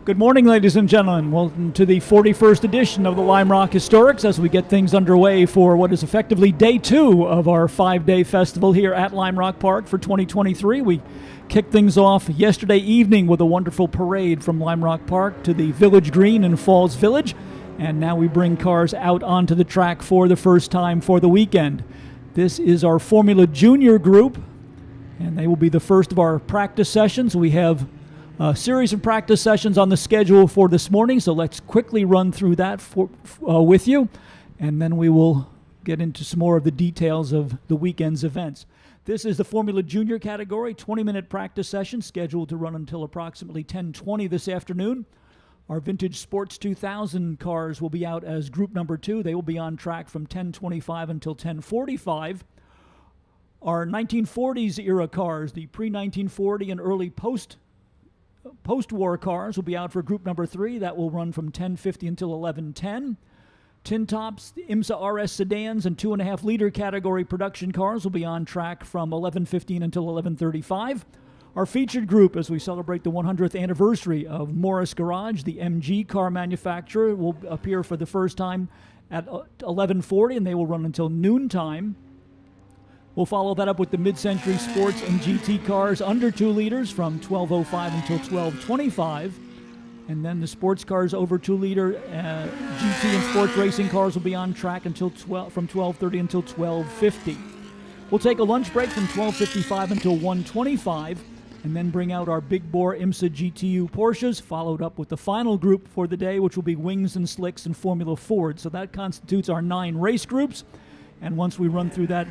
Good morning, ladies and gentlemen. Welcome to the 41st edition of the Lime Rock Historics as we get things underway for what is effectively day 2 of our 5-day festival here at Lime Rock Park for 2023. We kicked things off yesterday evening with a wonderful parade from Lime Rock Park to the Village Green in Falls Village, and now we bring cars out onto the track for the first time for the weekend. This is our Formula Junior group, and they will be the first of our practice sessions. We have a series of practice sessions on the schedule for this morning, so let's quickly run through that with you, and then we will get into some more of the details of the weekend's events. This is the Formula Junior category, 20-minute practice session scheduled to run until approximately 10:20 this afternoon. Our Vintage Sports 2000 cars will be out as group number 2. They will be on track from 10:25 until 10:45. Our 1940s era cars, the pre-1940 and early post-war cars, will be out for group number 3. That will run from 10:50 until 11:10. Tin Tops, IMSA RS sedans, and 2.5-liter category production cars will be on track from 11:15 until 11:35. Our featured group, as we celebrate the 100th anniversary of Morris Garage, the MG car manufacturer, will appear for the first time at 11:40, and they will run until noontime. We'll follow that up with the mid-century sports and GT cars under 2 liters from 12:05 until 12:25. And then the sports cars over 2-liter GT and sports racing cars will be on track until from 12:30 until 12:50. We'll take a lunch break from 12:55 until 1:25, and then bring out our big bore IMSA GTU Porsches, followed up with the final group for the day, which will be Wings and Slicks and Formula Ford. So that constitutes our 9 race groups. And once we run through that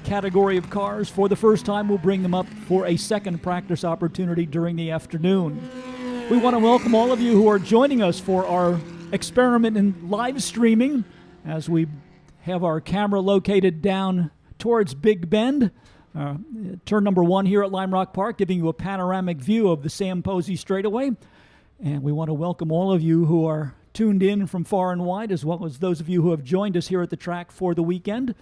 category of cars for the first time, we'll bring them up for a second practice opportunity during the afternoon. We want to welcome all of you who are joining us for our experiment in live streaming as we have our camera located down towards Big Bend, turn number 1 here at Lime Rock Park, giving you a panoramic view of the Sam Posey straightaway. And we want to welcome all of you who are tuned in from far and wide, as well as those of you who have joined us here at the track for the weekend.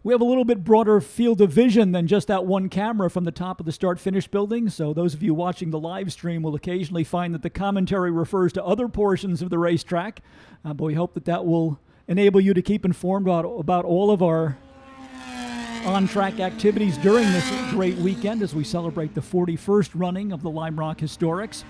We have a little bit broader field of vision than just that one camera from the top of the start-finish building, so those of you watching the live stream will occasionally find that the commentary refers to other portions of the racetrack, but we hope that that will enable you to keep informed about all of our on-track activities during this great weekend as we celebrate the 41st running of the Lime Rock Historics.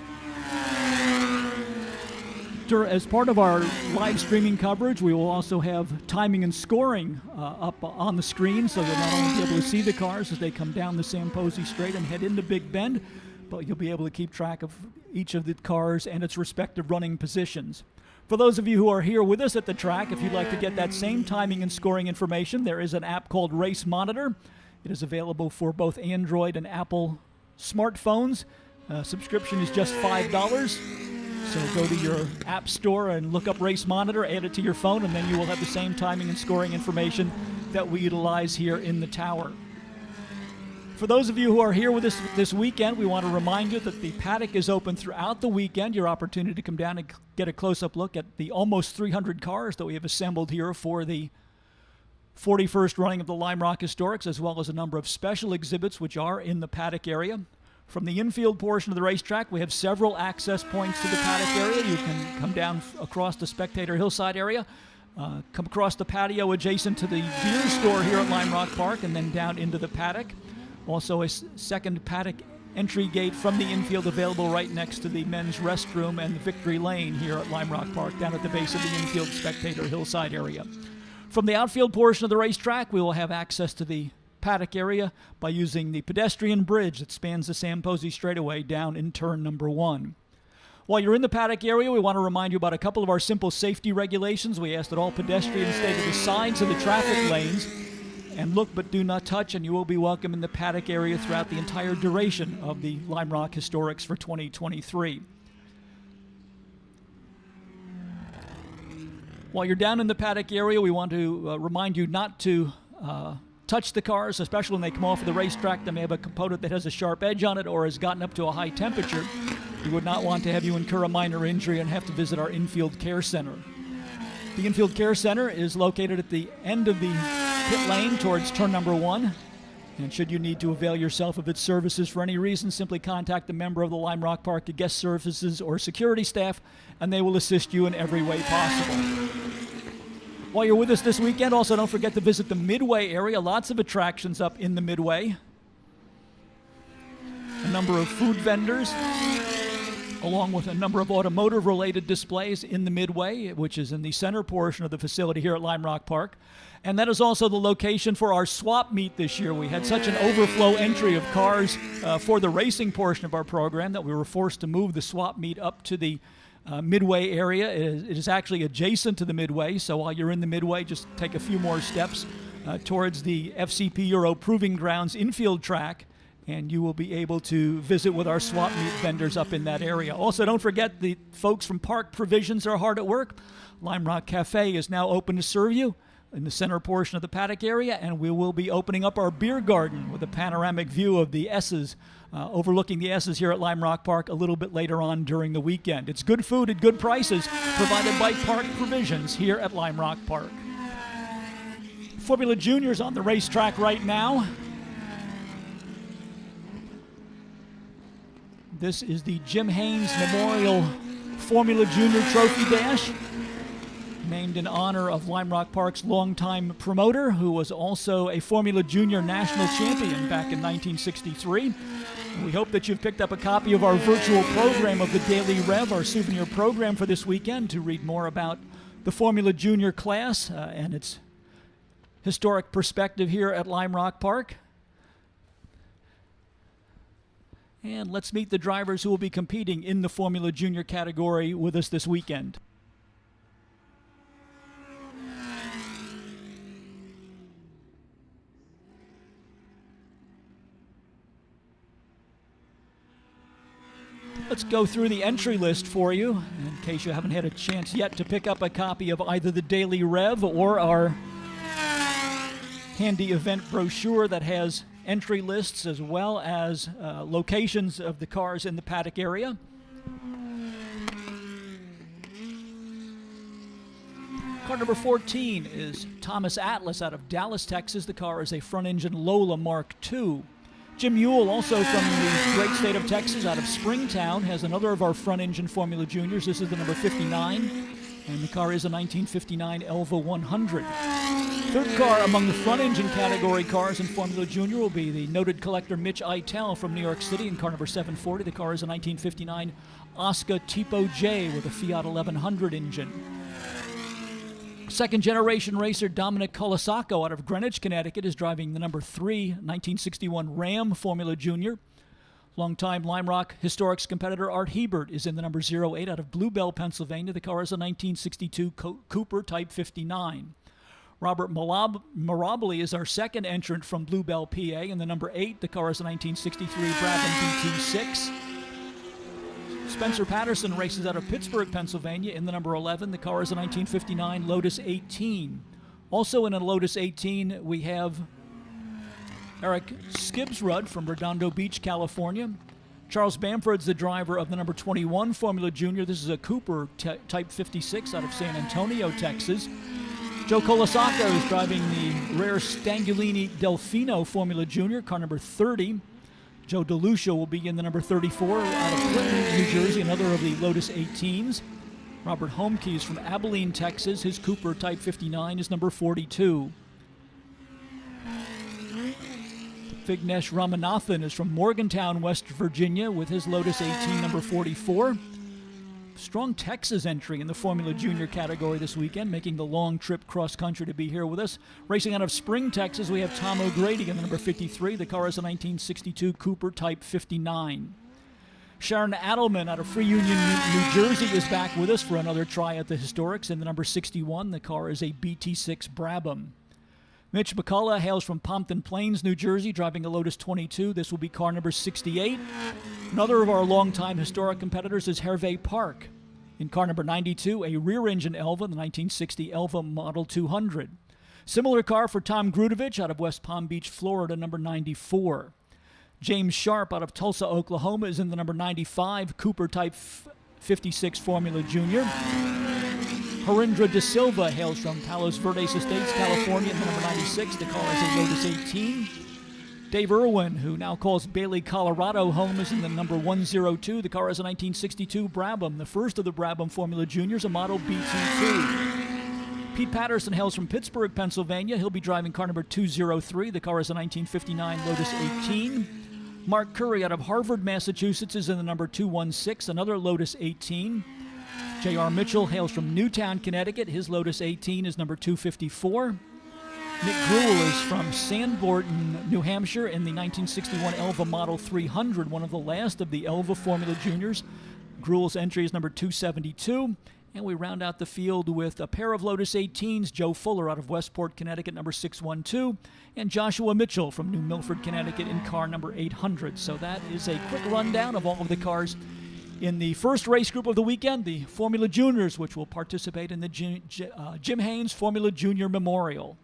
As part of our live streaming coverage, we will also have timing and scoring up on the screen, so you'll not only be able to see the cars as they come down the Sam Posey Straight and head into Big Bend, but you'll be able to keep track of each of the cars and its respective running positions. For those of you who are here with us at the track, if you'd like to get that same timing and scoring information, there is an app called Race Monitor. It is available for both Android and Apple smartphones. Subscription is just $5. So go to your app store and look up Race Monitor, add it to your phone, and then you will have the same timing and scoring information that we utilize here in the tower. For those of you who are here with us this weekend, we want to remind you that the paddock is open throughout the weekend. Your opportunity to come down and get a close-up look at the almost 300 cars that we have assembled here for the 41st running of the Lime Rock Historics, as well as a number of special exhibits which are in the paddock area. From the infield portion of the racetrack, we have several access points to the paddock area. You can come down across the spectator hillside area, come across the patio adjacent to the beer store here at Lime Rock Park, and then down into the paddock. Also a second paddock entry gate from the infield available right next to the men's restroom and the Victory Lane here at Lime Rock Park, down at the base of the infield spectator hillside area. From the outfield portion of the racetrack, we will have access to the paddock area by using the pedestrian bridge that spans the Sam Posey straightaway down in turn number 1. While you're in the paddock area, we want to remind you about a couple of our simple safety regulations. We ask that all pedestrians stay to the sides of the traffic lanes and look but do not touch, and you will be welcome in the paddock area throughout the entire duration of the Lime Rock Historics for 2023. While you're down in the paddock area, we want to remind you not to touch the cars, especially when they come off of the racetrack. They may have a component that has a sharp edge on it or has gotten up to a high temperature. We would not want to have you incur a minor injury and have to visit our infield care center. The infield care center is located at the end of the pit lane towards turn number 1. And should you need to avail yourself of its services for any reason, simply contact a member of the Lime Rock Park guest services or security staff, and they will assist you in every way possible. While you're with us this weekend, also don't forget to visit the Midway area. Lots of attractions up in the Midway. A number of food vendors, along with a number of automotive-related displays in the Midway, which is in the center portion of the facility here at Lime Rock Park. And that is also the location for our swap meet this year. We had such an overflow entry of cars for the racing portion of our program that we were forced to move the swap meet up to the Midway area. It is actually adjacent to the Midway, so while you're in the Midway, just take a few more steps towards the FCP Euro Proving Grounds infield track, and you will be able to visit with our swap meet vendors up in that area. Also, don't forget the folks from Park Provisions are hard at work. Lime Rock Cafe is now open to serve you in the center portion of the paddock area, and we will be opening up our beer garden with a panoramic view of the S's, overlooking the S's here at Lime Rock Park a little bit later on during the weekend. It's good food at good prices provided by Park Provisions here at Lime Rock Park. Formula Juniors on the racetrack right now. This is the Jim Haynes Memorial Formula Junior Trophy Dash, named in honor of Lime Rock Park's longtime promoter, who was also a Formula Junior national champion back in 1963. We hope that you've picked up a copy of our virtual program of the Daily Rev, our souvenir program for this weekend, to read more about the Formula Junior class and its historic perspective here at Lime Rock Park. And let's meet the drivers who will be competing in the Formula Junior category with us this weekend. Let's go through the entry list for you, in case you haven't had a chance yet to pick up a copy of either the Daily Rev or our handy event brochure that has entry lists as well as locations of the cars in the paddock area. Car number 14 is Thomas Atlas out of Dallas, Texas. The car is a front-engine Lola Mark II. Jim Ewell, also from the great state of Texas, out of Springtown, has another of our front-engine Formula Juniors. This is the number 59, and the car is a 1959 Elva 100. Third car among the front-engine category cars in Formula Junior will be the noted collector Mitch Eitel from New York City in car number 740. The car is a 1959 Oscar Tipo J with a Fiat 1100 engine. Second-generation racer Dominic Colasacco out of Greenwich, Connecticut is driving the number 3 1961 Ram Formula Junior. Longtime Lime Rock Historics competitor Art Hebert is in the number 08 out of Bluebell, Pennsylvania. The car is a 1962 Cooper Type 59. Robert Mirabili is our second entrant from Bluebell, PA, in the number 8. The car is a 1963 Brabham BT6. Spencer Patterson races out of Pittsburgh, Pennsylvania in the number 11. The car is a 1959 Lotus 18. Also in a Lotus 18, we have Eric Skibsrud from Redondo Beach, California. Charles Bamford's the driver of the number 21 Formula Junior. This is a Cooper Type 56 out of San Antonio, Texas. Joe Colasacco is driving the rare Stangolini Delfino Formula Junior, car number 30. Joe DeLucia will be in the number 34 out of Clinton, New Jersey, another of the Lotus 18s. Robert Homke is from Abilene, Texas. His Cooper Type 59 is number 42. Vignesh Ramanathan is from Morgantown, West Virginia, with his Lotus 18, number 44. Strong Texas entry in the Formula Junior category this weekend, making the long trip cross-country to be here with us. Racing out of Spring, Texas, we have Tom O'Grady in the number 53. The car is a 1962 Cooper Type 59. Sharon Adelman out of Free Union, New Jersey is back with us for another try at the Historics in the number 61. The car is a BT6 Brabham. Mitch McCullough hails from Pompton Plains, New Jersey, driving a Lotus 22. This will be car number 68. Another of our longtime historic competitors is Hervé Park. In car number 92, a rear-engine Elva, the 1960 Elva Model 200. Similar car for Tom Grudovich out of West Palm Beach, Florida, number 94. James Sharp out of Tulsa, Oklahoma, is in the number 95 Cooper Type 56 Formula Junior. Harindra De Silva hails from Palos Verdes Estates, California, in the number 96. The car is a Lotus 18. Dave Irwin, who now calls Bailey, Colorado home, is in the number 102. The car is a 1962 Brabham, the first of the Brabham Formula Juniors, a model BT2. Pete Patterson hails from Pittsburgh, Pennsylvania. He'll be driving car number 203. The car is a 1959 Lotus 18. Mark Curry out of Harvard, Massachusetts is in the number 216, another Lotus 18. J.R. Mitchell hails from Newtown, Connecticut. His Lotus 18 is number 254. Nick Gruel is from Sandborton, New Hampshire, in the 1961 Elva Model 300, one of the last of the Elva Formula Juniors. Gruel's entry is number 272. And we round out the field with a pair of Lotus 18s, Joe Fuller out of Westport, Connecticut, number 612, and Joshua Mitchell from New Milford, Connecticut, in car number 800. So that is a quick rundown of all of the cars in the first race group of the weekend, the Formula Juniors, which will participate in the Jim Haynes Formula Junior Memorial.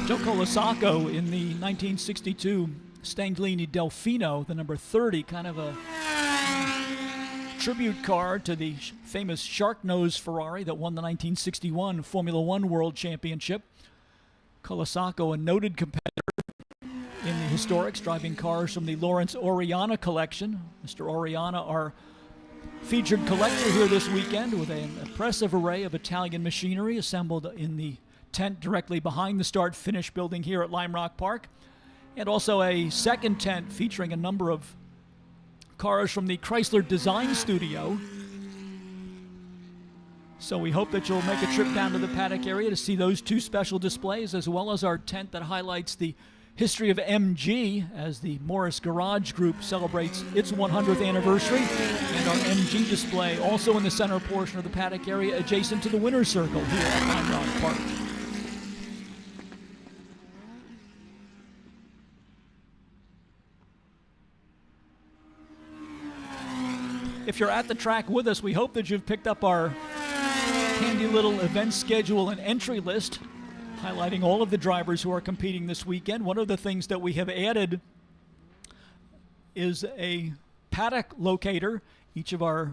Joe Colasacco in the 1962 Stanglini Delfino, the number 30, kind of a tribute car to the famous Shark Nose Ferrari that won the 1961 Formula One World Championship. Colasacco, a noted competitor in the historics, driving cars from the Lawrence Oriana collection. Mr. Oriana, our featured collector here this weekend, with an impressive array of Italian machinery assembled in the tent directly behind the start-finish building here at Lime Rock Park, and also a second tent featuring a number of cars from the Chrysler Design Studio. So we hope that you'll make a trip down to the paddock area to see those two special displays, as well as our tent that highlights the history of MG as the Morris Garage Group celebrates its 100th anniversary, and our MG display also in the center portion of the paddock area adjacent to the winner's circle here at Lime Rock Park. If you're at the track with us, we hope that you've picked up our handy little event schedule and entry list highlighting all of the drivers who are competing this weekend. One of the things that we have added is a paddock locator. Each of our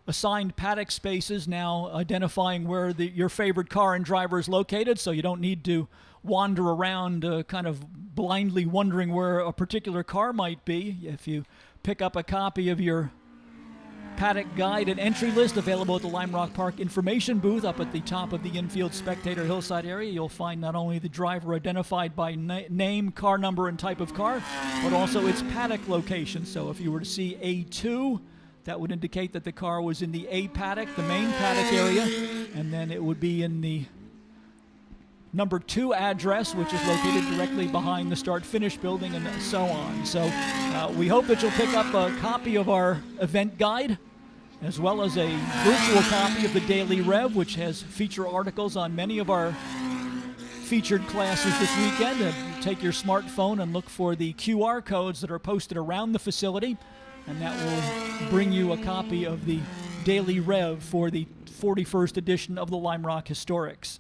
assigned paddock spaces now identifying where your favorite car and driver is located, so you don't need to wander around kind of blindly wondering where a particular car might be. If you pick up a copy of your paddock guide and entry list available at the Lime Rock Park information booth up at the top of the infield spectator hillside area, you'll find not only the driver identified by name, car number, and type of car, but also its paddock location. So if you were to see A2, that would indicate that the car was in the A paddock, the main paddock area, and then it would be in the number 2 address, which is located directly behind the start-finish building, and so on. So we hope that you'll pick up a copy of our event guide, as well as a virtual copy of the Daily Rev, which has feature articles on many of our featured classes this weekend. And take your smartphone and look for the QR codes that are posted around the facility, and that will bring you a copy of the Daily Rev for the 41st edition of the Lime Rock Historics.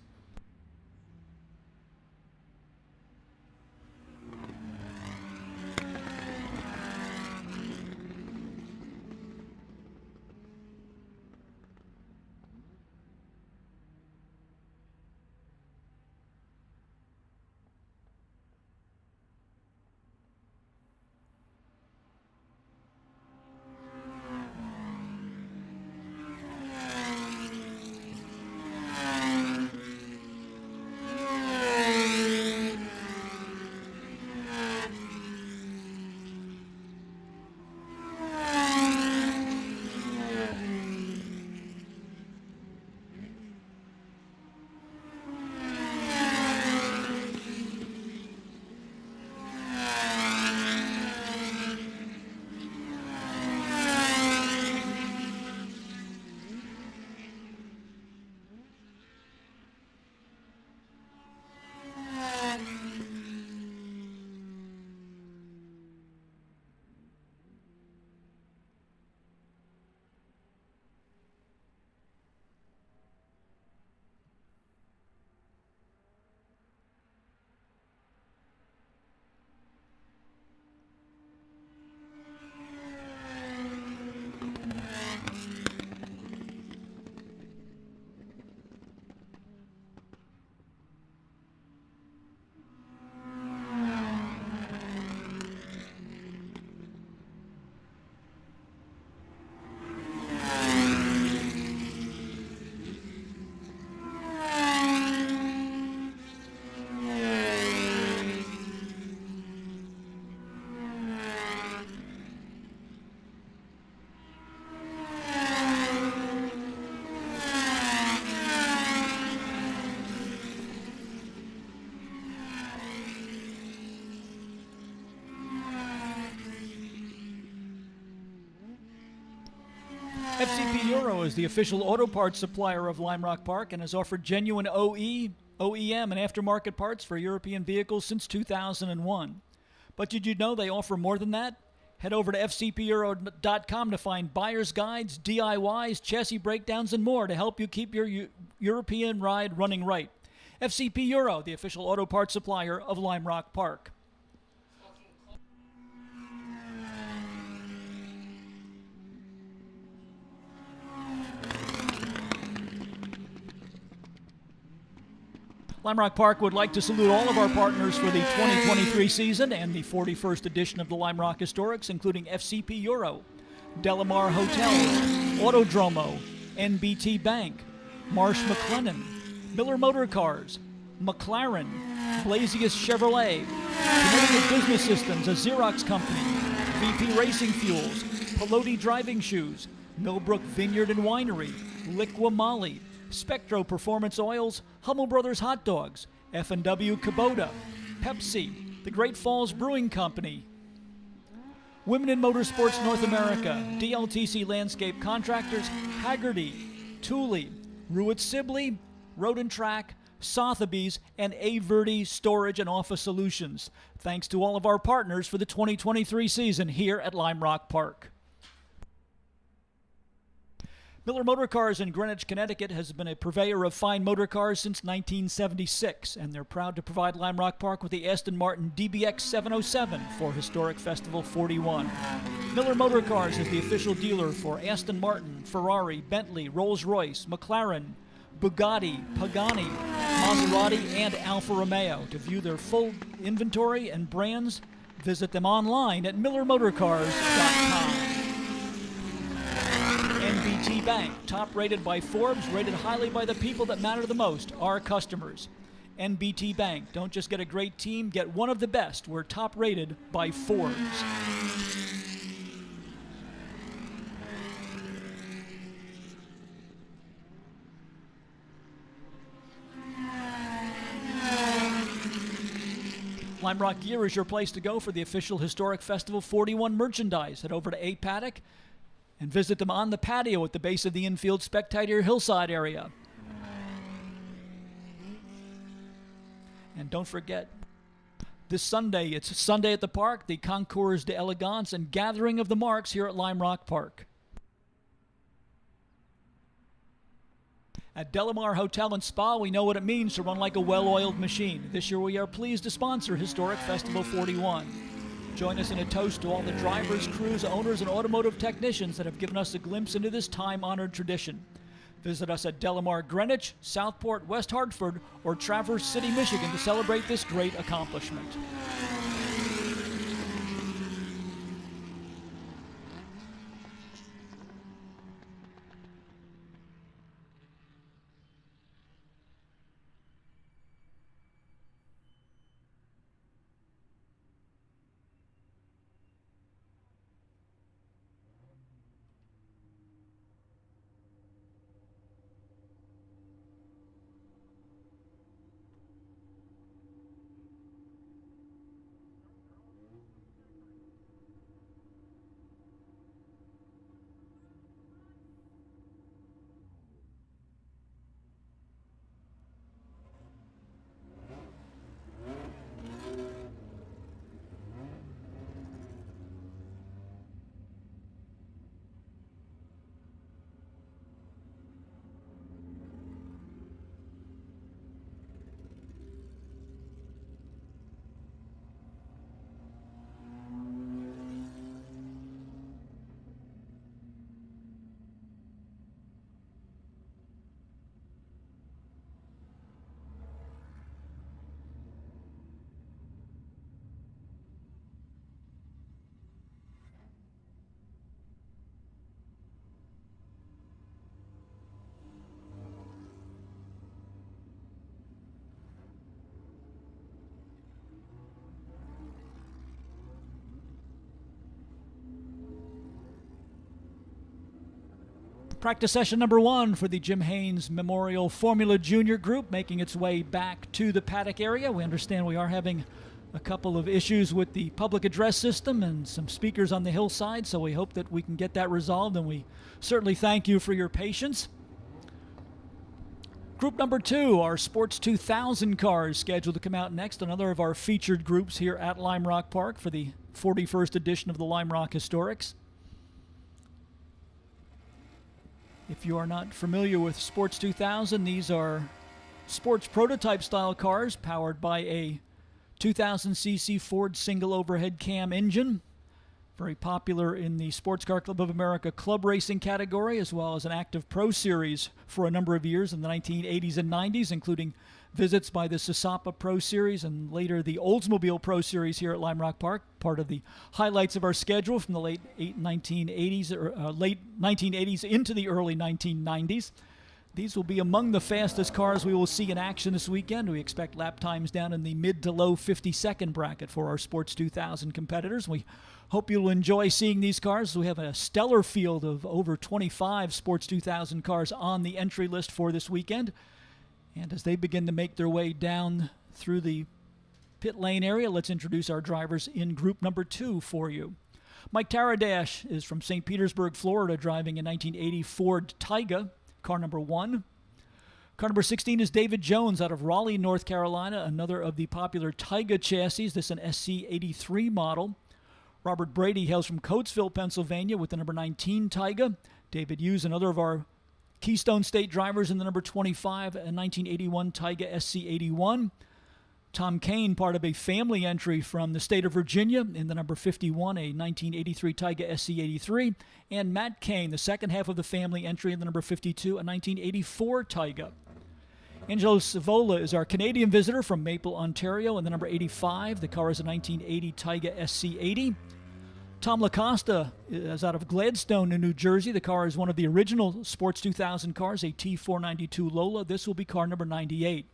FCP Euro is the official auto parts supplier of Lime Rock Park and has offered genuine OE, OEM, and aftermarket parts for European vehicles since 2001. But did you know they offer more than that? Head over to fcpeuro.com to find buyer's guides, DIYs, chassis breakdowns, and more to help you keep your European ride running right. FCP Euro, the official auto parts supplier of Lime Rock Park. Lime Rock Park would like to salute all of our partners for the 2023 season and the 41st edition of the Lime Rock Historics, including FCP Euro, Delamar Hotels, Autodromo, NBT Bank, Marsh McLennan, Miller Motor Cars, McLaren, Blazius Chevrolet, Connecticut Business Systems, a Xerox company, VP Racing Fuels, Pelote Driving Shoes, Millbrook Vineyard and Winery, Liqua Molly, Spectro Performance Oils, Hummel Brothers Hot Dogs, F&W Kubota, Pepsi, the Great Falls Brewing Company, Women in Motorsports North America, DLTC Landscape Contractors, Haggerty, Thule, Ruitt Sibley, Road and Track, Sotheby's, and Averty Storage and Office Solutions. Thanks to all of our partners for the 2023 season here at Lime Rock Park. Miller Motor Cars in Greenwich, Connecticut has been a purveyor of fine motor cars since 1976, and they're proud to provide Lime Rock Park with the Aston Martin DBX 707 for Historic Festival 41. Miller Motor Cars is the official dealer for Aston Martin, Ferrari, Bentley, Rolls-Royce, McLaren, Bugatti, Pagani, Maserati, and Alfa Romeo. To view their full inventory and brands, visit them online at millermotorcars.com. NBT Bank, top rated by Forbes, rated highly by the people that matter the most, our customers. NBT Bank, don't just get a great team, get one of the best. We're top rated by Forbes. Lime Rock Gear is your place to go for the official Historic Festival 41 merchandise. Head over to A Paddock and visit them on the patio at the base of the infield spectator hillside area. And don't forget, this Sunday, it's Sunday at the Park, the Concours d'Elegance and Gathering of the Marks here at Lime Rock Park. At Delamar Hotel and Spa, we know what it means to run like a well-oiled machine. This year we are pleased to sponsor Historic Festival 41. Join us in a toast to all the drivers, crews, owners, and automotive technicians that have given us a glimpse into this time-honored tradition. Visit us at Delamar Greenwich, Southport, West Hartford, or Traverse City, Michigan to celebrate this great accomplishment. Practice session number 1 for the Jim Haynes Memorial Formula Junior Group making its way back to the paddock area. We understand we are having a couple of issues with the public address system and some speakers on the hillside, so we hope that we can get that resolved, and we certainly thank you for your patience. Group number 2, our Sports 2000 cars, scheduled to come out next. Another of our featured groups here at Lime Rock Park for the 41st edition of the Lime Rock Historics. If you are not familiar with Sports 2000, these are sports prototype style cars powered by a 2000cc Ford single overhead cam engine. Very popular in the Sports Car Club of America club racing category, as well as an active pro series for a number of years in the 1980s and 90s, including visits by the Sasapa Pro Series and later the Oldsmobile Pro Series here at Lime Rock Park, part of the highlights of our schedule from the late 1980s into the early 1990s. These will be among the fastest cars we will see in action this weekend. We expect lap times down in the mid to low 50-second bracket for our Sports 2000 competitors. We hope you'll enjoy seeing these cars. We have a stellar field of over 25 Sports 2000 cars on the entry list for this weekend. And as they begin to make their way down through the pit lane area, let's introduce our drivers in group number 2 for you. Mike Taradash is from St. Petersburg, Florida, driving a 1980 Ford Taiga, car number 1. Car number 16 is David Jones out of Raleigh, North Carolina, another of the popular Taiga chassis. This is an SC83 model. Robert Brady hails from Coatesville, Pennsylvania, with the number 19 Taiga. David Hughes, another of our Keystone State drivers, in the number 25, a 1981 Taiga SC81. Tom Kane, part of a family entry from the state of Virginia, in the number 51, a 1983 Taiga SC83. And Matt Kane, the second half of the family entry, in the number 52, a 1984 Taiga. Angelo Savola is our Canadian visitor from Maple, Ontario, in the number 85. The car is a 1980 Taiga SC80. Tom LaCosta is out of Gladstone, New Jersey. The car is one of the original Sports 2000 cars, a T492 Lola. This will be car number 98.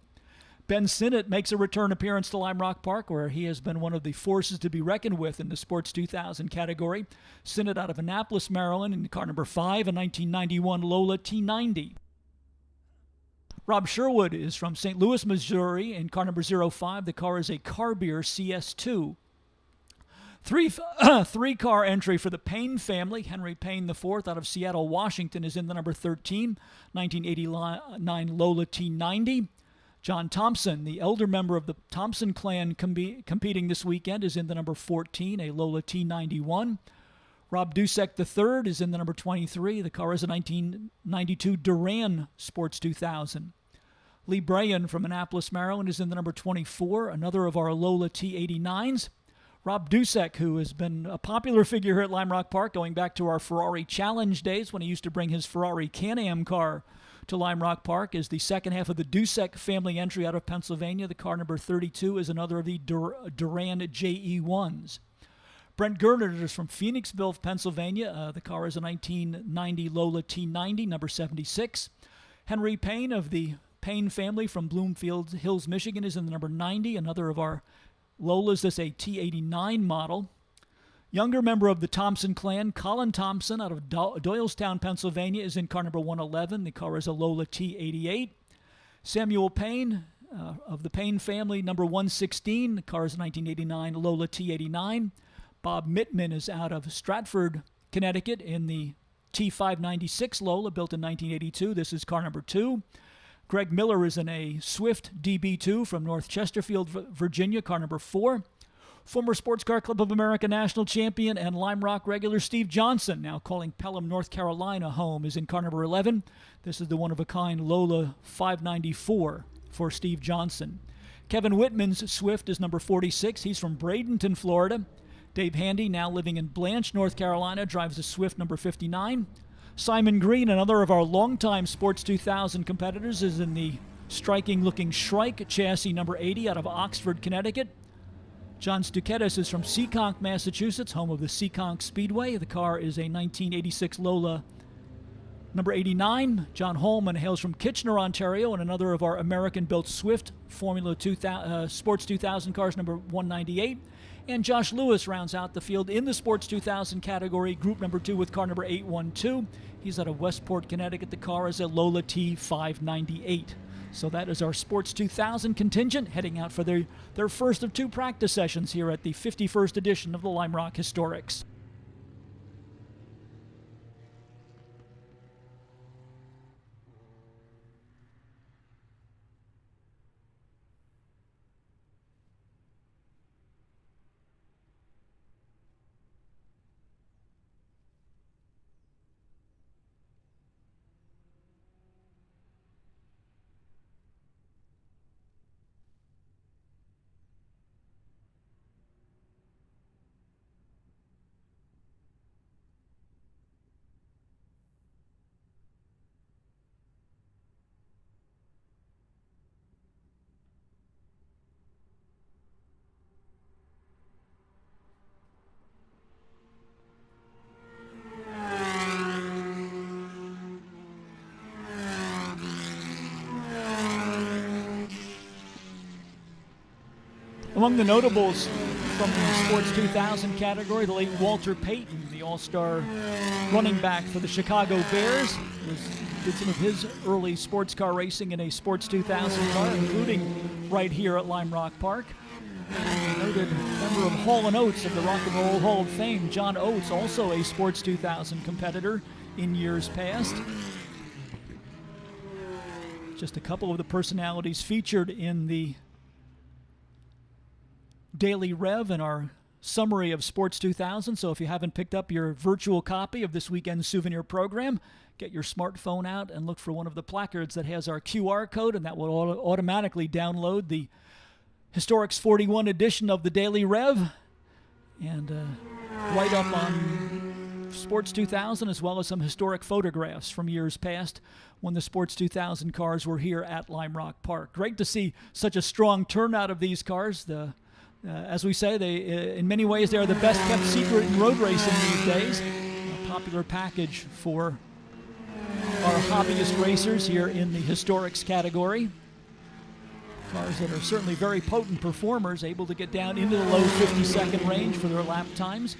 Ben Sinnott makes a return appearance to Lime Rock Park, where he has been one of the forces to be reckoned with in the Sports 2000 category. Sinnott out of Annapolis, Maryland, in car number 5, a 1991 Lola T90. Rob Sherwood is from St. Louis, Missouri, in car number 05. The car is a Carbier CS2. Three-car entry for the Payne family. Henry Payne IV out of Seattle, Washington, is in the number 13, 1989 Lola T90. John Thompson, the elder member of the Thompson clan competing this weekend, is in the number 14, a Lola T91. Rob Dusek III is in the number 23. The car is a 1992 Duran Sports 2000. Lee Brayan from Annapolis, Maryland, is in the number 24, another of our Lola T89s. Rob Dusek, who has been a popular figure here at Lime Rock Park, going back to our Ferrari Challenge days when he used to bring his Ferrari Can-Am car to Lime Rock Park, is the second half of the Dusek family entry out of Pennsylvania. The car number 32 is another of the Duran JE1s. Brent Gernert is from Phoenixville, Pennsylvania. The car is a 1990 Lola T90, number 76. Henry Payne of the Payne family from Bloomfield Hills, Michigan, is in the number 90, another of our Lolas. This is a T89 model. Younger member of the Thompson clan, Colin Thompson out of Doylestown, Pennsylvania, is in car number 111. The car is a Lola T88. Samuel Payne of the Payne family, number 116. The car is a 1989 Lola T89. Bob Mittman is out of Stratford, Connecticut, in the T596 Lola, built in 1982. This is car number 2. Greg Miller is in a Swift DB2 from North Chesterfield, Virginia, car number 4. Former Sports Car Club of America national champion and Lime Rock regular Steve Johnson, now calling Pelham, North Carolina home, is in car number 11. This is the one-of-a-kind Lola 594 for Steve Johnson. Kevin Whitman's Swift is number 46. He's from Bradenton, Florida. Dave Handy, now living in Blanche, North Carolina, drives a Swift number 59. Simon Green, another of our longtime Sports 2000 competitors, is in the striking-looking Shrike chassis number 80 out of Oxford, Connecticut. John Stuketis is from Seekonk, Massachusetts, home of the Seekonk Speedway. The car is a 1986 Lola number 89. John Holman hails from Kitchener, Ontario, and another of our American-built Swift Formula 2000, Sports 2000 cars, number 198. And Josh Lewis rounds out the field in the Sports 2000 category, group number 2, with car number 812. He's out of Westport, Connecticut. The car is a Lola T598. So that is our Sports 2000 contingent heading out for their first of 2 practice sessions here at the 51st edition of the Lime Rock Historics. Among the notables from the Sports 2000 category, the late Walter Payton, the all-star running back for the Chicago Bears, did some of his early sports car racing in a Sports 2000 car, including right here at Lime Rock Park. A noted member of Hall & Oates of the Rock and Roll Hall of Fame, John Oates, also a Sports 2000 competitor in years past. Just a couple of the personalities featured in the Daily Rev in our summary of Sports 2000. So if you haven't picked up your virtual copy of this weekend's souvenir program, get your smartphone out and look for one of the placards that has our QR code, and that will automatically download the Historics 41 edition of the Daily Rev and write up on Sports 2000, as well as some historic photographs from years past when the Sports 2000 cars were here at Lime Rock Park. Great to see such a strong turnout of these cars. As we say, in many ways, they are the best kept secret in road racing these days. A popular package for our hobbyist racers here in the historics category. Cars that are certainly very potent performers, able to get down into the low 50-second range for their lap times.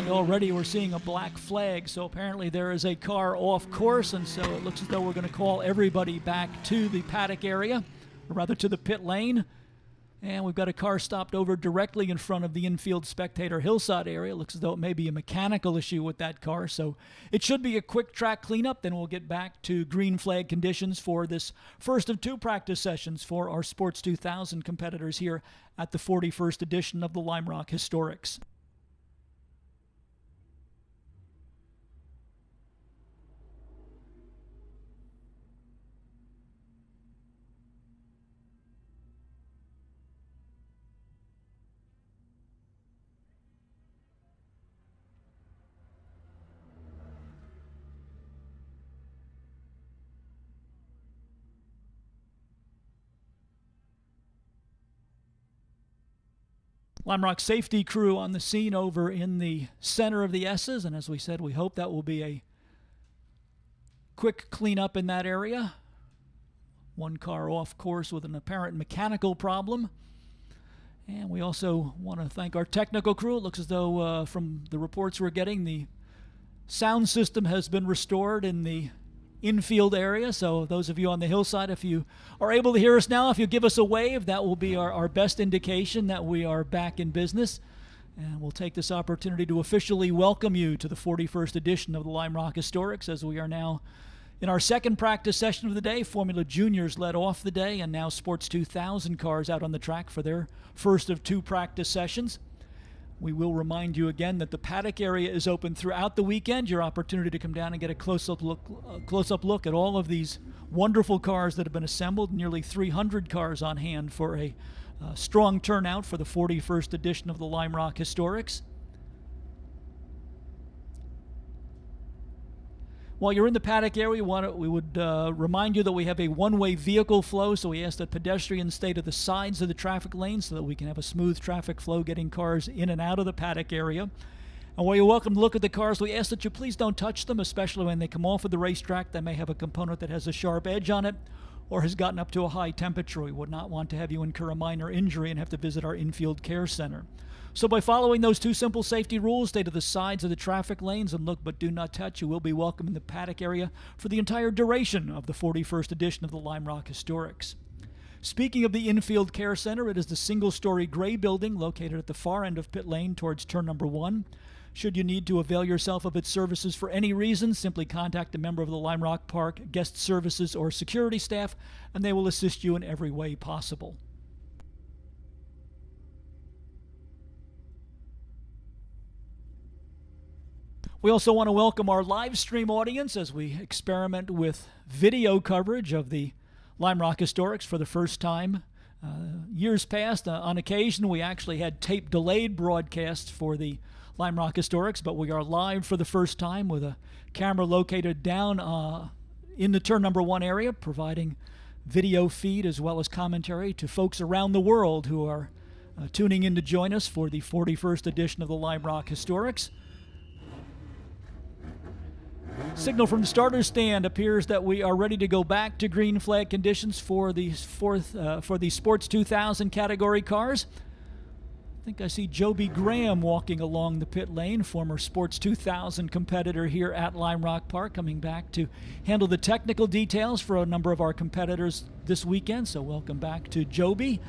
Already we're seeing a black flag, so apparently there is a car off course, and so it looks as though we're going to call everybody back to the paddock area, or rather to the pit lane. And we've got a car stopped over directly in front of the infield spectator hillside area. It looks as though it may be a mechanical issue with that car, so it should be a quick track cleanup. Then we'll get back to green flag conditions for this first of 2 practice sessions for our Sports 2000 competitors here at the 41st edition of the Lime Rock Historics. Lime Rock safety crew on the scene over in the center of the S's, and as we said, we hope that will be a quick cleanup in that area. One car off course with an apparent mechanical problem. And we also want to thank our technical crew. It looks as though from the reports we're getting, the sound system has been restored in the infield area. So those of you on the hillside, if you are able to hear us now, if you give us a wave, that will be our best indication that we are back in business. And we'll take this opportunity to officially welcome you to the 41st edition of the Lime Rock Historics, as we are now in our second practice session of the day. Formula Juniors led off the day, and now Sports 2000 cars out on the track for their first of 2 practice sessions. We will remind you again that the paddock area is open throughout the weekend. Your opportunity to come down and get a close-up look at all of these wonderful cars that have been assembled. Nearly 300 cars on hand for a strong turnout for the 41st edition of the Lime Rock Historics. While you're in the paddock area, we would remind you that we have a one-way vehicle flow, so we ask that pedestrians stay to the sides of the traffic lane so that we can have a smooth traffic flow getting cars in and out of the paddock area. And while you're welcome to look at the cars, we ask that you please don't touch them, especially when they come off of the racetrack. They may have a component that has a sharp edge on it or has gotten up to a high temperature. We would not want to have you incur a minor injury and have to visit our infield care center. So by following those two simple safety rules, stay to the sides of the traffic lanes and look but do not touch, you will be welcome in the paddock area for the entire duration of the 41st edition of the Lime Rock Historics. Speaking of the Infield Care Center, it is the single-story gray building located at the far end of pit lane towards turn number 1. Should you need to avail yourself of its services for any reason, simply contact a member of the Lime Rock Park guest services or security staff, and they will assist you in every way possible. We also want to welcome our live stream audience as we experiment with video coverage of the Lime Rock Historics for the first time. Years past, on occasion, we actually had tape-delayed broadcasts for the Lime Rock Historics, but we are live for the first time with a camera located down in the turn number 1 area, providing video feed as well as commentary to folks around the world who are tuning in to join us for the 41st edition of the Lime Rock Historics. Signal from the starter's stand appears that we are ready to go back to green flag conditions for the Sports 2000 category cars. I think I see Joby Graham walking along the pit lane, former Sports 2000 competitor here at Lime Rock Park, coming back to handle the technical details for a number of our competitors this weekend. So welcome back to Joby.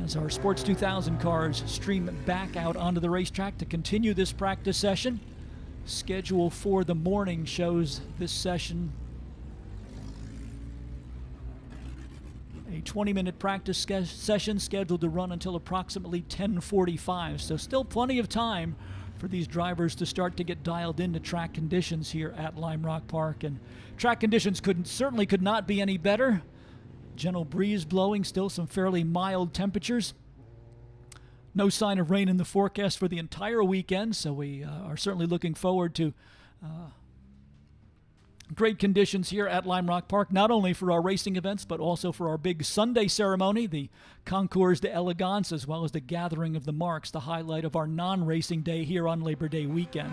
As our Sports 2000 cars stream back out onto the racetrack to continue this practice session. Schedule for the morning shows this session a 20-minute practice session scheduled to run until approximately 10:45. So still plenty of time for these drivers to start to get dialed into track conditions here at Lime Rock Park. And track conditions certainly could not be any better. Gentle breeze blowing, still some fairly mild temperatures. No sign of rain in the forecast for the entire weekend, so we are certainly looking forward to great conditions here at Lime Rock Park, not only for our racing events, but also for our big Sunday ceremony, the Concours d'Elegance, as well as the Gathering of the Marks, the highlight of our non-racing day here on Labor Day weekend.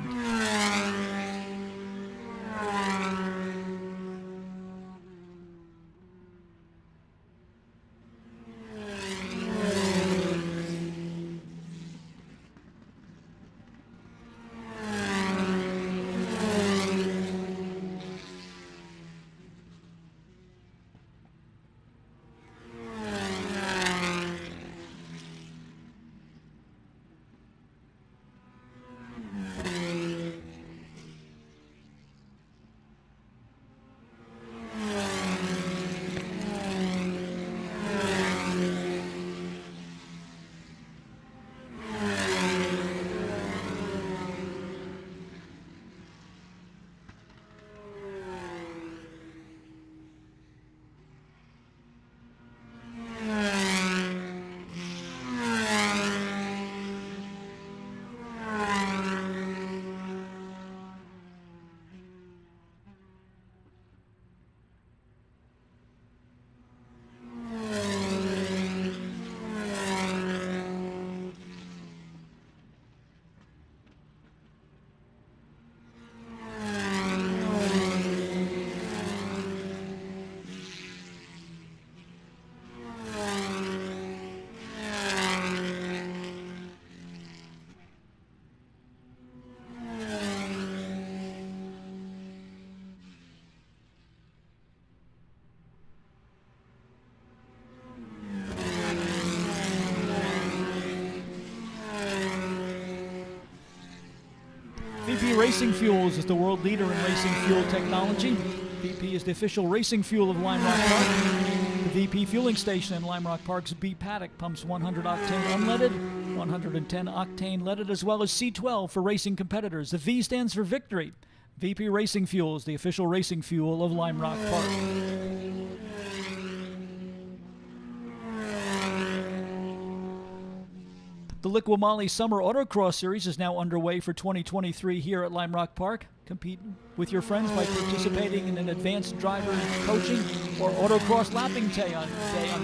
VP Racing Fuels is the world leader in racing fuel technology. VP is the official racing fuel of Lime Rock Park. The VP fueling station in Lime Rock Park's B paddock pumps 100 octane unleaded, 110 octane leaded, as well as C12 for racing competitors. The V stands for victory. VP Racing Fuels, the official racing fuel of Lime Rock Park. The Liqui-Moly Summer Autocross Series is now underway for 2023 here at Lime Rock Park. Compete with your friends by participating in an advanced driver coaching or autocross lapping day on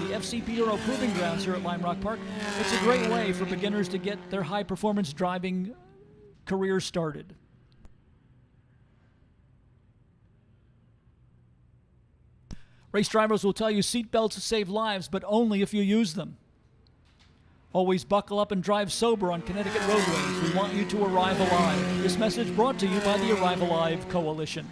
the FCP Euro Proving Grounds here at Lime Rock Park. It's a great way for beginners to get their high-performance driving career started. Race drivers will tell you seatbelts save lives, but only if you use them. Always buckle up and drive sober on Connecticut roadways. We want you to arrive alive. This message brought to you by the Arrive Alive Coalition.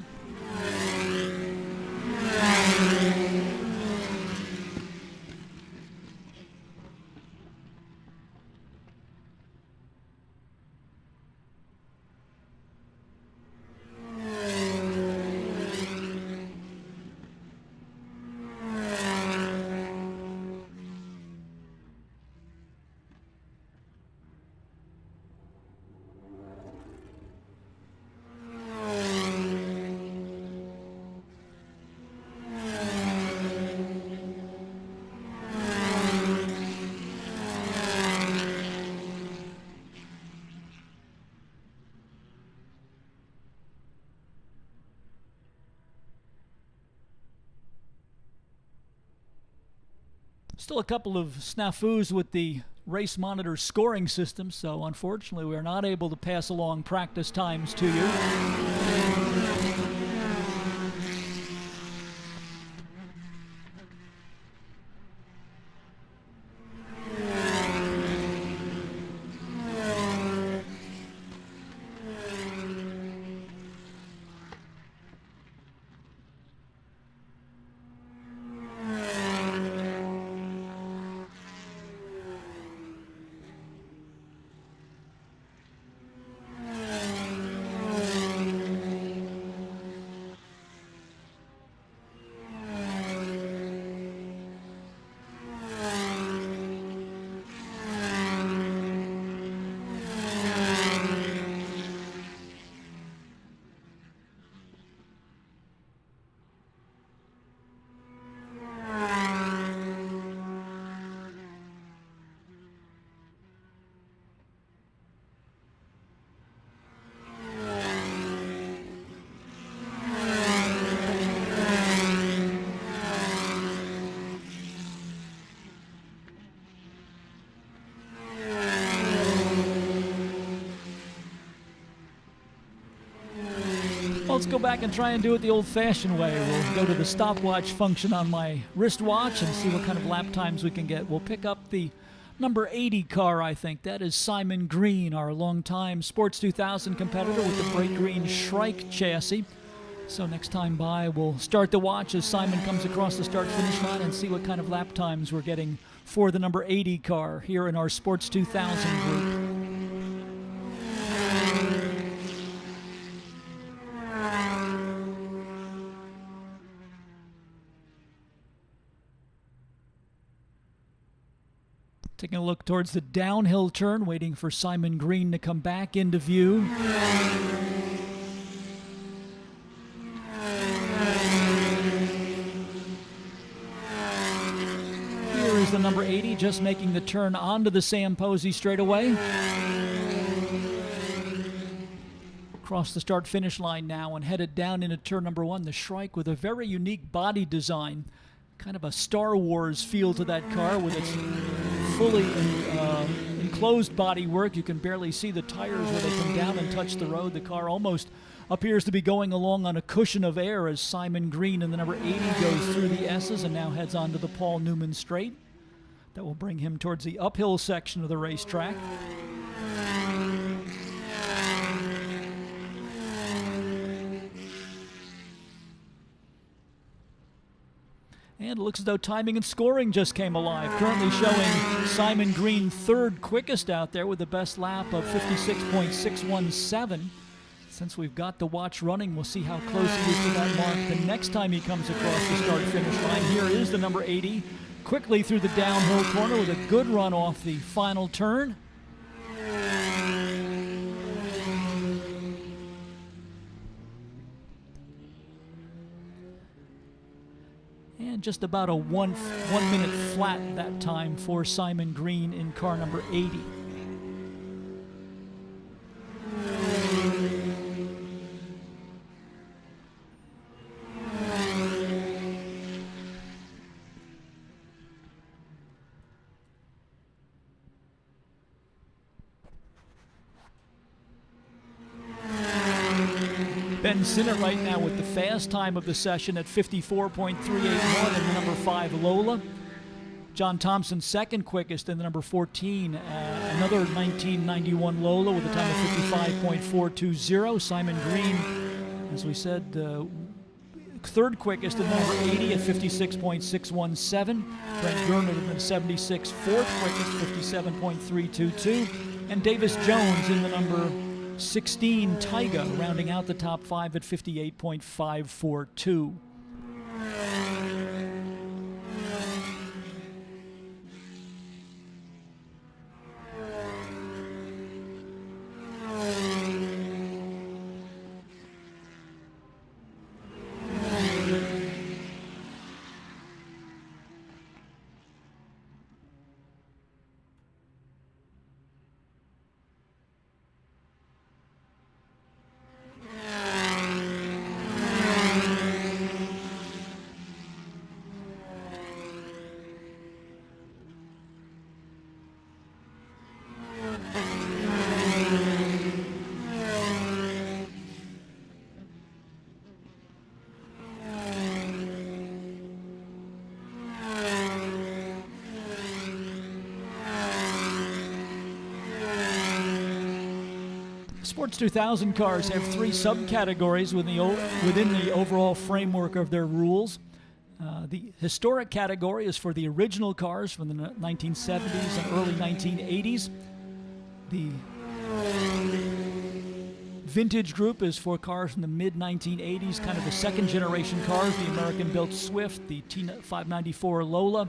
Still a couple of snafus with the race monitor scoring system, so unfortunately we are not able to pass along practice times to you. Let's go back and try and do it the old-fashioned way. We'll go to the stopwatch function on my wristwatch and see what kind of lap times we can get. We'll pick up the number 80 car, I think. That is Simon Green, our longtime Sports 2000 competitor with the bright green Shrike chassis. So next time by, we'll start the watch as Simon comes across the start-finish line and see what kind of lap times we're getting for the number 80 car here in our Sports 2000 group. Taking a look towards the downhill turn, waiting for Simon Green to come back into view. Here is the number 80, just making the turn onto the Sam Posey straightaway. Across the start-finish line now and headed down into turn number 1, the Shrike with a very unique body design. Kind of a Star Wars feel to that car with its fully enclosed bodywork. You can barely see the tires where they come down and touch the road. The car almost appears to be going along on a cushion of air as Simon Green in the number 80 goes through the S's and now heads on to the Paul Newman straight. That will bring him towards the uphill section of the racetrack. And it looks as though timing and scoring just came alive. Currently showing Simon Green third quickest out there with the best lap of 56.617. Since we've got the watch running, we'll see how close he is to that mark the next time he comes across the start-finish line. Here is the number 80, quickly through the downhill corner with a good run off the final turn. And just about a one minute flat that time for Simon Green in car number 80. Ben's in it right now with the fast time of the session at 54.381 in the number 5 Lola. John Thompson second quickest in the number 14, another 1991 Lola with a time of 55.420. Simon Green, as we said, third quickest in the number 80 at 56.617. Brent Gernert in 76, fourth quickest, 57.322. And Davis Jones in the number 16 Tyga, rounding out the top 5 at 58.542. Sports 2000 cars have 3 subcategories within the overall framework of their rules. The historic category is for the original cars from the 1970s and early 1980s. The vintage group is for cars from the mid-1980s, kind of the second generation cars, the American-built Swift, the T594 Lola,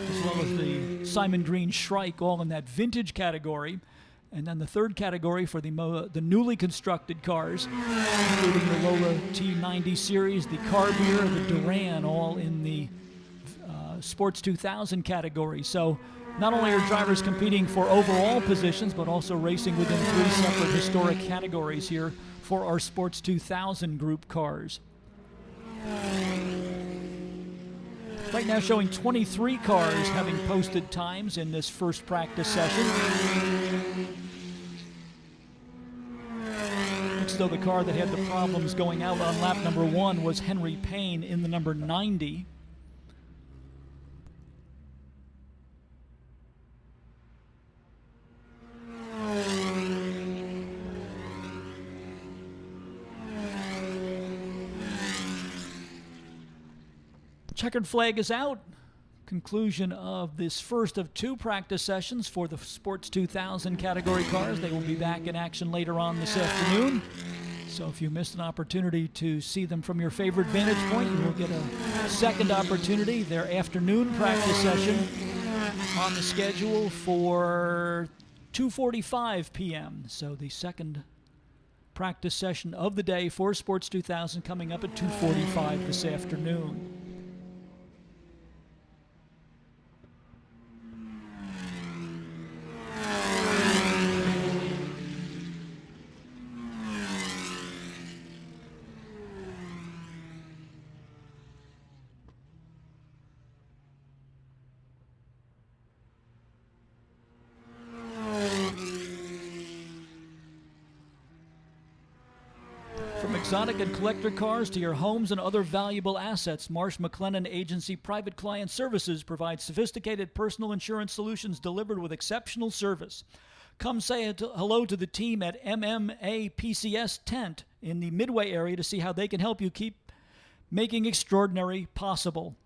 as well as the Simon Green Shrike, all in that vintage category. And then the third category for the newly constructed cars, including the Lola T90 series, the Carbier, the Duran, all in the Sports 2000 category. So not only are drivers competing for overall positions, but also racing within 3 separate historic categories here for our Sports 2000 group cars. Right now showing 23 cars having posted times in this first practice session. Looks as though the car that had the problems going out on lap number 1 was Henry Payne in the number 90. Checkered flag is out. Conclusion of this first of 2 practice sessions for the Sports 2000 category cars. They will be back in action later on this afternoon. So if you missed an opportunity to see them from your favorite vantage point, you will get a second opportunity. Their afternoon practice session on the schedule for 2:45 p.m. So the second practice session of the day for Sports 2000 coming up at 2:45 this afternoon. From exotic and collector cars to your homes and other valuable assets, Marsh McLennan Agency Private Client Services provides sophisticated personal insurance solutions delivered with exceptional service. Come say hello to the team at MMA PCS Tent in the Midway area to see how they can help you keep making extraordinary possible.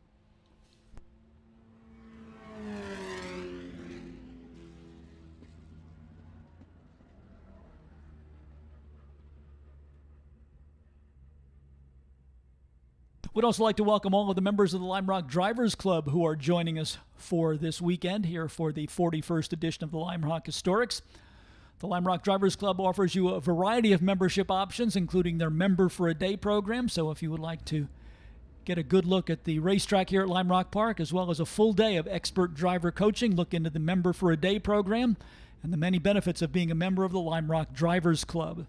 We'd also like to welcome all of the members of the Lime Rock Drivers Club who are joining us for this weekend here for the 41st edition of the Lime Rock Historics. The Lime Rock Drivers Club offers you a variety of membership options, including their Member for a Day program. So if you would like to get a good look at the racetrack here at Lime Rock Park, as well as a full day of expert driver coaching, look into the Member for a Day program and the many benefits of being a member of the Lime Rock Drivers Club.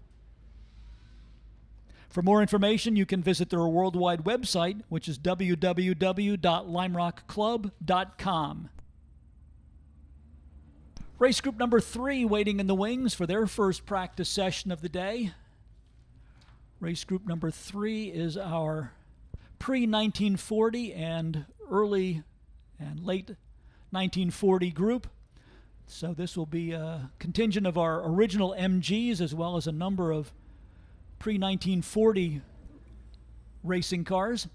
For more information, you can visit their worldwide website, which is www.limerockclub.com. Race group number 3 waiting in the wings for their first practice session of the day. Race group number 3 is our pre-1940 and early and late 1940 group. So this will be a contingent of our original MGs as well as a number of pre-1940 racing cars.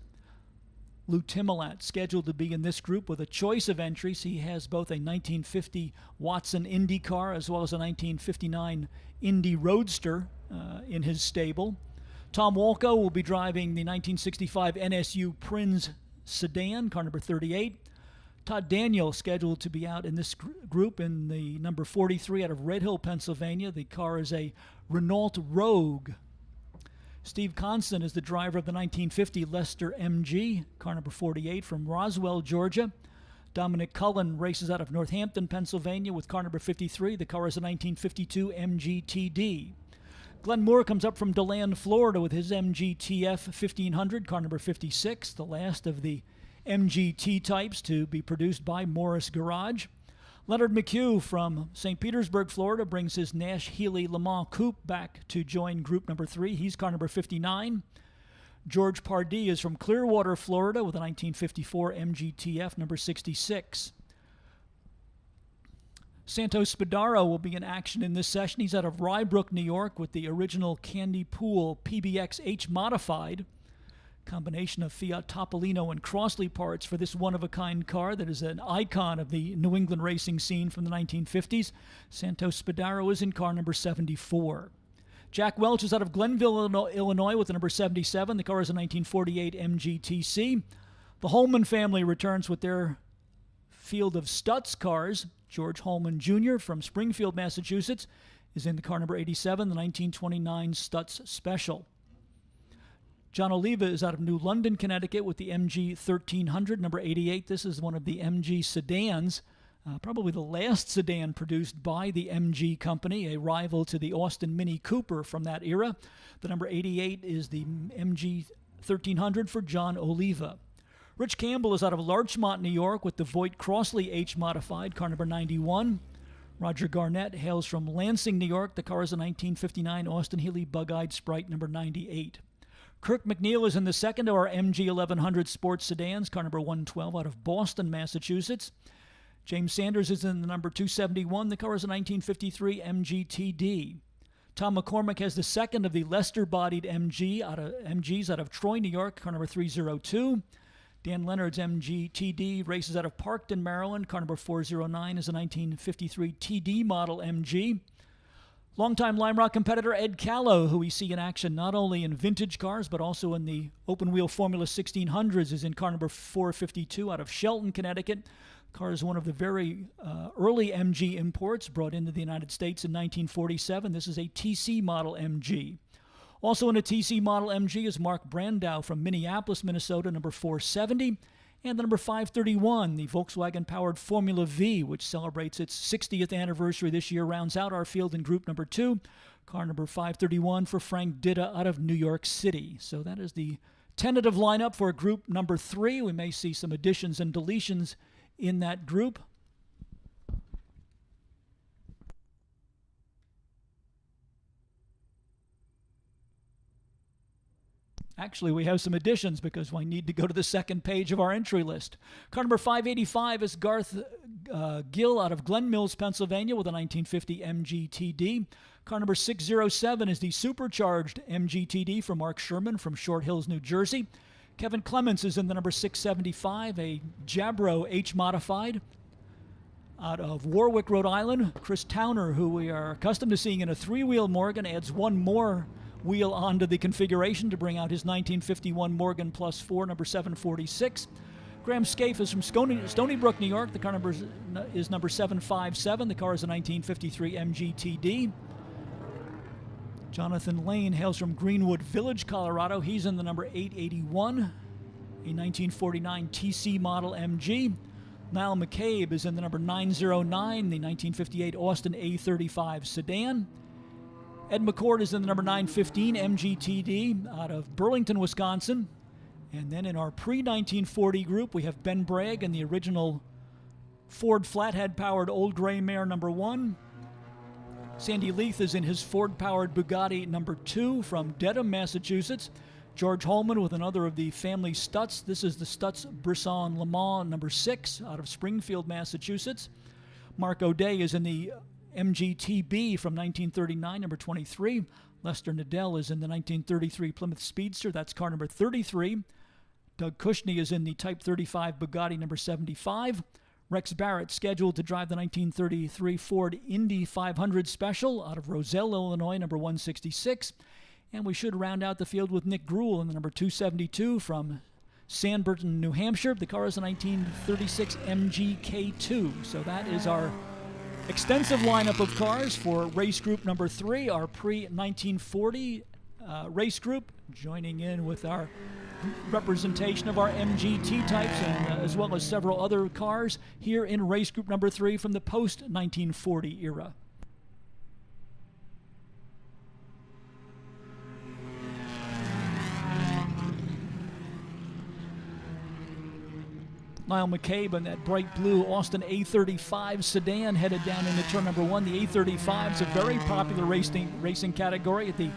Lou Timolat scheduled to be in this group with a choice of entries. He has both a 1950 Watson Indy car as well as a 1959 Indy Roadster in his stable. Tom Walco will be driving the 1965 NSU Prinz sedan, car number 38. Todd Daniel scheduled to be out in this group in the number 43 out of Red Hill, Pennsylvania. The car is a Renault Rogue. Steve Constant is the driver of the 1950 Lester MG, car number 48 from Roswell, Georgia. Dominic Cullen races out of Northampton, Pennsylvania with car number 53. The car is a 1952 MGTD. Glenn Moore comes up from DeLand, Florida with his MGTF 1500, car number 56, the last of the MGT types to be produced by Morris Garage. Leonard McHugh from St. Petersburg, Florida brings his Nash Healey Le Mans Coupe back to join group number 3. He's car number 59. George Pardee is from Clearwater, Florida with a 1954 MGTF number 66. Santos Spadaro will be in action in this session. He's out of Rybrook, New York with the original Candy Pool PBX H Modified. Combination of Fiat Topolino and Crossley parts for this one-of-a-kind car that is an icon of the New England racing scene from the 1950s. Santos Spadaro is in car number 74. Jack Welch is out of Glenville, Illinois with the number 77. The car is a 1948 MGTC. The Holman family returns with their field of Stutz cars. George Holman Jr. from Springfield, Massachusetts is in the car number 87, the 1929 Stutz Special. John Oliva is out of New London, Connecticut with the MG 1300, number 88. This is one of the MG sedans, probably the last sedan produced by the MG company, a rival to the Austin Mini Cooper from that era. The number 88 is the MG 1300 for John Oliva. Rich Campbell is out of Larchmont, New York with the Voight Crossley H Modified, car number 91. Roger Garnett hails from Lansing, New York. The car is a 1959 Austin Healey Bug-Eyed Sprite, number 98. Kirk McNeil is in the second of our MG 1100 sports sedans, car number 112 out of Boston, Massachusetts. James Sanders is in the number 271. The car is a 1953 MGTD. Tom McCormick has the second of the Lester-bodied MGs out of Troy, New York, car number 302. Dan Leonard's MGTD races out of Parkton, Maryland. Car number 409 is a 1953 TD model MG. Longtime Lime Rock competitor Ed Callow, who we see in action not only in vintage cars but also in the open-wheel Formula 1600s, is in car number 452 out of Shelton, Connecticut. The car is one of the very early MG imports brought into the United States in 1947. This is a TC model MG. Also in a TC model MG is Mark Brandow from Minneapolis, Minnesota, number 470. And the number 531, the Volkswagen-powered Formula V, which celebrates its 60th anniversary this year, rounds out our field in group number 2. Car number 531 for Frank Ditta out of New York City. So that is the tentative lineup for group number 3. We may see some additions and deletions in that group. Actually, we have some additions because we need to go to the second page of our entry list. Car number 585 is Garth Gill out of Glen Mills, Pennsylvania with a 1950 MGTD. Car number 607 is the supercharged MGTD for Mark Sherman from Short Hills, New Jersey. Kevin Clements is in the number 675, a Jabro H Modified out of Warwick, Rhode Island. Chris Towner, who we are accustomed to seeing in a three-wheel Morgan, adds one more wheel onto the configuration to bring out his 1951 Morgan Plus 4, number 746. Graham Scaife is from Stony Brook, New York. The car number is number 757. The car is a 1953 MGTD. Jonathan Lane hails from Greenwood Village, Colorado. He's in the number 881, a 1949 TC model MG. Niall McCabe is in the number 909, the 1958 Austin A35 sedan. Ed McCord is in the number 915 MGTD out of Burlington, Wisconsin. And then in our pre-1940 group, we have Ben Bragg in the original Ford Flathead-powered Old Gray Mare number 1. Sandy Leith is in his Ford-powered Bugatti number 2 from Dedham, Massachusetts. George Holman with another of the family Stutz. This is the Stutz Brisson Le Mans number 6 out of Springfield, Massachusetts. Mark O'Day is in the MGTB from 1939, number 23. Lester Nadell is in the 1933 Plymouth Speedster. That's car number 33. Doug Cushney is in the Type 35 Bugatti number 75. Rex Barrett scheduled to drive the 1933 Ford Indy 500 Special out of Roselle, Illinois, number 166. And we should round out the field with Nick Gruhl in the number 272 from Sanburton, New Hampshire. The car is a 1936 MGK2. So that is our extensive lineup of cars for race group number 3, our pre-1940 race group, joining in with our representation of our MGT types and as well as several other cars here in race group number 3 from the post-1940 era. Niall McCabe in that bright blue Austin A35 sedan headed down into turn number 1. The A35 is a very popular racing category at the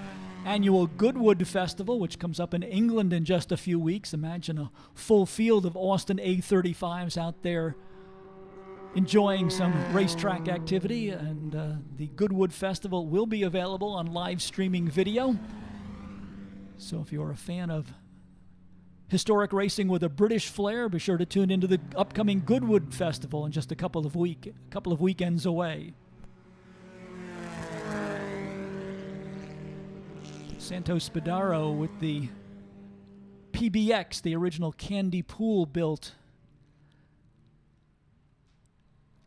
annual Goodwood Festival, which comes up in England in just a few weeks. Imagine a full field of Austin A35s out there enjoying some racetrack activity, and the Goodwood Festival will be available on live streaming video. So if you're a fan of historic racing with a British flair, be sure to tune into the upcoming Goodwood Festival in just a couple of weekends away. Santos Spadaro with the PBX, the original Candy Pool built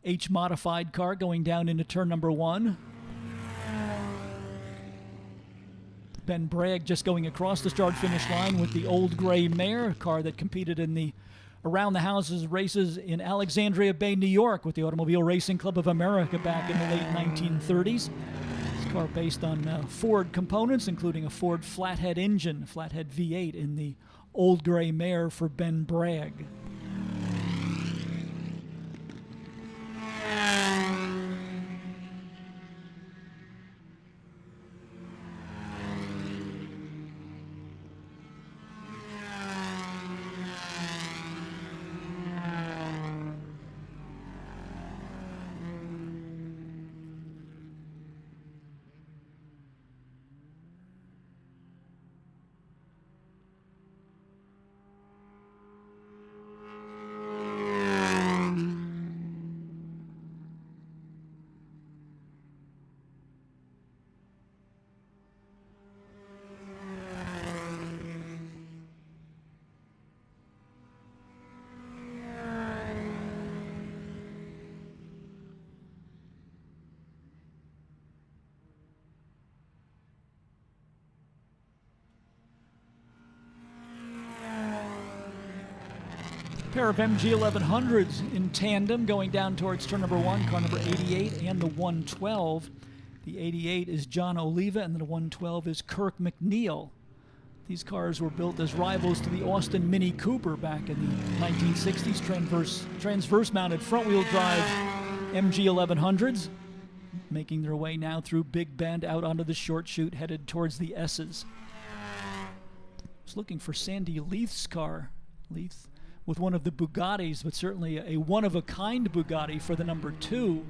H-modified car going down into turn number 1. Ben Bragg just going across the start-finish line with the Old Gray Mare, car that competed in the Around the Houses races in Alexandria Bay, New York with the Automobile Racing Club of America back in the late 1930s. This car based on Ford components, including a Ford flathead engine, flathead V8 in the Old Gray Mare for Ben Bragg. Pair of MG 1100s in tandem going down towards turn number 1, car number 88 and the 112. The 88 is John Oliva and the 112 is Kirk McNeil. These cars were built as rivals to the Austin Mini Cooper back in the 1960s, transverse mounted front wheel drive MG 1100s, making their way now through Big Bend out onto the short chute headed towards the S's. I was looking for Sandy Leith's car. Leith with one of the Bugattis, but certainly a one-of-a-kind Bugatti for the number 2.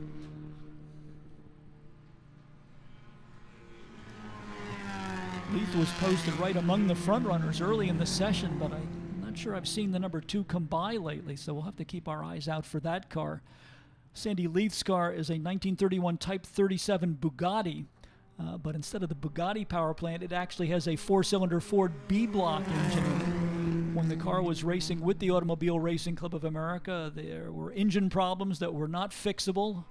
Leith was posted right among the front runners early in the session, but I'm not sure I've seen the number 2 come by lately, so we'll have to keep our eyes out for that car. Sandy Leith's car is a 1931 Type 37 Bugatti, but instead of the Bugatti power plant, it actually has a 4-cylinder Ford B-block engine. When the car was racing with the Automobile Racing Club of America, there were engine problems that were not fixable.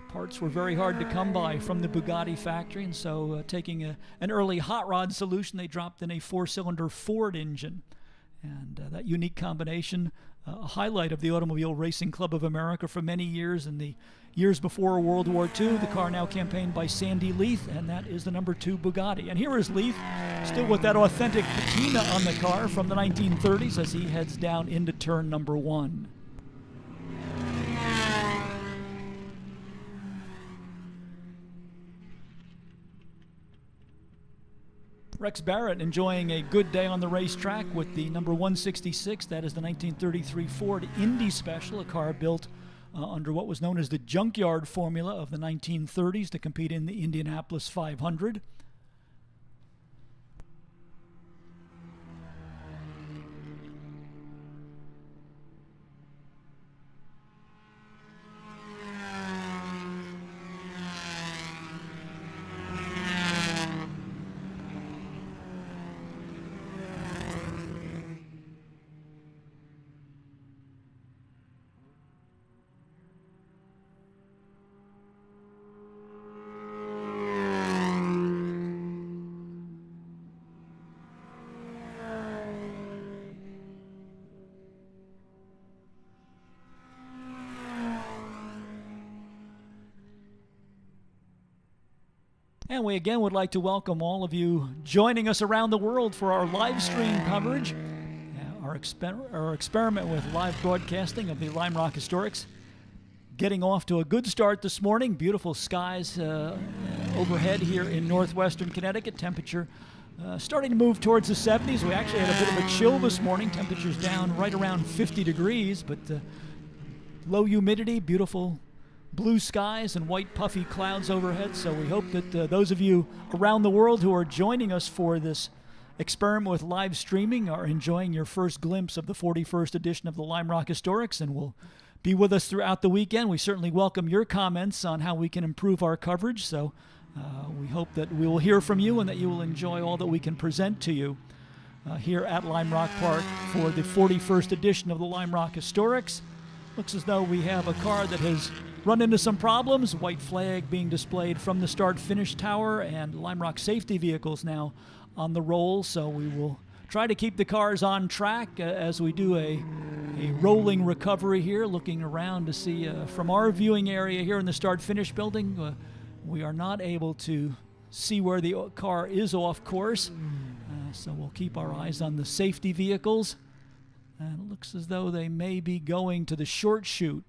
Parts were very hard to come by from the Bugatti factory, and so taking an early hot rod solution, they dropped in a 4-cylinder Ford engine. And that unique combination, a highlight of the Automobile Racing Club of America for many years. In the years before World War II, the car now campaigned by Sandy Leith, and that is the number 2 Bugatti. And here is Leith, still with that authentic patina on the car from the 1930s as he heads down into turn number 1. Rex Barrett enjoying a good day on the racetrack with the number 166. That is the 1933 Ford Indy Special, a car built under what was known as the junkyard formula of the 1930s to compete in the Indianapolis 500. And we again would like to welcome all of you joining us around the world for our live stream coverage, our experiment with live broadcasting of the Lime Rock Historics. Getting off to a good start this morning. Beautiful skies overhead here in northwestern Connecticut. Temperature starting to move towards the 70s. We actually had a bit of a chill this morning. Temperatures down right around 50 degrees, but low humidity, beautiful blue skies and white puffy clouds overhead. So we hope that those of you around the world who are joining us for this experiment with live streaming are enjoying your first glimpse of the 41st edition of the Lime Rock Historics and will be with us throughout the weekend. We certainly welcome your comments on how we can improve our coverage. So we hope that we will hear from you and that you will enjoy all that we can present to you here at Lime Rock Park for the 41st edition of the Lime Rock Historics. Looks as though we have a car that has run into some problems. White flag being displayed from the start-finish tower, and Lime Rock safety vehicles now on the roll. So we will try to keep the cars on track as we do a rolling recovery here, looking around to see from our viewing area here in the start-finish building. We are not able to see where the car is off course, so we'll keep our eyes on the safety vehicles. And it looks as though they may be going to the short chute,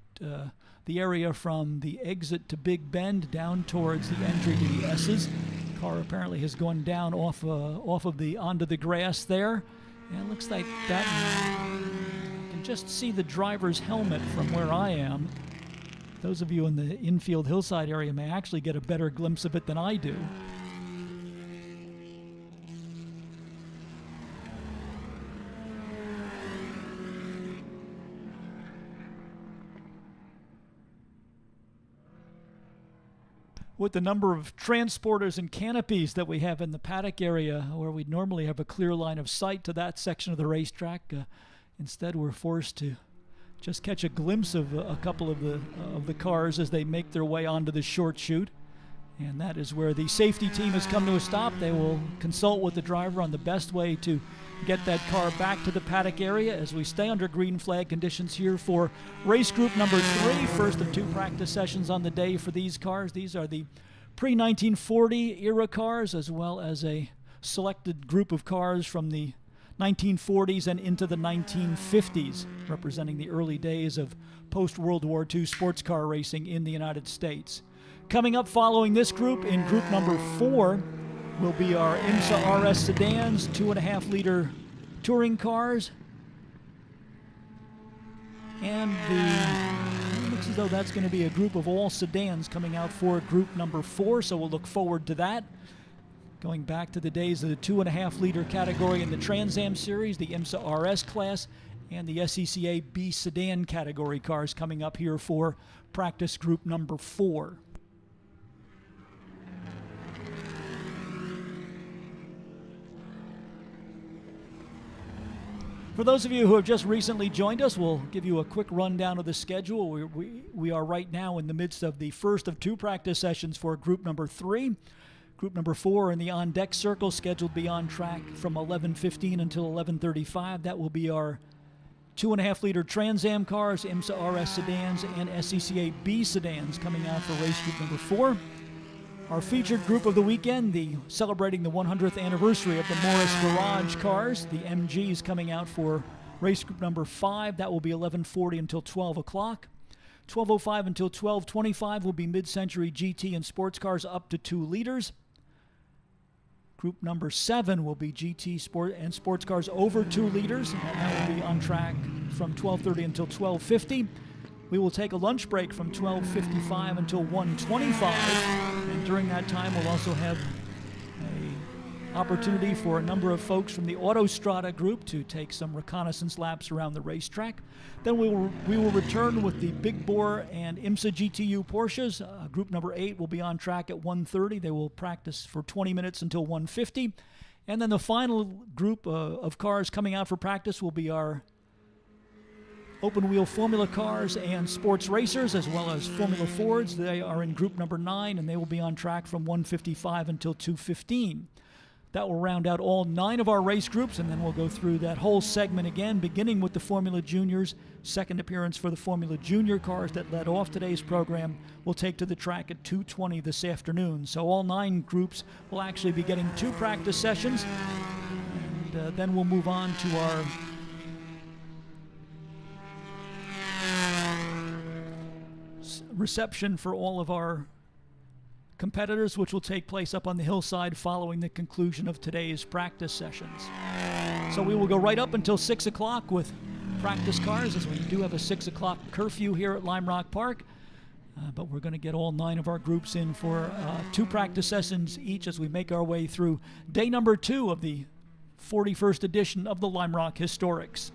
the area from the exit to Big Bend down towards the entry to the S's. The car apparently has gone down off of the onto the grass there, and it looks like that. You can just see the driver's helmet from where I am. Those of you in the infield hillside area may actually get a better glimpse of it than I do. With the number of transporters and canopies that we have in the paddock area, where we'd normally have a clear line of sight to that section of the racetrack, instead we're forced to just catch a glimpse of a couple of the cars as they make their way onto the short chute. And that is where the safety team has come to a stop. They will consult with the driver on the best way to get that car back to the paddock area as we stay under green flag conditions here for race group number 3, first of 2 practice sessions on the day for these cars. These are the pre-1940 era cars, as well as a selected group of cars from the 1940s and into the 1950s, representing the early days of post-World War II sports car racing in the United States. Coming up following this group, in group number 4, will be our IMSA RS sedans, 2.5-liter touring cars. And it looks as though that's going to be a group of all sedans coming out for group number 4, so we'll look forward to that. Going back to the days of the 2.5-liter category in the Trans Am series, the IMSA RS class, and the SCCA B sedan category cars coming up here for practice group number 4. For those of you who have just recently joined us, we'll give you a quick rundown of the schedule. We are right now in the midst of the first of 2 practice sessions for group number 3. Group number 4 in the on-deck circle, scheduled to be on track from 11:15 until 11:35. That will be our 2.5-liter Trans Am cars, IMSA RS sedans, and SCCA B sedans coming out for race group number 4. Our featured group of the weekend, celebrating the 100th anniversary of the Morris Garage cars, the MGs coming out for race group number 5. That will be 11:40 until 12 o'clock. 12:05 until 12:25 will be mid-century GT and sports cars up to 2 liters. Group number 7 will be GT Sport and sports cars over 2 liters, and that will be on track from 12:30 until 12:50. We will take a lunch break from 12:55 until 1:25, and during that time we'll also have an opportunity for a number of folks from the Autostrada group to take some reconnaissance laps around the racetrack. Then we will return with the Big Bore and IMSA GTU Porsches. Group number 8 will be on track at 1:30. They will practice for 20 minutes until 1:50. And then the final group of cars coming out for practice will be our open wheel Formula cars and sports racers, as well as Formula Fords. They are in group number 9, and they will be on track from 1:55 until 2:15. That will round out all 9 of our race groups, and then we'll go through that whole segment again, beginning with the Formula Juniors. Second appearance for the Formula Junior cars that led off today's program will take to the track at 2:20 this afternoon. So all 9 groups will actually be getting 2 practice sessions, and then we'll move on to our reception for all of our competitors, which will take place up on the hillside following the conclusion of today's practice sessions. So we will go right up until 6 o'clock with practice cars, as we do have a 6 o'clock curfew here at Lime Rock Park. But we're going to get all 9 of our groups in for 2 practice sessions each as we make our way through day number 2 of the 41st edition of the Lime Rock Historics.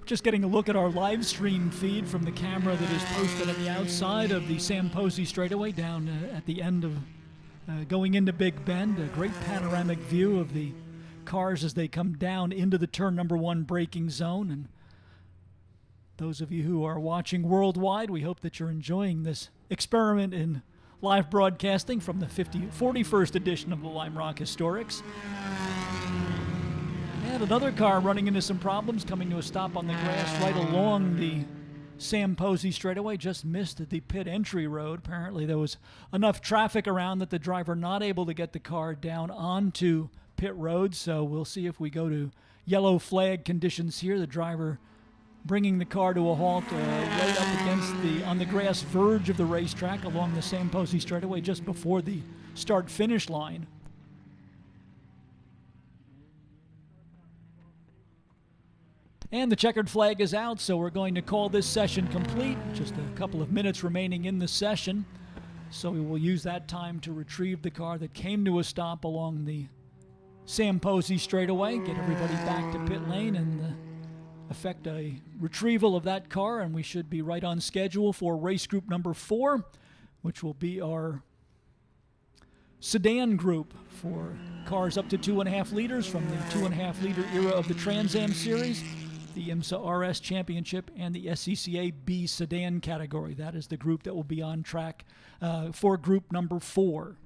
Just getting a look at our live stream feed from the camera that is posted on the outside of the Sam Posey straightaway down at the end of going into Big Bend. A great panoramic view of the cars as they come down into the turn number 1 braking zone. And those of you who are watching worldwide, we hope that you're enjoying this experiment in live broadcasting from the 41st edition of the Lime Rock Historics. And another car running into some problems, coming to a stop on the grass right along the Sam Posey straightaway, just missed the pit entry road. Apparently there was enough traffic around that the driver not able to get the car down onto pit road. So we'll see if we go to yellow flag conditions here. The driver bringing the car to a halt right up against on the grass verge of the racetrack along the Sam Posey straightaway just before the start-finish line. And the checkered flag is out, so we're going to call this session complete. Just a couple of minutes remaining in the session. So we will use that time to retrieve the car that came to a stop along the Sam Posey straightaway, get everybody back to pit lane, and effect a retrieval of that car, and we should be right on schedule for race group number 4, which will be our sedan group for cars up to 2.5 liters from the 2.5 liter era of the Trans Am series, the IMSA RS Championship, and the SCCA B sedan category. That is the group that will be on track for group number 4.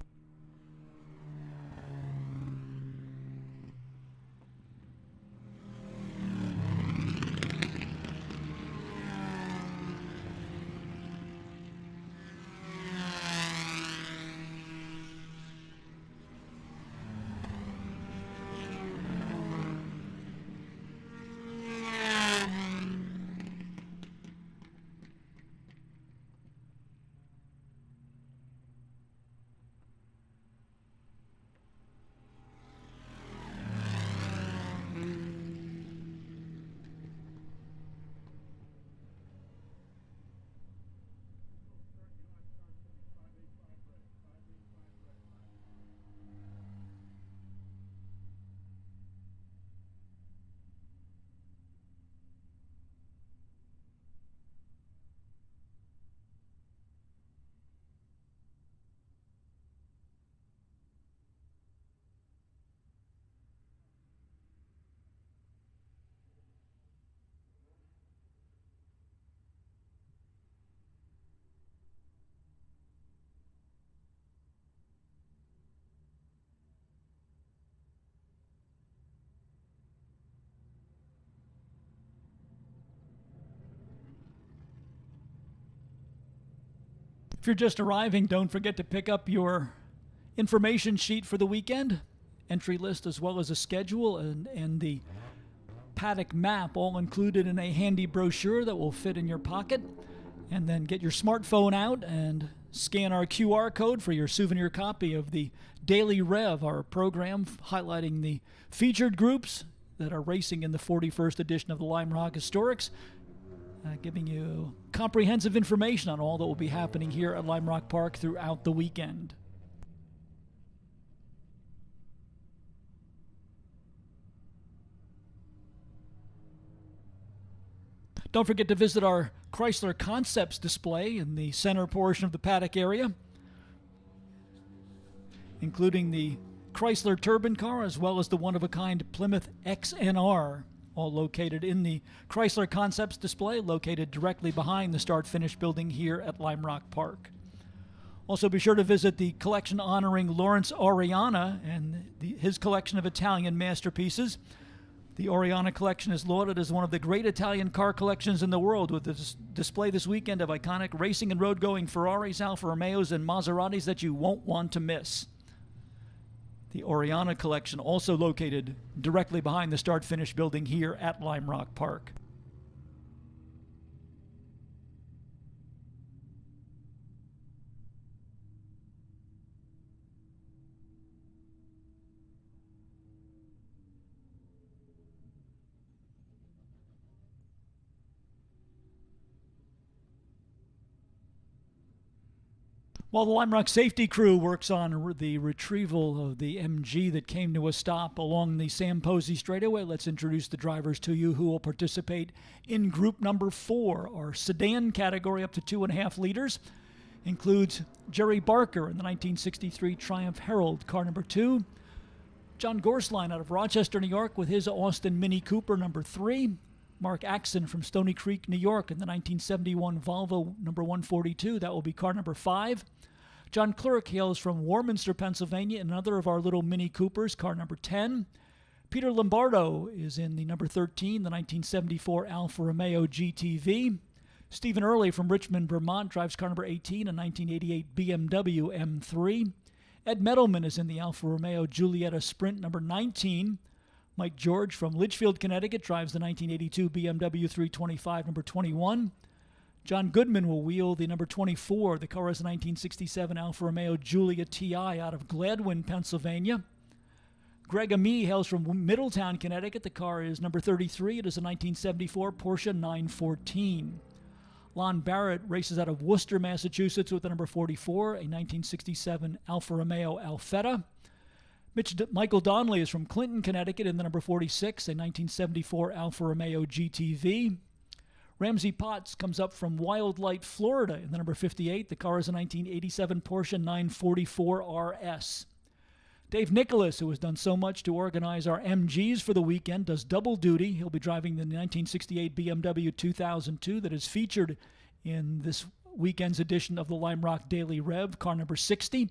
If you're just arriving, don't forget to pick up your information sheet for the weekend, entry list as well as a schedule and the paddock map, all included in a handy brochure that will fit in your pocket. And then get your smartphone out and scan our QR code for your souvenir copy of the Daily Rev, our program highlighting the featured groups that are racing in the 41st edition of the Lime Rock Historics, giving you comprehensive information on all that will be happening here at Lime Rock Park throughout the weekend. Don't forget to visit our Chrysler Concepts display in the center portion of the paddock area, including the Chrysler Turbine car as well as the one-of-a-kind Plymouth XNR, all located in the Chrysler Concepts display, located directly behind the start-finish building here at Lime Rock Park. Also, be sure to visit the collection honoring Lawrence Oriana and his collection of Italian masterpieces. The Oriana collection is lauded as one of the great Italian car collections in the world, with a display this weekend of iconic racing and road-going Ferraris, Alfa Romeos, and Maseratis that you won't want to miss. The Oriana collection also located directly behind the start-finish building here at Lime Rock Park. While the Lime Rock safety crew works on the retrieval of the MG that came to a stop along the Sam Posey straightaway, let's introduce the drivers to you who will participate in group number 4. Our sedan category up to 2.5 liters includes Jerry Barker in the 1963 Triumph Herald, car number 2. John Gorsline out of Rochester, New York with his Austin Mini Cooper number 3. Mark Axon from Stony Creek, New York in the 1971 Volvo number 142. That will be car number 5. John Clerk hails from Warminster, Pennsylvania, in another of our little Mini Coopers, car number 10. Peter Lombardo is in the number 13, the 1974 Alfa Romeo GTV. Stephen Early from Richmond, Vermont, drives car number 18, a 1988 BMW M3. Ed Mettleman is in the Alfa Romeo Giulietta Sprint number 19. Mike George from Litchfield, Connecticut, drives the 1982 BMW 325 number 21. John Goodman will wheel the number 24. The car is a 1967 Alfa Romeo Giulia TI out of Gladwin, Pennsylvania. Greg Amee hails from Middletown, Connecticut. The car is number 33. It is a 1974 Porsche 914. Lon Barrett races out of Worcester, Massachusetts with the number 44, a 1967 Alfa Romeo Alfetta. Michael Donnelly is from Clinton, Connecticut in the number 46, a 1974 Alfa Romeo GTV. Ramsey Potts comes up from Wildlight, Florida in the number 58. The car is a 1987 Porsche 944 RS. Dave Nicholas, who has done so much to organize our MGs for the weekend, does double duty. He'll be driving the 1968 BMW 2002 that is featured in this weekend's edition of the Lime Rock Daily Rev, car number 60.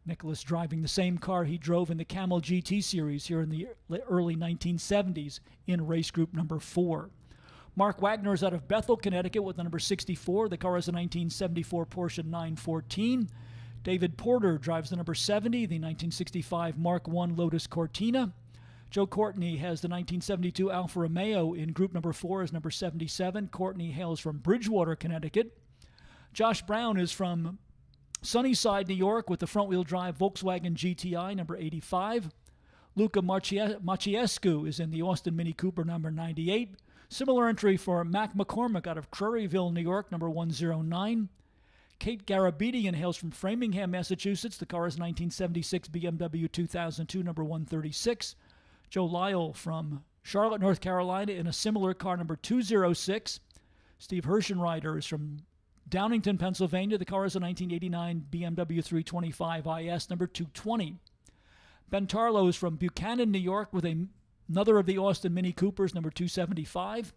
Nicholas driving the same car he drove in the Camel GT series here in the early 1970s in race group number 4. Mark Wagner is out of Bethel, Connecticut with the number 64. The car is a 1974 Porsche 914. David Porter drives the number 70, the 1965 Mark I Lotus Cortina. Joe Courtney has the 1972 Alfa Romeo in group number 4 as number 77. Courtney hails from Bridgewater, Connecticut. Josh Brown is from Sunnyside, New York with the front-wheel drive Volkswagen GTI number 85. Luca Maciescu is in the Austin Mini Cooper number 98. Similar entry for Mac McCormick out of Craryville, New York, number 109. Kate Garabedian hails from Framingham, Massachusetts. The car is 1976 BMW 2002, number 136. Joe Lyle from Charlotte, North Carolina, in a similar car, number 206. Steve Hirschenreiter is from Downington, Pennsylvania. The car is a 1989 BMW 325 IS, number 220. Ben Tarlow is from Buchanan, New York, with another of the Austin Mini Coopers, number 275.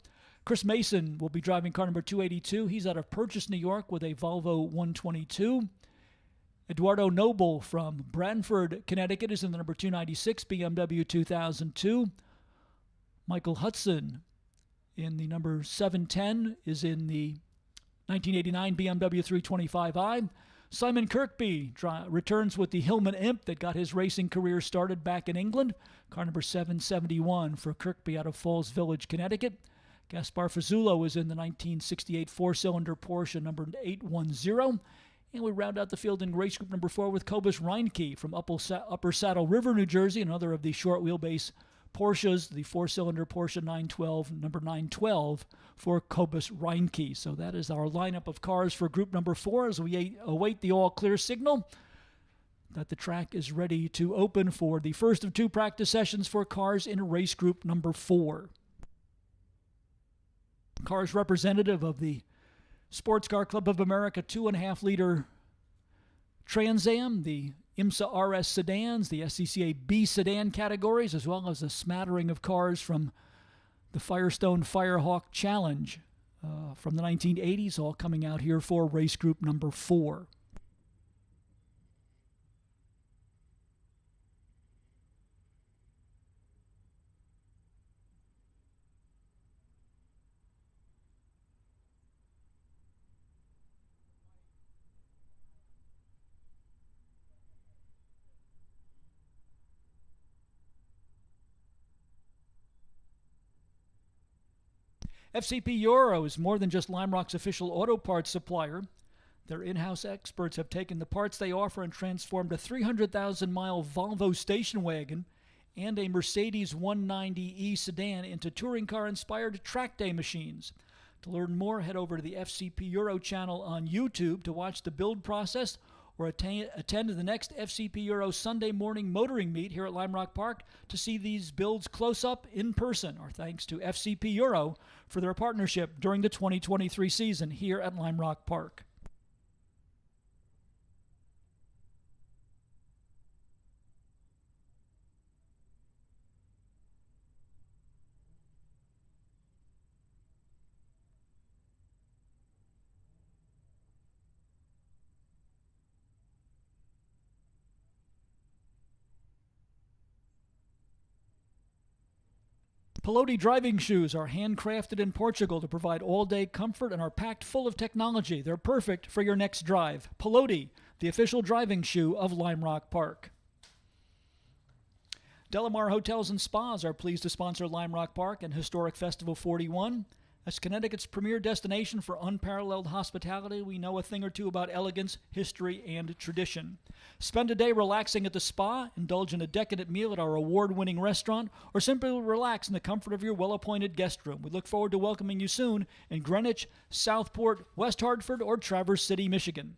Chris Mason will be driving car number 282. He's out of Purchase, New York, with a Volvo 122. Eduardo Noble from Branford, Connecticut, is in the number 296 BMW 2002. Michael Hudson in the number 710 is in the 1989 BMW 325i. Simon Kirkby returns with the Hillman Imp that got his racing career started back in England. Car number 771 for Kirkby out of Falls Village, Connecticut. Gaspar Fazzulo is in the 1968 four-cylinder Porsche number 810. And we round out the field in race group number 4 with Cobus Reinke from Upper Saddle River, New Jersey, another of the short wheelbase Porsches, the four-cylinder Porsche 912, number 912 for Cobus Reinke. So that is our lineup of cars for group number 4 as we await the all-clear signal that the track is ready to open for the first of 2 practice sessions for cars in race group number 4. Cars representative of the Sports Car Club of America 2.5-liter Trans Am, the IMSA RS sedans, the SCCA B sedan categories, as well as a smattering of cars from the Firestone Firehawk Challenge from the 1980s, all coming out here for race group number 4. FCP Euro is more than just Lime Rock's official auto parts supplier. Their in-house experts have taken the parts they offer and transformed a 300,000-mile Volvo station wagon and a Mercedes 190e sedan into touring car-inspired track day machines. To learn more, head over to the FCP Euro channel on YouTube to watch the build process or attend the next FCP Euro Sunday morning motoring meet here at Lime Rock Park to see these builds close up in person. Our thanks to FCP Euro for their partnership during the 2023 season here at Lime Rock Park. Pelote driving shoes are handcrafted in Portugal to provide all-day comfort and are packed full of technology. They're perfect for your next drive. Pelote, the official driving shoe of Lime Rock Park. Delamar Hotels and Spas are pleased to sponsor Lime Rock Park and Historic Festival 41. As Connecticut's premier destination for unparalleled hospitality, we know a thing or two about elegance, history, and tradition. Spend a day relaxing at the spa, indulge in a decadent meal at our award-winning restaurant, or simply relax in the comfort of your well-appointed guest room. We look forward to welcoming you soon in Greenwich, Southport, West Hartford, or Traverse City, Michigan.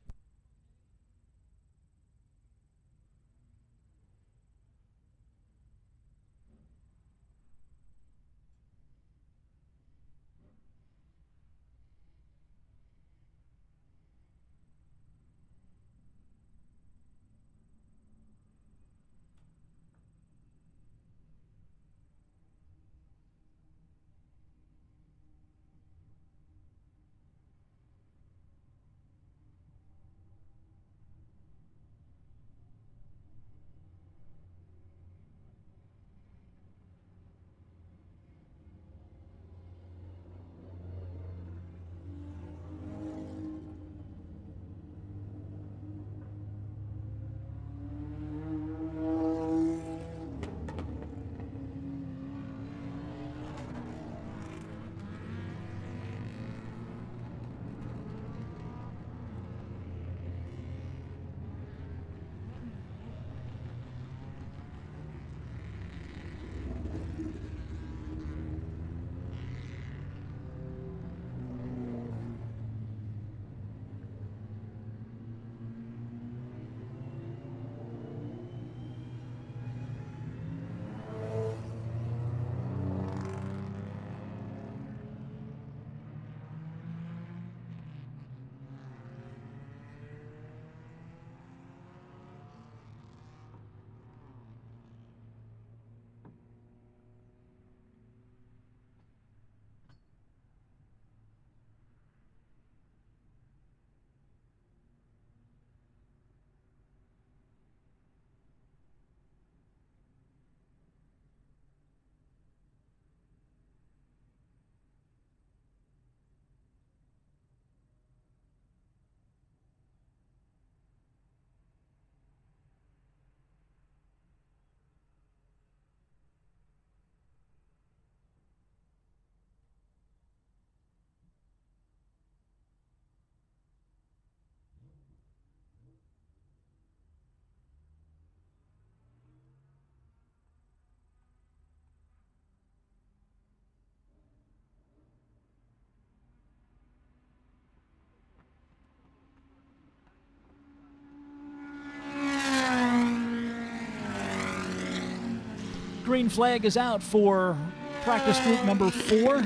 green flag is out for practice group number 4.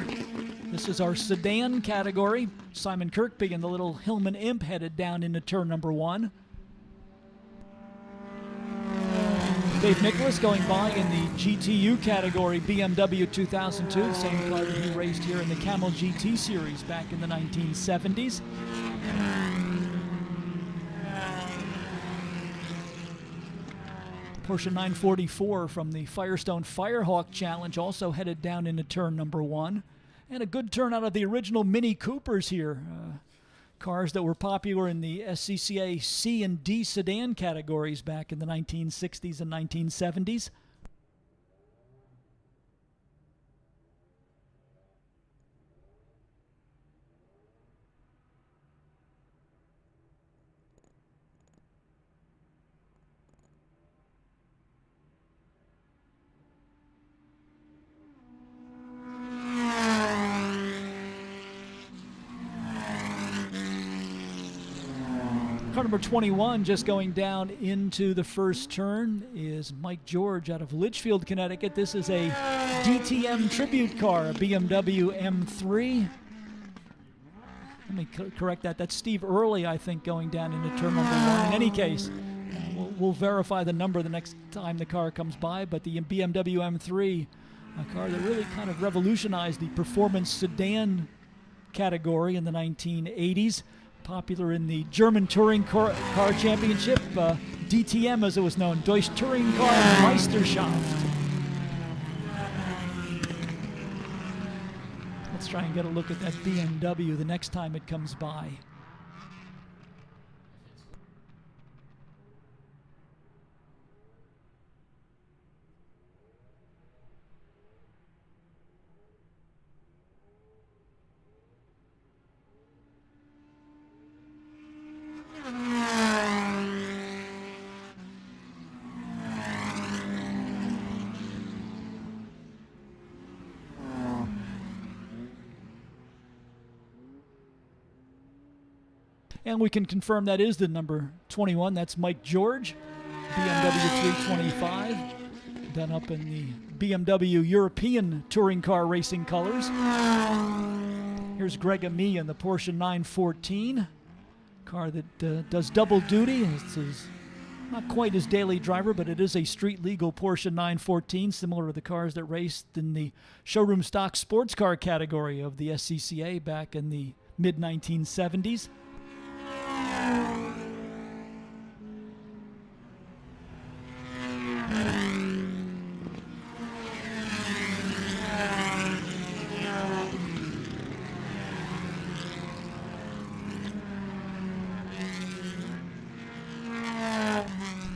This is our sedan category. Simon Kirkby and the little Hillman Imp headed down into turn number 1. Dave Nicholas going by in the GTU category, BMW 2002, the same car that he raced here in the Camel GT series back in the 1970s. Porsche 944 from the Firestone Firehawk Challenge also headed down into turn number 1. And a good turn out of the original Mini Coopers here. Cars that were popular in the SCCA C and D sedan categories back in the 1960s and 1970s. Car number 21 just going down into the first turn is Mike George out of Litchfield, Connecticut. This is a DTM tribute car, a BMW M3. Let me correct that. That's Steve Early, I think, going down into turn number 1. In any case, we'll verify the number the next time the car comes by, but the BMW M3, a car that really kind of revolutionized the performance sedan category in the 1980s. Popular in the German Touring Car Championship, DTM as it was known, Deutsche Touring Car Meisterschaft. Let's try and get a look at that BMW the next time it comes by. And we can confirm that is the number 21. That's Mike George, BMW 325, done up in the BMW European Touring Car Racing colors. Here's Greg Amie in the Porsche 914, car that does double duty. It's not quite his daily driver, but it is a street-legal Porsche 914, similar to the cars that raced in the showroom stock sports car category of the SCCA back in the mid-1970s.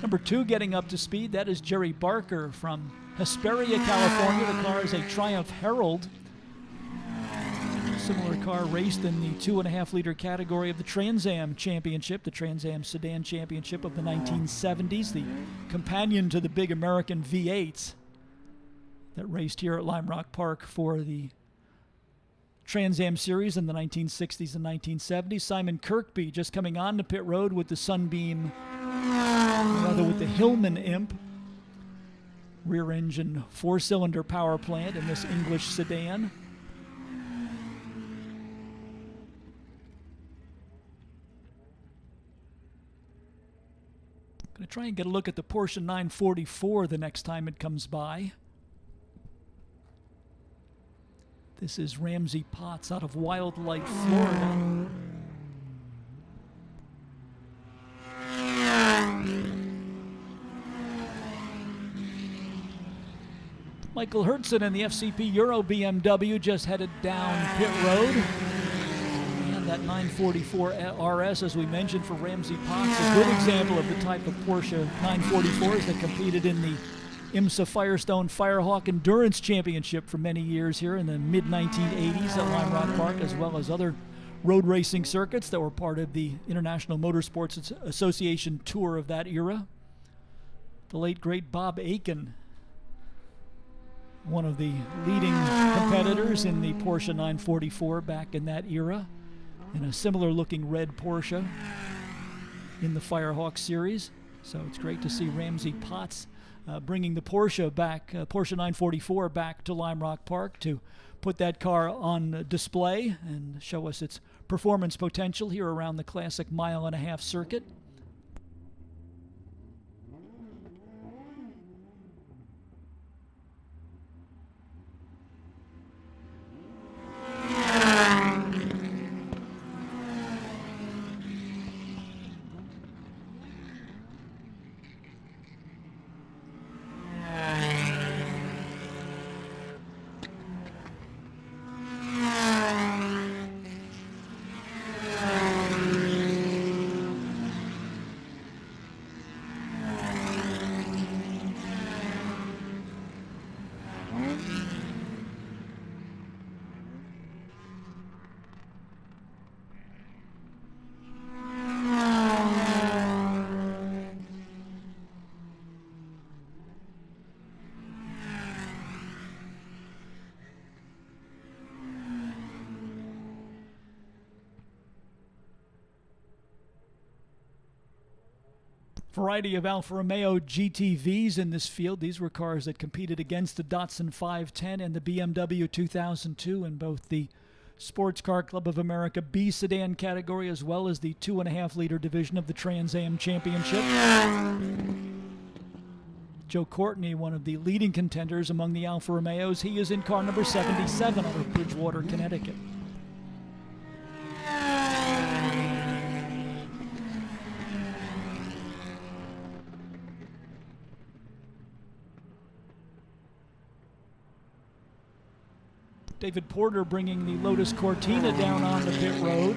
Number 2 getting up to speed, that is Jerry Barker from Hesperia, California. The car is a Triumph Herald. Similar car raced in the 2.5-liter category of the Trans Am Championship, the Trans Am Sedan Championship of the 1970s, the companion to the big American V8s that raced here at Lime Rock Park for the Trans Am Series in the 1960s and 1970s. Simon Kirkby just coming on the pit road with the Sunbeam, rather with the Hillman Imp, rear-engine 4-cylinder power plant in this English sedan. Going to try and get a look at the Porsche 944 the next time it comes by. This is Ramsey Potts out of Wildlight, Florida. Michael Hertzen in the FCP Euro BMW just headed down pit road. That 944 RS, as we mentioned, for Ramsey Potts, a good example of the type of Porsche 944s that competed in the IMSA Firestone Firehawk Endurance Championship for many years here in the mid-1980s at Lime Rock Park, as well as other road racing circuits that were part of the International Motorsports Association tour of that era. The late, great Bob Aiken, one of the leading competitors in the Porsche 944 back in that era, in a similar looking red Porsche in the Firehawk series. So it's great to see Ramsey Potts bringing the Porsche back, Porsche 944 back to Lime Rock Park to put that car on display and show us its performance potential here around the classic mile-and-a-half circuit. Variety of Alfa Romeo GTVs in this field. These were cars that competed against the Datsun 510 and the BMW 2002 in both the Sports Car Club of America B sedan category as well as the 2.5-liter division of the Trans Am Championship. Joe Courtney, one of the leading contenders among the Alfa Romeos, he is in car number 77 out of Bridgewater, Connecticut. David Porter bringing the Lotus Cortina down on the pit road.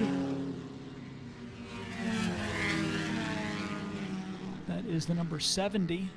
That is the number 70.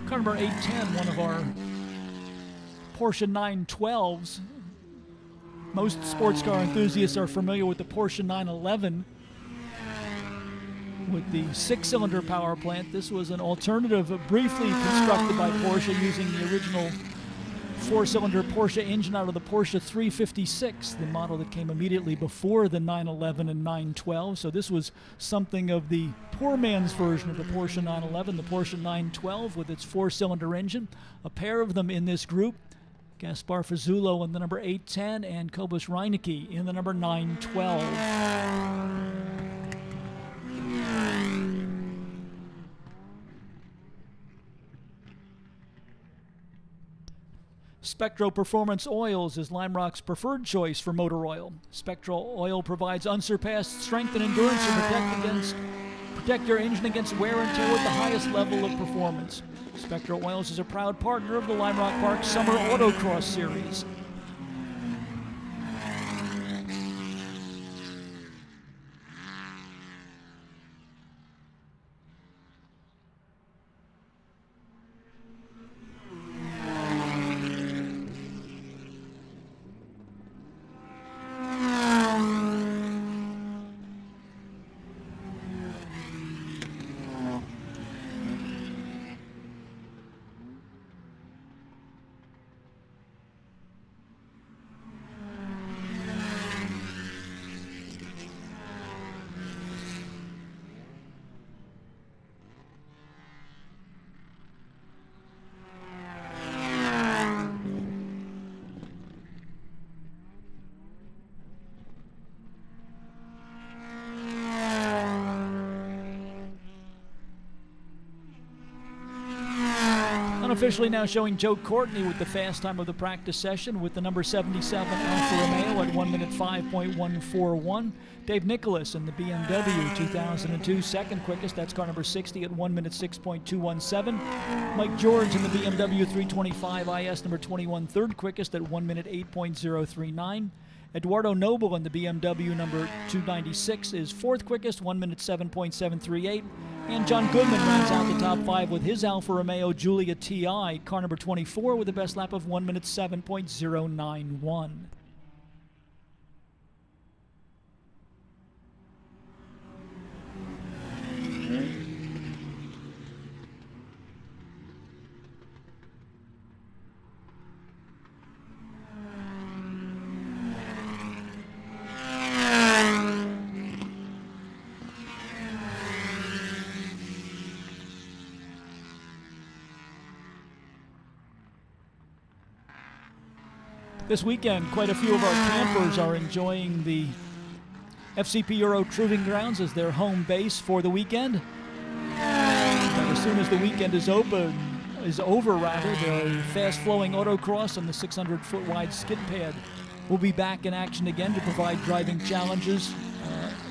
Car number 810, one of our Porsche 912s. Most sports car enthusiasts are familiar with the Porsche 911 with the 6-cylinder power plant. This was an alternative briefly constructed by Porsche using the original 4-cylinder Porsche engine out of the Porsche 356, the model that came immediately before the 911 and 912. So this was something of the poor man's version of the Porsche 911, the Porsche 912 with its 4-cylinder engine. A pair of them in this group, Gaspar Fazzulo in the number 810 and Kobus Reinecke in the number 912. Spectro Performance Oils is Lime Rock's preferred choice for motor oil. Spectro oil provides unsurpassed strength and endurance to protect your engine against wear and tear with the highest level of performance. Spectro Oils is a proud partner of the Lime Rock Park Summer Autocross Series. Officially now showing Joe Courtney with the fast time of the practice session with the number 77 Alfa Romeo at 1 minute 5.141. Dave Nicholas in the BMW 2002 second quickest. That's car number 60 at 1 minute 6.217. Mike George in the BMW 325 IS number 21 third quickest at 1 minute 8.039. Eduardo Noble in the BMW number 296 is fourth quickest, 1 minute 7.738. And John Goodman rounds out the top five with his Alfa Romeo Giulia TI, car number 24, with the best lap of 1 minute 7.091. This weekend, quite a few of our campers are enjoying the FCP Euro Proving Grounds as their home base for the weekend. And as soon as the weekend is over, the fast-flowing autocross and the 600-foot wide skid pad will be back in action again to provide driving challenges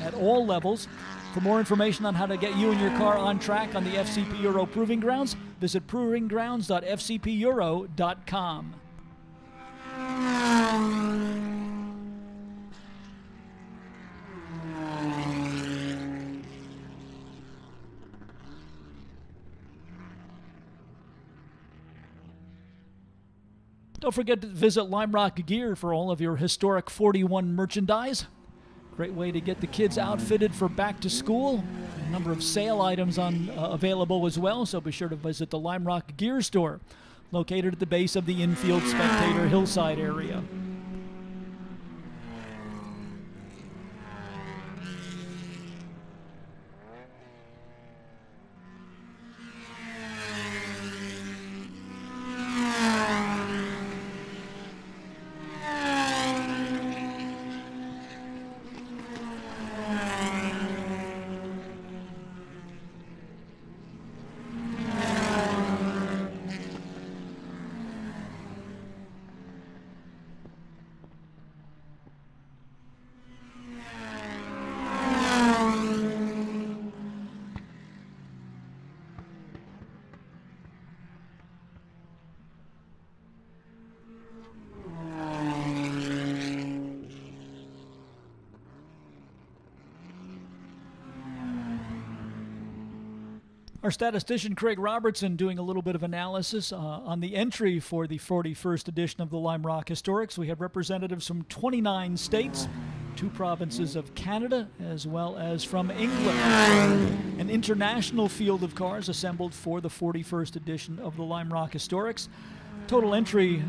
at all levels. For more information on how to get you and your car on track on the FCP Euro Proving Grounds, visit provinggrounds.fcpeuro.com. Don't forget to visit Lime Rock Gear for all of your historic 41 merchandise. Great way to get the kids outfitted for back to school. A number of sale items available as well, so be sure to visit the Lime Rock Gear store, located at the base of the infield spectator hillside area. Our statistician Craig Robertson doing a little bit of analysis on the entry for the 41st edition of the Lime Rock Historics. We have representatives from 29 states, 2 provinces of Canada, as well as from England. An international field of cars assembled for the 41st edition of the Lime Rock Historics. Total entry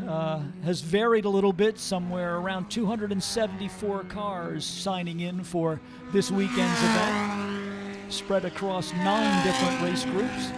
has varied a little bit, somewhere around 274 cars signing in for this weekend's event, spread across 9 different race groups.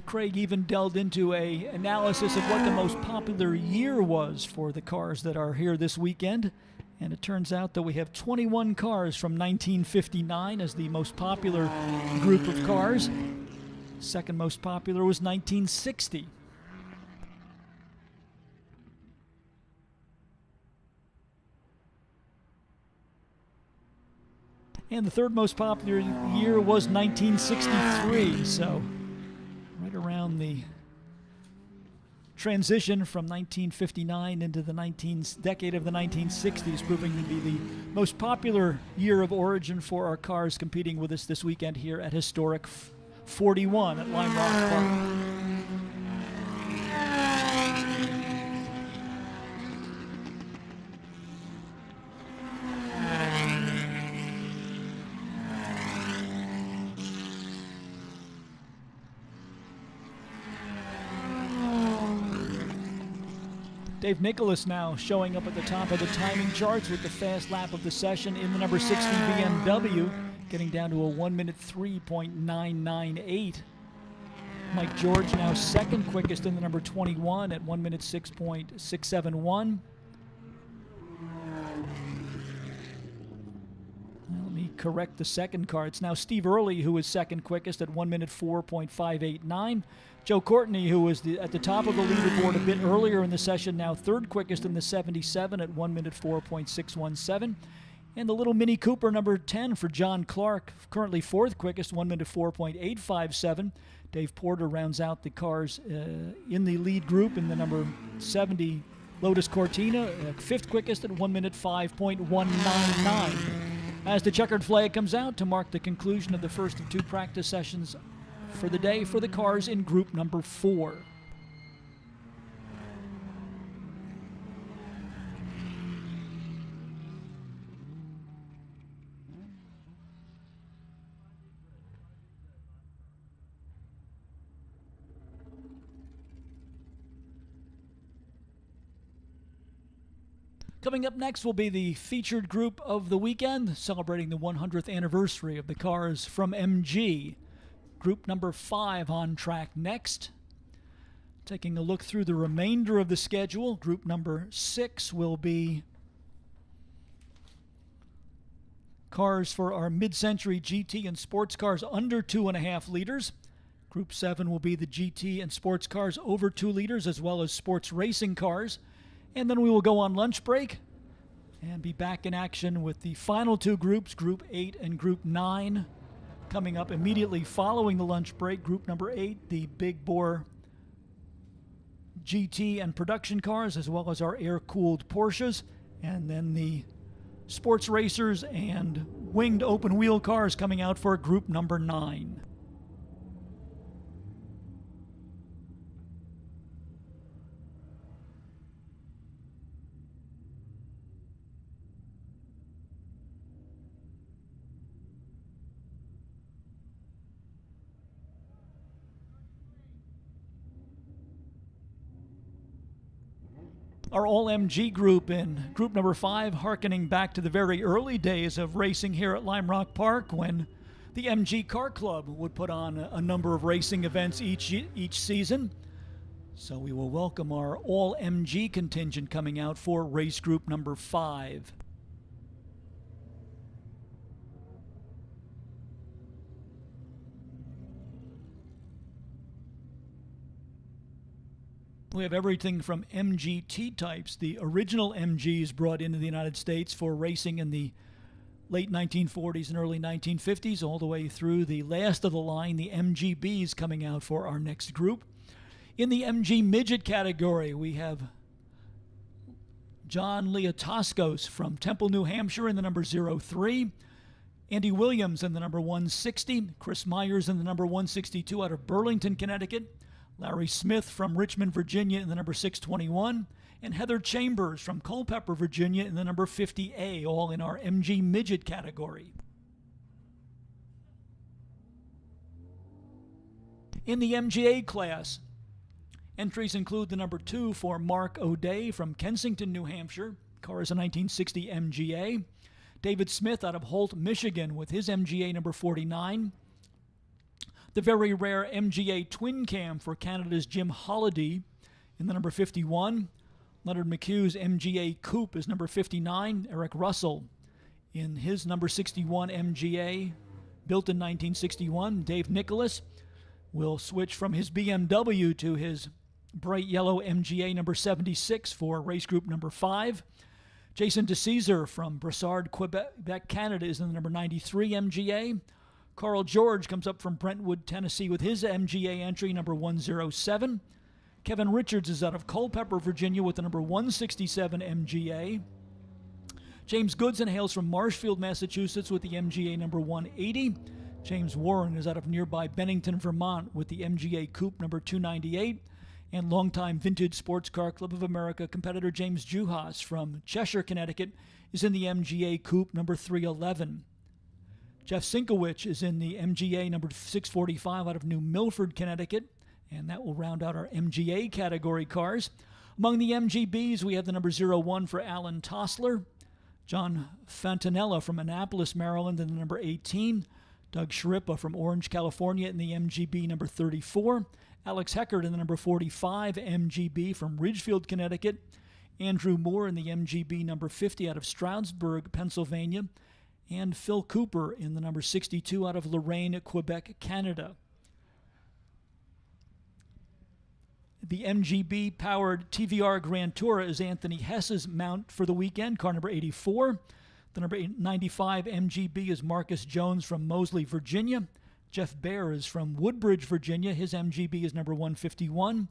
Craig even delved into an analysis of what the most popular year was for the cars that are here this weekend. And it turns out that we have 21 cars from 1959 as the most popular group of cars. Second most popular was 1960. And the third most popular year was 1963, so right around the transition from 1959 into the decade of the 1960s, proving to be the most popular year of origin for our cars competing with us this weekend here at Historic 41 at Lime Rock Park. Dave Nicholas now showing up at the top of the timing charts with the fast lap of the session in the number 60 BMW. getting down to a 1 minute 3.998. Mike George now second quickest in the number 21 at 1 minute 6.671. Let me correct the second car. It's now Steve Early who is second quickest at 1 minute 4.589. Joe Courtney, who was at the top of the leaderboard a bit earlier in the session, now third quickest in the 77 at 1 minute 4.617. And the little Mini Cooper number 10 for John Clark, currently fourth quickest, 1 minute 4.857. Dave Porter rounds out the cars in the lead group in the number 70 Lotus Cortina, fifth quickest at 1 minute 5.199. As the checkered flag comes out to mark the conclusion of the first of two practice sessions for the day for the cars in group number 4. Coming up next will be the featured group of the weekend, celebrating the 100th anniversary of the cars from MG. Group number 5 on track next. Taking a look through the remainder of the schedule, group number 6 will be cars for our mid-century GT and sports cars under 2.5 liters. Group 7 will be the GT and sports cars over 2 liters, as well as sports racing cars. And then we will go on lunch break and be back in action with the final two groups, Group 8 and Group 9. Coming up immediately following the lunch break, Group number 8, the big bore GT and production cars, as well as our air-cooled Porsches. And then the sports racers and winged open-wheel cars coming out for Group number 9. Our all-MG group in group number 5, hearkening back to the very early days of racing here at Lime Rock Park, when the MG Car Club would put on a number of racing events each season. So we will welcome our all-MG contingent coming out for race group number 5. We have everything from MGT types, the original MGs brought into the United States for racing in the late 1940s and early 1950s, all the way through the last of the line, the MGBs, coming out for our next group. In the MG midget category, we have John Leotoskos from Temple, New Hampshire in the number 03, Andy Williams in the number 160, Chris Myers in the number 162 out of Burlington, Connecticut, Larry Smith from Richmond, Virginia in the number 621, and Heather Chambers from Culpeper, Virginia in the number 50A, all in our MG midget category. In the MGA class, entries include the number 2 for Mark O'Day from Kensington, New Hampshire. Car is a 1960 MGA. David Smith out of Holt, Michigan with his MGA number 49. The very rare MGA twin cam for Canada's Jim Holliday in the number 51. Leonard McHugh's MGA Coupe is number 59. Eric Russell in his number 61 MGA, built in 1961. Dave Nicholas will switch from his BMW to his bright yellow MGA number 76 for race group number 5. Jason DeCesar from Brossard, Quebec, Canada is in the number 93 MGA. Carl George comes up from Brentwood, Tennessee with his MGA entry, number 107. Kevin Richards is out of Culpeper, Virginia with the number 167 MGA. James Goodson hails from Marshfield, Massachusetts with the MGA number 180. James Warren is out of nearby Bennington, Vermont with the MGA Coupe number 298. And longtime Vintage Sports Car Club of America competitor James Juhas from Cheshire, Connecticut is in the MGA Coupe number 311. Jeff Sinkowicz is in the MGA number 645 out of New Milford, Connecticut, and that will round out our MGA category cars. Among the MGBs, we have the number 01 for Alan Tossler, John Fantanella from Annapolis, Maryland in the number 18. Doug Sharippa from Orange, California in the MGB number 34. Alex Heckert in the number 45 MGB from Ridgefield, Connecticut. Andrew Moore in the MGB number 50 out of Stroudsburg, Pennsylvania. And Phil Cooper in the number 62 out of Lorraine, Quebec, Canada. The MGB-powered TVR Grand Tour is Anthony Hess's mount for the weekend, car number 84. The number 95 MGB is Marcus Jones from Moseley, Virginia. Jeff Baer is from Woodbridge, Virginia. His MGB is number 151.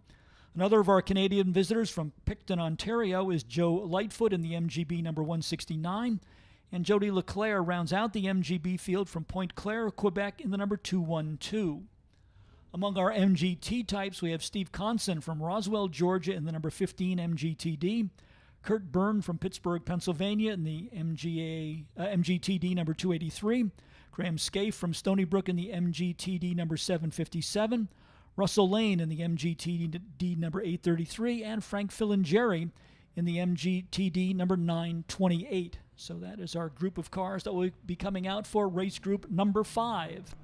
Another of our Canadian visitors from Picton, Ontario is Joe Lightfoot in the MGB number 169. And Jody Leclerc rounds out the MGB field from Pointe Claire, Quebec in the number 212. Among our MGT types, we have Steve Conson from Roswell, Georgia in the number 15 MGTD. Kurt Byrne from Pittsburgh, Pennsylvania in the MGTD number 283. Graham Scaife from Stony Brook in the MGTD number 757. Russell Lane in the MGTD number 833. And Frank Filingeri in the MGTD number 928. So that is our group of cars that will be coming out for race group number 5.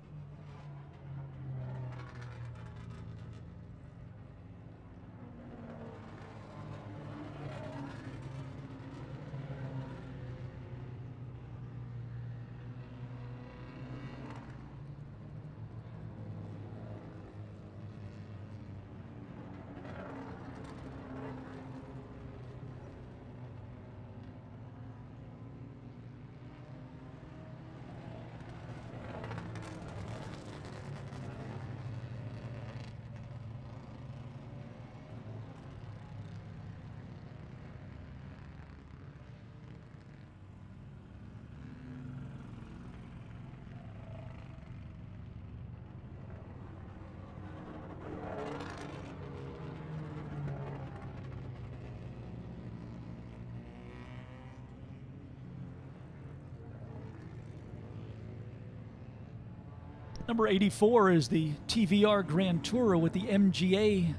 Number 84 is the TVR Grand Tourer with the MGA.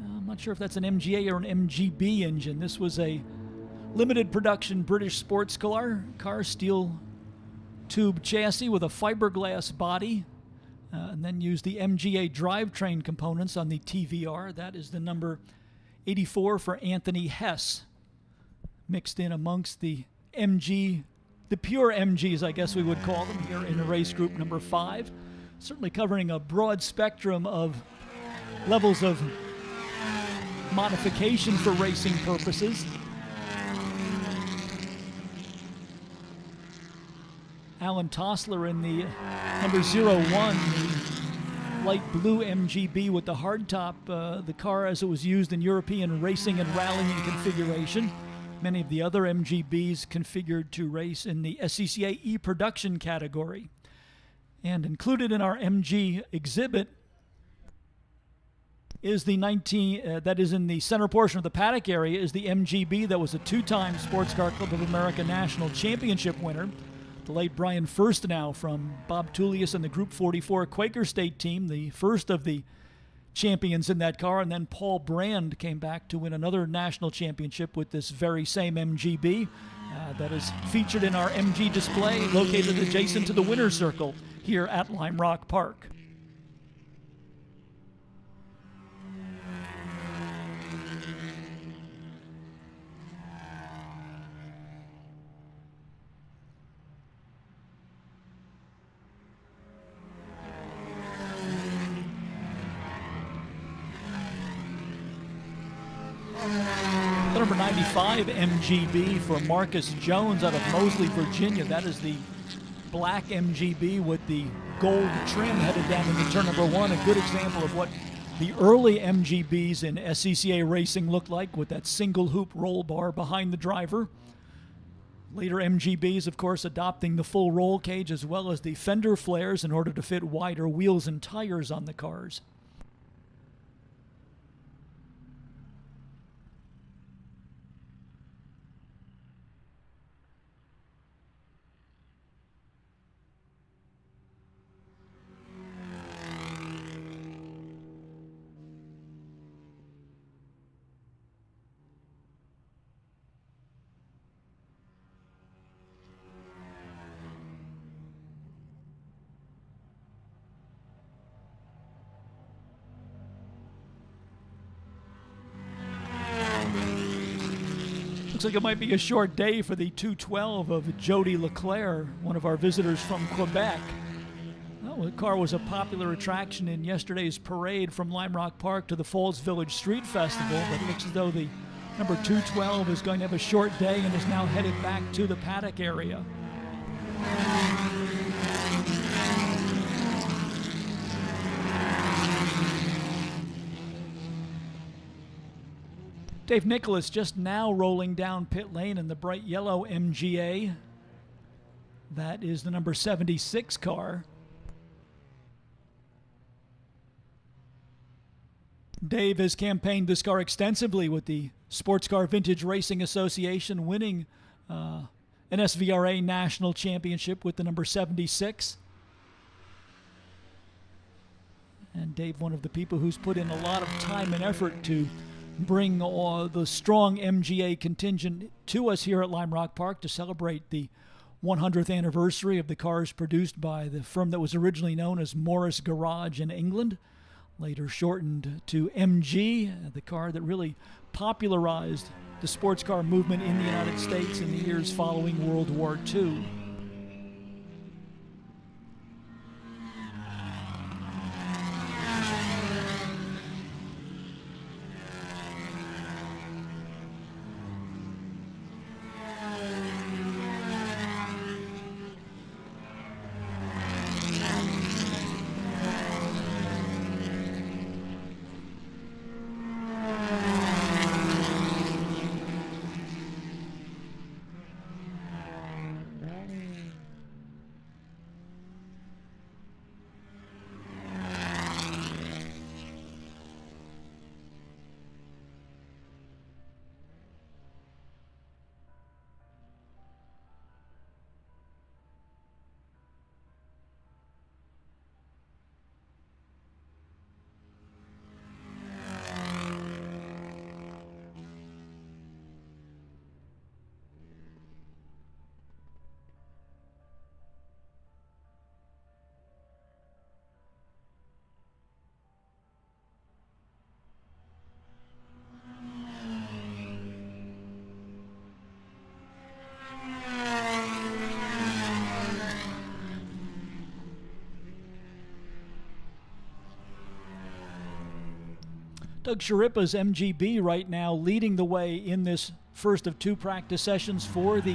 I'm not sure if that's an MGA or an MGB engine. This was a limited production British sports car steel tube chassis with a fiberglass body, and then used the MGA drivetrain components on the TVR. That is the number 84 for Anthony Hess, mixed in amongst the pure MGs, I guess we would call them, here in race group number 5. Certainly covering a broad spectrum of levels of modification for racing purposes. Alan Tossler in the number 01, the light blue MGB with the hardtop, the car as it was used in European racing and rallying configuration. Many of the other MGBs configured to race in the SCCA E-Production category. And included in our MG exhibit is the that is in the center portion of the paddock area, is the MGB that was a 2-time Sports Car Club of America National Championship winner. The late Brian Firstenow from Bob Tullius and the Group 44 Quaker State team, the first of the champions in that car, and then Paul Brand came back to win another national championship with this very same MGB that is featured in our MG display located adjacent to the winner's circle here at Lime Rock Park. The number 95 MGB for Marcus Jones out of Moseley, Virginia. That is the black MGB with the gold trim headed down into turn number 1. A good example of what the early MGBs in SCCA racing looked like, with that single hoop roll bar behind the driver. Later MGBs, of course, adopting the full roll cage as well as the fender flares in order to fit wider wheels and tires on the cars. Looks like it might be a short day for the 212 of Jody Leclerc, one of our visitors from Quebec. Well, the car was a popular attraction in yesterday's parade from Lime Rock Park to the Falls Village Street Festival, but it looks as though the number 212 is going to have a short day and is now headed back to the paddock area. Dave Nicholas just now rolling down pit lane in the bright yellow MGA. That is the number 76 car. Dave has campaigned this car extensively with the Sports Car Vintage Racing Association, winning an SVRA National Championship with the number 76. And Dave, one of the people who's put in a lot of time and effort to bring the strong MGA contingent to us here at Lime Rock Park to celebrate the 100th anniversary of the cars produced by the firm that was originally known as Morris Garage in England, later shortened to MG, the car that really popularized the sports car movement in the United States in the years following World War II. Doug Sharippa's MGB right now leading the way in this first of two practice sessions for the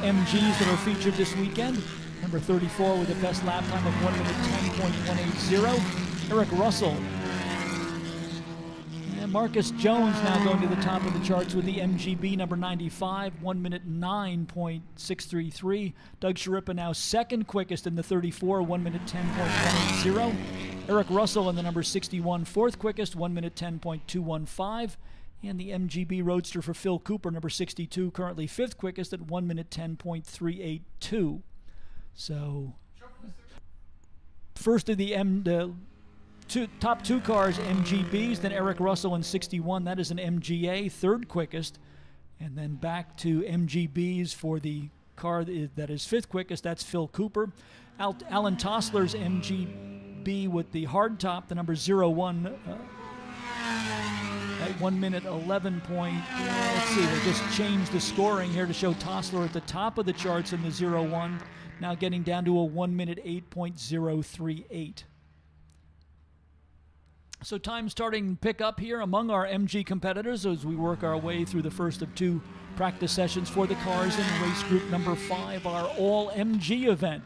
MGs that are featured this weekend. Number 34 with the best lap time of 1 minute 10.180. Eric Russell. And Marcus Jones now going to the top of the charts with the MGB number 95, 1 minute 9.633. Doug Sharippa now second quickest in the 34, 1 minute 10.180. Eric Russell in the number 61, fourth quickest, 1 minute 10.215. And the MGB Roadster for Phil Cooper, number 62, currently fifth quickest at 1 minute 10.382. So, first of the top two cars, MGBs, then Eric Russell in 61, that is an MGA, third quickest. And then back to MGBs for the car that is fifth quickest, that's Phil Cooper. Alan Tossler's MGB with the hard top, the number 01, at 1 minute 11 point. Let's see, they just changed the scoring here to show Tossler at the top of the charts in the 01, now getting down to a 1 minute 8.038. So time starting to pick up here among our MG competitors as we work our way through the first of two practice sessions for the cars in race group number 5, our all MG event,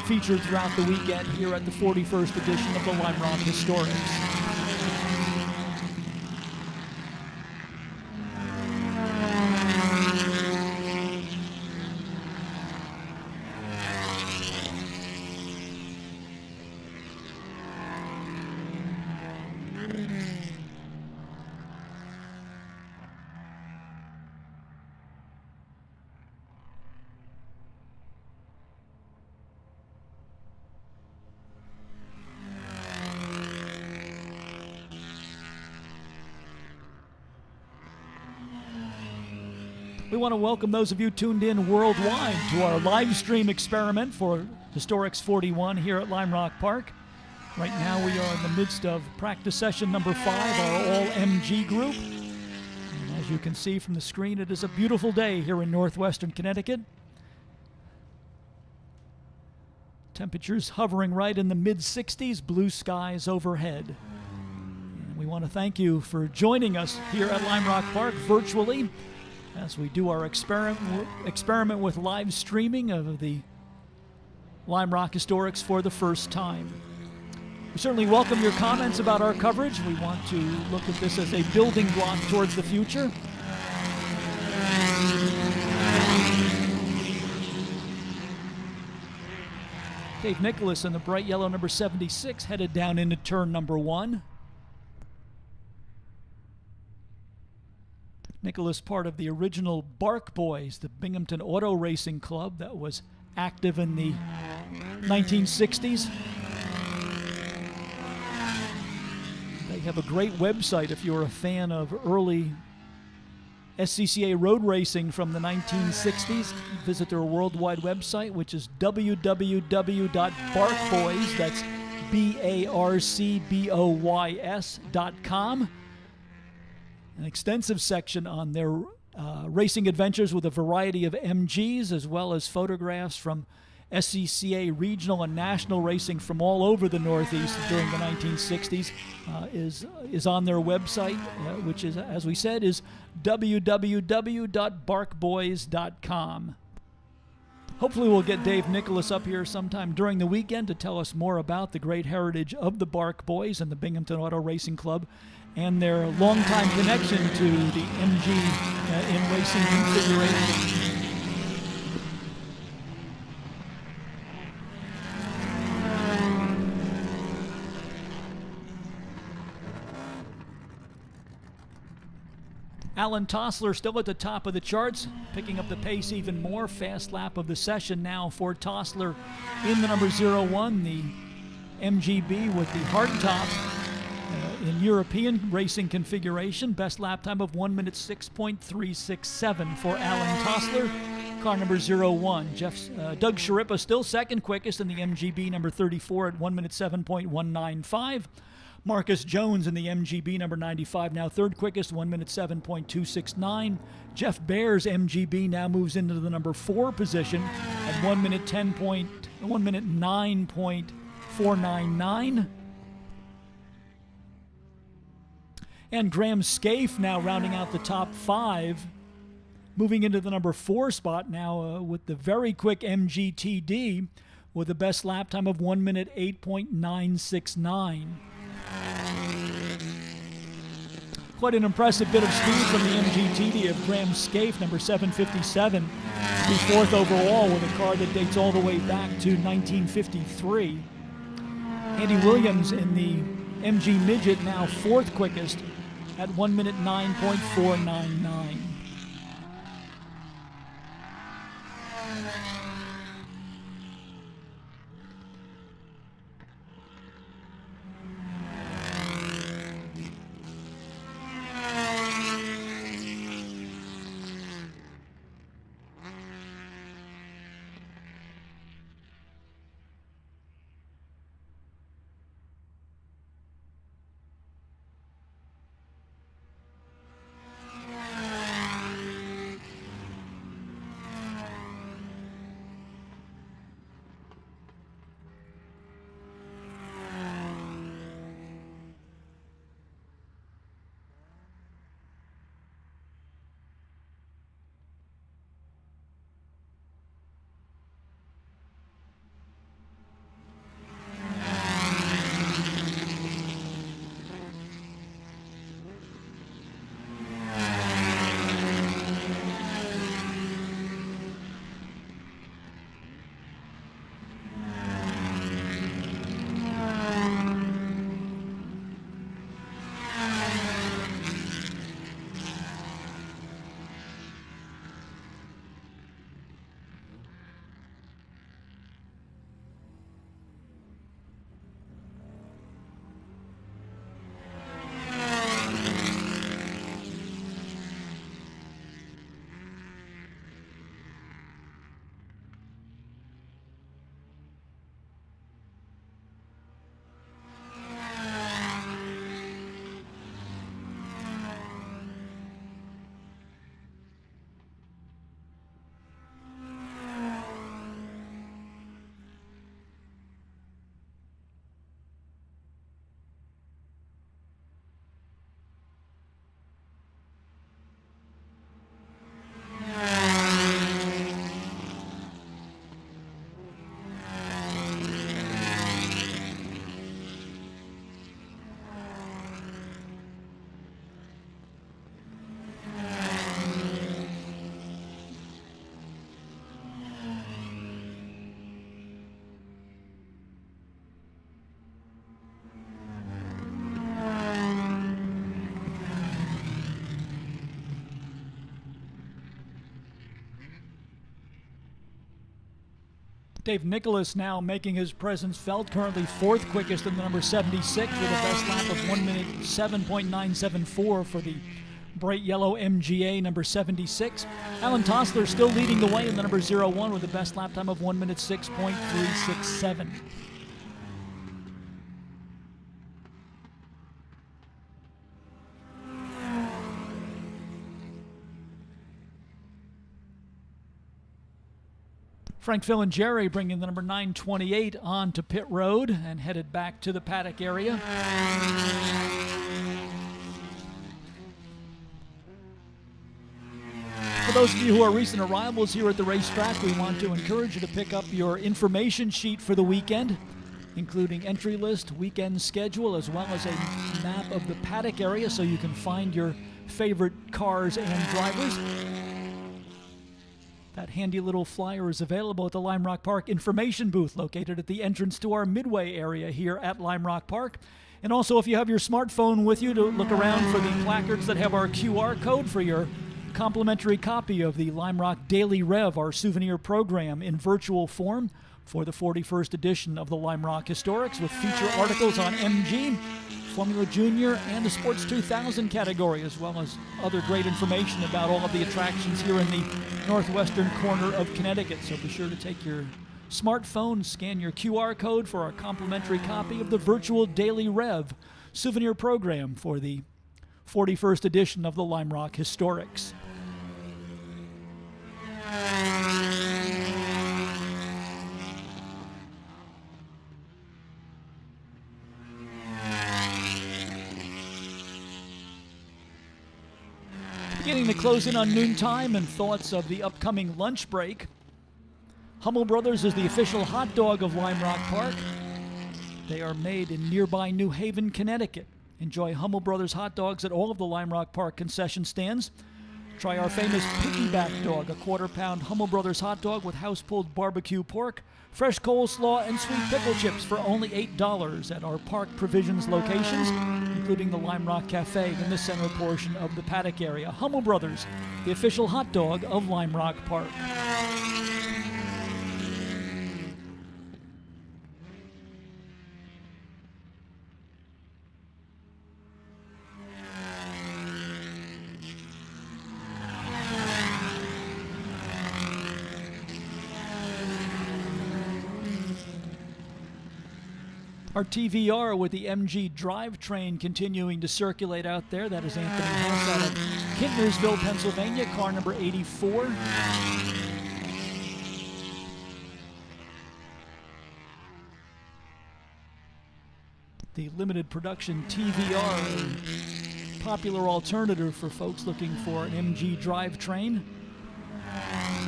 featured throughout the weekend here at the 41st edition of the Lime Rock Historics. We want to welcome those of you tuned in worldwide to our live stream experiment for Historics 41 here at Lime Rock Park. Right now we are in the midst of practice session number 5, our all MG group. And as you can see from the screen, it is a beautiful day here in northwestern Connecticut. Temperatures hovering right in the mid-60s, blue skies overhead. And we want to thank you for joining us here at Lime Rock Park virtually as we do our experiment with live streaming of the Lime Rock Historics for the first time. We certainly welcome your comments about our coverage. We want to look at this as a building block towards the future. Dave Nicholas in the bright yellow number 76 headed down into turn number 1. Nicholas, part of the original Bark Boys, the Binghamton Auto Racing Club that was active in the 1960s. They have a great website if you're a fan of early SCCA road racing from the 1960s. Visit their worldwide website, which is www.barkboys, that's BARCBOYS.com. An extensive section on their racing adventures with a variety of MGs, as well as photographs from SCCA regional and national racing from all over the Northeast during the 1960s is on their website, which is, as we said, is www.barkboys.com. Hopefully we'll get Dave Nicholas up here sometime during the weekend to tell us more about the great heritage of the Bark Boys and the Binghamton Auto Racing Club and their longtime connection to the MG in racing configuration. Alan Tossler still at the top of the charts, picking up the pace even more. Fast lap of the session now for Tossler in the number 01, the MGB with the hardtop in European racing configuration. Best lap time of 1 minute 6.367 for Alan Tossler, car number 01. Doug Sharippa still second quickest in the MGB number 34 at 1 minute 7.195. Marcus Jones in the MGB number 95, now third quickest, 1 minute 7.269. Jeff Bear's MGB now moves into the number 4 position at 1 minute 9.499. And Graham Scaife now rounding out the top 5, moving into the number 4 spot now with the very quick MGTD with the best lap time of 1 minute 8.969. Quite an impressive bit of speed from the MGTD of Graham Scaife, number 757, to be 4th overall with a car that dates all the way back to 1953. Andy Williams in the MG Midget now 4th quickest at 1 minute 9.499. Dave Nicholas now making his presence felt, currently fourth quickest in the number 76 with a best lap of 1 minute 7.974 for the bright yellow MGA number 76. Alan Tossler still leading the way in the number 01 with a best lap time of 1 minute 6.367. Frank Filangieri bringing the number 928 on to pit road and headed back to the paddock area. For those of you who are recent arrivals here at the racetrack, we want to encourage you to pick up your information sheet for the weekend, including entry list, weekend schedule, as well as a map of the paddock area so you can find your favorite cars and drivers. That handy little flyer is available at the Lime Rock Park information booth located at the entrance to our midway area here at Lime Rock Park. And also, if you have your smartphone with you, to look around for the placards that have our QR code for your complimentary copy of the Lime Rock Daily Rev, our souvenir program in virtual form for the 41st edition of the Lime Rock Historics, with feature articles on MG, Formula Junior, and the Sports 2000 category, as well as other great information about all of the attractions here in the northwestern corner of Connecticut. So be sure to take your smartphone, scan your QR code for our complimentary copy of the virtual Daily Rev souvenir program for the 41st edition of the Lime Rock Historics. Beginning to close in on noontime and thoughts of the upcoming lunch break. Hummel Brothers is the official hot dog of Lime Rock Park. They are made in nearby New Haven, Connecticut. Enjoy Hummel Brothers hot dogs at all of the Lime Rock Park concession stands. Try our famous piggyback dog, a quarter-pound Hummel Brothers hot dog with house-pulled barbecue pork, fresh coleslaw, and sweet pickle chips for only $8 at our Park Provisions locations, including the Lime Rock Cafe in the center portion of the paddock area. Hummel Brothers, the official hot dog of Lime Rock Park. Our TVR with the MG drivetrain continuing to circulate out there. That is Anthony Hess out of Kintnersville, Pennsylvania, car number 84. The limited production TVR, a popular alternative for folks looking for an MG drivetrain.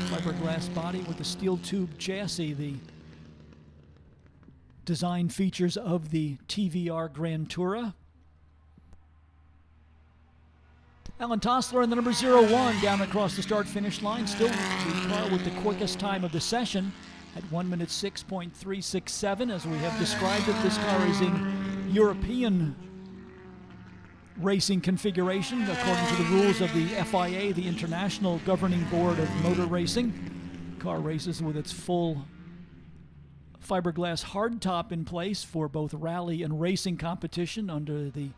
Fiberglass body with a steel tube chassis, the design features of the TVR Grand Tourer. Alan Tossler in the number 01 down across the start-finish line, still the car with the quickest time of the session at 1 minute 6.367. As we have described it, this car is in European racing configuration according to the rules of the FIA, the International Governing Board of Motor Racing. The car races with its full fiberglass hardtop in place for both rally and racing competition under the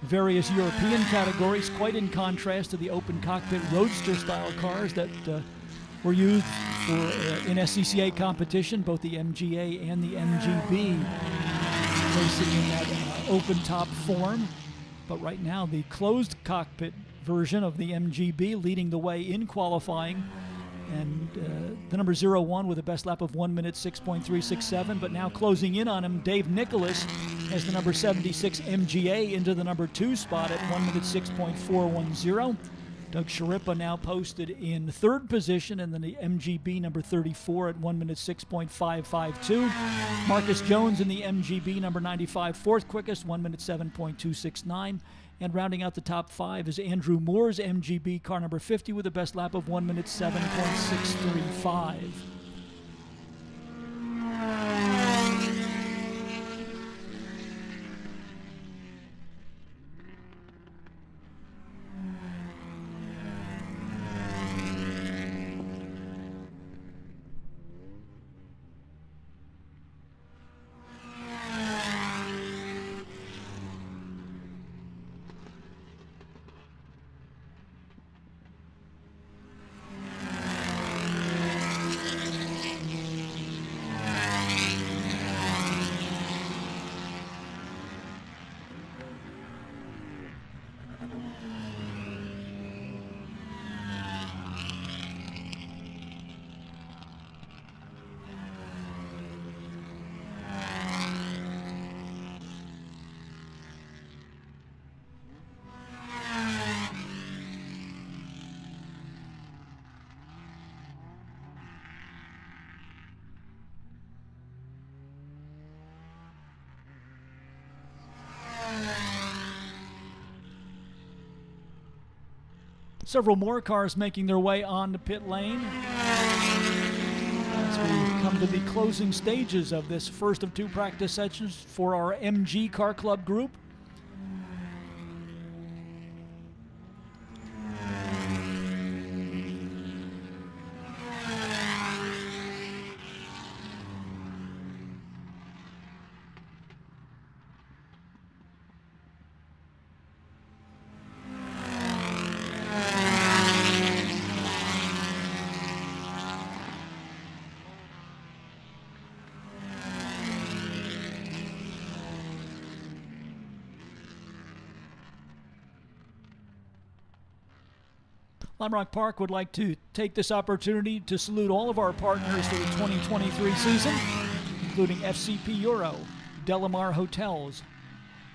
various European categories, quite in contrast to the open cockpit roadster style cars that were used for in SCCA competition, both the MGA and the MGB racing in that open top form. But right now the closed cockpit version of the MGB leading the way in qualifying, and the number 01 with a best lap of 1 minute 6.367, but now closing in on him, Dave Nicholas has the number 76 MGA into the number 2 spot at 1 minute 6.410. Doug Sharippa now posted in third position, and then the MGB number 34 at 1 minute 6.552. Marcus Jones in the MGB number 95, fourth quickest, 1 minute 7.269. And rounding out the top 5 is Andrew Moore's MGB car number 50 with a best lap of 1 minute 7.635. Several more cars making their way onto pit lane as we come to the closing stages of this first of two practice sessions for our MG Car Club group. Lime Rock Park would like to take this opportunity to salute all of our partners for the 2023 season, including FCP Euro, Delamar Hotels,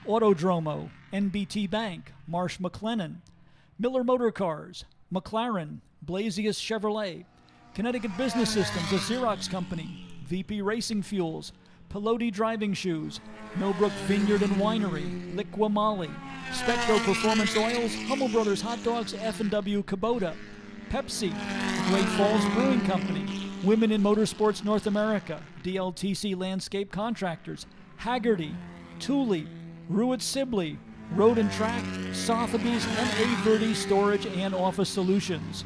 Autodromo, NBT Bank, Marsh McLennan, Miller Motor Cars, McLaren, Blazius Chevrolet, Connecticut Business Systems, a Xerox Company, VP Racing Fuels, Pelote Driving Shoes, Millbrook Vineyard and Winery, Liqua Molly, Spectro Performance Oils, Hummel Brothers Hot Dogs, F&W Kubota, Pepsi, Great Falls Brewing Company, Women in Motorsports North America, DLTC Landscape Contractors, Haggerty, Thule, Ruitt Sibley, Road and Track, Sotheby's, and A. Verde Storage and Office Solutions.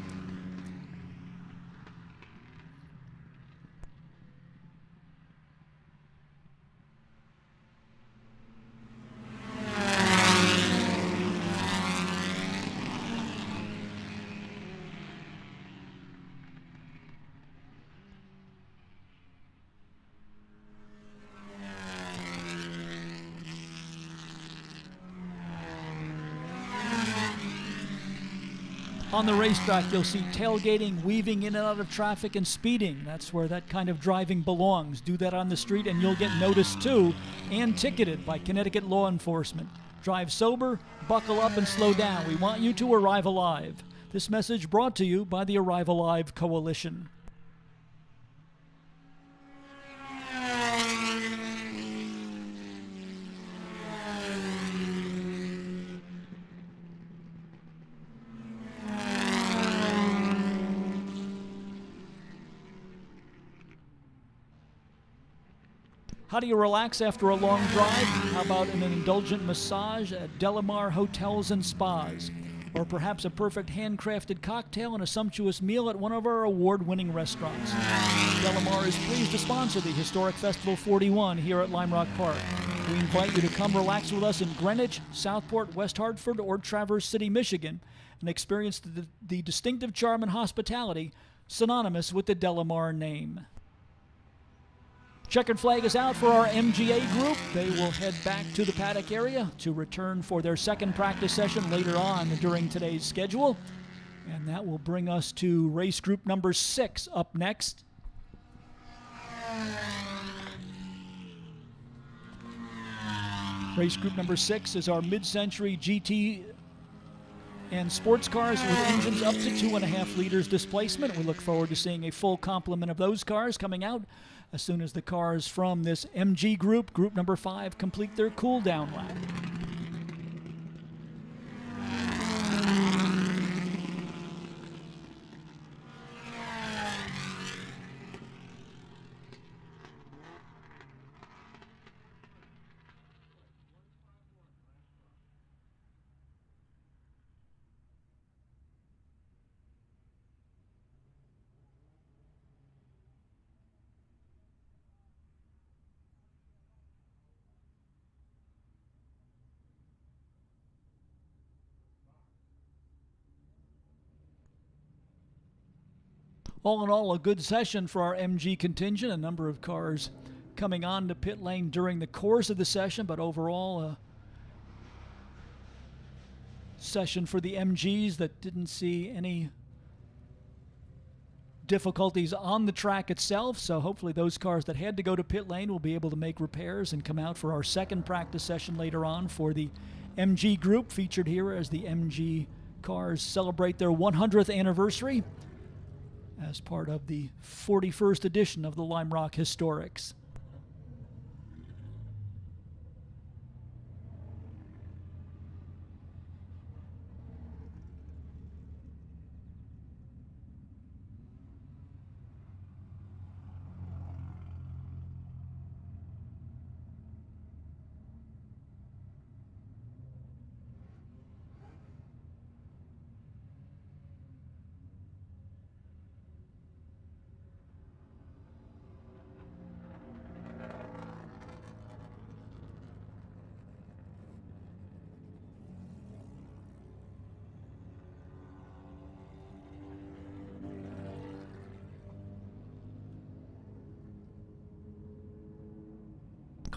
On the racetrack, you'll see tailgating, weaving in and out of traffic, and speeding. That's where that kind of driving belongs. Do that on the street and you'll get noticed too, and ticketed by Connecticut law enforcement. Drive sober, buckle up, and slow down. We want you to arrive alive. This message brought to you by the Arrive Alive Coalition. How do you relax after a long drive? How about an indulgent massage at Delamar Hotels and Spas? Or perhaps a perfect handcrafted cocktail and a sumptuous meal at one of our award-winning restaurants. Delamar is pleased to sponsor the Historic Festival 41 here at Lime Rock Park. We invite you to come relax with us in Greenwich, Southport, West Hartford, or Traverse City, Michigan, and experience the distinctive charm and hospitality synonymous with the Delamar name. Checkered flag is out for our MGA group. They will head back to the paddock area to return for their second practice session later on during today's schedule. And that will bring us to race group number 6 up next. Race group number 6 is our mid-century GT and sports cars with engines up to 2.5 liters displacement. We look forward to seeing a full complement of those cars coming out as soon as the cars from this MG group, group number 5, complete their cool-down lap. All in all, a good session for our MG contingent. A number of cars coming on to pit lane during the course of the session, but overall a session for the MGs that didn't see any difficulties on the track itself. So hopefully those cars that had to go to pit lane will be able to make repairs and come out for our second practice session later on for the MG group, featured here as the MG cars celebrate their 100th anniversary as part of the 41st edition of the Lime Rock Historics.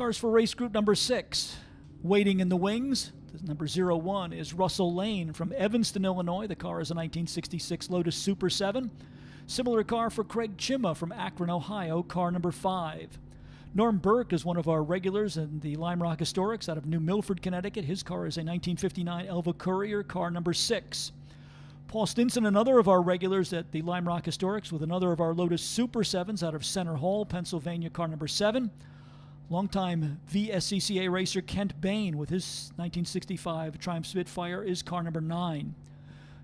Cars for race group number 6. Waiting in the wings. Number 01 is Russell Lane from Evanston, Illinois. The car is a 1966 Lotus Super 7. Similar car for Craig Chima from Akron, Ohio, car number 5. Norm Burke is one of our regulars in the Lime Rock Historics out of New Milford, Connecticut. His car is a 1959 Elva Courier, car number 6. Paul Stinson, another of our regulars at the Lime Rock Historics, with another of our Lotus Super 7s out of Center Hall, Pennsylvania, car number 7. Longtime VSCCA racer Kent Bain with his 1965 Triumph Spitfire is car number 9.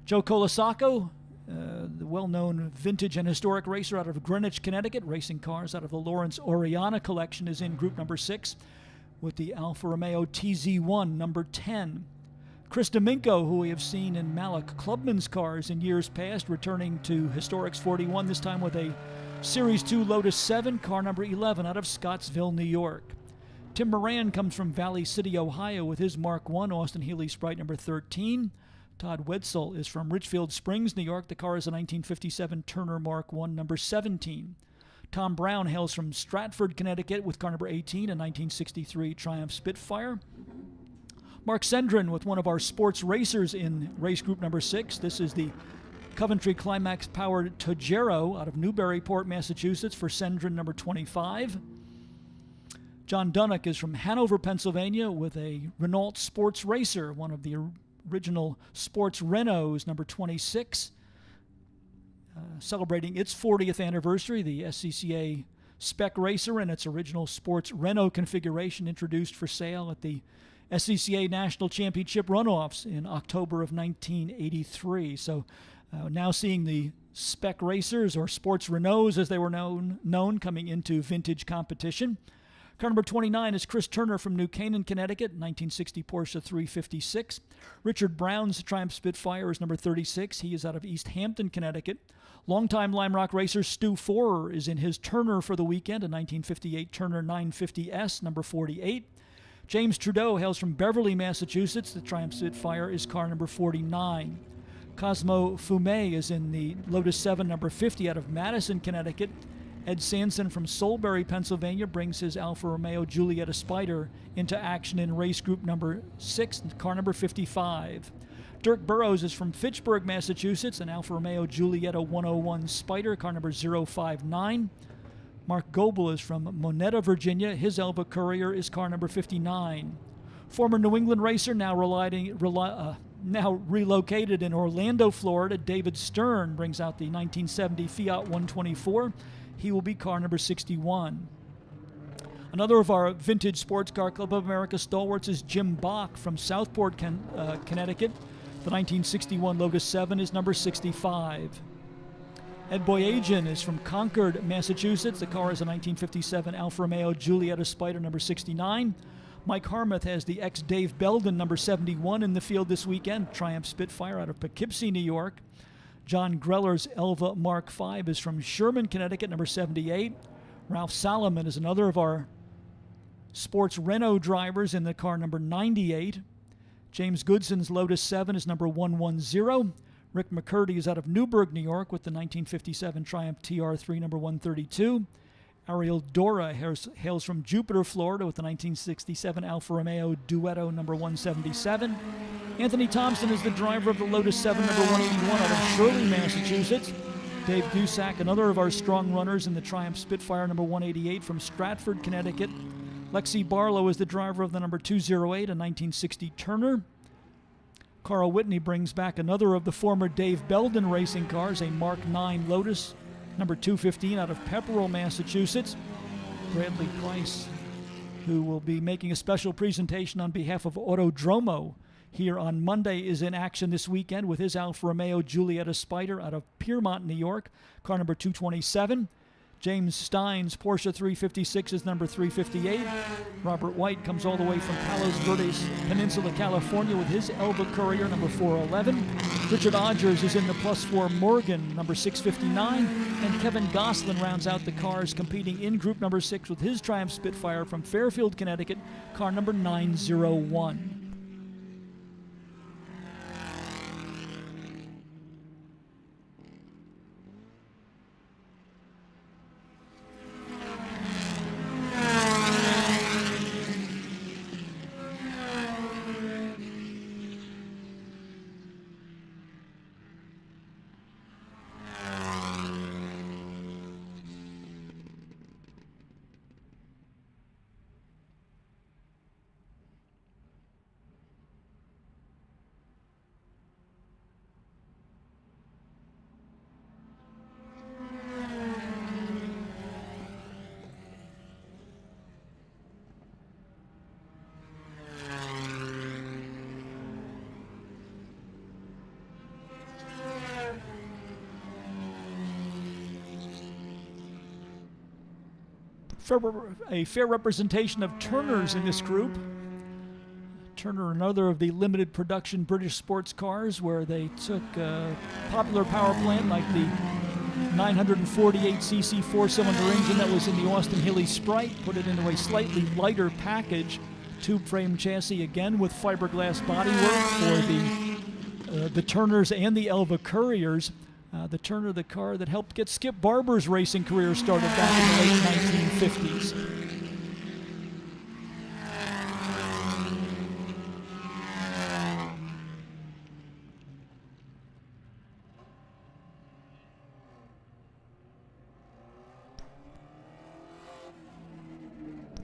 Joe Colasaco, the well-known vintage and historic racer out of Greenwich, Connecticut, racing cars out of the Lawrence Oriana collection, is in group number 6 with the Alfa Romeo TZ1 number 10. Chris Domingo, who we have seen in Malik Clubman's cars in years past, returning to Historics 41, this time with a Series 2 Lotus 7, car number 11 out of Scottsville, New York. Tim Moran comes from Valley City, Ohio with his Mark I Austin Healey Sprite number 13. Todd Wetzel is from Richfield Springs, New York. The car is a 1957 Turner Mark I number 17. Tom Brown hails from Stratford, Connecticut with car number 18, a 1963 Triumph Spitfire. Mark Sendrin with one of our sports racers in race group number 6. This is the Coventry Climax powered Tojero out of Newburyport, Massachusetts for Sendrin number 25. John Dunnock is from Hanover, Pennsylvania with a Renault Sports Racer, one of the original Sports Renaults, number 26. Celebrating its 40th anniversary, the SCCA Spec Racer and its original Sports Renault configuration introduced for sale at the SCCA National Championship runoffs in October of 1983. So now seeing the Spec Racers, or Sports Renaults as they were known coming into vintage competition. Car number 29 is Chris Turner from New Canaan, Connecticut, 1960 Porsche 356. Richard Brown's Triumph Spitfire is number 36. He is out of East Hampton, Connecticut. Longtime Lime Rock racer Stu Forer is in his Turner for the weekend, a 1958 Turner 950S, number 48. James Trudeau hails from Beverly, Massachusetts. The Triumph Spitfire is car number 49. Cosmo Fume is in the Lotus 7, number 50, out of Madison, Connecticut. Ed Sanson from Solebury, Pennsylvania, brings his Alfa Romeo Giulietta Spider into action in race group number 6, car number 55. Dirk Burrows is from Fitchburg, Massachusetts, an Alfa Romeo Giulietta 101 Spider, car number 059. Mark Goebel is from Monetta, Virginia. His Elva Courier is car number 59. Former New England racer, now relocated in Orlando, Florida, David Stern brings out the 1970 Fiat 124. He will be car number 61. Another of our Vintage Sports Car Club of America stalwarts is Jim Bach from Southport, Connecticut. The 1961 Lotus 7 is number 65. Ed Boyajian is from Concord, Massachusetts. The car is a 1957 Alfa Romeo Giulietta Spider number 69. Mike Harmuth has the ex-Dave Belden number 71 in the field this weekend. Triumph Spitfire out of Poughkeepsie, New York. John Greller's Elva Mark V is from Sherman, Connecticut, number 78. Ralph Solomon is another of our sports Renault drivers in the car number 98. James Goodson's Lotus 7 is number 110. Rick McCurdy is out of Newburgh, New York with the 1957 Triumph TR3 number 132. Ariel Dora hails from Jupiter, Florida with the 1967 Alfa Romeo Duetto number 177. Anthony Thompson is the driver of the Lotus 7 number 181 out of Shirley, Massachusetts. Dave Gusack, another of our strong runners in the Triumph Spitfire number 188 from Stratford, Connecticut. Lexi Barlow is the driver of the number 208, a 1960 Turner. Carl Whitney brings back another of the former Dave Belden racing cars, a Mark IX Lotus, number 215 out of Pepperell, Massachusetts. Bradley Price, who will be making a special presentation on behalf of Autodromo here on Monday, is in action this weekend with his Alfa Romeo Giulietta Spider out of Piermont, New York, car number 227. James Stein's Porsche 356 is number 358. Robert White comes all the way from Palos Verdes Peninsula, California with his Elva Courier number 411. Richard Odgers is in the +4 Morgan number 659. And Kevin Goslin rounds out the cars competing in group number 6 with his Triumph Spitfire from Fairfield, Connecticut, car number 901. A fair representation of Turners in this group. Turner, another of the limited production British sports cars where they took a popular power plant like the 948cc four-cylinder engine that was in the Austin Hilly Sprite, put it into a slightly lighter package, tube frame chassis again with fiberglass bodywork for the Turners and the Elva Couriers. The Turner, the car that helped get Skip Barber's racing career started back in the late 1950s.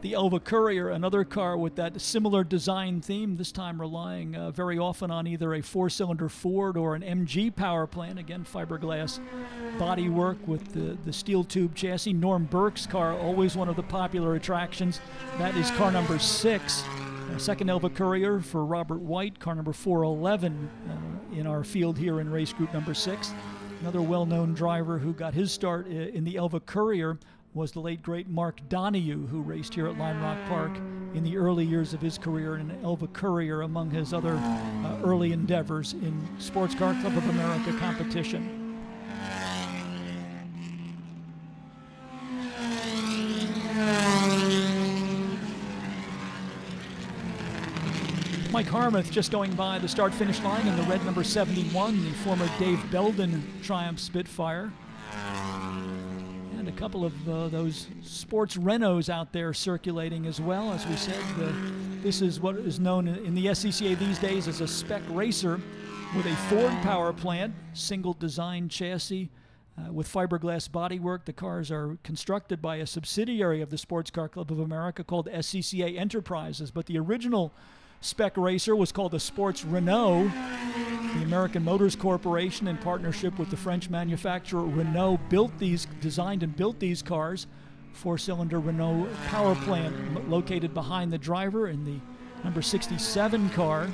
The Elva Courier, another car with that similar design theme, this time relying very often on either a four-cylinder Ford or an MG power plant. Again, fiberglass bodywork with the steel tube chassis. Norm Burke's car, always one of the popular attractions. That is car number 6. Second Elva Courier for Robert White, car number 411 in our field here in race group number 6. Another well-known driver who got his start in the Elva Courier was the late, great Mark Donohue, who raced here at Lime Rock Park in the early years of his career in an Elva Courier among his other early endeavors in Sports Car Club of America competition. Mike Harmuth just going by the start-finish line in the red number 71, the former Dave Belden Triumph Spitfire. And a couple of those sports Renaults out there circulating as well. As we said, this is what is known in the SCCA these days as a spec racer with a Ford power plant, single design chassis with fiberglass bodywork. The cars are constructed by a subsidiary of the Sports Car Club of America called SCCA Enterprises, but the original spec racer was called the Sports Renault. The American Motors Corporation, in partnership with the French manufacturer Renault, designed and built these cars. Four-cylinder Renault power plant located behind the driver in the number 67 car.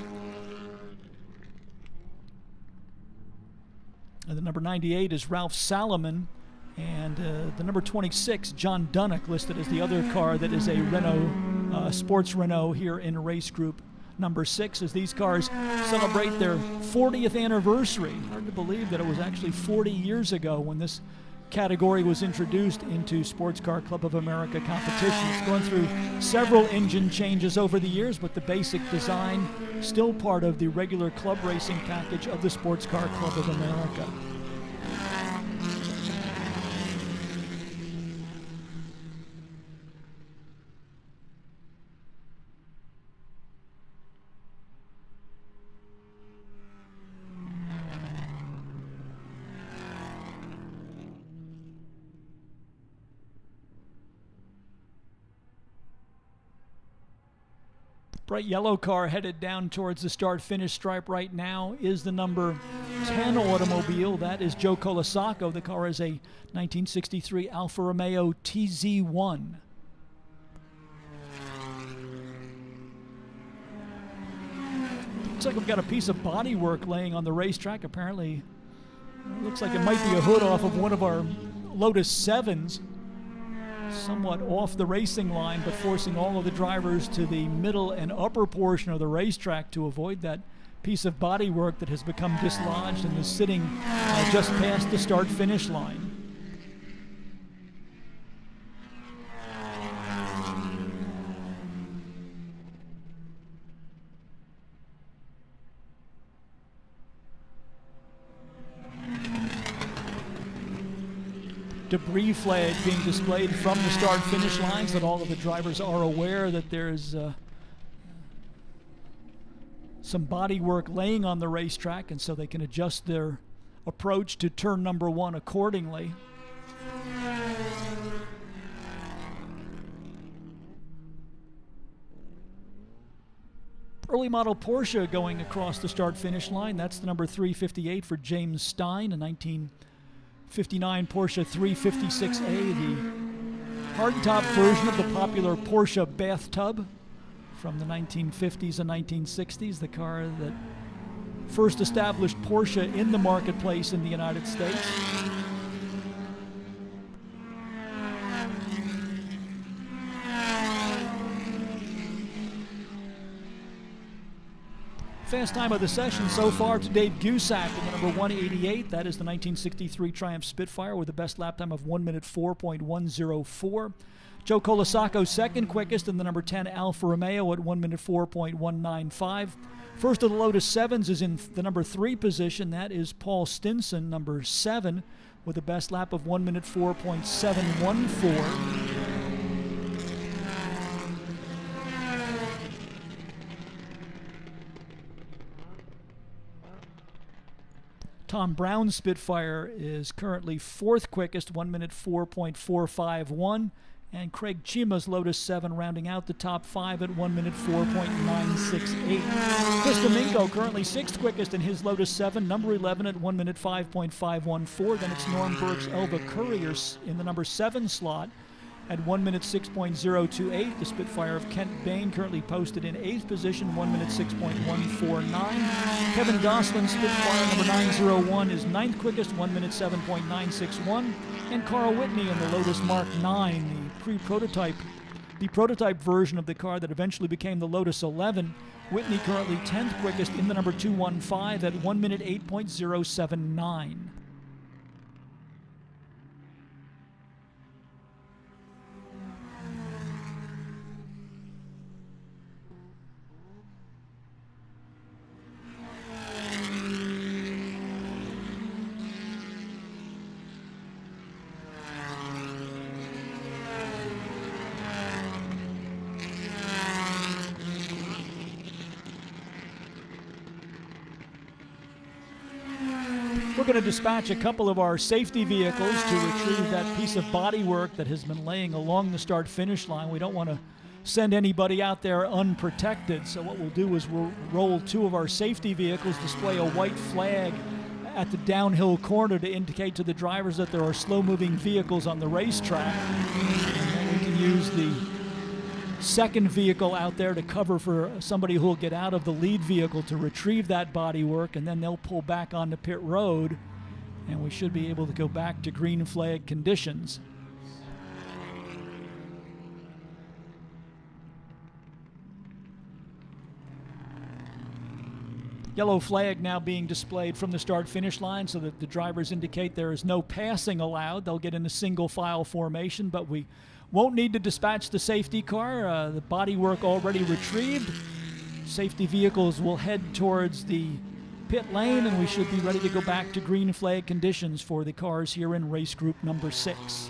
And the number 98 is Ralph Salomon, and the number 26, John Dunnock, listed as the other car that is a Renault, sports Renault here in race group number 6, as these cars celebrate their 40th anniversary. Hard to believe that it was actually 40 years ago when this category was introduced into Sports Car Club of America competition. It's gone through several engine changes over the years, but the basic design still part of the regular club racing package of the Sports Car Club of America. Bright yellow car headed down towards the start-finish stripe right now is the number 10 automobile. That is Joe Colasaco. The car is a 1963 Alfa Romeo TZ1. Looks like we've got a piece of bodywork laying on the racetrack. Apparently, it looks like it might be a hood off of one of our Lotus 7s. Somewhat off the racing line, but forcing all of the drivers to the middle and upper portion of the racetrack to avoid that piece of bodywork that has become dislodged and is sitting just past the start-finish line. Debris flag being displayed from the start-finish lines, that all of the drivers are aware that there's some body work laying on the racetrack, and so they can adjust their approach to turn number 1 accordingly. Early model Porsche going across the start-finish line. That's the number 358 for James Stein, a 1959 Porsche 356A, the hardtop version of the popular Porsche bathtub from the 1950s and 1960s, the car that first established Porsche in the marketplace in the United States. Fast time of the session so far to Dave Gusak in the number 188. That is the 1963 Triumph Spitfire with the best lap time of 1 minute 4.104. Joe Colasacco second quickest in the number 10 Alfa Romeo at 1 minute 4.195. First of the Lotus 7s is in the number 3 position. That is Paul Stinson, number 7, with the best lap of 1 minute 4.714. Tom Brown's Spitfire is currently 4th quickest, 1 minute 4.451. And Craig Chima's Lotus 7 rounding out the top 5 at 1 minute 4.968. Chris Domingo currently 6th quickest in his Lotus 7, number 11 at 1 minute 5.514. Then it's Norm Burke's Elva Courier in the number 7 slot at 1 minute 6.028. The Spitfire of Kent Bain currently posted in 8th position, 1 minute 6.149. Kevin Gosselin's Spitfire number 901 is 9th quickest, 1 minute 7.961. And Carl Whitney in the Lotus Mark 9, the prototype version of the car that eventually became the Lotus 11. Whitney currently 10th quickest in the number 215 at 1 minute 8.079. We're going to dispatch a couple of our safety vehicles to retrieve that piece of bodywork that has been laying along the start-finish line. We don't want to send anybody out there unprotected, so what we'll do is we'll roll 2 of our safety vehicles, display a white flag at the downhill corner to indicate to the drivers that there are slow-moving vehicles on the racetrack. And then we can use the second vehicle out there to cover for somebody who will get out of the lead vehicle to retrieve that bodywork, and then they'll pull back onto pit road, and we should be able to go back to green flag conditions. Yellow flag now being displayed from the start-finish line so that the drivers indicate there is no passing allowed. They'll get in a single file formation, but we won't need to dispatch the safety car. The bodywork already retrieved. Safety vehicles will head towards the pit lane, and we should be ready to go back to green flag conditions for the cars here in race group number 6.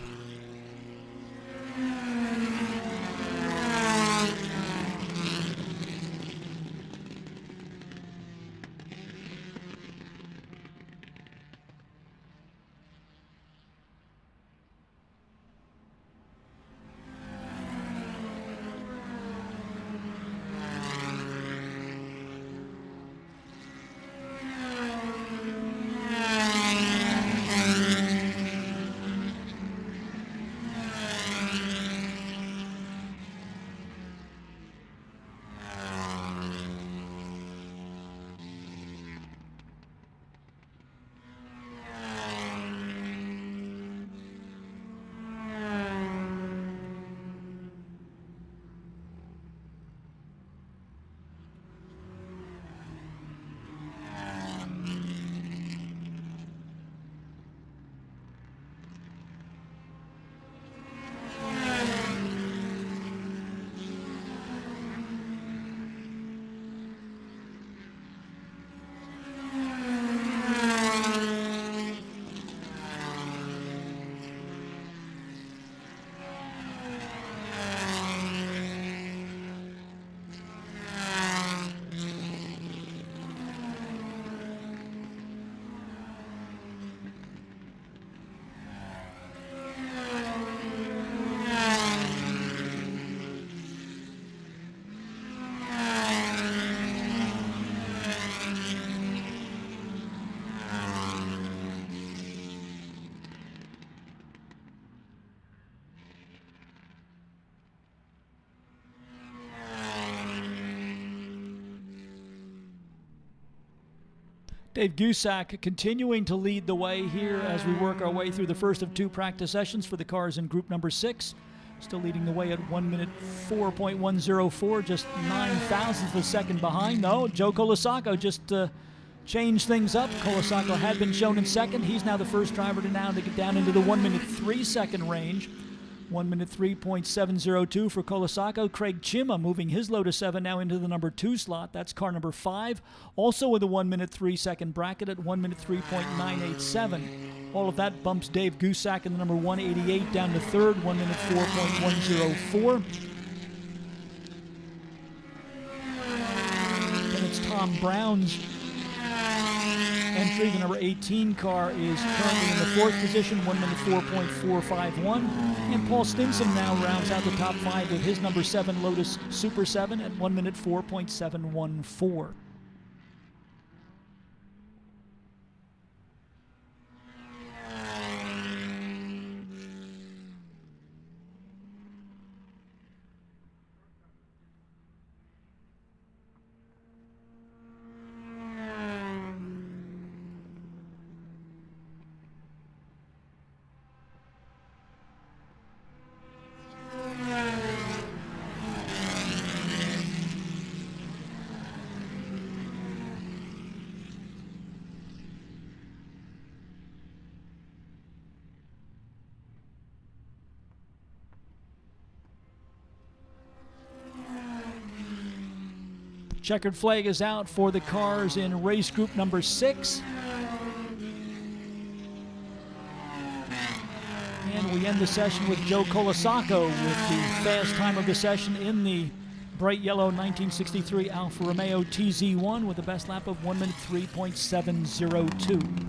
Dave Gusak continuing to lead the way here as we work our way through the first of 2 practice sessions for the cars in group number 6. Still leading the way at 1 minute 4.104, just 9 thousandths of a second behind. No, Joe Colasacco just changed things up. Colasacco had been shown in second. He's now the first driver to get down into the 1 minute 3 second range. 1 minute 3.702 for Colasacco. Craig Chima moving his Lotus 7 now into the number 2 slot. That's car number 5. Also in the 1 minute 3 second bracket at 1 minute 3.987. All of that bumps Dave Gusak in the number 188 down to third, 1 minute 4.104. Then it's Tom Brown's entry. The number 18 car is currently in the 4th position, 1 minute 4.451. And Paul Stinson now rounds out the top 5 with his number 7 Lotus Super 7 at 1 minute 4.714. Checkered flag is out for the cars in race group number 6. And we end the session with Joe Colasacco with the fast time of the session in the bright yellow 1963 Alfa Romeo TZ1 with a best lap of 1 minute 3.702.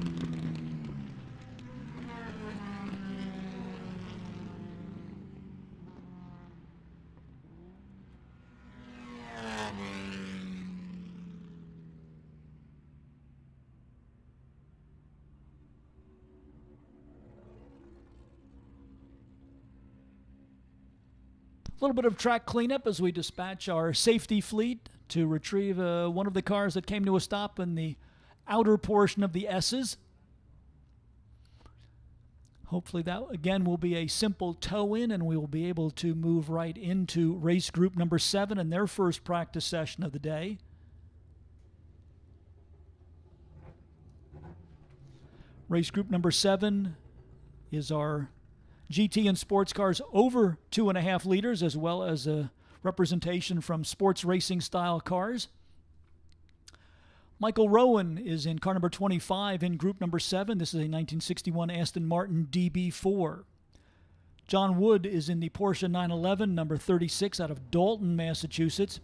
A little bit of track cleanup as we dispatch our safety fleet to retrieve one of the cars that came to a stop in the outer portion of the S's. Hopefully that, again, will be a simple tow-in, and we will be able to move right into race group number 7 and their first practice session of the day. Race group number 7 is our GT and sports cars over 2.5 liters, as well as a representation from sports racing style cars. Michael Rowan is in car number 25 in group number 7. This is a 1961 Aston Martin DB4. John Wood is in the Porsche 911 number 36 out of Dalton, Massachusetts.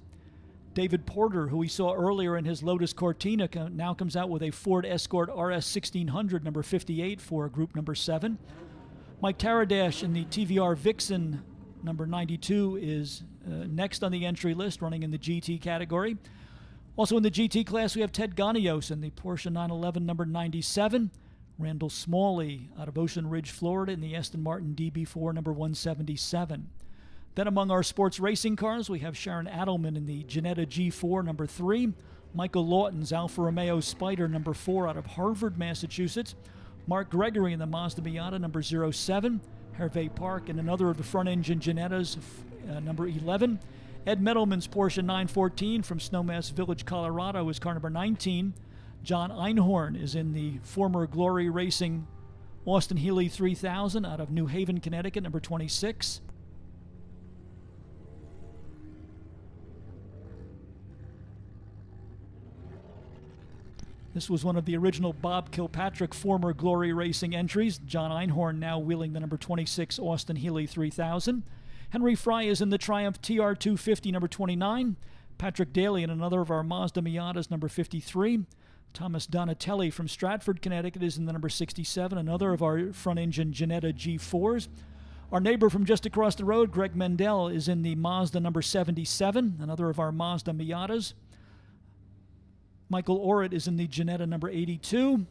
David Porter, who we saw earlier in his Lotus Cortina, now comes out with a Ford Escort RS 1600 number 58 for group number 7. Mike Taradash in the TVR Vixen number 92 is next on the entry list, running in the GT category. Also in the GT class, we have Ted Ganios in the Porsche 911 number 97. Randall Smalley out of Ocean Ridge, Florida in the Aston Martin DB4 number 177. Then among our sports racing cars, we have Sharon Adelman in the Ginetta G4 number 3. Michael Lawton's Alfa Romeo Spider number 4 out of Harvard, Massachusetts. Mark Gregory in the Mazda Miata number 07. Hervé Park in another of the front-engine Ginettas, number 11. Ed Meadow-Man's Porsche 914 from Snowmass Village, Colorado is car number 19. John Einhorn is in the former Glory Racing Austin Healey 3000 out of New Haven, Connecticut, number 26. This was one of the original Bob Kilpatrick former Glory Racing entries. John Einhorn now wheeling the number 26 Austin Healey 3000. Henry Fry is in the Triumph TR250 number 29. Patrick Daly in another of our Mazda Miatas number 53. Thomas Donatelli from Stratford, Connecticut is in the number 67, another of our front-engine Ginetta G4s. Our neighbor from just across the road, Greg Mendel, is in the Mazda number 77, another of our Mazda Miatas. Michael Orrit is in the Ginetta number 82.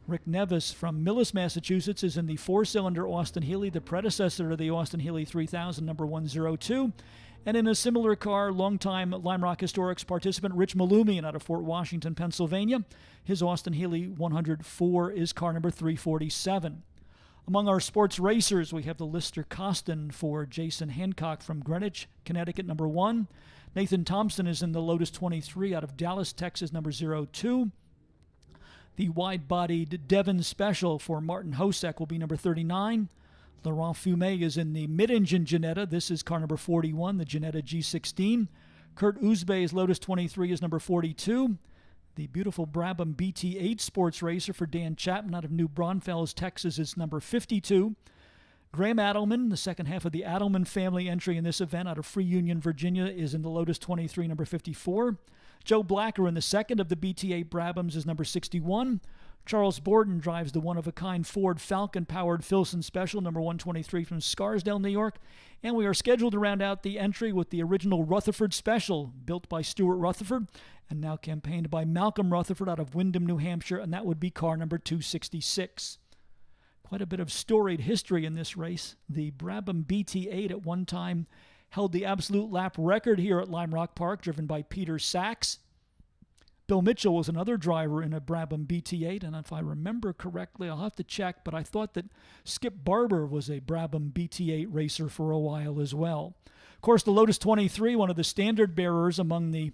Rick Nevis from Millis, Massachusetts is in the 4-cylinder Austin Healey, the predecessor to the Austin Healey 3000 number 102. And in a similar car, longtime Lime Rock Historics participant Rich Malumian out of Fort Washington, Pennsylvania. His Austin Healey 104 is car number 347. Among our sports racers, we have the Lister Costin for Jason Hancock from Greenwich, Connecticut, number 1. Nathan Thompson is in the Lotus 23 out of Dallas, Texas, number 02. The wide-bodied Devon Special for Martin Hosek will be number 39. Laurent Fumet is in the mid-engine Ginetta. This is car number 41, the Ginetta G16. Kurt Uzbe's Lotus 23 is number 42. The beautiful Brabham BT8 sports racer for Dan Chapman out of New Braunfels, Texas is number 52. Graham Adelman, the second half of the Adelman family entry in this event out of Free Union, Virginia, is in the Lotus 23, number 54. Joe Blacker in the second of the BT8 Brabhams is number 61. Charles Borden drives the one-of-a-kind Ford Falcon-powered Filson Special, number 123 from Scarsdale, New York. And we are scheduled to round out the entry with the original Rutherford Special, built by Stuart Rutherford, and now campaigned by Malcolm Rutherford out of Windham, New Hampshire, and that would be car number 266. Quite a bit of storied history in this race. The Brabham BT8 at one time held the absolute lap record here at Lime Rock Park, driven by Peter Sachs. Bill Mitchell was another driver in a Brabham BT8, and if I remember correctly, I'll have to check, but I thought that Skip Barber was a Brabham BT8 racer for a while as well. Of course, the Lotus 23, one of the standard bearers among the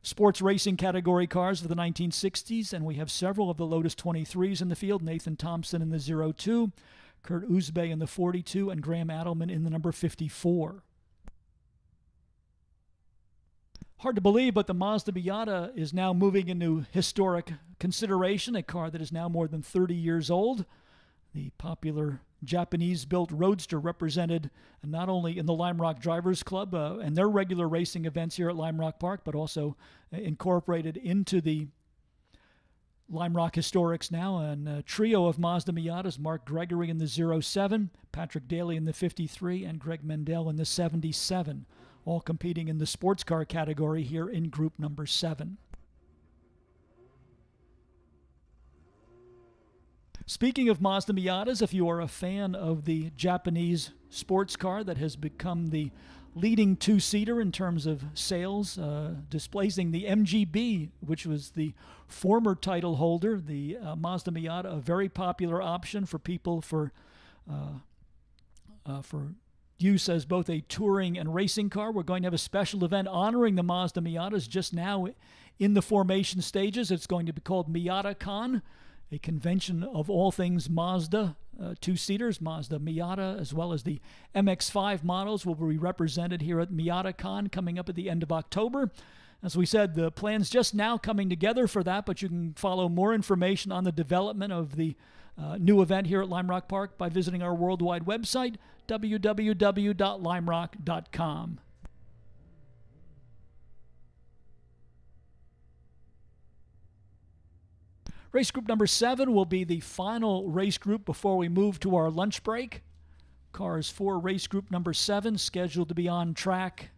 sports racing category cars of the 1960s, and we have several of the Lotus 23s in the field. Nathan Thompson in the 02, Kurt Uzbe in the 42, and Graham Adelman in the number 54. Hard to believe, but the Mazda Miata is now moving into historic consideration, a car that is now more than 30 years old. The popular Japanese-built Roadster represented not only in the Lime Rock Drivers Club and their regular racing events here at Lime Rock Park, but also incorporated into the Lime Rock Historics now. And a trio of Mazda Miatas, Mark Gregory in the 07, Patrick Daly in the 53, and Greg Mendel in the 77. All competing in the sports car category here in group number 7. Speaking of Mazda Miatas, if you are a fan of the Japanese sports car that has become the leading two-seater in terms of sales, displacing the MGB, which was the former title holder, the Mazda Miata, a very popular option for people for use as both a touring and racing car. We're going to have a special event honoring the Mazda Miatas just now in the formation stages. It's going to be called MiataCon, a convention of all things Mazda, two-seaters, Mazda Miata, as well as the MX-5 models will be represented here at MiataCon coming up at the end of October. As we said, the plan's just now coming together for that, but you can follow more information on the development of the new event here at Lime Rock Park by visiting our worldwide website, www.limerock.com. Race group number 7 will be the final race group before we move to our lunch break. Cars for race group number 7 scheduled to be on track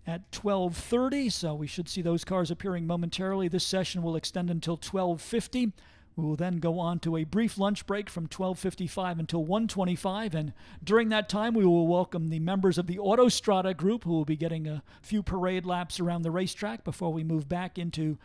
at 12:30, so we should see those cars appearing momentarily. This session will extend until 12:50. We will then go on to a brief lunch break from 12:55 until 1:25, and during that time we will welcome the members of the Autostrada group who will be getting a few parade laps around the racetrack before we move back into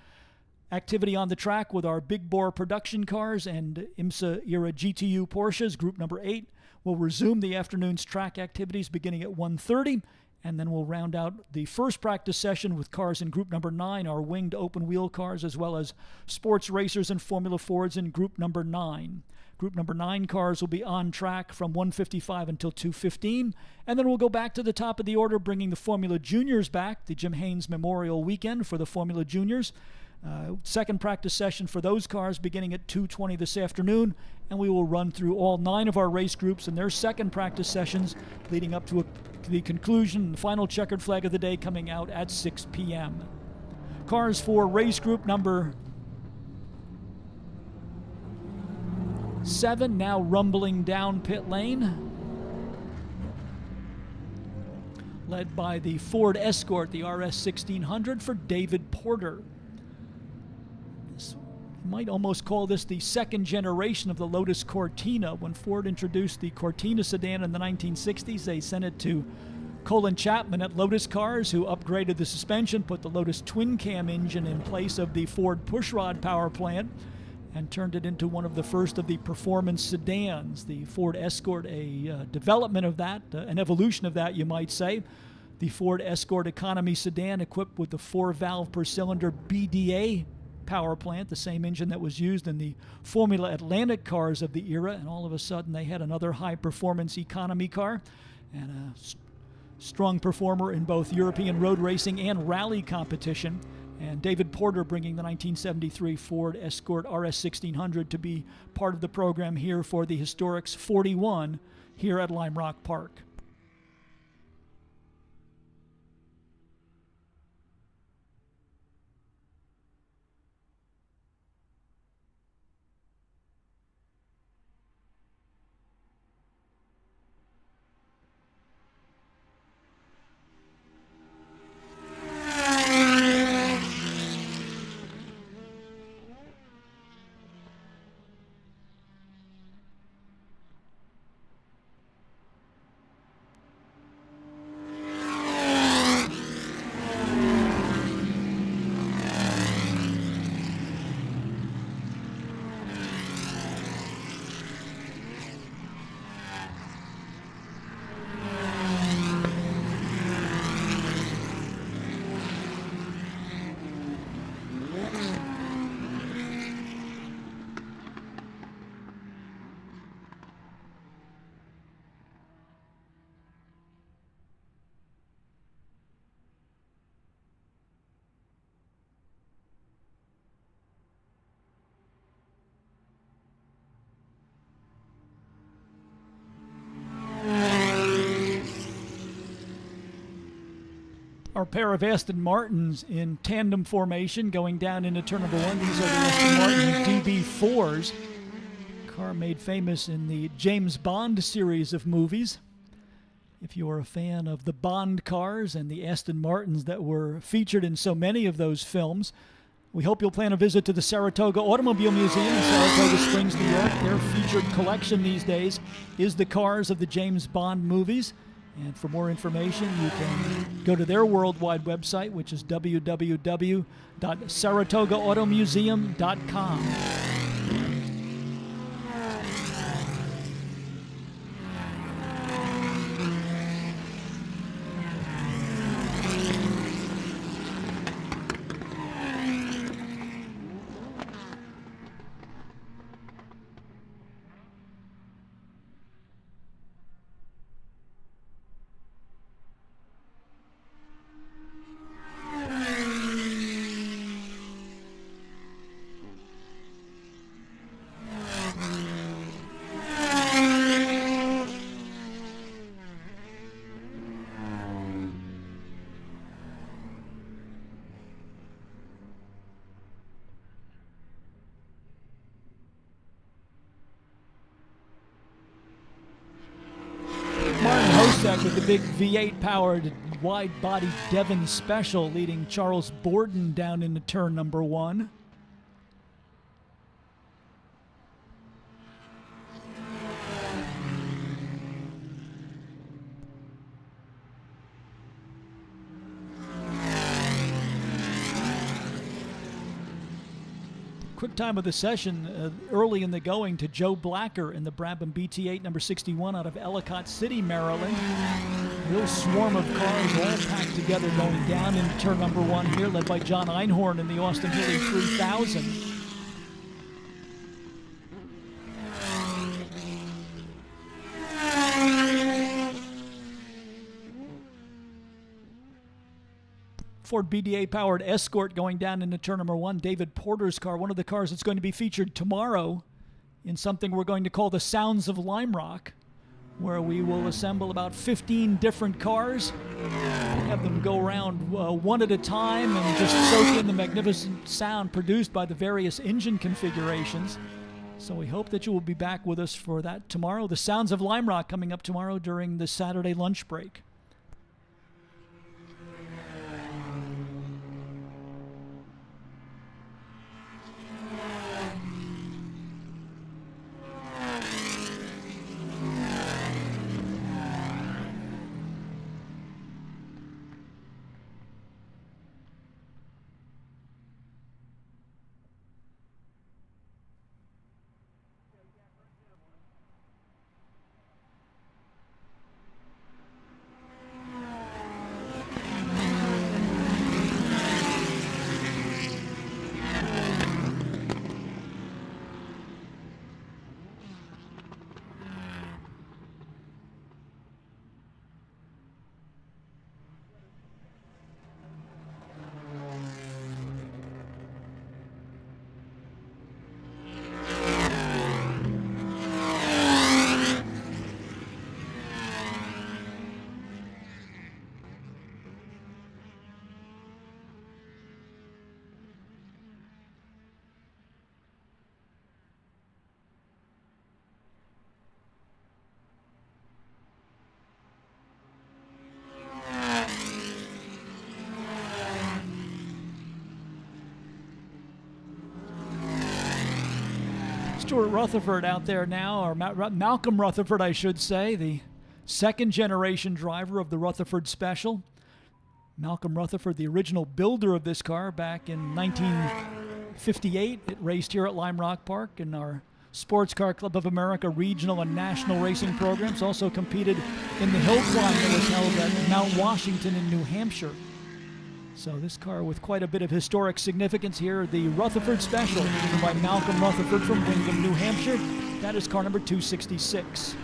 activity on the track with our big bore production cars and IMSA-era GTU Porsches. Group number 8 will resume the afternoon's track activities beginning at 1:30. And then we'll round out the first practice session with cars in group number 9, our winged open-wheel cars, as well as sports racers and Formula Fords in group number 9. Group number 9 cars will be on track from 1:55 until 2:15. And then we'll go back to the top of the order, bringing the Formula Juniors back, the Jim Haynes Memorial Weekend for the Formula Juniors. Second practice session for those cars beginning at 2:20 this afternoon, and we will run through all 9 of our race groups and their second practice sessions leading up to the conclusion, the final checkered flag of the day coming out at 6 p.m. Cars for race group number 7 now rumbling down pit lane, led by the Ford Escort, the RS 1600 for David Porter. You might almost call this the second generation of the Lotus Cortina. When Ford introduced the Cortina sedan in the 1960s, they sent it to Colin Chapman at Lotus Cars, who upgraded the suspension, put the Lotus twin cam engine in place of the Ford pushrod power plant, and turned it into one of the first of the performance sedans. The Ford Escort, a development of that, an evolution of that, you might say. The Ford Escort Economy sedan equipped with the 4-valve per cylinder BDA power plant, the same engine that was used in the Formula Atlantic cars of the era, and all of a sudden they had another high-performance economy car and a strong performer in both European road racing and rally competition. And David Porter bringing the 1973 Ford Escort RS 1600 to be part of the program here for the Historics 41 here at Lime Rock Park. Our pair of Aston Martins in tandem formation going down into turn number 1. These are the Aston Martin DB4s. Car made famous in the James Bond series of movies. If you're a fan of the Bond cars and the Aston Martins that were featured in so many of those films, we hope you'll plan a visit to the Saratoga Automobile Museum in Saratoga Springs, New York. Their featured collection these days is the cars of the James Bond movies. And for more information, you can go to their worldwide website, which is www.saratogaautomuseum.com. With the big V8 powered wide body Devon Special leading Charles Borden down into turn number 1. Quick time of the session early in the going to Joe Blacker in the Brabham BT8 number 61 out of Ellicott City, Maryland. Real swarm of cars all packed together going down into turn number 1 here, led by John Einhorn in the Austin Healey 3000. Ford BDA-powered Escort going down into turn number 1. David Porter's car, one of the cars that's going to be featured tomorrow in something we're going to call the Sounds of Lime Rock, where we will assemble about 15 different cars, have them go around one at a time and just soak in the magnificent sound produced by the various engine configurations. So we hope that you will be back with us for that tomorrow. The Sounds of Lime Rock coming up tomorrow during the Saturday lunch break. Stuart Rutherford out there now, or Malcolm Rutherford, I should say, the second-generation driver of the Rutherford Special. Malcolm Rutherford, the original builder of this car back in 1958. It raced here at Lime Rock Park in our Sports Car Club of America regional and national racing programs. Also competed in the hill climb that was held at Mount Washington in New Hampshire. So this car with quite a bit of historic significance here, the Rutherford Special, driven by Malcolm Rutherford from Windham, New Hampshire. That is car number 266.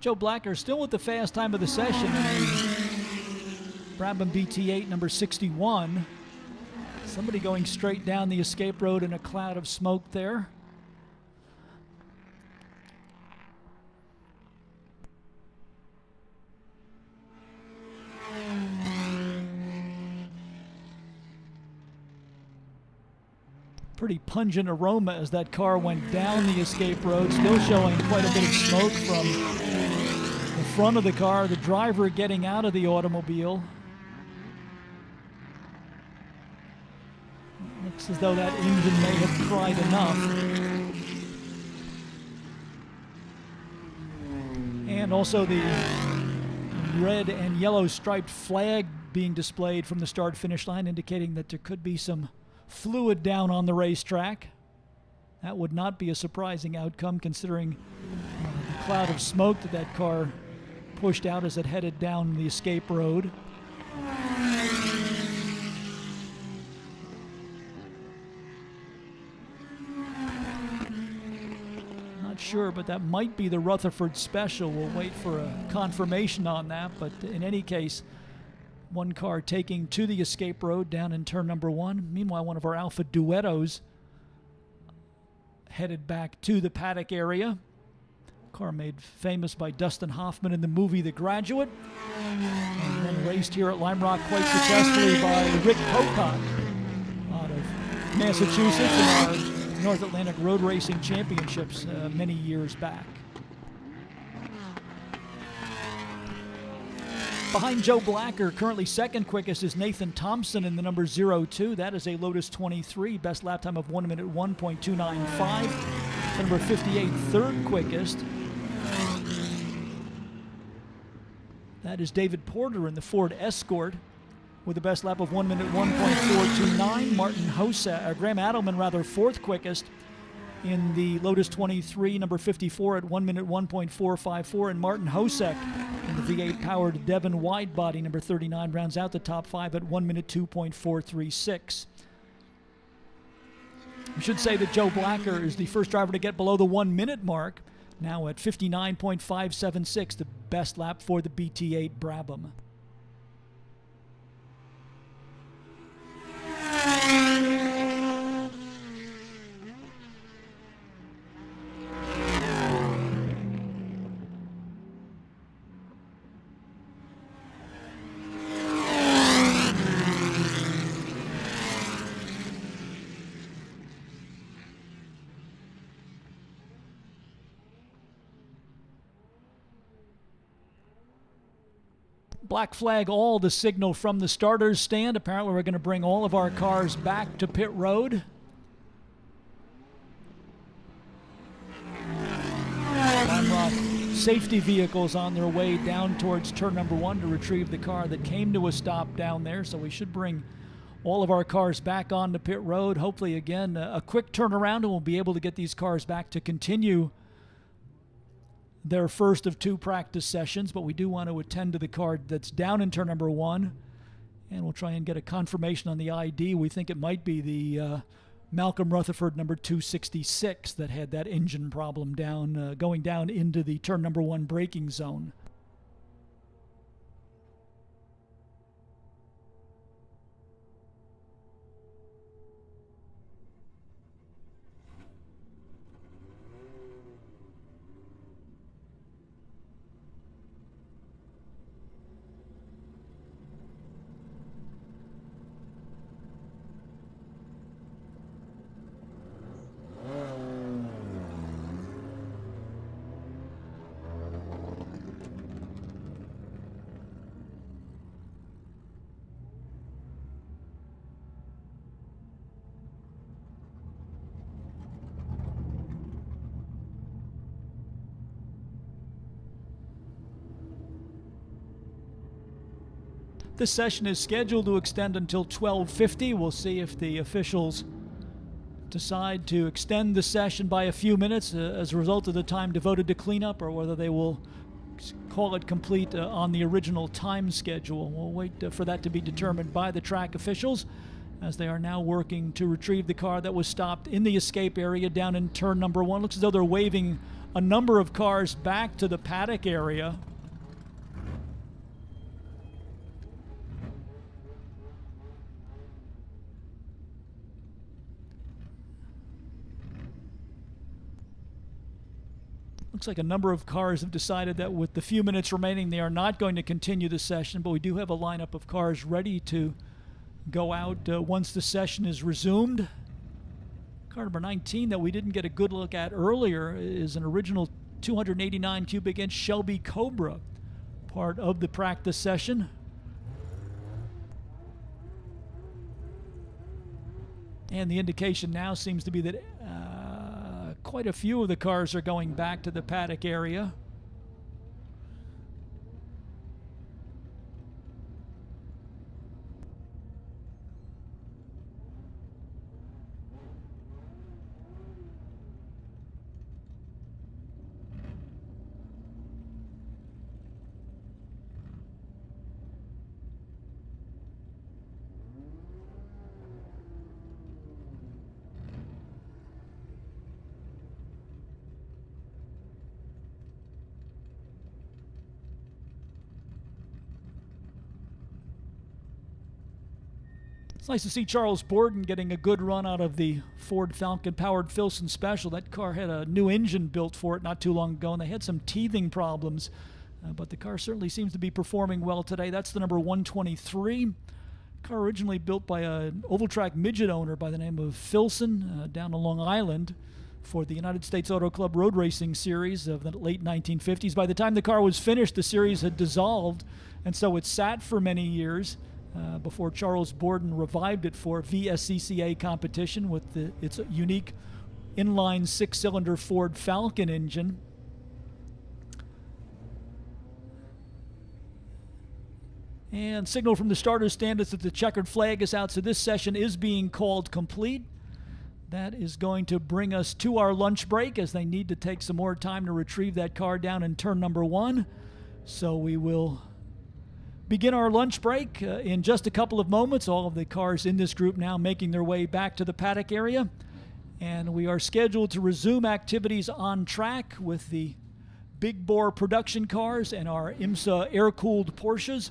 Joe Blacker still with the fast time of the session. Brabham BT8 number 61. Somebody going straight down the escape road in a cloud of smoke there. Pretty pungent aroma as that car went down the escape road, still showing quite a bit of smoke from the front of the car, the driver getting out of the automobile. Looks as though that engine may have cried enough. And also the red and yellow striped flag being displayed from the start-finish line, indicating that there could be some fluid down on the racetrack. That would not be a surprising outcome considering the cloud of smoke that car pushed out as it headed down the escape road. Not sure, but that might be the Rutherford Special. We'll wait for a confirmation on that, but in any case, one car taking to the escape road down in turn number one. Meanwhile, one of our Alpha Duettos headed back to the paddock area. Car made famous by Dustin Hoffman in the movie The Graduate, and then raced here at Lime Rock quite successfully by Rick Pocock out of Massachusetts in our North Atlantic Road Racing Championships many years back. Behind Joe Blacker, currently second quickest is Nathan Thompson in the number 02. That is a Lotus 23, best lap time of 1 minute 1.295. Number 58, third quickest. That is David Porter in the Ford Escort with a best lap of 1 minute 1.429. Graham Adelman, fourth quickest in the Lotus 23, number 54 at 1 minute 1.454, and Martin Hosek in the V8 powered Devon widebody number 39 rounds out the top five at 1 minute 2.436. We should say that Joe Blacker is the first driver to get below the 1 minute mark, now at 59.576, the best lap for the BT8 Brabham. Black flag all, the signal from the starters stand. Apparently we're going to bring all of our cars back to pit road. Safety vehicles on their way down towards turn number 1 to retrieve the car that came to a stop down there. So we should bring all of our cars back onto pit road. Hopefully, again, a quick turnaround, and we'll be able to get these cars back to continue their first of 2 practice sessions. But we do want to attend to the car that's down in turn number 1, and we'll try and get a confirmation on the ID. We think it might be the Malcolm Rutherford number 266 that had that engine problem down, going down into the turn number 1 braking zone. This session is scheduled to extend until 12:50. We'll see if the officials decide to extend the session by a few minutes as a result of the time devoted to cleanup, or whether they will call it complete on the original time schedule. We'll wait for that to be determined by the track officials, as they are now working to retrieve the car that was stopped in the escape area down in turn number 1. Looks as though they're waving a number of cars back to the paddock area. Looks like a number of cars have decided that with the few minutes remaining, they are not going to continue the session, but we do have a lineup of cars ready to go out once the session is resumed. Car number 19 that we didn't get a good look at earlier is an original 289 cubic inch Shelby Cobra, part of the practice session. And the indication now seems to be that quite a few of the cars are going back to the paddock area. It's nice to see Charles Borden getting a good run out of the Ford Falcon-powered Filson Special. That car had a new engine built for it not too long ago, and they had some teething problems. But the car certainly seems to be performing well today. That's the number 123. Car originally built by an oval track midget owner by the name of Filson down on Long Island for the United States Auto Club Road Racing Series of the late 1950s. By the time the car was finished, the series had dissolved, and so it sat for many years before Charles Borden revived it for VSCCA competition with its unique inline 6-cylinder Ford Falcon engine. And signal from the starters stand is that the checkered flag is out, so this session is being called complete. That is going to bring us to our lunch break, as they need to take some more time to retrieve that car down in turn number 1. So we will begin our lunch break in just a couple of moments. All of the cars in this group now making their way back to the paddock area. And we are scheduled to resume activities on track with the big bore production cars and our IMSA air-cooled Porsches.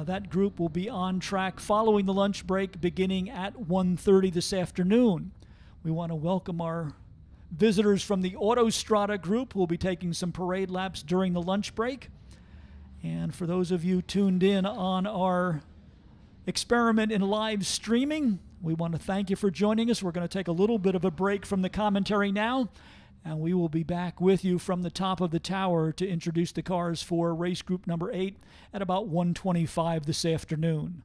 That group will be on track following the lunch break beginning at 1:30 this afternoon. We want to welcome our visitors from the Autostrada group who will be taking some parade laps during the lunch break. And for those of you tuned in on our experiment in live streaming, we want to thank you for joining us. We're going to take a little bit of a break from the commentary now, And we will be back with you from the top of the tower to introduce the cars for race group number 8 at about 1:25 this afternoon.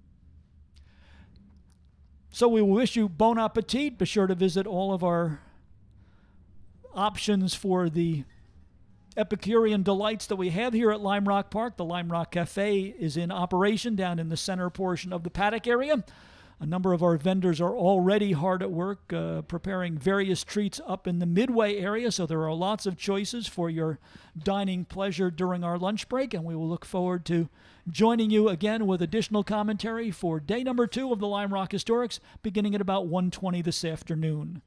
So we wish you bon appetit. Be sure to visit all of our options for the Epicurean delights that we have here at Lime Rock Park. The Lime Rock Cafe is in operation down in the center portion of the paddock area. A number of our vendors are already hard at work preparing various treats up in the midway area, so there are lots of choices for your dining pleasure during our lunch break, and we will look forward to joining you again with additional commentary for day number 2 of the Lime Rock Historics, beginning at about 1:20 this afternoon.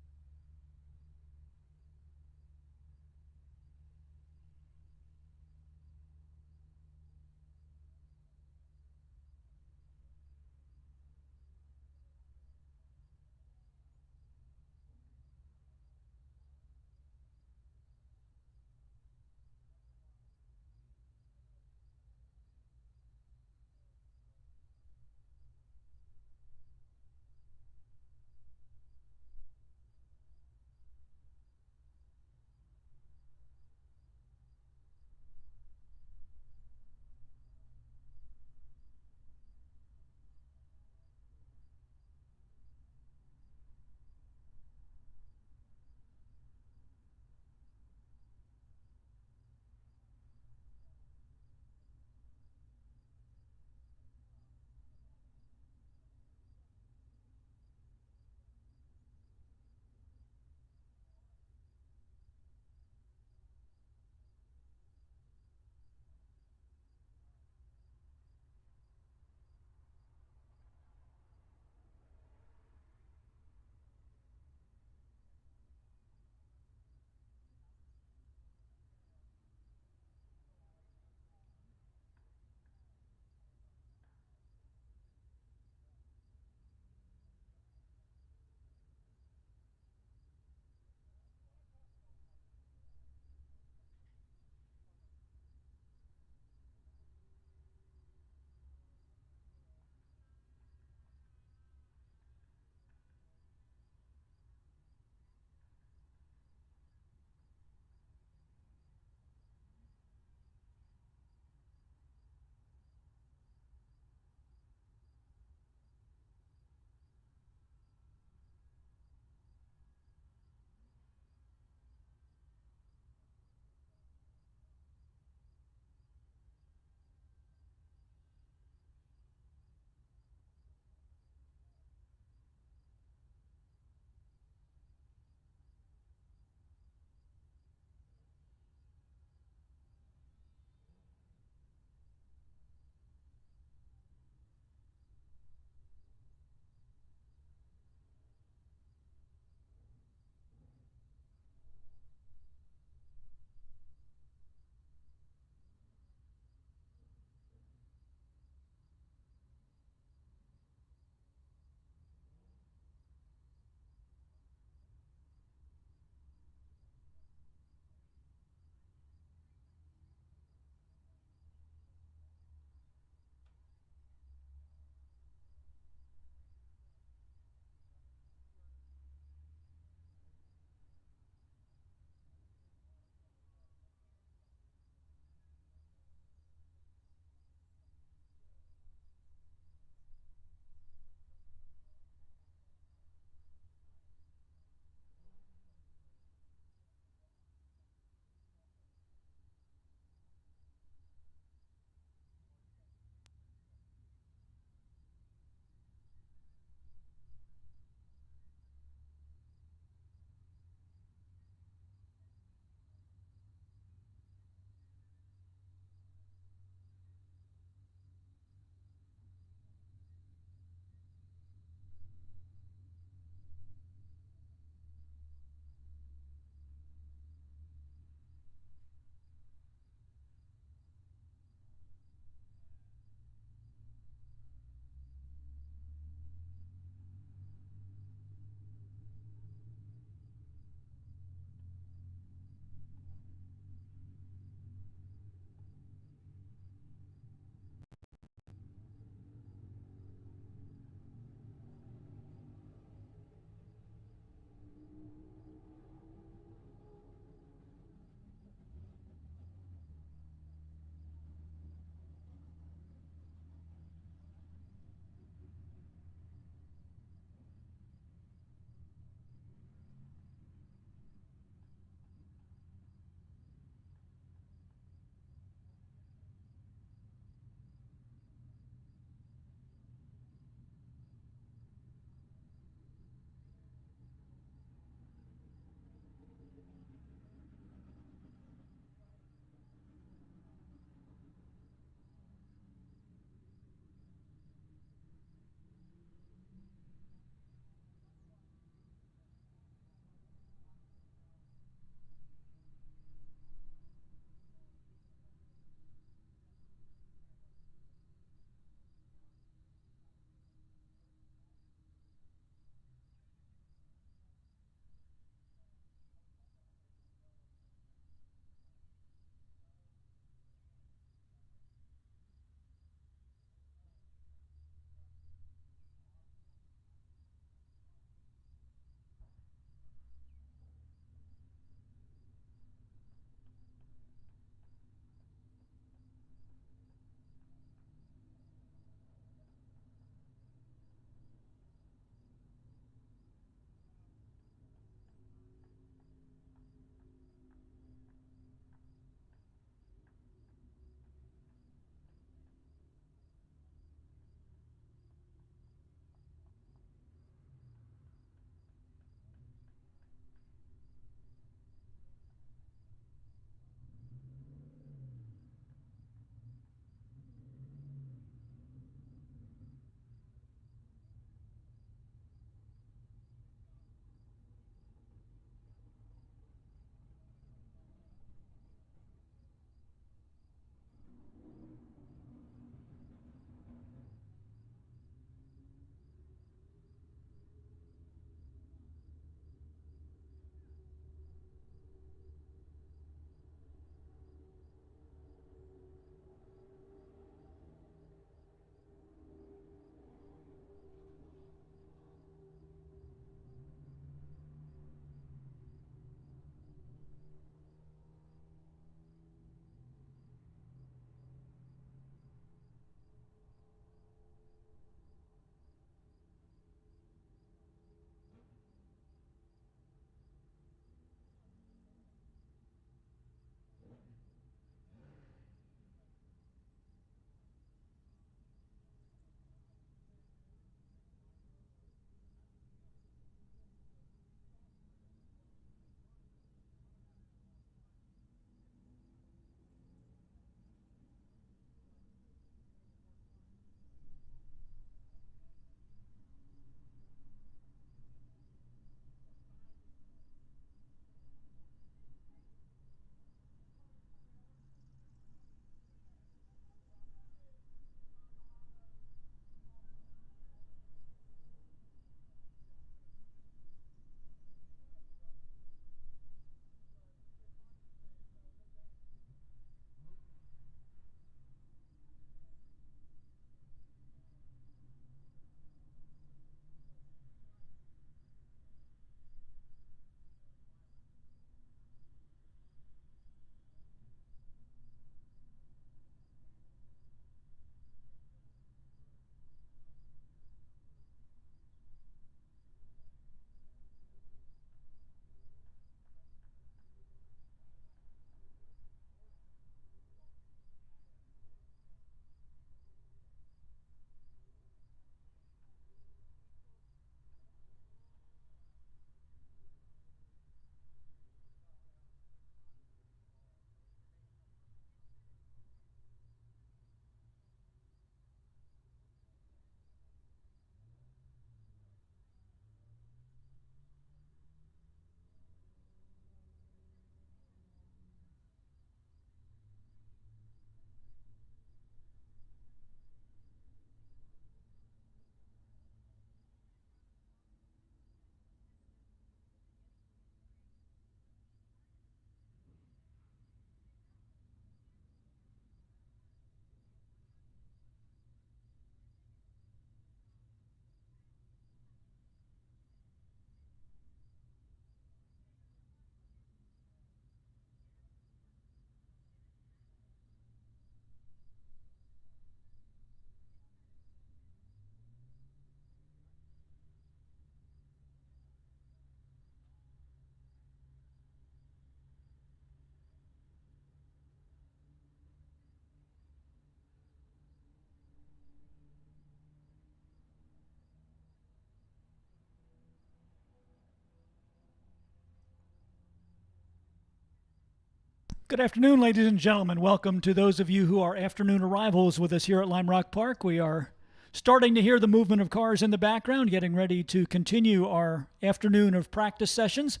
Good afternoon, ladies and gentlemen. Welcome to those of you who are afternoon arrivals with us here at Lime Rock Park. We are starting to hear the movement of cars in the background, getting ready to continue our afternoon of practice sessions.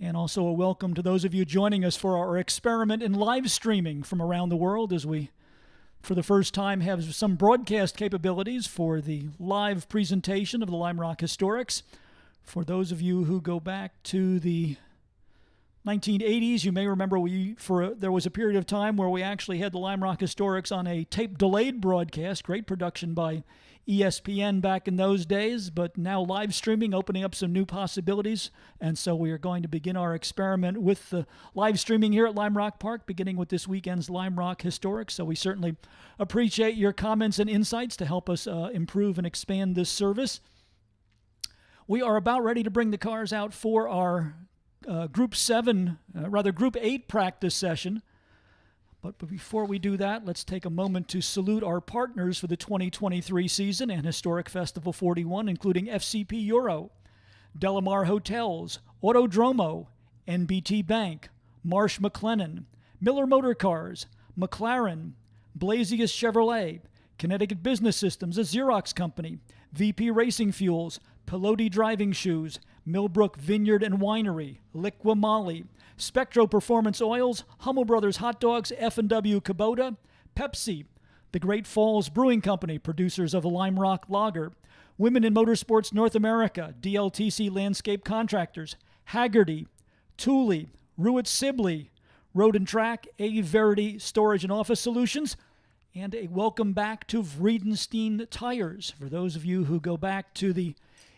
And also a welcome to those of you joining us for our experiment in live streaming from around the world as we, for the first time, have some broadcast capabilities for the live presentation of the Lime Rock Historics. For those of you who go back to the 1980s, you may remember there was a period of time where we actually had the Lime Rock Historics on a tape-delayed broadcast. Great production by ESPN back in those days, but now live streaming opening up some new possibilities. And so we are going to begin our experiment with the live streaming here at Lime Rock Park, beginning with this weekend's Lime Rock Historics. So we certainly appreciate your comments and insights to help us improve and expand this service. We are about ready to bring the cars out for our Group 8 practice session. But before we do that, let's take a moment to salute our partners for the 2023 season and Historic Festival 41, including FCP Euro, Delamar Hotels, Autodromo, NBT Bank, Marsh McLennan, Miller Motor Cars, McLaren, Blazius Chevrolet, Connecticut Business Systems, a Xerox company, VP Racing Fuels, Pelote Driving Shoes, Millbrook Vineyard and Winery, Liqua Molly, Spectro Performance Oils, Hummel Brothers Hot Dogs, F&W Kubota, Pepsi, the Great Falls Brewing Company, producers of the Lime Rock Lager, Women in Motorsports North America, DLTC Landscape Contractors, Haggerty, Thule, Ruitt Sibley, Road and Track, A Verity Storage and Office Solutions, and a welcome back to Vriedenstein Tires. For those of you who go back to the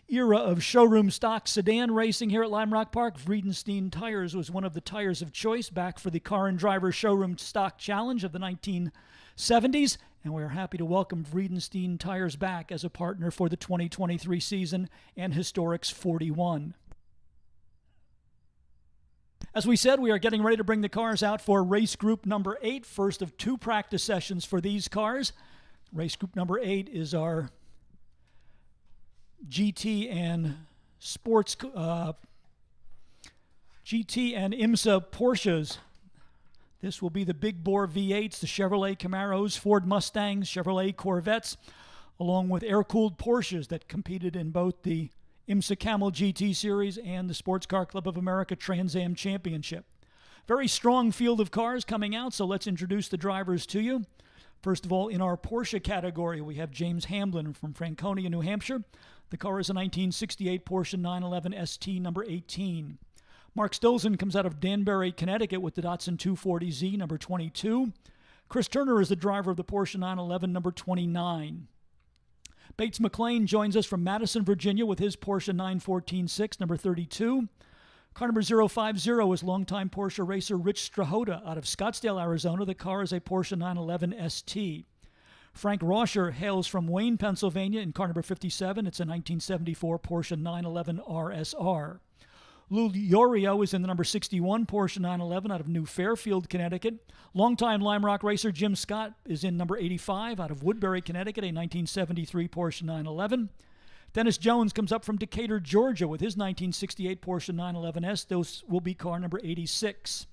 era of showroom stock sedan racing here at Lime Rock Park, Vriedenstein Tires was one of the tires of choice back for the Car and Driver Showroom Stock Challenge of the 1970s, and we're happy to welcome Vriedenstein Tires back as a partner for the 2023 season and Historics 41. As we said, we are getting ready to bring the cars out for race group number 8, first of 2 practice sessions for these cars. Race group number 8 is our GT and IMSA Porsches. This will be the big bore V8s, the Chevrolet Camaros, Ford Mustangs, Chevrolet Corvettes, along with air-cooled Porsches that competed in both the IMSA Camel GT Series and the Sports Car Club of America Trans Am Championship. Very strong field of cars coming out, so let's introduce the drivers to you. First of all, in our Porsche category, we have James Hamblin from Franconia, New Hampshire. The car is a 1968 Porsche 911 ST number 18. Mark Stilson comes out of Danbury, Connecticut with the Datsun 240Z number 22. Chris Turner is the driver of the Porsche 911 number 29. Bates McLean joins us from Madison, Virginia with his Porsche 914-6 number 32. Car number 050 is longtime Porsche racer Rich Strahota out of Scottsdale, Arizona. The car is a Porsche 911 ST. Frank Rauscher hails from Wayne, Pennsylvania in car number 57. It's a 1974 Porsche 911 RSR. Lou Yorio is in the number 61 Porsche 911 out of New Fairfield, Connecticut. Longtime Lime Rock racer Jim Scott is in number 85 out of Woodbury, Connecticut, a 1973 Porsche 911. Dennis Jones comes up from Decatur, Georgia with his 1968 Porsche 911S. Those will be car number 86.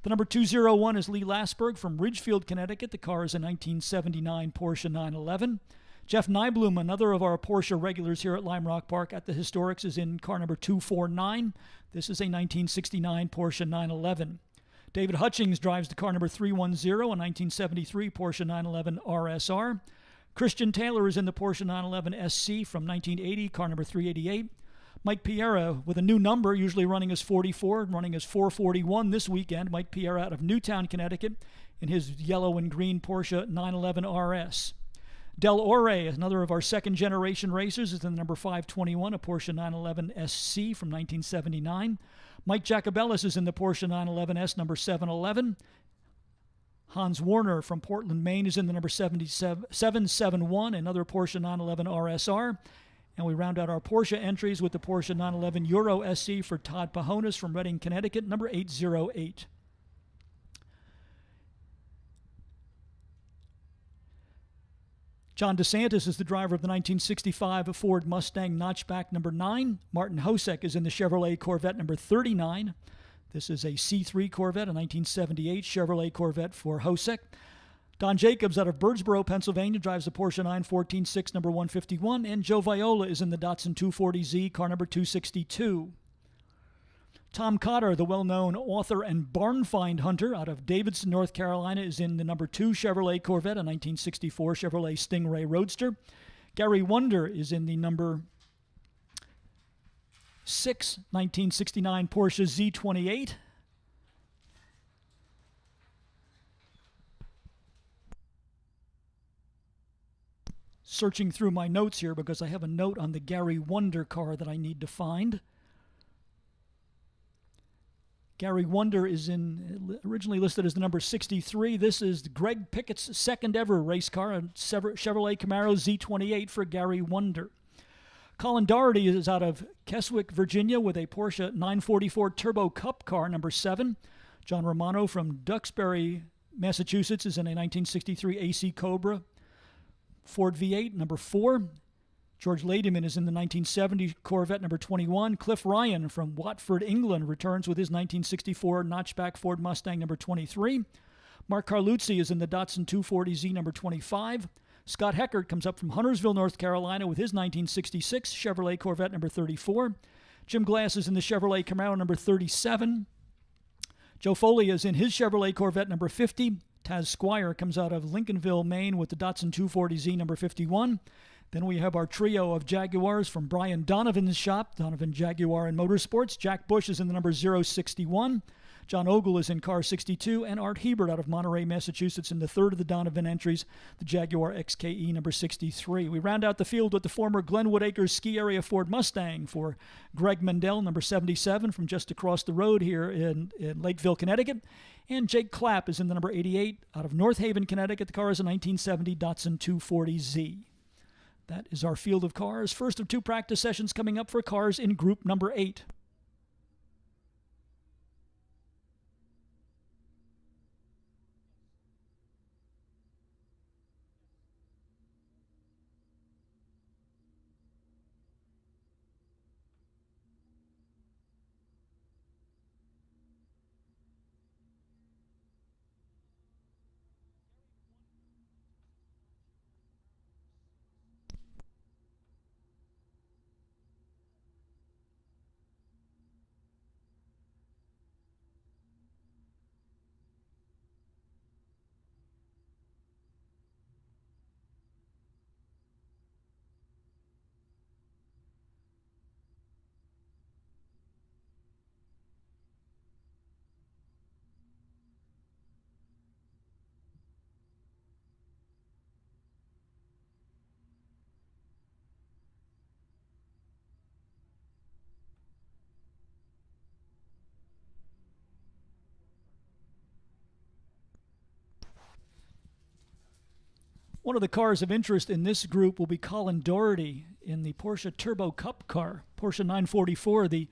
The number 201 is Lee Lasberg from Ridgefield, Connecticut. The car is a 1979 Porsche 911. Jeff Nyblum, another of our Porsche regulars here at Lime Rock Park at the Historics, is in car number 249. This is a 1969 Porsche 911. David Hutchings drives the car number 310, a 1973 Porsche 911 RSR. Christian Taylor is in the Porsche 911 SC from 1980, car number 388. Mike Piera with a new number, usually running as 44, running as 441 this weekend. Mike Piera out of Newtown, Connecticut, in his yellow and green Porsche 911 RS. Del Ore, another of our second-generation racers, is in the number 521, a Porsche 911 SC from 1979. Mike Jacobellis is in the Porsche 911S number 711. Hans Warner from Portland, Maine, is in the number 771, another Porsche 911 RSR. And we round out our Porsche entries with the Porsche 911 Euro SC for Todd Pahonis from Reading, Connecticut, number 808. John DeSantis is the driver of the 1965 Ford Mustang Notchback number 9. Martin Hosek is in the Chevrolet Corvette number 39. This is a C3 Corvette, a 1978 Chevrolet Corvette for Hosek. Don Jacobs out of Birdsboro, Pennsylvania, drives the Porsche 914-6, number 151. And Joe Viola is in the Datsun 240Z, car number 262. Tom Cotter, the well-known author and barn find hunter out of Davidson, North Carolina, is in the number 2 Chevrolet Corvette, a 1964 Chevrolet Stingray Roadster. Gary Wonder is in the number 6 1969 Porsche Z28. Searching through my notes here because I have a note on the Gary Wonder car that I need to find. Gary Wonder is originally listed as the number 63. This is Greg Pickett's second ever race car, a Chevrolet Camaro Z28 for Gary Wonder. Colin Doherty is out of Keswick, Virginia, with a Porsche 944 Turbo Cup car, number 7. John Romano from Duxbury, Massachusetts, is in a 1963 AC Cobra Ford V8, number 4. George Ladyman is in the 1970 Corvette number 21. Cliff Ryan from Watford, England, returns with his 1964 notchback Ford Mustang number 23. Mark Carluzzi is in the Datsun 240Z number 25. Scott Heckert comes up from Huntersville, North Carolina, with his 1966 Chevrolet Corvette number 34. Jim Glass is in the Chevrolet Camaro number 37. Joe Foley is in his Chevrolet Corvette number 50. Taz Squire comes out of Lincolnville, Maine, with the Datsun 240Z number 51. Then we have our trio of Jaguars from Brian Donovan's shop, Donovan Jaguar and Motorsports. Jack Bush is in the number 061. John Ogle is in car 62. And Art Hebert out of Monterey, Massachusetts, in the third of the Donovan entries, the Jaguar XKE number 63. We round out the field with the former Glenwood Acres Ski Area Ford Mustang for Greg Mendel, number 77, from just across the road here in Lakeville, Connecticut. And Jake Clapp is in the number 88 out of North Haven, Connecticut. The car is a 1970 Datsun 240Z. That is our field of cars. First of 2 practice sessions coming up for cars in group number 8. One of the cars of interest in this group will be Colin Doherty in the Porsche Turbo Cup car, Porsche 944. The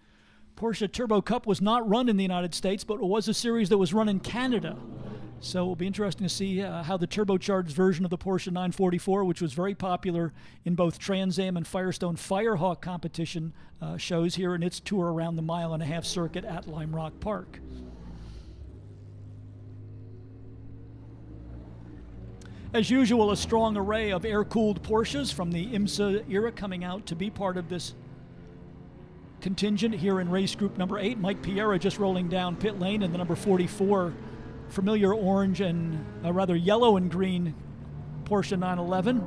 Porsche Turbo Cup was not run in the United States, but it was a series that was run in Canada. So it will be interesting to see how the turbocharged version of the Porsche 944, which was very popular in both Trans Am and Firestone Firehawk competition shows here in its tour around the mile-and-a-half circuit at Lime Rock Park. As usual, a strong array of air-cooled Porsches from the IMSA era coming out to be part of this contingent here in race group number 8. Mike Piera just rolling down pit lane in the number 44 familiar orange and rather yellow and green Porsche 911.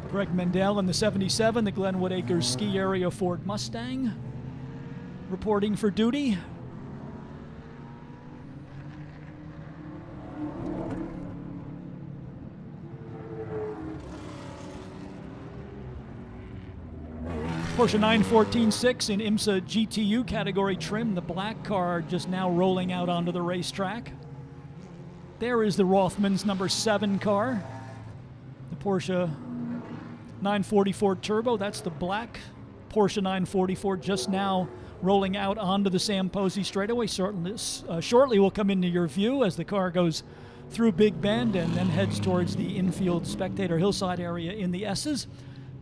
Greg Mendel in the 77, the Glenwood Acres Ski Area Ford Mustang, reporting for duty. Porsche 914-6 in IMSA GTU category trim. The black car just now rolling out onto the racetrack. There is the Rothmans number 7 car. The Porsche 944 Turbo. That's the black Porsche 944 just now rolling out onto the Sam Posey straightaway. Shortly will come into your view as the car goes through Big Bend and then heads towards the infield spectator hillside area in the S's.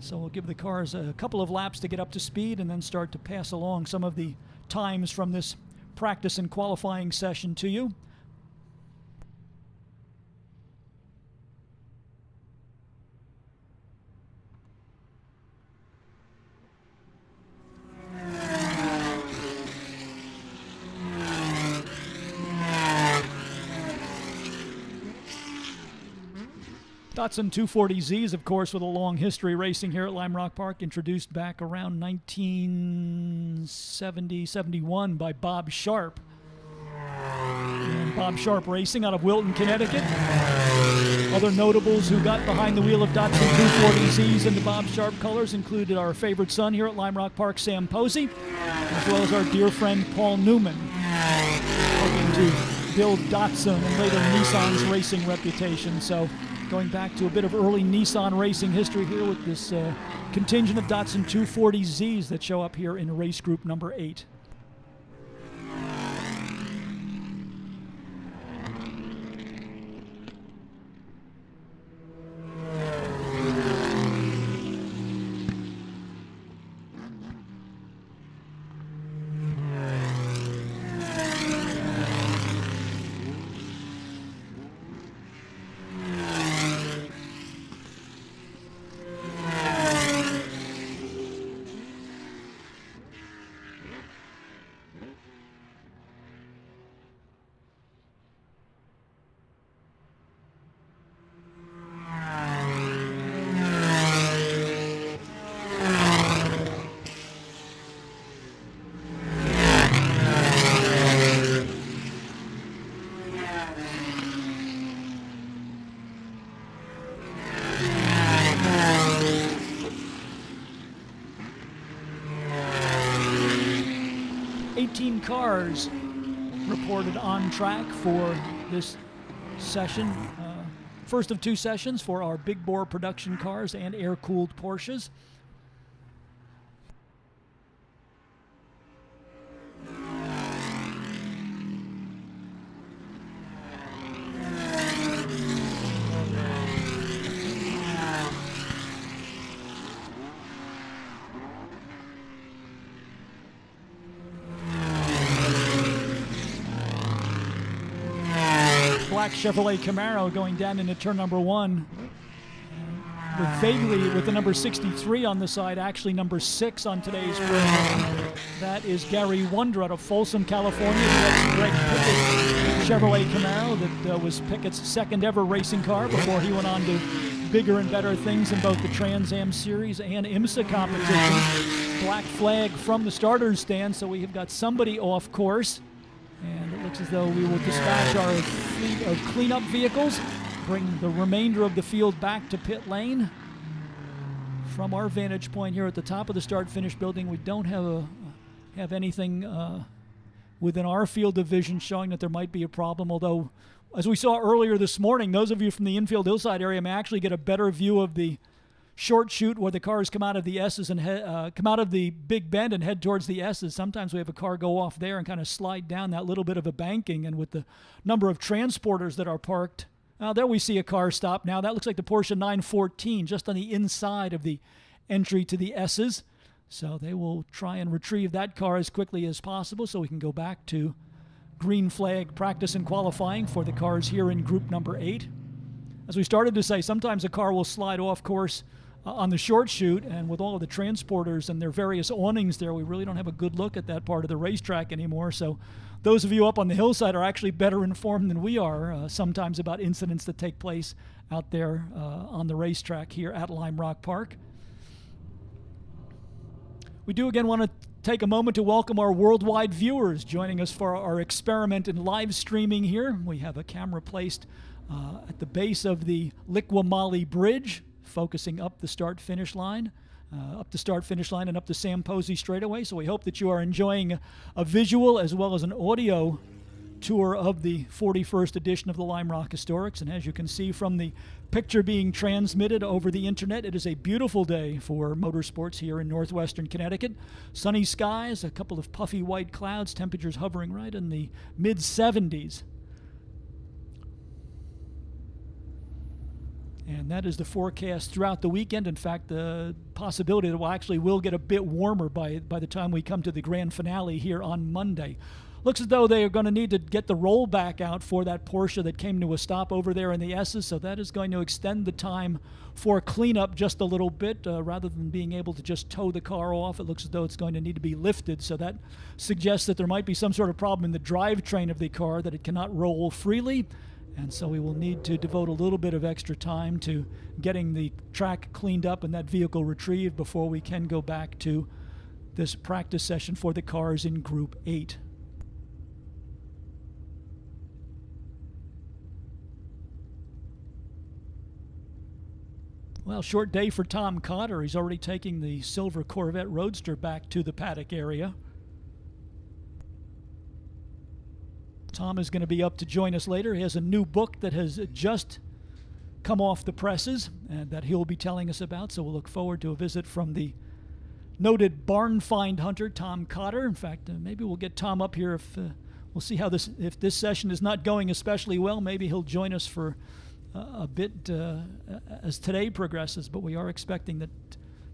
So we'll give the cars a couple of laps to get up to speed and then start to pass along some of the times from this practice and qualifying session to you. Datsun 240Zs, of course, with a long history racing here at Lime Rock Park, introduced back around 1970-71 by Bob Sharp. And Bob Sharp Racing out of Wilton, Connecticut. Other notables who got behind the wheel of Datsun 240Zs in the Bob Sharp colors included our favorite son here at Lime Rock Park, Sam Posey, as well as our dear friend Paul Newman, looking to build Datsun and later Nissan's racing reputation. So going back to a bit of early Nissan racing history here with this contingent of Datsun 240Zs that show up here in race group number 8. Cars reported on track for this session. First of two sessions for our big bore production cars and air-cooled Porsches. Black Chevrolet Camaro going down into turn number 1 with the number 63 on the side, actually number 6 on today's program. That is Gary Wonder out of Folsom, California. That's Greg Pickett's Chevrolet Camaro that was Pickett's second ever racing car before he went on to bigger and better things in both the Trans Am Series and IMSA competition. Black flag from the starter's stand, so we have got somebody off course. And it looks as though we will dispatch our fleet of cleanup vehicles, bring the remainder of the field back to pit lane. From our vantage point here at the top of the start-finish building, we don't have anything within our field of vision showing that there might be a problem, although, as we saw earlier this morning, those of you from the infield hillside area may actually get a better view of the short chute where the cars come out of the S's and come out of the big bend and head towards the S's. Sometimes we have a car go off there and kind of slide down that little bit of a banking, and with the number of transporters that are parked, there we see a car stop now. That looks like the Porsche 914 just on the inside of the entry to the S's. So they will try and retrieve that car as quickly as possible so we can go back to green flag practice and qualifying for the cars here in group number 8. As we started to say, sometimes a car will slide off course on the short chute, and with all of the transporters and their various awnings there, we really don't have a good look at that part of the racetrack anymore. So those of you up on the hillside are actually better informed than we are sometimes about incidents that take place out there on the racetrack here at Lime Rock Park. We do again want to take a moment to welcome our worldwide viewers joining us for our experiment in live streaming here. We have a camera placed at the base of the Liqui-Moly Bridge, focusing up the start-finish line, and up the Sam Posey straightaway. So we hope that you are enjoying a visual as well as an audio tour of the 41st edition of the Lime Rock Historics. And as you can see from the picture being transmitted over the internet, it is a beautiful day for motorsports here in northwestern Connecticut. Sunny skies, a couple of puffy white clouds, temperatures hovering right in the mid-70s. And that is the forecast throughout the weekend. In fact, the possibility that will get a bit warmer by the time we come to the grand finale here on Monday. Looks as though they are going to need to get the rollback out for that Porsche that came to a stop over there in the S's, so that is going to extend the time for cleanup just a little bit. Rather than being able to just tow the car off, it looks as though it's going to need to be lifted, so that suggests that there might be some sort of problem in the drivetrain of the car, that it cannot roll freely, and so we will need to devote a little bit of extra time to getting the track cleaned up and that vehicle retrieved before we can go back to this practice session for the cars in Group 8. Well, short day for Tom Cotter. He's already taking the silver Corvette Roadster back to the paddock area. Tom is going to be up to join us later. He has a new book that has just come off the presses and that he'll be telling us about, so we'll look forward to a visit from the noted barn find hunter, Tom Cotter. In fact, maybe we'll get Tom up here if we'll see how if this session is not going especially well. Maybe he'll join us for a bit as today progresses, but we are expecting that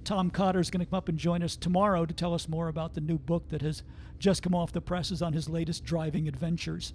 Tom Cotter is going to come up and join us tomorrow to tell us more about the new book that has just come off the presses on his latest driving adventures.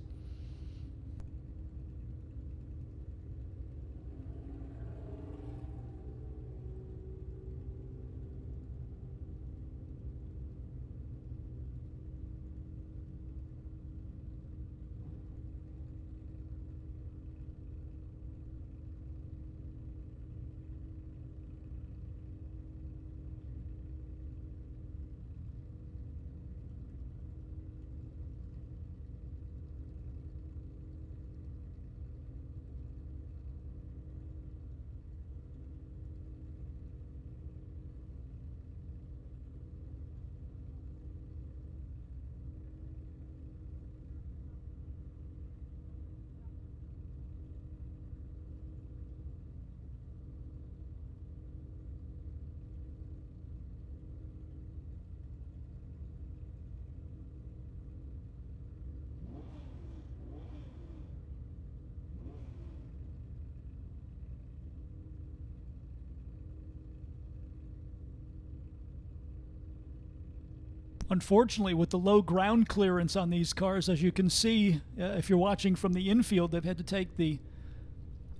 Unfortunately, with the low ground clearance on these cars, as you can see, if you're watching from the infield, they've had to take the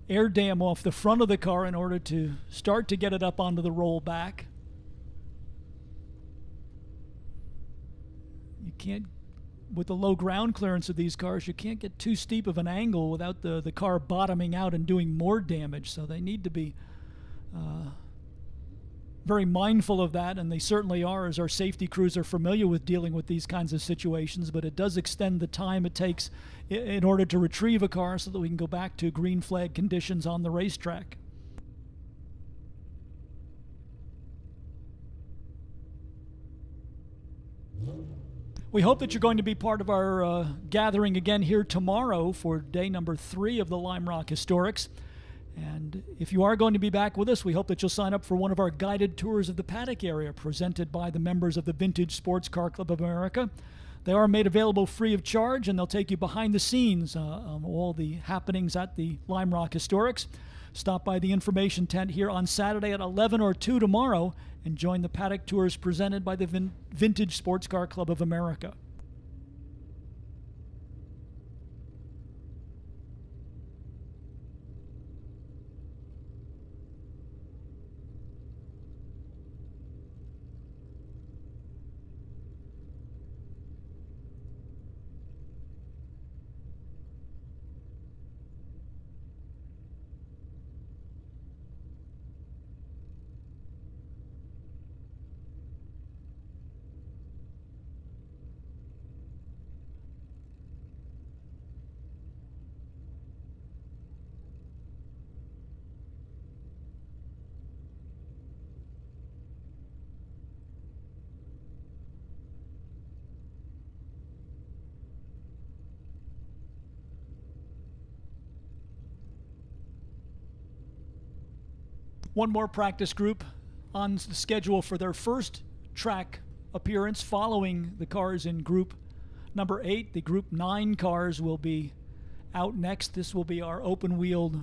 air dam off the front of the car in order to start to get it up onto the rollback. You can't, with the low ground clearance of these cars, you can't get too steep of an angle without the car bottoming out and doing more damage. So they need to be very mindful of that, and they certainly are, as our safety crews are familiar with dealing with these kinds of situations, but it does extend the time it takes in order to retrieve a car so that we can go back to green flag conditions on the racetrack. We hope that you're going to be part of our gathering again here tomorrow for day number 3 of the Lime Rock Historics. And if you are going to be back with us, we hope that you'll sign up for one of our guided tours of the paddock area presented by the members of the Vintage Sports Car Club of America. They are made available free of charge, and they'll take you behind the scenes on all the happenings at the Lime Rock Historics. Stop by the information tent here on Saturday at 11 or 2 tomorrow and join the paddock tours presented by the Vintage Sports Car Club of America. One more practice group on the schedule for their first track appearance following the cars in group number 8. The group 9 cars will be out next. This will be our open-wheeled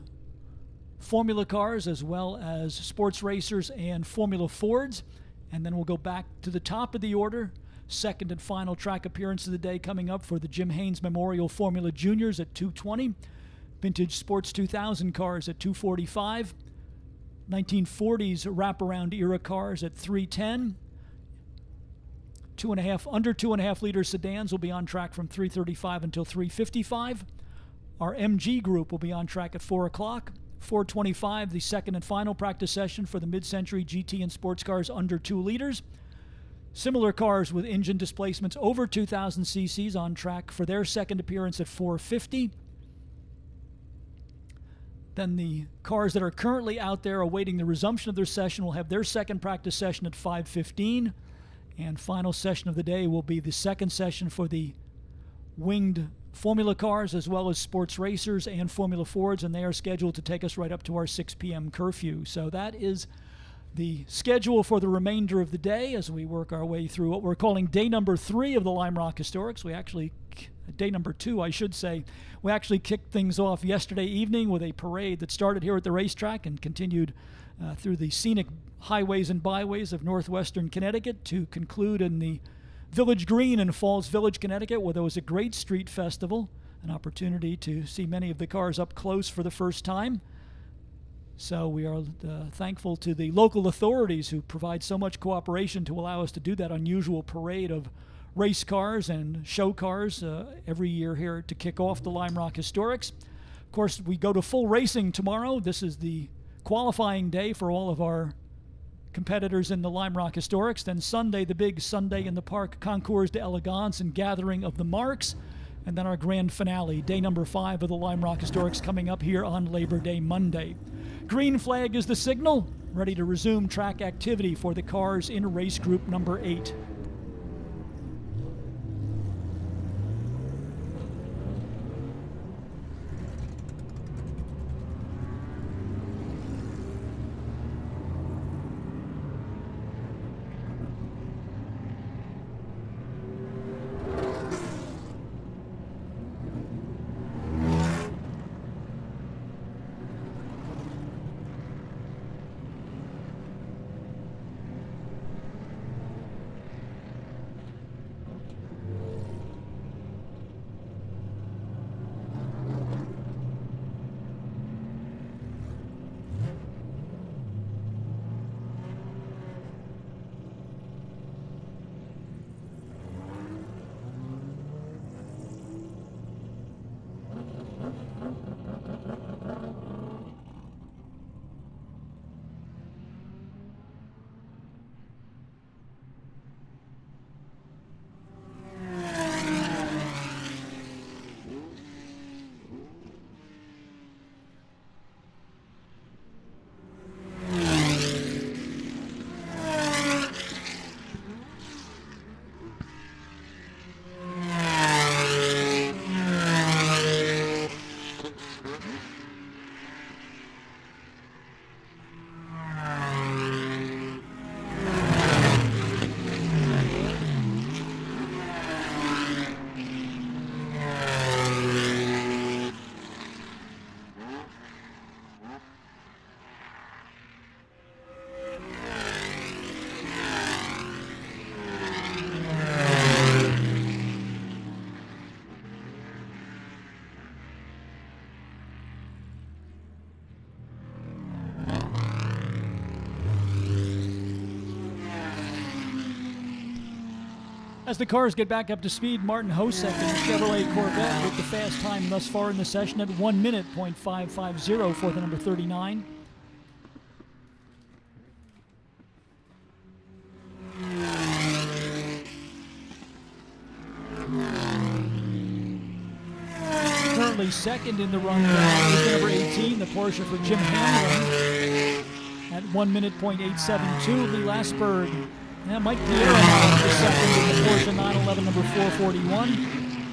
Formula cars as well as sports racers and Formula Fords. And then we'll go back to the top of the order. Second and final track appearance of the day coming up for the Jim Haynes Memorial Formula Juniors at 2:20. Vintage Sports 2000 cars at 2:45. 1940s wraparound era cars at 3:10. Under 2.5 liter sedans will be on track from 3:35 until 3:55. Our MG group will be on track at 4 o'clock. 4:25, the second and final practice session for the mid-century GT and sports cars under 2 liters. Similar cars with engine displacements over 2,000 cc's on track for their second appearance at 4:50. Then the cars that are currently out there awaiting the resumption of their session will have their second practice session at 5:15. And final session of the day will be the second session for the winged Formula cars as well as sports racers and Formula Fords, and they are scheduled to take us right up to our 6 p.m. curfew. So that is the schedule for the remainder of the day as we work our way through what we're calling day number 3 of the Lime Rock Historics. Day number 2, I should say. We actually kicked things off yesterday evening with a parade that started here at the racetrack and continued through the scenic highways and byways of northwestern Connecticut to conclude in the Village Green in Falls Village, Connecticut, where there was a great street festival, an opportunity to see many of the cars up close for the first time. So we are thankful to the local authorities who provide so much cooperation to allow us to do that unusual parade of race cars and show cars every year here to kick off the Lime Rock Historics. Of course, we go to full racing tomorrow. This is the qualifying day for all of our competitors in the Lime Rock Historics. Then Sunday, the big Sunday in the Park Concours d'Elegance and Gathering of the Marks. And then our grand finale, day number 5 of the Lime Rock Historics, coming up here on Labor Day Monday. Green flag is the signal, ready to resume track activity for the cars in race group number 8. As the cars get back up to speed, Martin Hosek in the Chevrolet Corvette with the fast time thus far in the session at 1 minute, .550 for the number 39. Currently second in the run is the number 18, the Porsche for Jim Hamlin at 1 minute, .872. Lee Lasberg. Yeah, Mike Piero is second in the Porsche 911, number 441,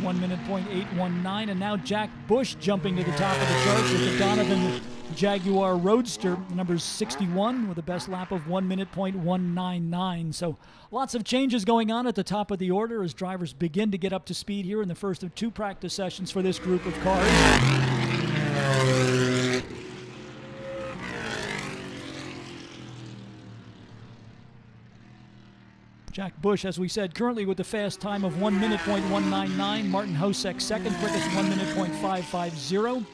1 minute, .819. And now Jack Bush jumping to the top of the charts with the Donovan Jaguar Roadster, number 61, with a best lap of 1 minute, .199. So lots of changes going on at the top of the order as drivers begin to get up to speed here in the first of 2 practice sessions for this group of cars. Jack Bush, as we said, currently with the fast time of 1 minute .199. Martin Hosek second, quickest 1 minute .550.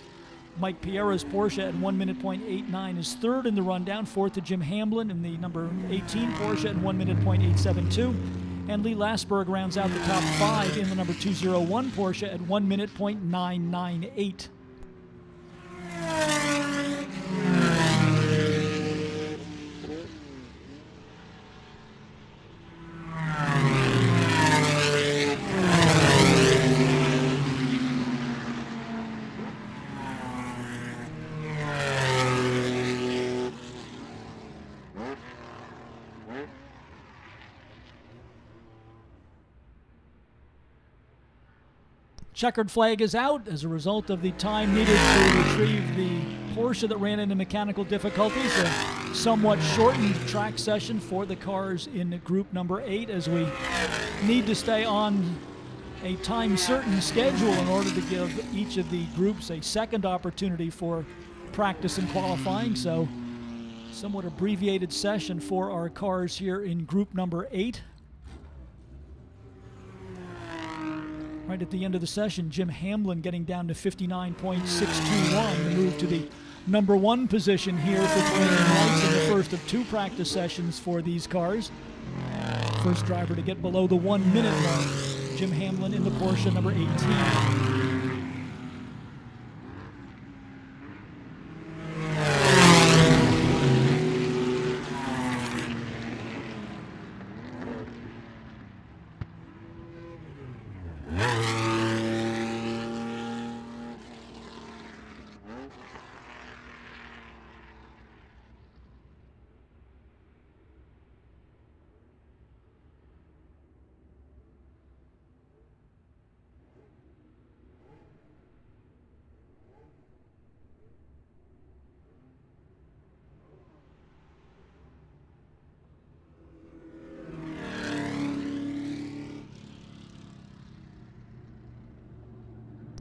Mike Piera's Porsche at 1 minute .89 is third in the rundown. Fourth to Jim Hamlin in the number 18 Porsche at 1 minute .872. And Lee Lasberg rounds out the top 5 in the number 201 Porsche at 1 minute .998. Checkered flag is out as a result of the time needed to retrieve the Porsche that ran into mechanical difficulties. A somewhat shortened track session for the cars in group number 8 as we need to stay on a time-certain schedule in order to give each of the groups a second opportunity for practice and qualifying. So, somewhat abbreviated session for our cars here in group number 8. Right at the end of the session, Jim Hamlin getting down to 59.621 to move to the number 1 position here for Brandon Rice in the first of 2 practice sessions for these cars. First driver to get below the 1 minute mark, Jim Hamlin in the Porsche number 18.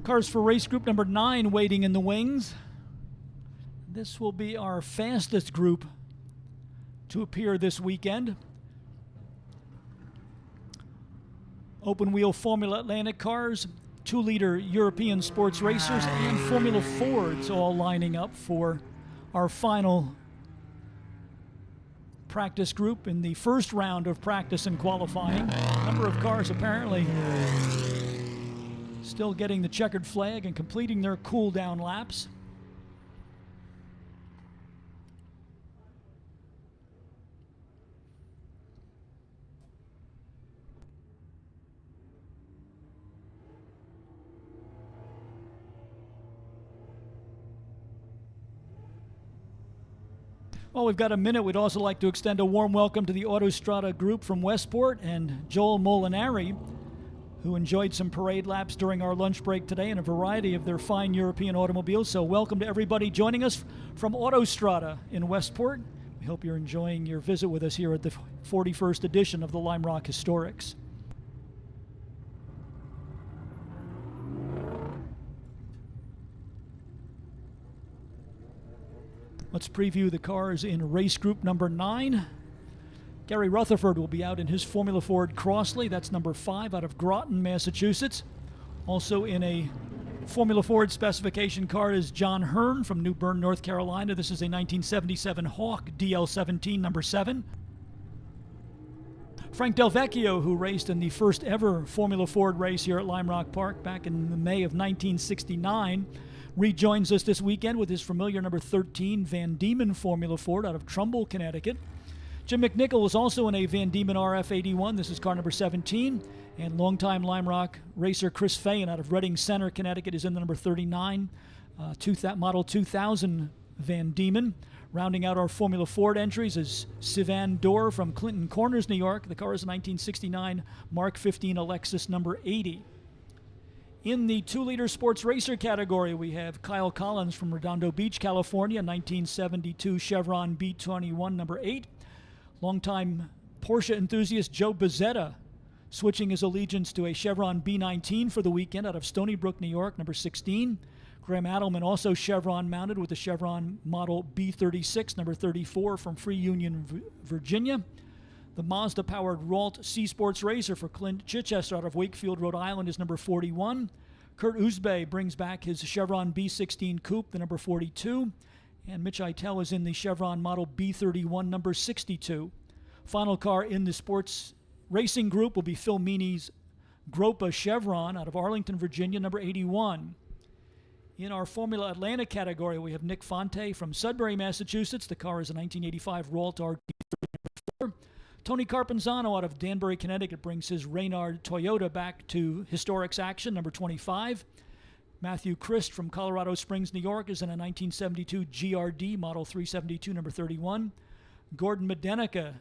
Cars for race group number 9 waiting in the wings. This will be our fastest group to appear this weekend. Open wheel Formula Atlantic cars, 2-liter European sports racers, and Formula Fords all lining up for our final practice group in the first round of practice and qualifying. A number of cars apparently still getting the checkered flag and completing their cool-down laps. Well, we've got a minute. We'd also like to extend a warm welcome to the Autostrada group from Westport and Joel Molinari, who enjoyed some parade laps during our lunch break today in a variety of their fine European automobiles. So welcome to everybody joining us from Autostrada in Westport. We hope you're enjoying your visit with us here at the 41st edition of the Lime Rock Historics. Let's preview the cars in race group number 9. Gary Rutherford will be out in his Formula Ford Crossley. That's number 5 out of Groton, Massachusetts. Also in a Formula Ford specification car is John Hearn from New Bern, North Carolina. This is a 1977 Hawk DL17, number 7. Frank Del Vecchio, who raced in the first ever Formula Ford race here at Lime Rock Park back in May of 1969, rejoins us this weekend with his familiar number 13 Van Diemen Formula Ford out of Trumbull, Connecticut. Jim McNichol is also in a Van Diemen RF81. This is car number 17. And longtime Lime Rock racer Chris Fayen out of Reading Center, Connecticut is in the number 39 Model 2000 Van Diemen. Rounding out our Formula Ford entries is Sivan Dorr from Clinton Corners, New York. The car is a 1969 Mark 15 Alexis number 80. In the 2-liter sports racer category, we have Kyle Collins from Redondo Beach, California, 1972 Chevron B21 number 8. Longtime Porsche enthusiast Joe Bezzetta switching his allegiance to a Chevron B19 for the weekend out of Stony Brook, New York, number 16. Graham Adelman also Chevron mounted with the Chevron model B36, number 34 from Free Union, Virginia. The Mazda-powered Ralt C Sports Racer for Clint Chichester out of Wakefield, Rhode Island is number 41. Kurt Uzbey brings back his Chevron B16 Coupe, the number 42. And Mitch Eitel is in the Chevron model B31, number 62. Final car in the sports racing group will be Phil Meany's Gropa Chevron out of Arlington, Virginia, number 81. In our Formula Atlanta category, we have Nick Fonte from Sudbury, Massachusetts. The car is a 1985 Ralt RT. Tony Carpenzano out of Danbury, Connecticut brings his Reynard Toyota back to historics action, number 25. Matthew Christ from Colorado Springs, New York is in a 1972 GRD model 372, number 31. Gordon Medenica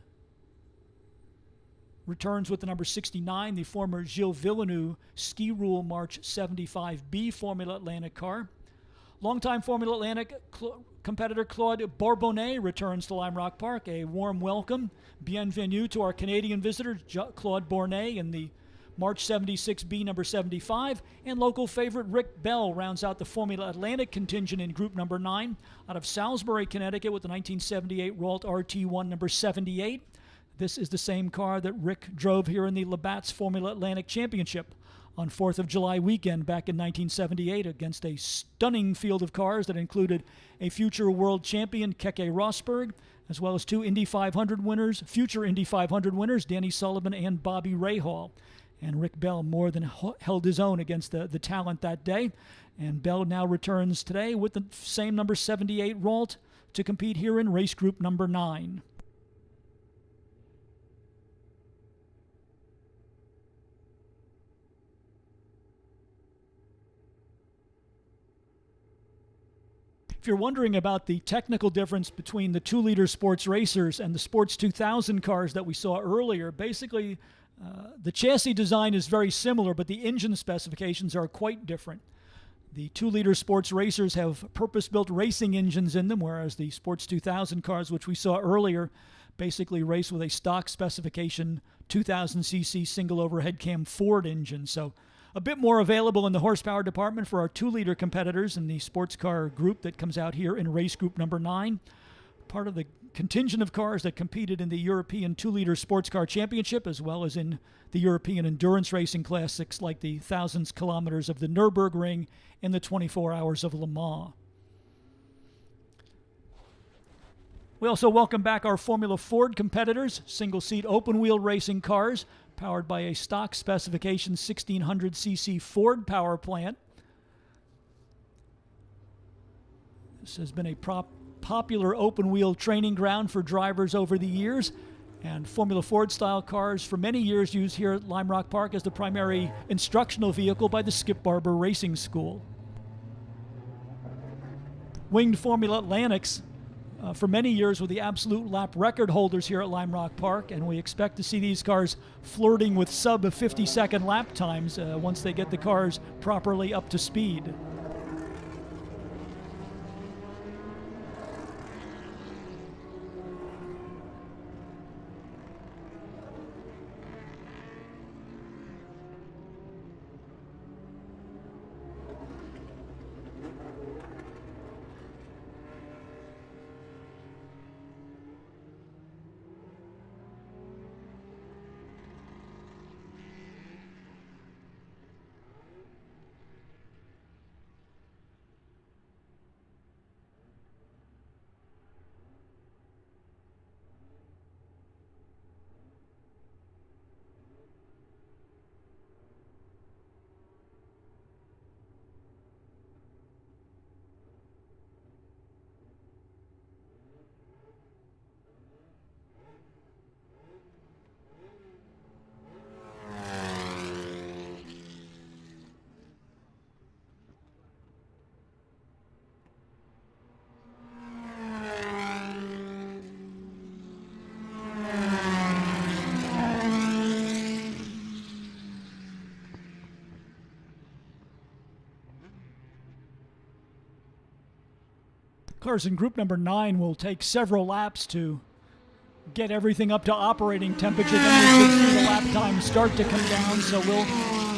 returns with the number 69, the former Gilles Villeneuve Ski Rule March 75B Formula Atlantic car. Longtime Formula Atlantic competitor Claude Bourbonnais returns to Lime Rock Park. A warm welcome. Bienvenue to our Canadian visitor, Claude Bourbonnais, in the March 76B number 75. And local favorite Rick Bell rounds out the Formula Atlantic contingent in group number 9 out of Salisbury, Connecticut with the 1978 Ralt RT1 number 78. This is the same car that Rick drove here in the Labatt's Formula Atlantic Championship on 4th of July weekend back in 1978 against a stunning field of cars that included a future world champion, Keke Rosberg, as well as two Indy 500 winners, future Indy 500 winners, Danny Sullivan and Bobby Rahal. And Rick Bell more than held his own against the talent that day. And Bell now returns today with the same number 78 Ralt to compete here in race group number 9. If you're wondering about the technical difference between the 2-liter sports racers and the Sports 2000 cars that we saw earlier, basically the chassis design is very similar, but the engine specifications are quite different. The 2-liter sports racers have purpose-built racing engines in them, whereas the Sports 2000 cars, which we saw earlier, basically race with a stock specification 2000cc single overhead cam Ford engine. So a bit more available in the horsepower department for our 2-liter competitors in the sports car group that comes out here in race group number 9. Part of the contingent of cars that competed in the European 2-liter sports car championship, as well as in the European endurance racing classics like the thousands kilometers of the Nürburgring and the 24 hours of Le Mans. We also welcome back our Formula Ford competitors, single-seat open-wheel racing cars, powered by a stock specification 1600cc Ford power plant. This has been a popular open-wheel training ground for drivers over the years, and Formula Ford-style cars for many years used here at Lime Rock Park as the primary instructional vehicle by the Skip Barber Racing School. Winged Formula Atlantics for many years were the absolute lap record holders here at Lime Rock Park, and we expect to see these cars flirting with sub-50-second lap times once they get the cars properly up to speed. Cars in group number 9 will take several laps to get everything up to operating temperature. Then we should see the lap time start to come down, so we'll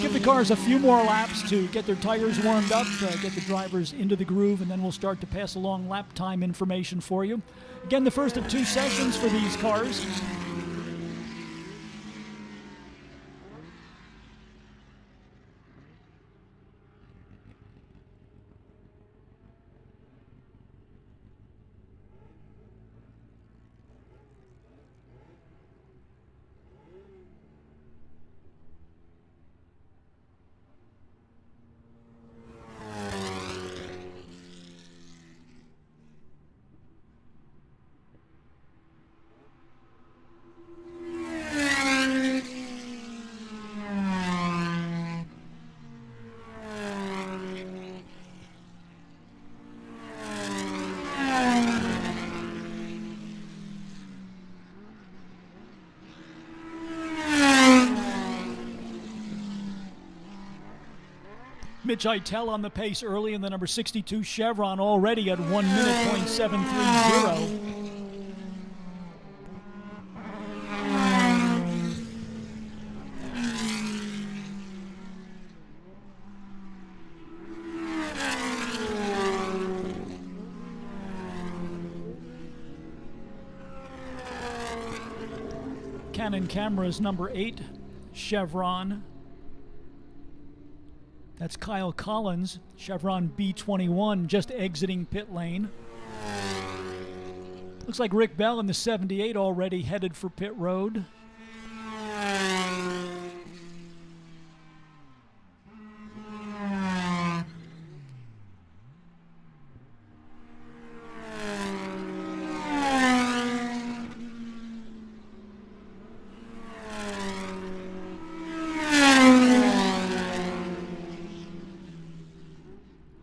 give the cars a few more laps to get their tires warmed up, get the drivers into the groove, and then we'll start to pass along lap time information for you. Again, the first of 2 sessions for these cars. Mitch Eitel on the pace early, and the number 62 Chevron already at 1 minute .730. Canon Cameras number 8 Chevron. That's Kyle Collins, Chevron B21, just exiting pit lane. Looks like Rick Bell in the 78 already headed for pit road.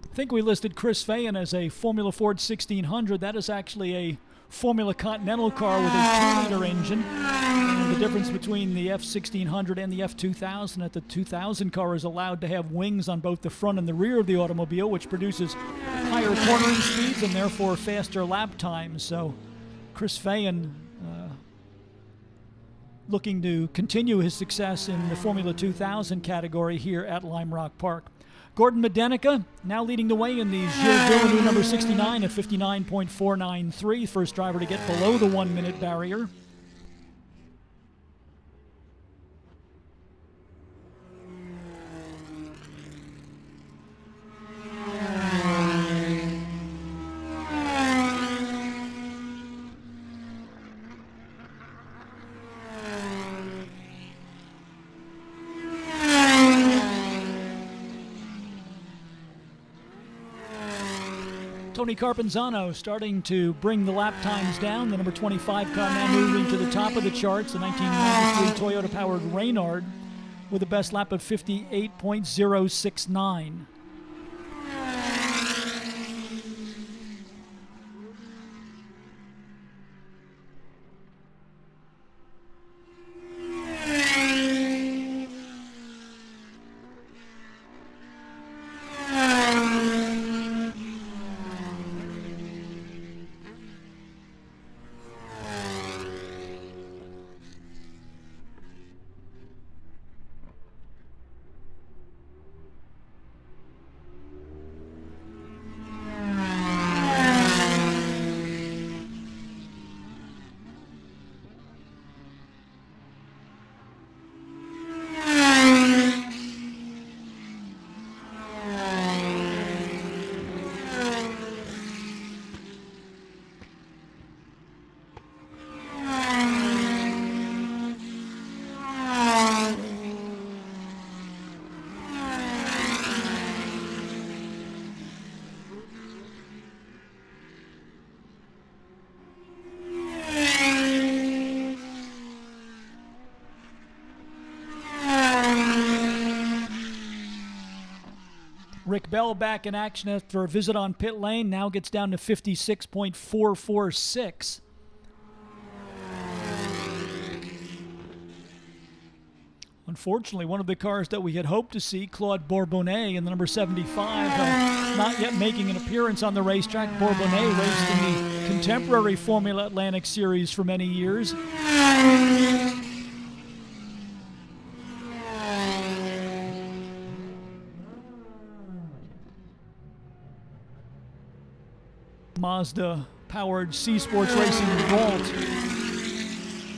I think we listed Chris Fayen as a Formula Ford 1600. That is actually a Formula Continental car with a 2-liter engine. And the difference between the F1600 and the F2000 at the 2000 car is allowed to have wings on both the front and the rear of the automobile, which produces higher cornering speeds and therefore faster lap times. So Chris Fayen looking to continue his success in the Formula 2000 category here at Lime Rock Park. Gordon Medenica now leading the way in the Gilles Villeneuve number 69 at 59.493. First driver to get below the 1 minute barrier. Tony Carpenzano starting to bring the lap times down. The number 25 car now moving to the top of the charts. The 1993 Toyota-powered Reynard with a best lap of 58.069. Rick Bell back in action after a visit on pit lane. Now gets down to 56.446. Unfortunately, one of the cars that we had hoped to see, Claude Bourbonnais in the number 75, not yet making an appearance on the racetrack. Bourbonnais raced in the contemporary Formula Atlantic Series for many years. Mazda-powered C Sports Racing Vault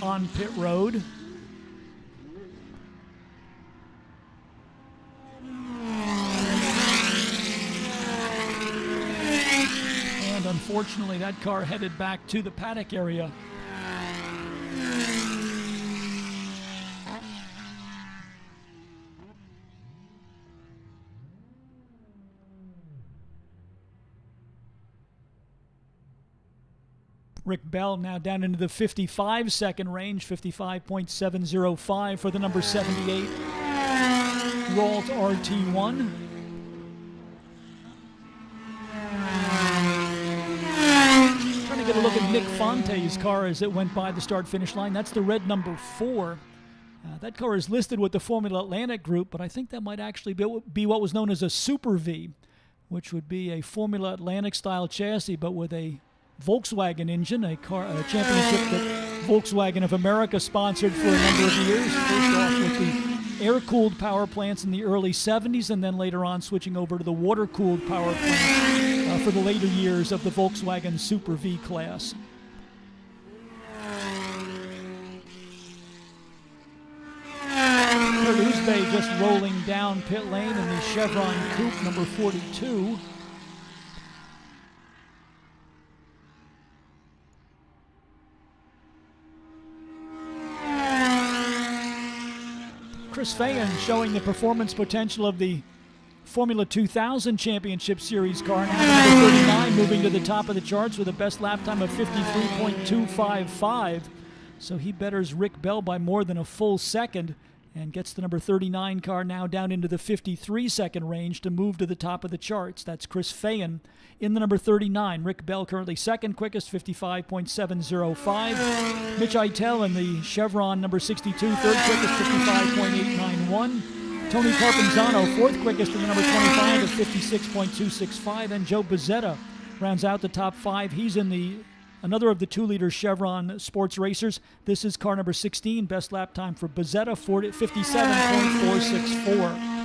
on pit road. And unfortunately, that car headed back to the paddock area. Rick Bell now down into the 55-second range, 55.705 for the number 78 Ralt RT1. Trying to get a look at Nick Fonte's car as it went by the start-finish line. That's the red number 4 That car is listed with the Formula Atlantic group, but I think that might actually be what was known as a Super V, which would be a Formula Atlantic style chassis, but with a Volkswagen engine, a championship that Volkswagen of America sponsored for a number of years. First off with the air-cooled power plants in the early 70s, and then later on switching over to the water-cooled power plants for the later years of the Volkswagen Super V class. Bay just rolling down pit lane in the Chevron Coupe number 42. Chris Fayen showing the performance potential of the Formula 2000 Championship Series car. Now number 39 moving to the top of the charts with a best lap time of 53.255. So he betters Rick Bell by more than a full second, and gets the number 39 car now down into the 53-second range to move to the top of the charts. That's Chris Fayen in the number 39. Rick Bell currently second quickest, 55.705. Mitch Eitel in the Chevron number 62, third quickest, 55.891. Tony Carpenzano, fourth quickest in the number 25 at 56.265. And Joe Bozzetta rounds out the top five. He's in another of the 2-liter Chevron sports racers. This is car number 16. Best lap time for Bozzetta, 57.464.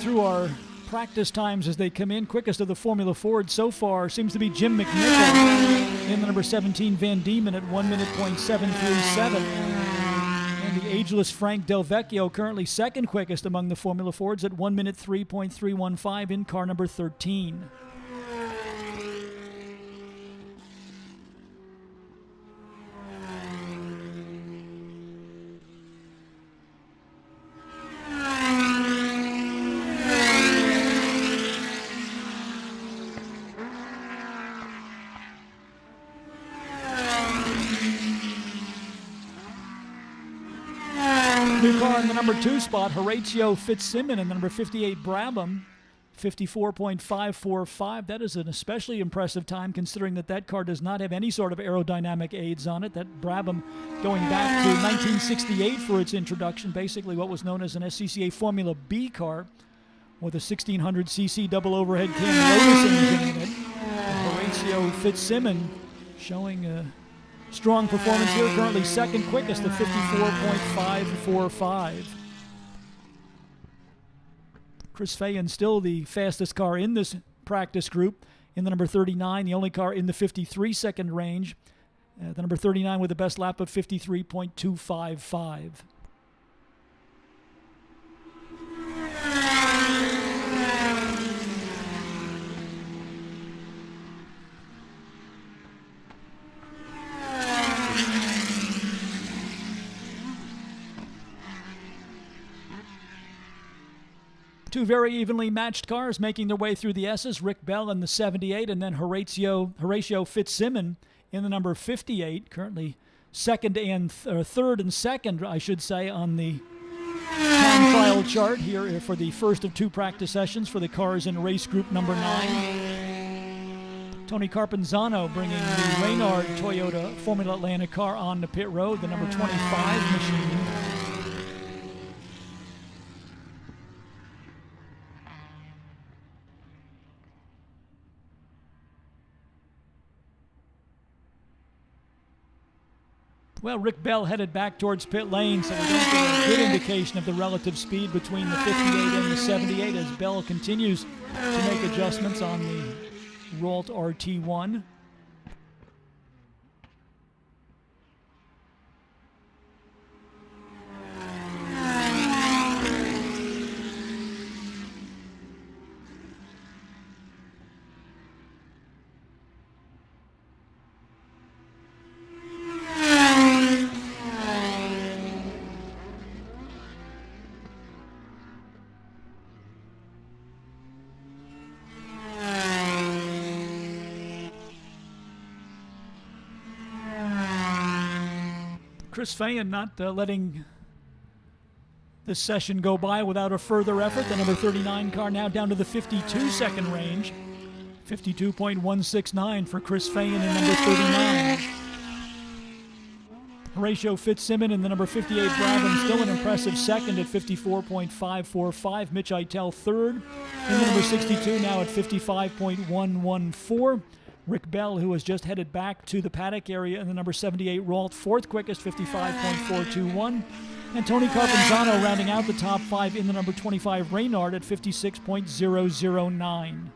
Through our practice times as they come in, quickest of the Formula Ford so far seems to be Jim McNichol in the number 17 Van Diemen at 1:0737. And the ageless Frank Del Vecchio currently second quickest among the Formula Fords at 1:03.315 in car number 13. New car in the number 2 spot, Horatio Fitzsimmons in the number 58 Brabham, 54.545. That is an especially impressive time considering that car does not have any sort of aerodynamic aids on it. That Brabham going back to 1968 for its introduction, basically what was known as an SCCA Formula B car with a 1600cc double overhead cam Lotus engine in it. Horatio Fitzsimmons showing a strong performance here, currently second quickest at 54.545. Chris Fayen still the fastest car in this practice group in the number 39, the only car in the 53-second range. The number 39 with the best lap of 53.255. Two very evenly matched cars making their way through the S's. Rick Bell in the 78, and then Horatio Fitzsimmons in the number 58. Currently third and second, I should say, on the time trial chart here for the first of 2 practice sessions for the cars in race group number 9. Tony Carpenzano bringing the Reynard Toyota Formula Atlantic car on the pit road, the number 25 machine. Well, Rick Bell headed back towards pit lane, so we don't get a good indication of the relative speed between the 58 and the 78 as Bell continues to make adjustments on the Ralt RT1. Chris Fayen not letting this session go by without a further effort. The number 39 car now down to the 52-second range. 52.169 for Chris Fayen in number 39. Horatio Fitzsimmons in the number 58 Brabham still an impressive second at 54.545. Mitch Eitel third in the number 62 now at 55.114. Rick Bell, who has just headed back to the paddock area in the number 78 Ralt, fourth quickest, 55.421. And Tony Carpenzano rounding out the top five in the number 25 Reynard at 56.009.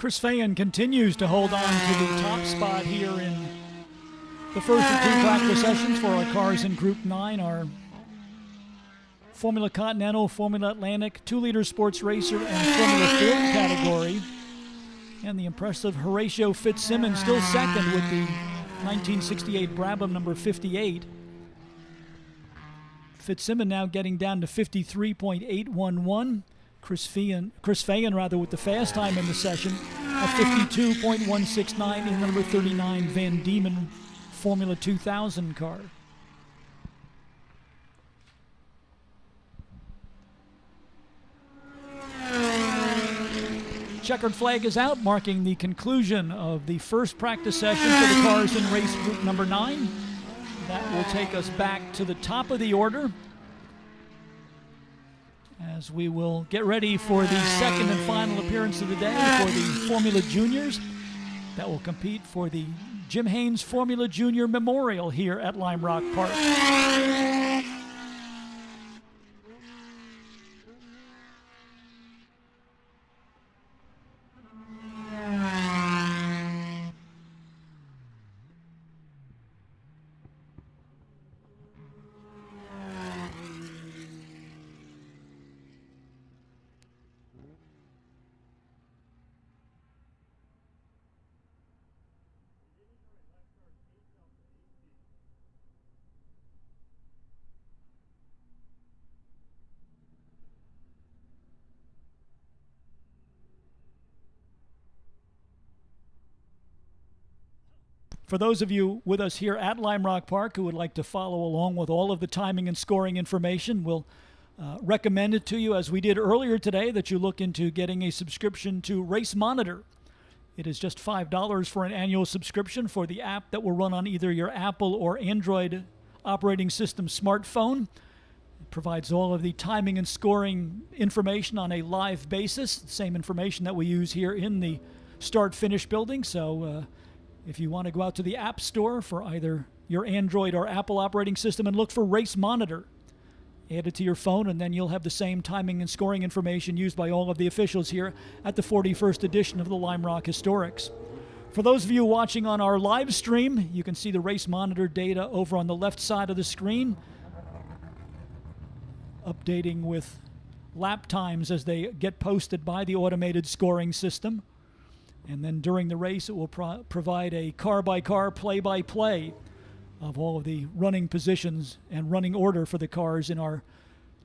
Chris Fayen continues to hold on to the top spot here in the first of two practice sessions for our cars in Group 9, our Formula Continental, Formula Atlantic, 2-liter sports racer, and Formula Ford category. And the impressive Horatio Fitzsimmons still second with the 1968 Brabham number 58. Fitzsimmons now getting down to 53.811. Chris Fayen with the fast time in the session at 52.169 in the number 39 Van Diemen Formula 2000 car. checkered flag is out, marking the conclusion of the first practice session for the cars in race group number 9. That will take us back to the top of the order as we will get ready for the second and final appearance of the day for the Formula Juniors that will compete for the Jim Haynes Formula Junior Memorial here at Lime Rock Park. For those of you with us here at Lime Rock Park who would like to follow along with all of the timing and scoring information, we'll recommend it to you, as we did earlier today, that you look into getting a subscription to Race Monitor. It is just $5 for an annual subscription for the app that will run on either your Apple or Android operating system smartphone. It provides all of the timing and scoring information on a live basis, the same information that we use here in the start-finish building. So if you want to go out to the App Store for either your Android or Apple operating system and look for Race Monitor, add it to your phone, and then you'll have the same timing and scoring information used by all of the officials here at the 41st edition of the Lime Rock Historics. For those of you watching on our live stream, you can see the Race Monitor data over on the left side of the screen, updating with lap times as they get posted by the automated scoring system. And then during the race, it will provide a car-by-car, play-by-play of all of the running positions and running order for the cars in our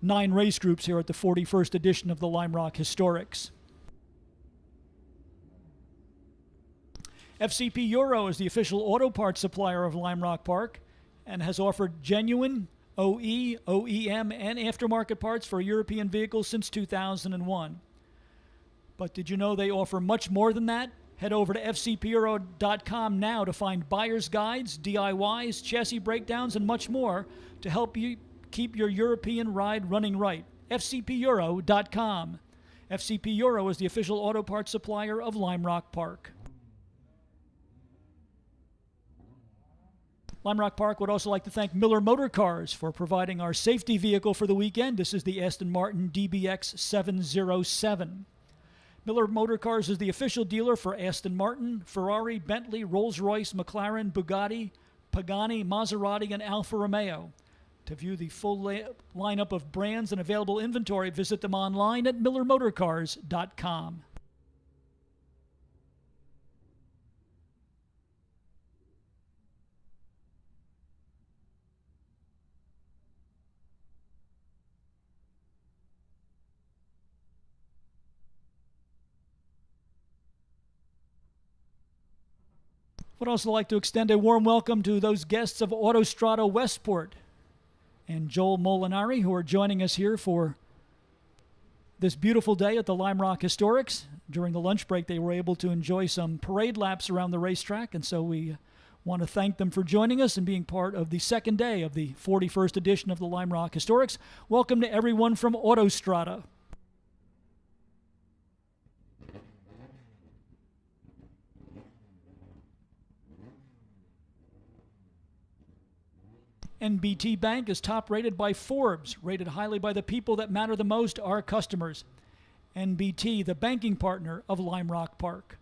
9 race groups here at the 41st edition of the Lime Rock Historics. FCP Euro is the official auto parts supplier of Lime Rock Park and has offered genuine OE, OEM, and aftermarket parts for European vehicles since 2001. But did you know they offer much more than that? Head over to fcpeuro.com now to find buyer's guides, DIYs, chassis breakdowns, and much more to help you keep your European ride running right. fcpeuro.com. FCP Euro is the official auto parts supplier of Lime Rock Park. Lime Rock Park would also like to thank Miller Motor Cars for providing our safety vehicle for the weekend. This is the Aston Martin DBX 707. Miller Motor Cars is the official dealer for Aston Martin, Ferrari, Bentley, Rolls-Royce, McLaren, Bugatti, Pagani, Maserati, and Alfa Romeo. To view the full lineup of brands and available inventory, visit them online at millermotorcars.com. Would also like to extend a warm welcome to those guests of Autostrada Westport and Joel Molinari, who are joining us here for this beautiful day at the Lime Rock Historics. During the lunch break, they were able to enjoy some parade laps around the racetrack, and so we want to thank them for joining us and being part of the second day of the 41st edition of the Lime Rock Historics. Welcome to everyone from Autostrada. NBT Bank is top rated by Forbes, rated highly by the people that matter the most, our customers. NBT, the banking partner of Lime Rock Park.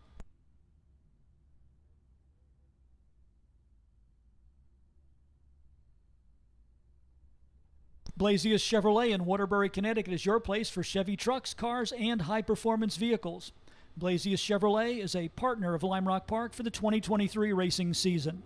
Blazius Chevrolet in Waterbury, Connecticut is your place for Chevy trucks, cars, and high-performance vehicles. Blazius Chevrolet is a partner of Lime Rock Park for the 2023 racing season.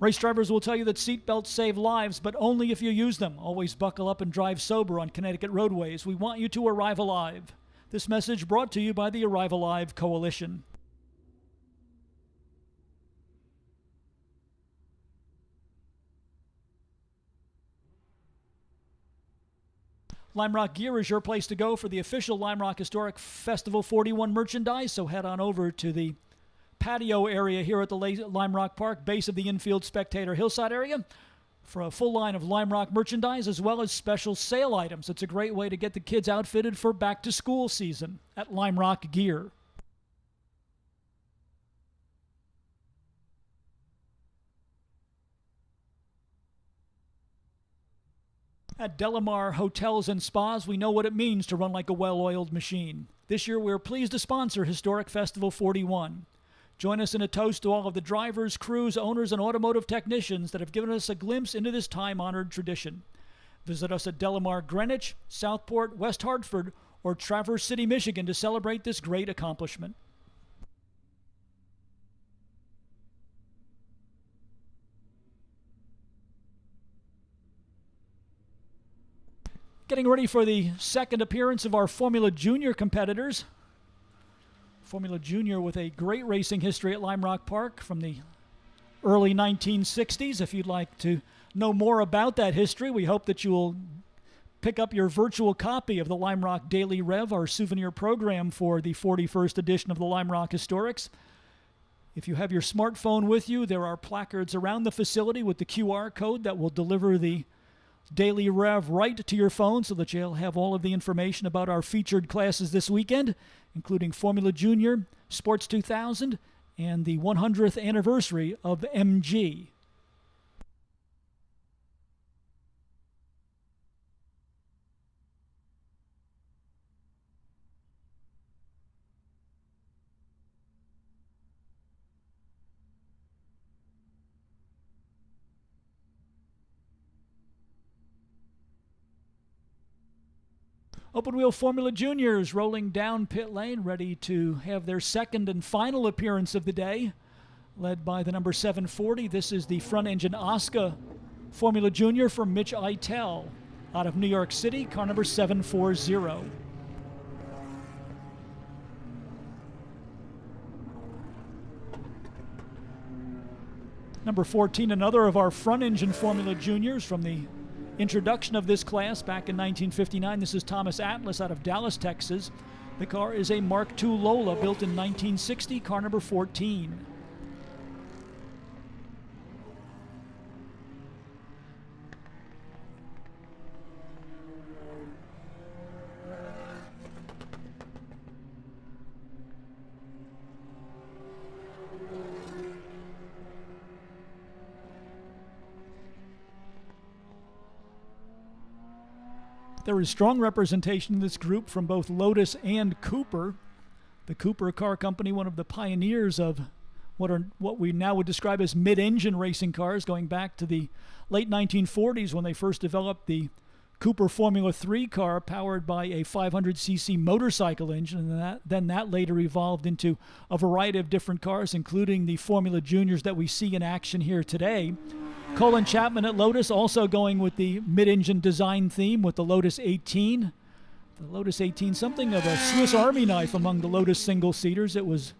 Race drivers will tell you that seatbelts save lives, but only if you use them. Always buckle up and drive sober on Connecticut roadways. We want you to arrive alive. This message brought to you by the Arrive Alive Coalition. Lime Rock Gear is your place to go for the official Lime Rock Historic Festival 41 merchandise, so head on over to the patio area here at the Lime Rock Park, base of the infield spectator hillside area, for a full line of Lime Rock merchandise as well as special sale items. It's a great way to get the kids outfitted for back-to-school season at Lime Rock Gear. At Delamar Hotels and Spas, we know what it means to run like a well-oiled machine. This year, we're pleased to sponsor Historic Festival 41. Join us in a toast to all of the drivers, crews, owners, and automotive technicians that have given us a glimpse into this time-honored tradition. Visit us at Delamar Greenwich, Southport, West Hartford, or Traverse City, Michigan to celebrate this great accomplishment. Getting ready for the second appearance of our Formula Junior competitors. Formula Junior with a great racing history at Lime Rock Park from the early 1960s. If you'd like to know more about that history, we hope that you will pick up your virtual copy of the Lime Rock Daily Rev, our souvenir program for the 41st edition of the Lime Rock Historics. If you have your smartphone with you, there are placards around the facility with the QR code that will deliver the Daily Rev right to your phone so that you'll have all of the information about our featured classes this weekend, including Formula Junior, Sports 2000, and the 100th anniversary of MG. Open Wheel Formula Juniors rolling down pit lane, ready to have their second and final appearance of the day, led by the number 740. This is the front engine Oscar Formula Junior from Mitch Eitel out of New York City, car number 740. Number 14, another of our front engine Formula Juniors from the introduction of this class back in 1959. This is Thomas Atlas out of Dallas, Texas. The car is a Mark II Lola built in 1960, car number 14. There is strong representation in this group from both Lotus and Cooper. The Cooper Car Company, one of the pioneers of what we now would describe as mid-engine racing cars, going back to the late 1940s when they first developed the Cooper Formula 3 car powered by a 500cc motorcycle engine, and then that later evolved into a variety of different cars, including the Formula Juniors that we see in action here today. Colin Chapman at Lotus also going with the mid-engine design theme with the Lotus 18. The Lotus 18, something of a Swiss Army knife among the Lotus single-seaters. It was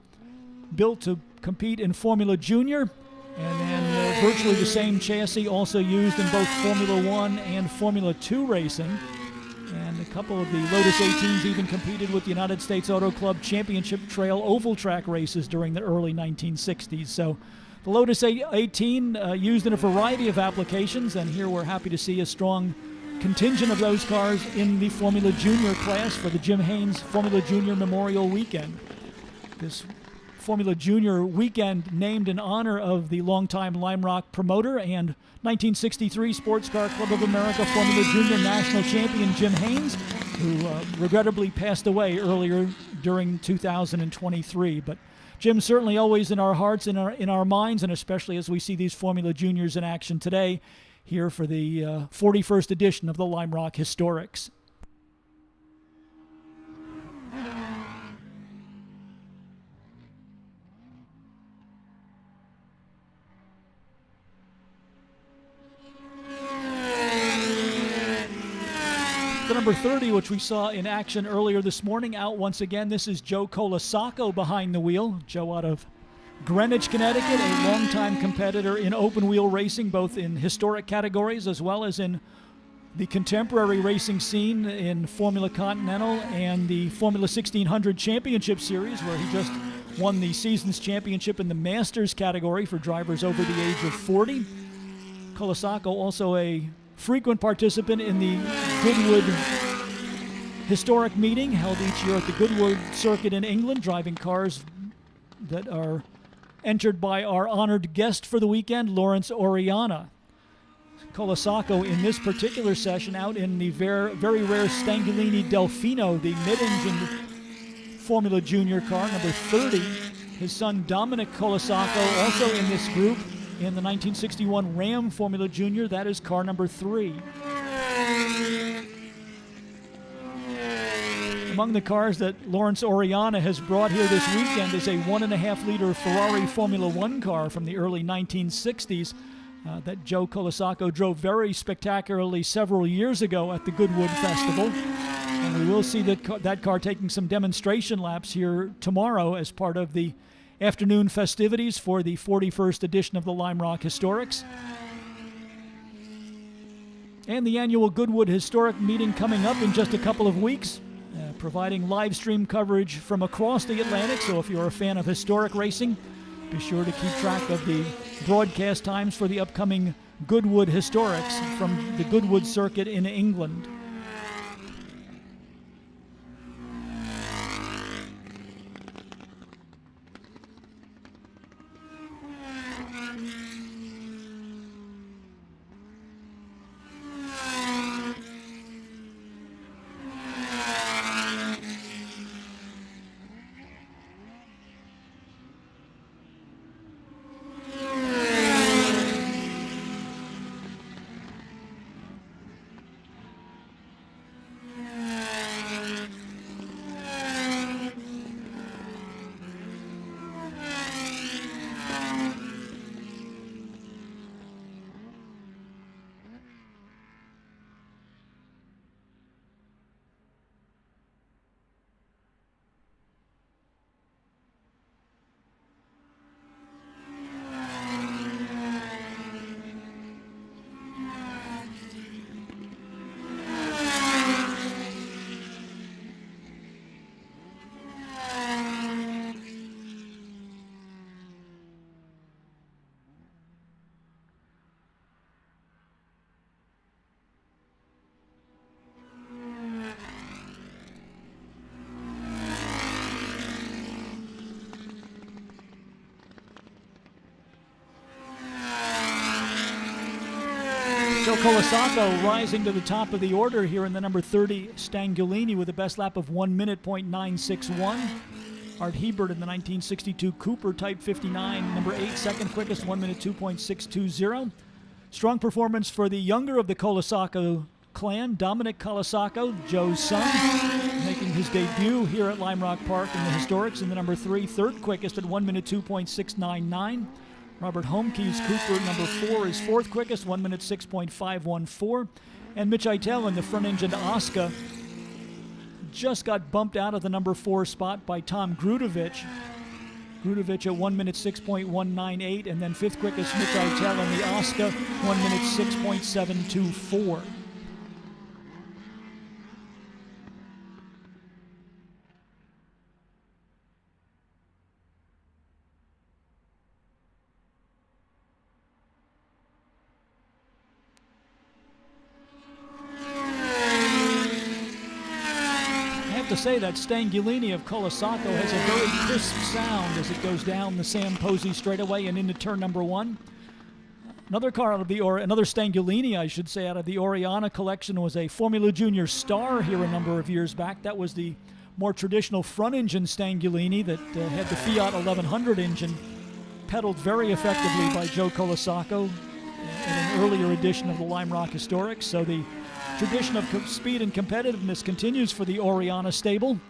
built to compete in Formula Junior, and then virtually the same chassis also used in both Formula 1 and Formula 2 racing. And a couple of the Lotus 18s even competed with the United States Auto Club Championship Trail oval track races during the early 1960s. So the Lotus 18 used in a variety of applications, and here we're happy to see a strong contingent of those cars in the Formula Junior class for the Jim Haynes Formula Junior Memorial Weekend. This Formula Junior Weekend named in honor of the longtime Lime Rock promoter and 1963 Sports Car Club of America Formula Junior National Champion Jim Haynes, who regrettably passed away earlier during 2023. But Jim certainly always in our hearts, in our minds, and especially as we see these Formula Juniors in action today here for the 41st edition of the Lime Rock Historics. The number 30, which we saw in action earlier this morning, out once again. This is Joe Colasaco behind the wheel. Joe out of Greenwich, Connecticut, a longtime competitor in open wheel racing, both in historic categories as well as in the contemporary racing scene in Formula Continental and the Formula 1600 Championship Series, where he just won the season's championship in the Masters category for drivers over the age of 40. Colasacco also a frequent participant in the Goodwood Historic Meeting held each year at the Goodwood Circuit in England, driving cars that are entered by our honored guest for the weekend, Lawrence Oriana. Colasacco in this particular session out in the very rare Stangolini Delfino, the mid-engine Formula Junior car, number 30. His son Dominic Colasacco also in this group in the 1961 Ram Formula Junior. That is car number 3. Among the cars that Lawrence Oriana has brought here this weekend is a 1.5-liter Ferrari Formula One car from the early 1960s that Joe Colasacco drove very spectacularly several years ago at the Goodwood Festival. And we will see that car taking some demonstration laps here tomorrow as part of the afternoon festivities for the 41st edition of the Lime Rock Historics. And the annual Goodwood Historic Meeting coming up in just a couple of weeks, providing live stream coverage from across the Atlantic. So if you're a fan of historic racing, be sure to keep track of the broadcast times for the upcoming Goodwood Historics from the Goodwood Circuit in England. Joe Colasacco rising to the top of the order here in the number 30 Stangolini with a best lap of 1 minute .961. Art Hebert in the 1962 Cooper Type 59, number 8, second quickest, 1 minute 2.620. Strong performance for the younger of the Colasacco clan, Dominic Colasacco, Joe's son, making his debut here at Lime Rock Park in the Historics in the number 3, third quickest at 1 minute 2.699. Robert Homke's Cooper, number 4, is fourth quickest, 1 minute 6.514. And Mitch Eitel in the front-engine Oscar just got bumped out of the number 4 spot by Tom Grudovich. Grudovich at 1 minute 6.198, and then fifth quickest Mitch Eitel in the Oscar, 1 minute 6.724. To say that Stangolini of Colasacco has a very crisp sound as it goes down the Sam Posey straightaway and into turn number 1. Another car out of another Stangolini, I should say, out of the Oriana collection was a Formula Junior Star here a number of years back. That was the more traditional front-engine Stangolini that had the Fiat 1100 engine, pedaled very effectively by Joe Colasacco in an earlier edition of the Lime Rock Historics. So the tradition of speed and competitiveness continues for the Oriana stable,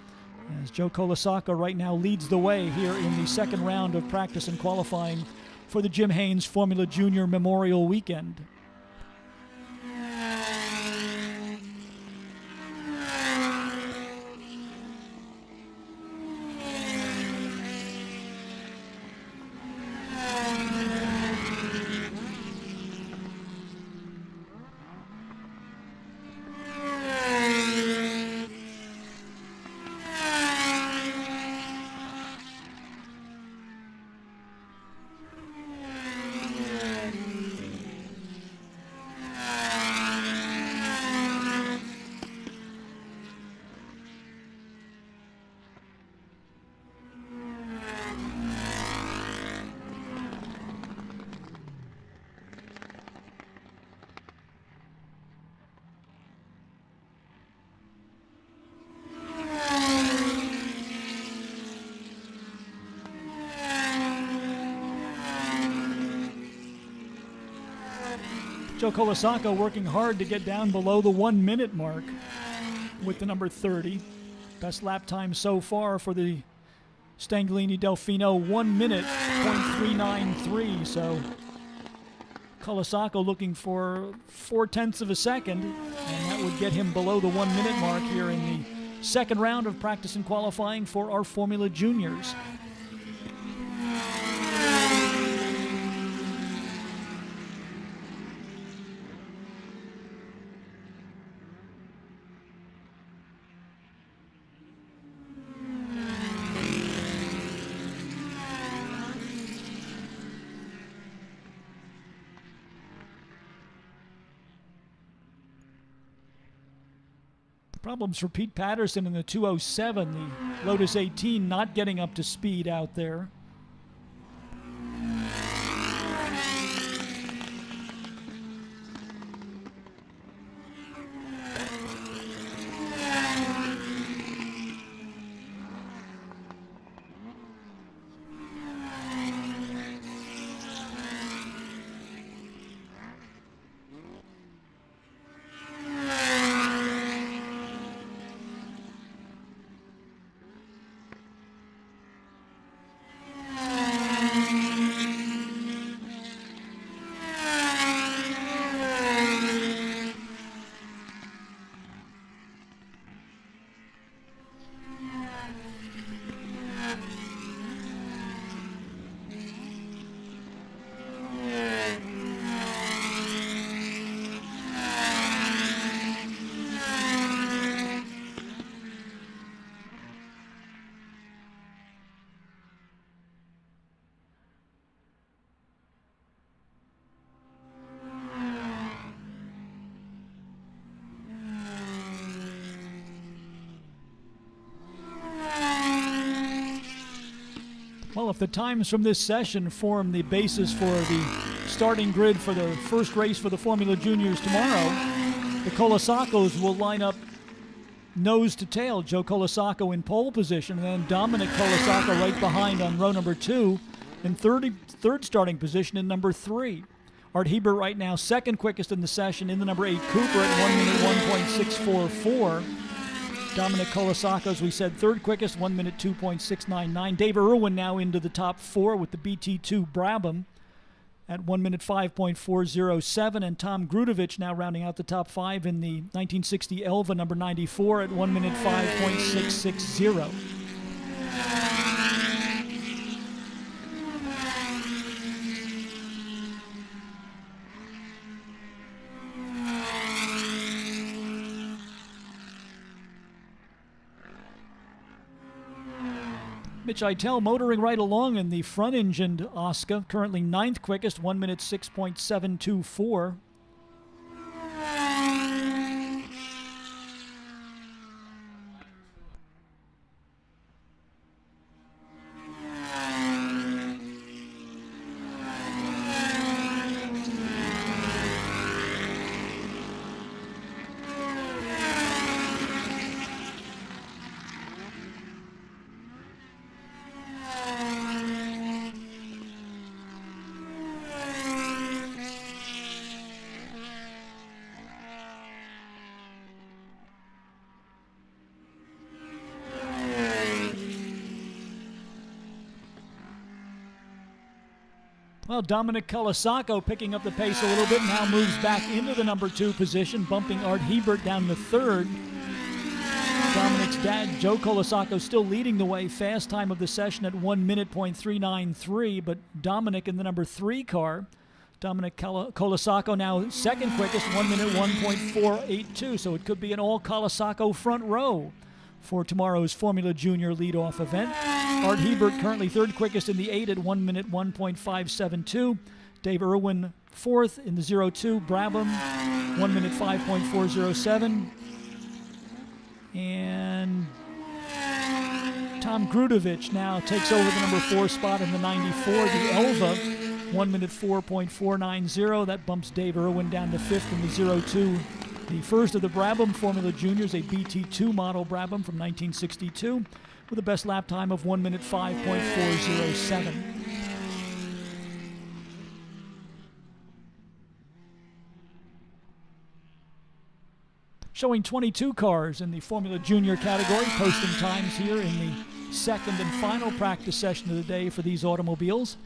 as Joe Colasacco right now leads the way here in the second round of practice and qualifying for the Jim Haynes Formula Junior Memorial Weekend. Joe Colasacco working hard to get down below the 1 minute mark with the number 30. Best lap time so far for the Stanglini Delfino, 1 minute, 0.393. So Colasacco looking for 0.4 of a second, and that would get him below the 1 minute mark here in the second round of practice and qualifying for our Formula Juniors. Problems for Pete Patterson in the 207, the Lotus 18 not getting up to speed out there. Well, if the times from this session form the basis for the starting grid for the first race for the Formula Juniors tomorrow, the Colasaccos will line up nose to tail. Joe Colasacco in pole position, and then Dominic Colasacco right behind on row number 2, and third starting position in number 3. Art Hebert right now second quickest in the session in the number 8 Cooper at 1 minute 1.644. Dominic Colasacco, as we said, third quickest, 1 minute 2.699. Dave Irwin now into the top 4 with the BT2 Brabham at 1 minute 5.407. And Tom Grudovich now rounding out the top 5 in the 1960 Elva number 94 at 1 minute 5.660. Mitch Eitel motoring right along in the front-engined Oscar, currently 9th quickest, 1 minute 6.724. Well, Dominic Colasacco picking up the pace a little bit, now moves back into the number 2 position, bumping Art Hebert down to 3rd. Dominic's dad, Joe Colasacco, still leading the way. Fast time of the session at 1 minute 0.393, but Dominic in the number 3 car. Dominic Colasacco now second quickest, 1 minute 1.482, so it could be an all Colasacco front row for tomorrow's Formula Junior leadoff event. Art Hebert currently third quickest in the 8 at 1 minute 1.572. Dave Irwin fourth in the 02 Brabham, 1 minute 5.407. And Tom Grudovich now takes over the number 4 spot in the 94, the Elva, 1 minute 4.490. That bumps Dave Irwin down to 5th in the 02. The first of the Brabham Formula Juniors, a BT2 model Brabham from 1962, with a best lap time of 1 minute 5.407. showing 22 cars in the Formula Junior category, posting times here in the second and final practice session of the day for these automobiles.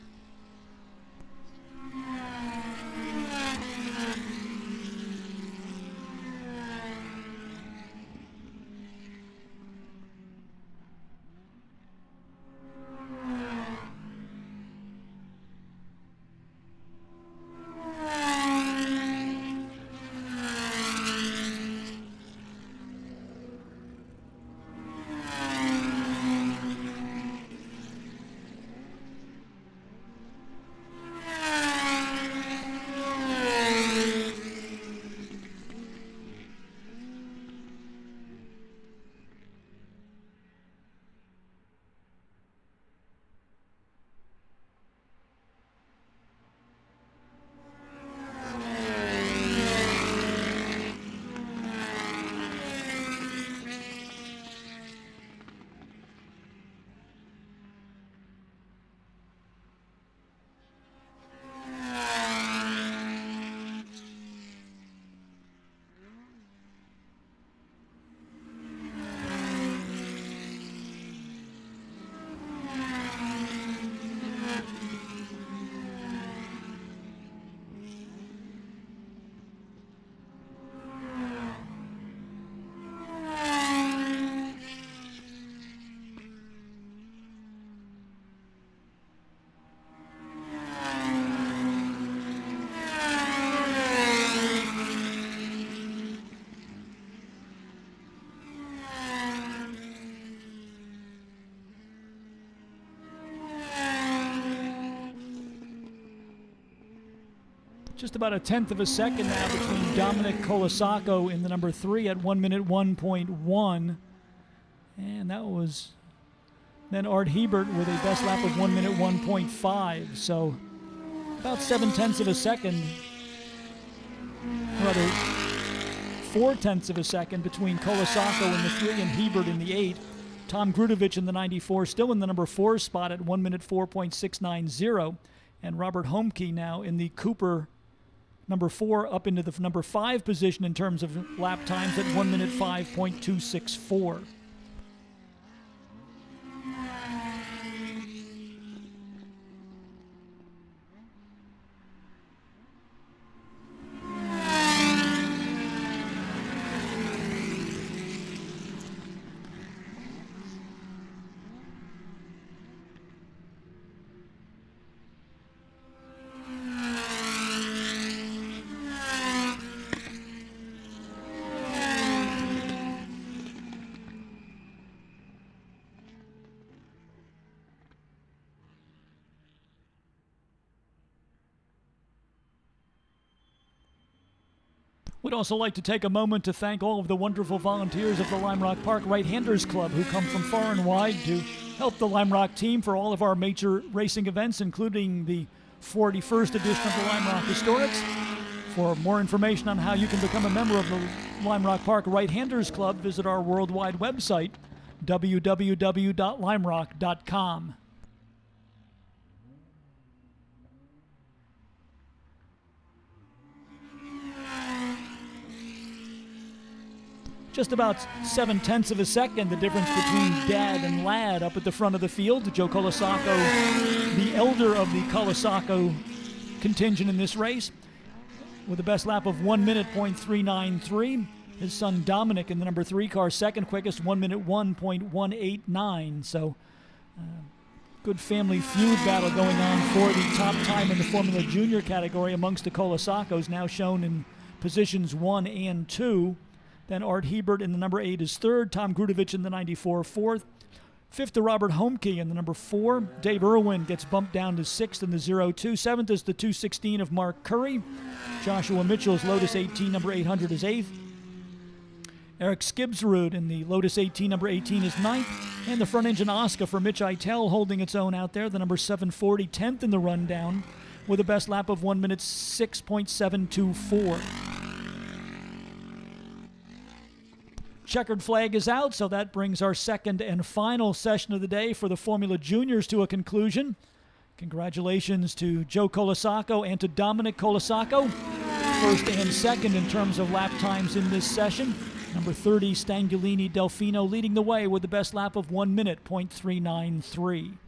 Just about a tenth of a second now between Dominic Colasacco in the number 3 at 1 minute 1.1. And that was then Art Hebert with a best lap of 1 minute 1.5. So about 7/10 of a second, rather 4/10 of a second between Colasacco in the 3 and Hebert in the 8. Tom Grudovich in the 94 still in the number 4 spot at 1 minute 4.690. And Robert Homke now in the Cooper number 4 up into the number 5 position in terms of lap times at 1 minute 5.264. We'd also like to take a moment to thank all of the wonderful volunteers of the Lime Rock Park Right-Handers Club who come from far and wide to help the Lime Rock team for all of our major racing events, including the 41st edition of the Lime Rock Historics. For more information on how you can become a member of the Lime Rock Park Right-Handers Club, visit our worldwide website, www.limerock.com. Just about 7/10 of a second, the difference between Dad and Lad up at the front of the field. Joe Colasacco, the elder of the Colasacco contingent in this race, with a best lap of 1 minute 0.393. His son Dominic in the number 3 car, second quickest, 1 minute 1.189. So good family feud battle going on for the top time in the Formula Junior category amongst the Colasaccos, now shown in positions 1 and 2. Then Art Hebert in the number 8 is third. Tom Grudovich in the 94 fourth. Fifth to Robert Homke in the number 4. Dave Irwin gets bumped down to 6th in the 02. Seventh is the 216 of Mark Curry. Joshua Mitchell's Lotus 18, number 800 is 8th. Eric Skibsrud in the Lotus 18, number 18 is 9th. And the front engine Oscar for Mitch Eitel holding its own out there. The number 740, 10th in the rundown with a best lap of 1 minute 6.724. Checkered flag is out, so that brings our second and final session of the day for the Formula Juniors to a conclusion. Congratulations to Joe Colasacco and to Dominic Colasacco, first and second in terms of lap times in this session. Number 30, Stangolini Delfino leading the way with the best lap of 1 minute, .393.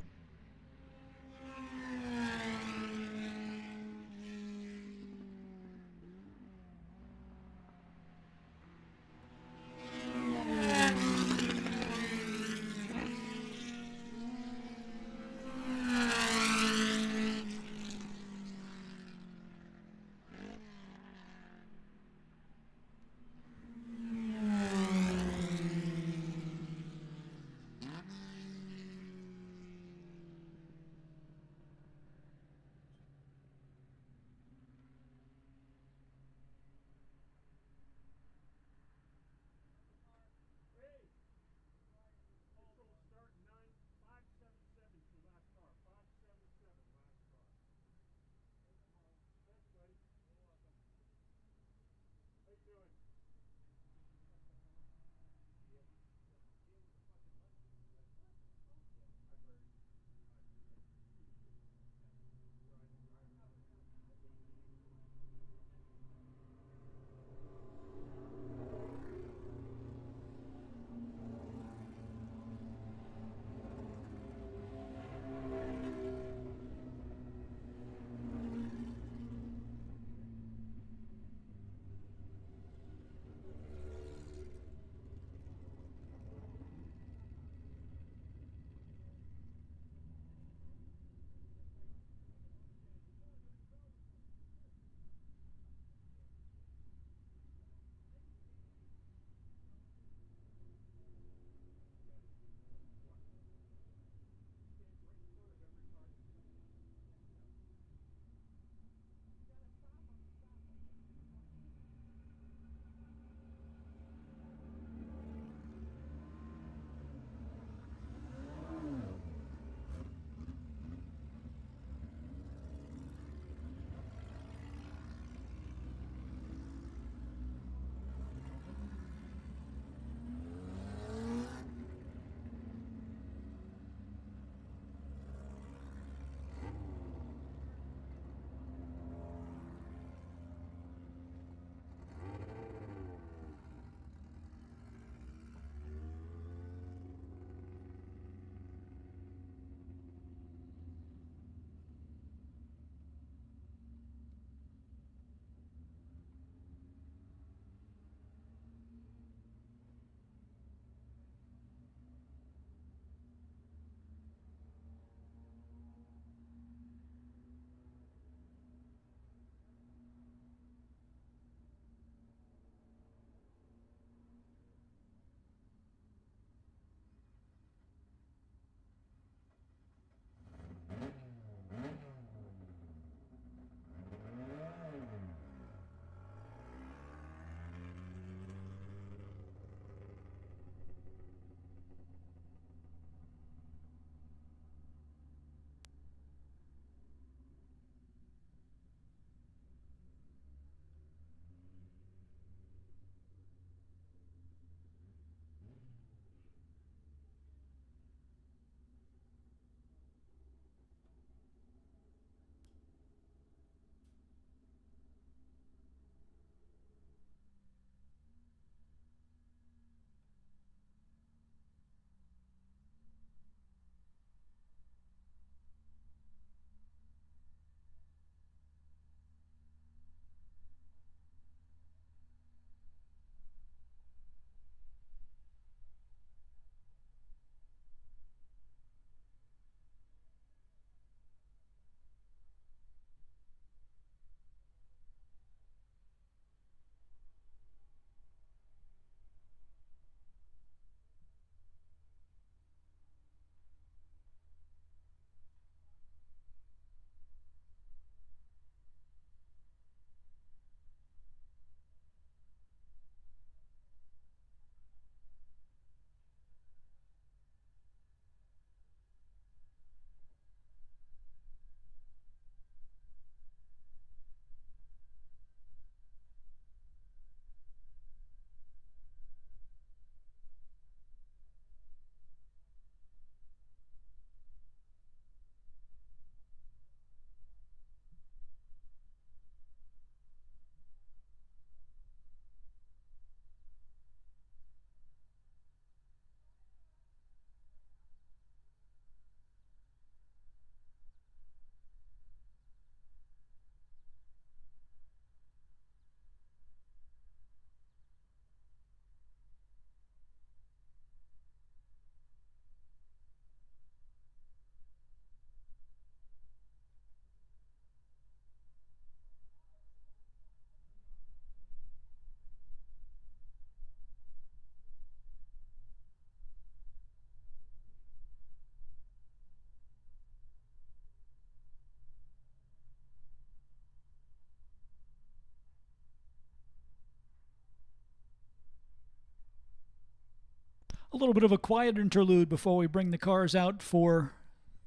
A little bit of a quiet interlude before we bring the cars out for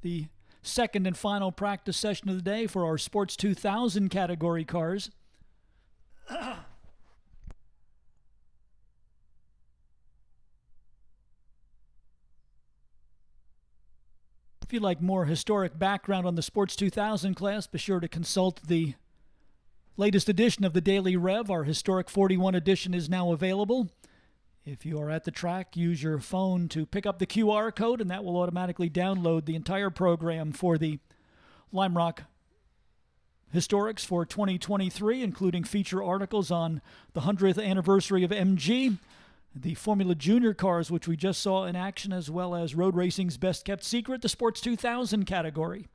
the second and final practice session of the day for our Sports 2000 category cars. If you'd like more historic background on the Sports 2000 class, be sure to consult the latest edition of the Daily Rev. Our Historic 41 edition is now available. If you are at the track, use your phone to pick up the QR code, and that will automatically download the entire program for the Lime Rock Historics for 2023, including feature articles on the 100th anniversary of MG, the Formula Junior cars, which we just saw in action, as well as road racing's best-kept secret, the Sports 2000 category.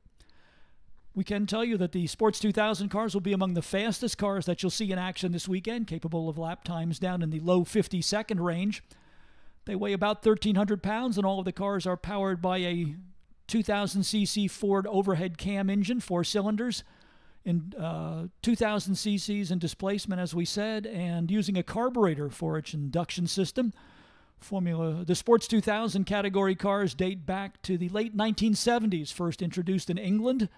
We can tell you that the Sports 2000 cars will be among the fastest cars that you'll see in action this weekend, capable of lap times down in the low 50-second range. They weigh about 1,300 pounds, and all of the cars are powered by a 2,000cc Ford overhead cam engine, 4 cylinders, in 2,000 cc's in displacement, as we said, and using a carburetor for its induction system. The Sports 2000 category cars date back to the late 1970s, first introduced in England,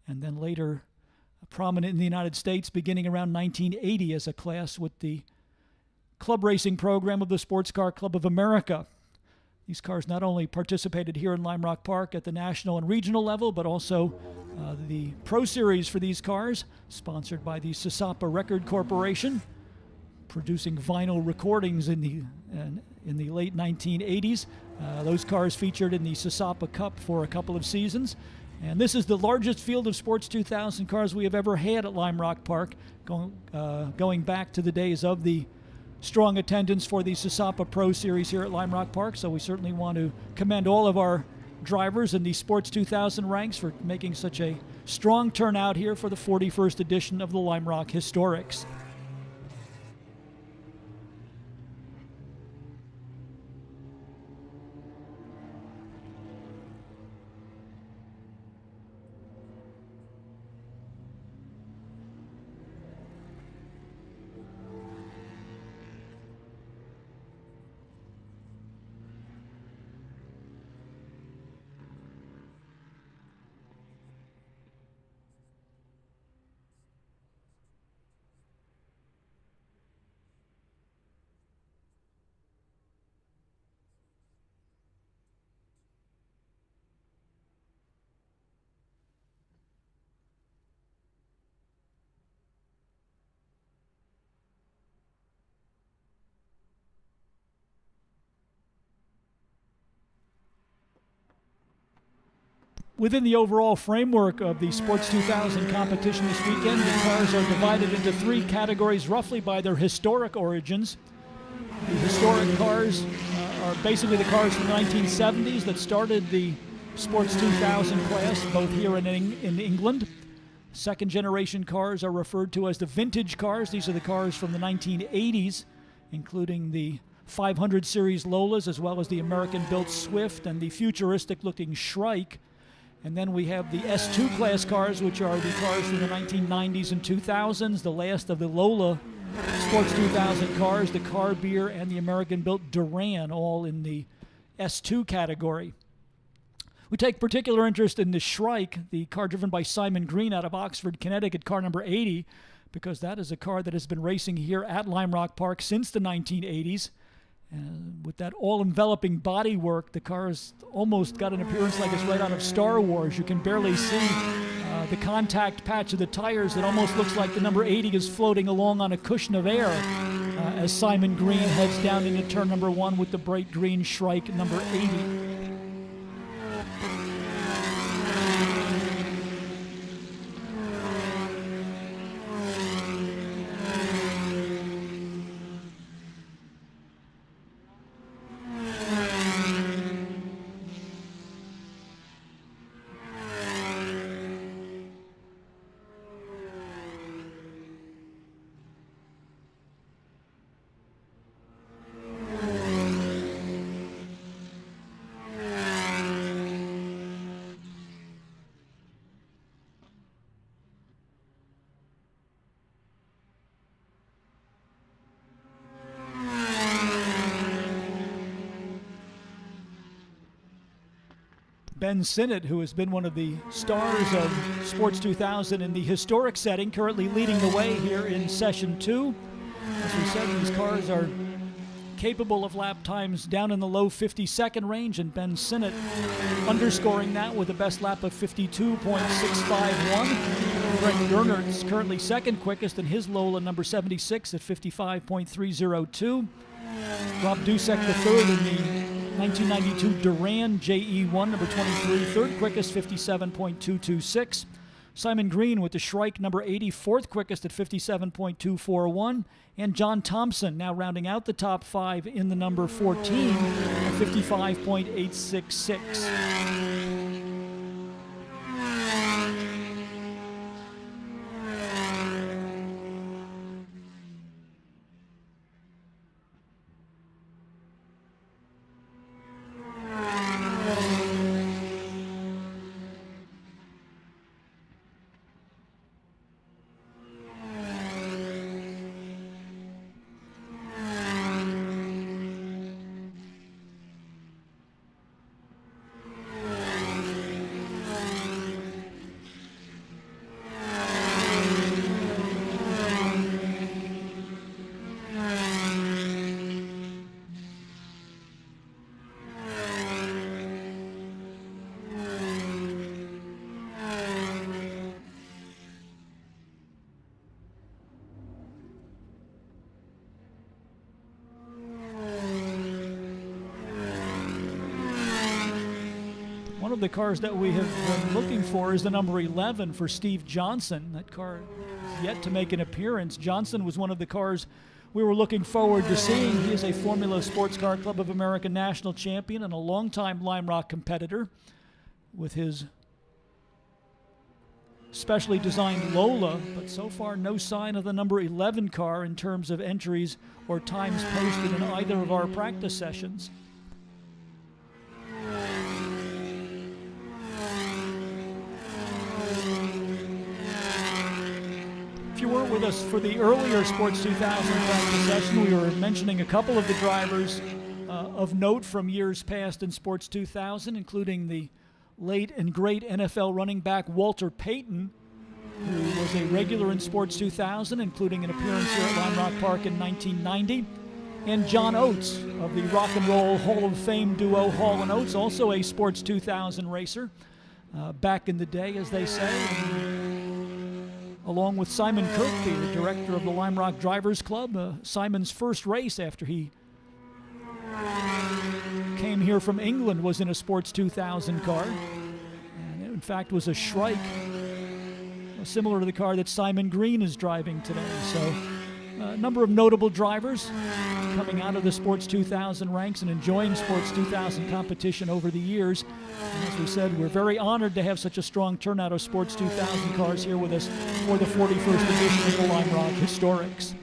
and then later prominent in the United States beginning around 1980 as a class with the club racing program of the Sports Car Club of America. These cars not only participated here in Lime Rock Park at the national and regional level, but also the Pro Series for these cars, sponsored by the Sasapa Record Corporation, producing vinyl recordings in the late 1980s. Those cars featured in the Sasapa Cup for a couple of seasons. And this is the largest field of Sports 2000 cars we have ever had at Lime Rock Park, going back to the days of the strong attendance for the Sasapa Pro Series here at Lime Rock Park. So we certainly want to commend all of our drivers in the Sports 2000 ranks for making such a strong turnout here for the 41st edition of the Lime Rock Historics. Within the overall framework of the Sports 2000 competition this weekend, the cars are divided into 3 categories roughly by their historic origins. The historic cars are basically the cars from the 1970s that started the Sports 2000 class, both here and in England. Second generation cars are referred to as the vintage cars. These are the cars from the 1980s, including the 500 series Lolas, as well as the American-built Swift and the futuristic-looking Shrike. And then we have the S2 class cars, which are the cars from the 1990s and 2000s, the last of the Lola Sports 2000 cars, the Car Beer and the American-built Duran, all in the S2 category. We take particular interest in the Shrike, the car driven by Simon Green out of Oxford, Connecticut, car number 80, because that is a car that has been racing here at Lime Rock Park since the 1980s. With that all-enveloping bodywork, the car has almost got an appearance like it's right out of Star Wars. You can barely see the contact patch of the tires. It almost looks like the number 80 is floating along on a cushion of air as Simon Green heads down into turn number 1 with the bright green Shrike number 80. Ben Sinnott, who has been one of the stars of Sports 2000 in the historic setting, currently leading the way here in Session 2. As we said, these cars are capable of lap times down in the low 50-second range, and Ben Sinnott underscoring that with a best lap of 52.651. Brent Gernert's currently second quickest in his Lola number 76 at 55.302. Rob Dusek the third in the 1992 Duran JE1 number 23, third quickest, 57.226. Simon Green with the Shrike number 80, fourth quickest at 57.241. And John Thompson now rounding out the top five in the number 14 at 55.866. One of the cars that we have been looking for is the number 11 for Steve Johnson. That car is yet to make an appearance. Johnson was one of the cars we were looking forward to seeing. He is a Formula Sports Car Club of America national champion and a longtime Lime Rock competitor with his specially designed Lola, but so far no sign of the number 11 car in terms of entries or times posted in either of our practice sessions. If you weren't with us for the earlier Sports 2000 practice session, we were mentioning a couple of the drivers of note from years past in Sports 2000, including the late and great NFL running back Walter Payton, who was a regular in Sports 2000, including an appearance here at Lime Rock Park in 1990, and John Oates of the Rock and Roll Hall of Fame duo Hall & Oates, also a Sports 2000 racer, back in the day, as they say. Along with Simon Kirkby, the director of the Lime Rock Drivers Club. Simon's first race after he came here from England was in a Sports 2000 car. And it, in fact, was a Shrike, similar to the car that Simon Green is driving today. So a number of notable drivers coming out of the Sports 2000 ranks and enjoying Sports 2000 competition over the years. And as we said, we're very honored to have such a strong turnout of Sports 2000 cars here with us for the 41st edition of the Lime Rock Historics.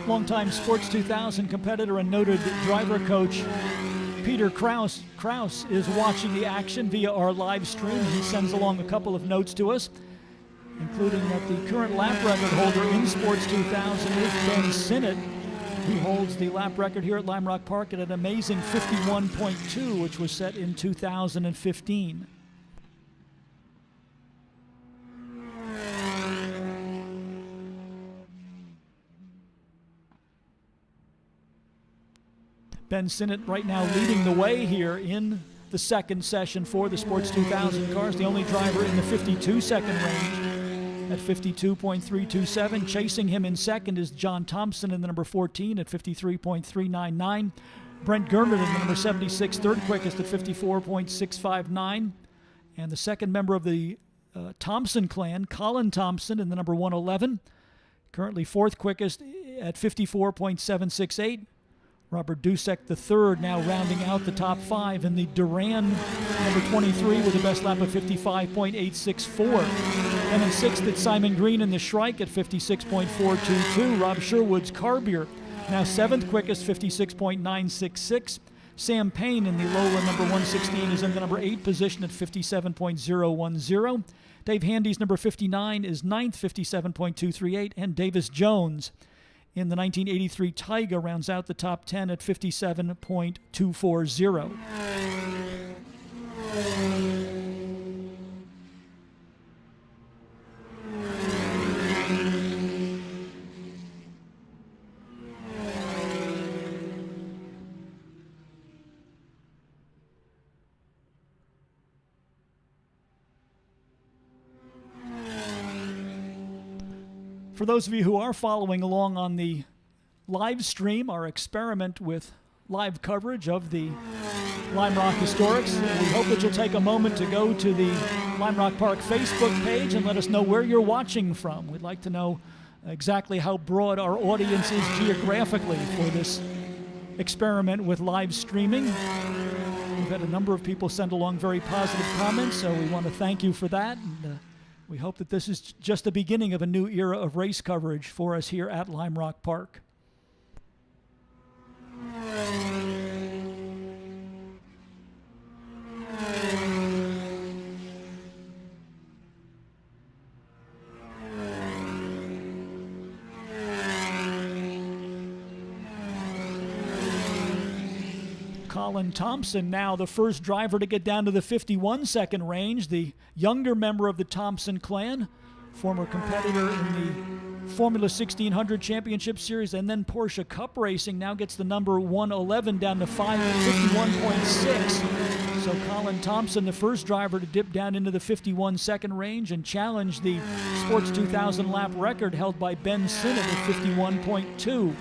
Longtime Sports 2000 competitor and noted driver coach Peter Kraus is watching the action via our live stream. He sends along a couple of notes to us, including that the current lap record holder in Sports 2000 is Ben Sinnott, who holds the lap record here at Lime Rock Park at an amazing 51.2, which was set in 2015. Ben Sinnott right now leading the way here in the second session for the Sports 2000 cars, the only driver in the 52-second range at 52.327. Chasing him in second is John Thompson in the number 14 at 53.399. Brent Germert in the number 76, third quickest at 54.659. And the second member of the Thompson clan, Colin Thompson, in the number 111, currently fourth quickest at 54.768. Robert Dusek III now rounding out the top five in the Duran number 23 with the best lap of 55.864. And in sixth at Simon Green in the Shrike at 56.422. Rob Sherwood's Carbier now seventh quickest, 56.966. Sam Payne in the Lola number 116 is in the number 8 position at 57.010. Dave Handy's number 59 is ninth, 57.238. And Davis Jones in the 1983 Taiga rounds out the top 10 at 57.240. For those of you who are following along on the live stream, our experiment with live coverage of the Lime Rock Historics, we hope that you'll take a moment to go to the Lime Rock Park Facebook page and let us know where you're watching from. We'd like to know exactly how broad our audience is geographically for this experiment with live streaming. We've had a number of people send along very positive comments, so we want to thank you for that. And, we hope that this is just the beginning of a new era of race coverage for us here at Lime Rock Park. Colin Thompson now the first driver to get down to the 51-second range, the younger member of the Thompson clan, former competitor in the Formula 1600 Championship Series and then Porsche Cup Racing, now gets the number 111 down to 51.6. So Colin Thompson, the first driver to dip down into the 51-second range and challenge the Sports 2000 lap record held by Ben Sinnott at 51.2.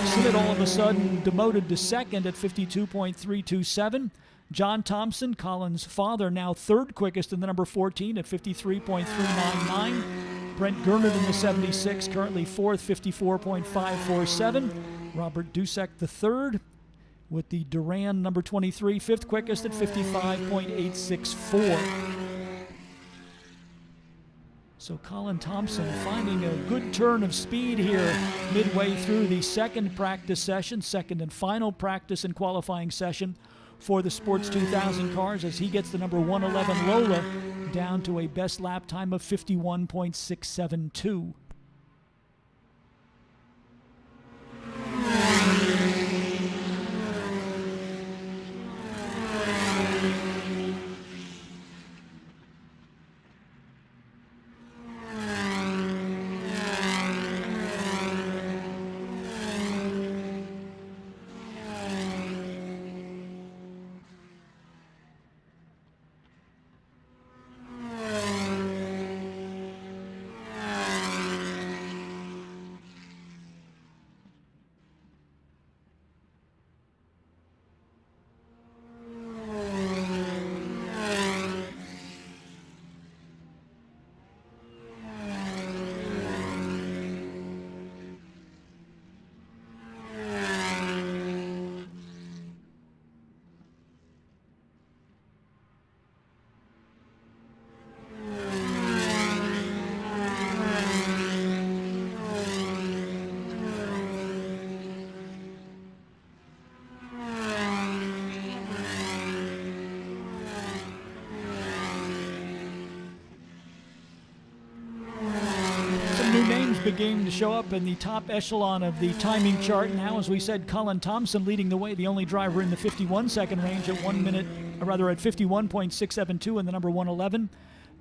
Sinnott all of a sudden demoted to second at 52.327. John Thompson, Colin's father, now third quickest in the number 14 at 53.399. Brent Gernert in the 76, currently fourth, 54.547. Robert Dusek III with the Duran number 23, fifth quickest at 55.864. So Colin Thompson finding a good turn of speed here midway through the second practice session, second and final practice and qualifying session for the Sports 2000 cars as he gets the number 111 Lola down to a best lap time of 51.672. Beginning to show up in the top echelon of the timing chart now. As we said, Colin Thompson leading the way, the only driver in the 51-second range at 1 minute, or rather at 51.672 in the number 111.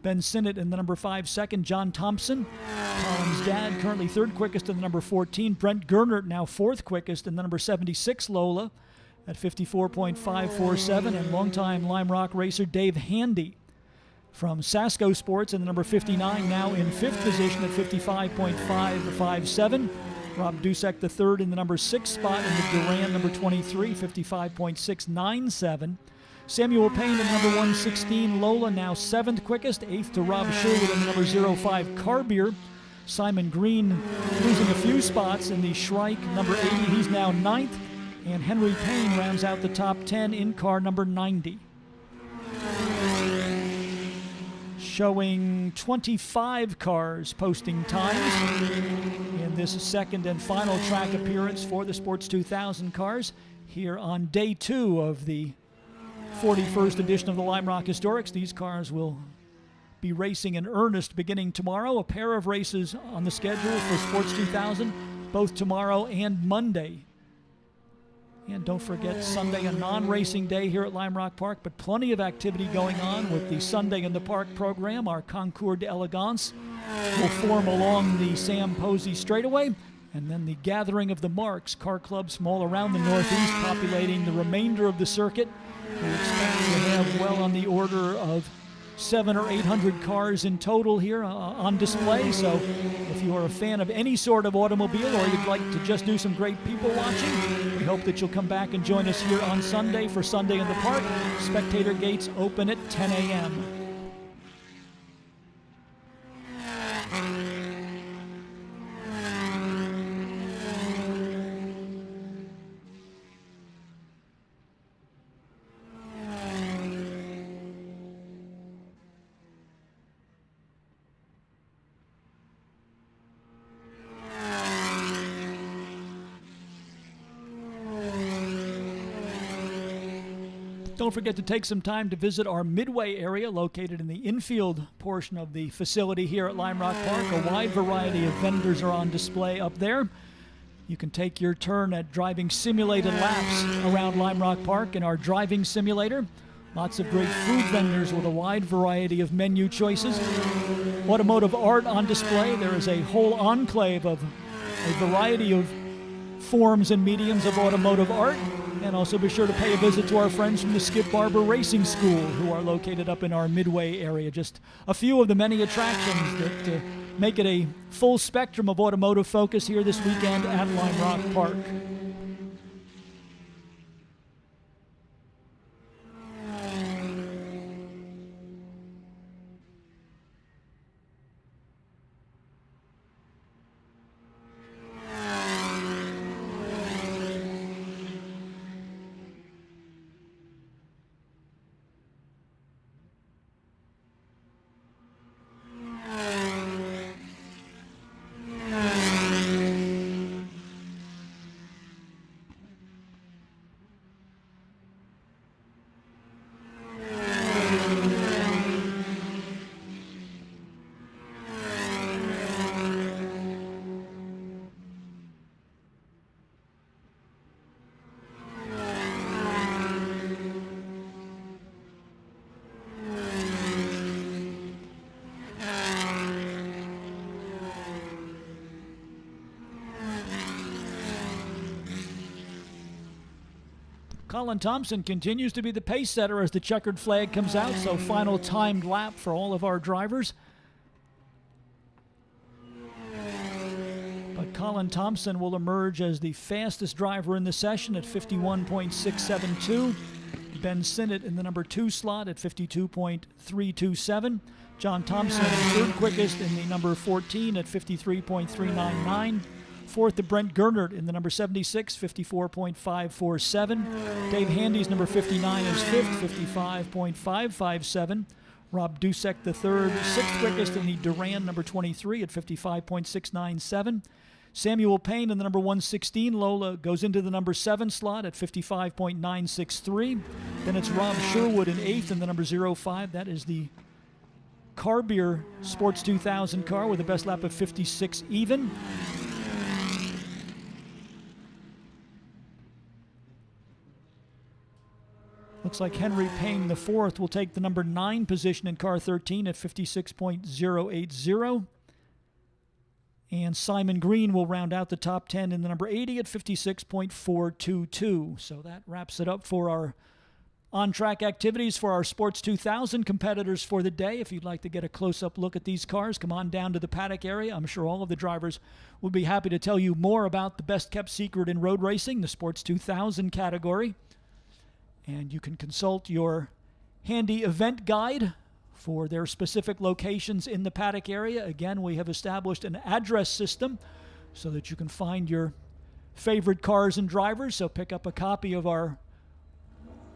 Ben Sinnott in the number 5 second. John Thompson, Colin's dad, currently third quickest in the number 14. Brent Gernert now fourth quickest in the number 76 Lola at 54.547. And longtime Lime Rock racer Dave Handy from Sasco Sports in the number 59, now in fifth position at 55.557. Rob Dusek III in the number 6 spot in the Duran number 23, 55.697. Samuel Payne in the number 116 Lola, now 7th quickest. 8th to Rob Sherwood in the number 05 Carbier. Simon Green losing a few spots in the Shrike number 80. He's now 9th. And Henry Payne rounds out the top 10 in car number 90. Showing 25 cars posting times in this second and final track appearance for the Sports 2000 cars here on day 2 of the 41st edition of the Lime Rock Historics. These cars will be racing in earnest beginning tomorrow. A pair of races on the schedule for Sports 2000, both tomorrow and Monday. And don't forget Sunday, a non-racing day here at Lime Rock Park, but plenty of activity going on with the Sunday in the Park program. Our Concours d'Elegance will form along the Sam Posey straightaway, and then the gathering of the Marks, car clubs from all around the Northeast populating the remainder of the circuit. We expect to have well on the order of 700 or 800 cars in total here on display. So if you are a fan of any sort of automobile or you'd like to just do some great people watching, we hope that you'll come back and join us here on Sunday for Sunday in the Park. Spectator gates open at 10 a.m. Don't forget to take some time to visit our Midway area located in the infield portion of the facility here at Lime Rock Park. A wide variety of vendors are on display up there. You can take your turn at driving simulated laps around Lime Rock Park in our driving simulator. Lots of great food vendors with a wide variety of menu choices. Automotive art on display. There is a whole enclave of a variety of forms and mediums of automotive art. And also be sure to pay a visit to our friends from the Skip Barber Racing School, who are located up in our Midway area. Just a few of the many attractions that make it a full spectrum of automotive focus here this weekend at Lime Rock Park. Colin Thompson continues to be the pace setter as the checkered flag comes out, so final timed lap for all of our drivers. But Colin Thompson will emerge as the fastest driver in the session at 51.672. Ben Sinnott in the number 2 slot at 52.327. John Thompson third quickest in the number 14 at 53.399. Fourth to Brent Gernert in the number 76, 54.547. Dave Handy's number 59 is fifth, 55.557. Rob Dusek the third, sixth quickest in the Duran number 23 at 55.697. Samuel Payne in the number 116 Lola goes into the number 7 slot at 55.963. Then it's Rob Sherwood in 8th in the number 05. That is the Carbier Sports 2000 car with a best lap of 56 even. Looks like Henry Payne the fourth will take the number 9 position in car 13 at 56.080. And Simon Green will round out the top 10 in the number 80 at 56.422. So that wraps it up for our on-track activities for our Sports 2000 competitors for the day. If you'd like to get a close-up look at these cars, come on down to the paddock area. I'm sure all of the drivers will be happy to tell you more about the best-kept secret in road racing, the Sports 2000 category. And you can consult your handy event guide for their specific locations in the paddock area. Again, we have established an address system so that you can find your favorite cars and drivers. So pick up a copy of our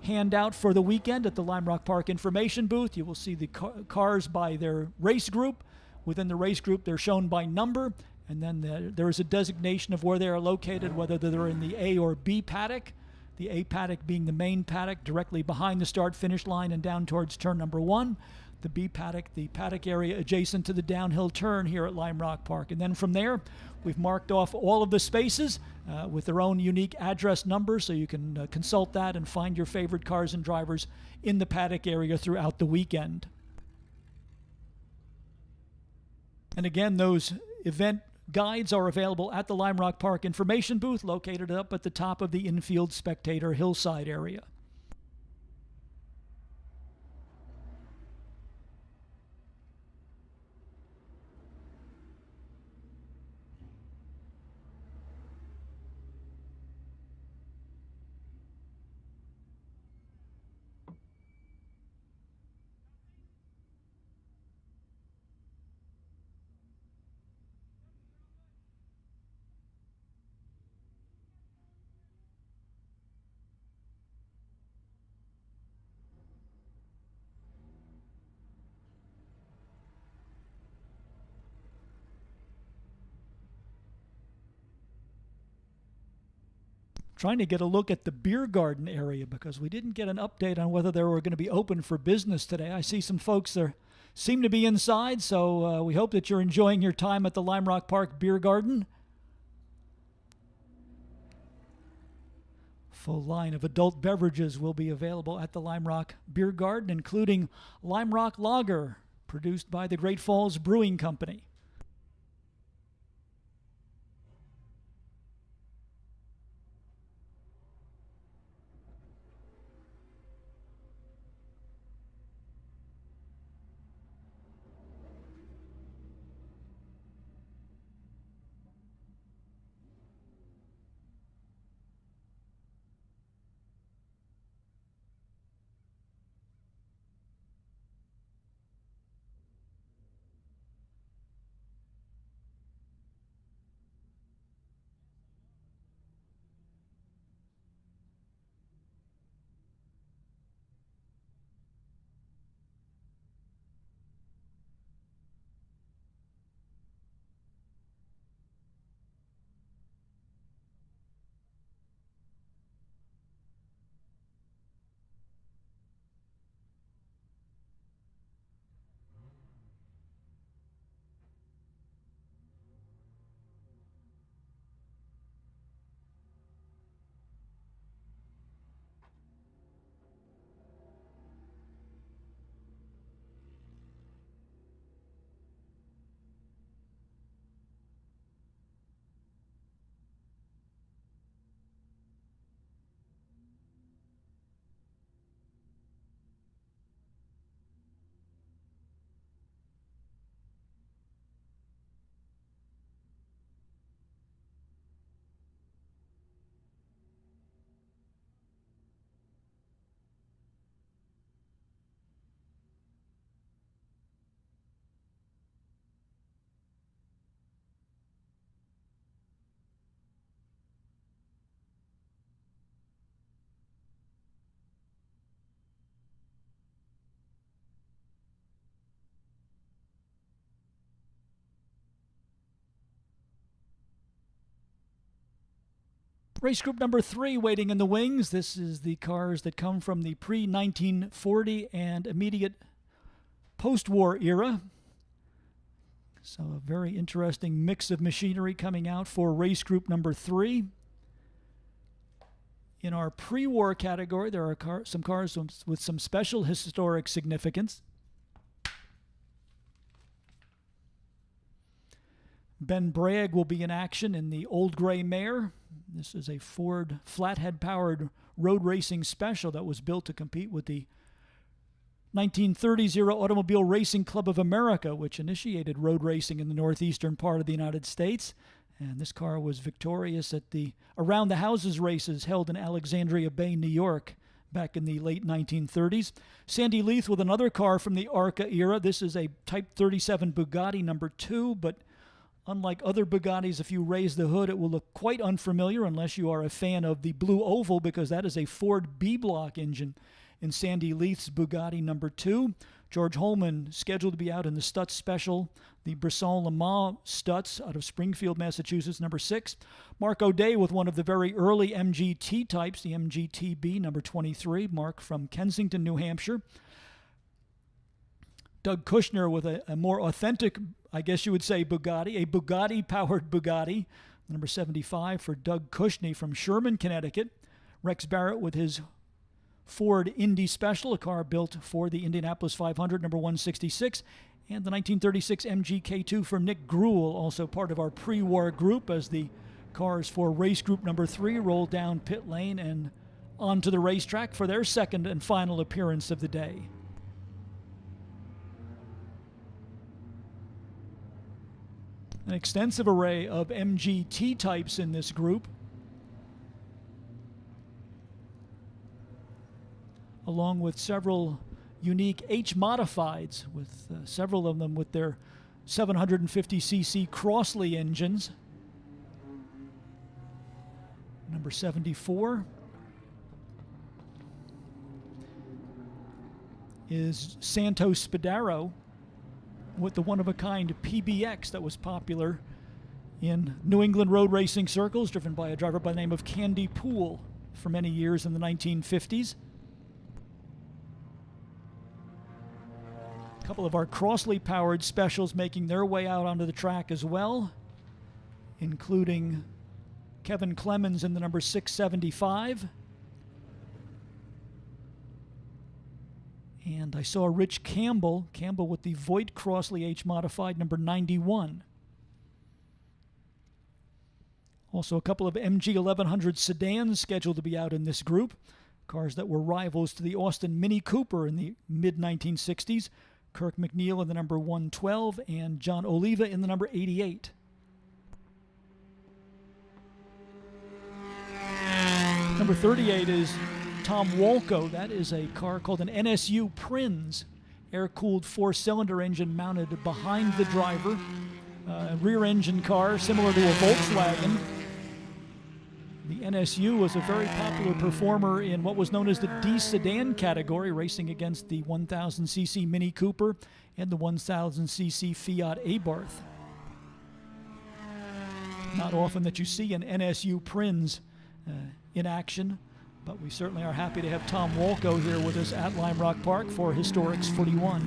handout for the weekend at the Lime Rock Park information booth. You will see the cars by their race group. Within the race group, they're shown by number, and then there is a designation of where they are located, whether they're in the A or B paddock. The A paddock being the main paddock directly behind the start-finish line and down towards turn number 1. The B paddock, the paddock area adjacent to the downhill turn here at Lime Rock Park. And then from there, we've marked off all of the spaces with their own unique address number, so you can consult that and find your favorite cars and drivers in the paddock area throughout the weekend. And again, those event guides are available at the Lime Rock Park information booth, located up at the top of the infield spectator hillside area. Trying to get a look at the beer garden area because we didn't get an update on whether they were going to be open for business today. I see some folks there seem to be inside, so we hope that you're enjoying your time at the Lime Rock Park Beer Garden. Full line of adult beverages will be available at the Lime Rock Beer Garden, including Lime Rock Lager, produced by the Great Falls Brewing Company. Race group number 3 waiting in the wings. This is the cars that come from the pre-1940 and immediate post-war era. So a very interesting mix of machinery coming out for race group number 3. In our pre-war category, there are some cars with some special historic significance. Ben Bragg will be in action in the Old Gray Mare. This is a Ford flathead-powered road racing special that was built to compete with the 1930s era Automobile Racing Club of America, which initiated road racing in the northeastern part of the United States. And this car was victorious at the Around the Houses races held in Alexandria Bay, New York, back in the late 1930s. Sandy Leith with another car from the ARCA era. This is a Type 37 Bugatti number 2, but unlike other Bugattis, if you raise the hood, it will look quite unfamiliar unless you are a fan of the blue oval, because that is a Ford B-block engine in Sandy Leith's Bugatti number 2. George Holman scheduled to be out in the Stutz Special, the Brisson Le Mans Stutz out of Springfield, Massachusetts, number 6. Mark O'Day with one of the very early MGT types, the MGTB number 23. Mark from Kensington, New Hampshire. Doug Kushner with a more authentic, I guess you would say, Bugatti, a Bugatti-powered Bugatti, number 75 for Doug Kushner from Sherman, Connecticut. Rex Barrett with his Ford Indy Special, a car built for the Indianapolis 500, number 166, and the 1936 MGK2 for Nick Gruel, also part of our pre-war group, as the cars for race group number 3 roll down pit lane and onto the racetrack for their second and final appearance of the day. An extensive array of MGT types in this group, along with several unique H-modifieds, with several of them with their 750cc Crossley engines. Number 74 is Santos Spadaro with the one-of-a-kind PBX that was popular in New England road racing circles, driven by a driver by the name of Candy Poole for many years in the 1950s. A couple of our Crossley-powered specials making their way out onto the track as well, including Kevin Clemens in the number 675. And I saw Rich Campbell with the Voigt Crossley H-modified number 91. Also a couple of MG 1100 sedans scheduled to be out in this group, cars that were rivals to the Austin Mini Cooper in the mid-1960s. Kirk McNeil in the number 112 and John Oliva in the number 88. Number 38 is Tom Walco. That is a car called an NSU Prinz, air-cooled 4-cylinder engine mounted behind the driver. A rear-engine car similar to a Volkswagen. The NSU was a very popular performer in what was known as the D sedan category, racing against the 1000cc Mini Cooper and the 1000cc Fiat Abarth. Not often that you see an NSU Prinz in action, but we certainly are happy to have Tom Walco here with us at Lime Rock Park for Historics 41.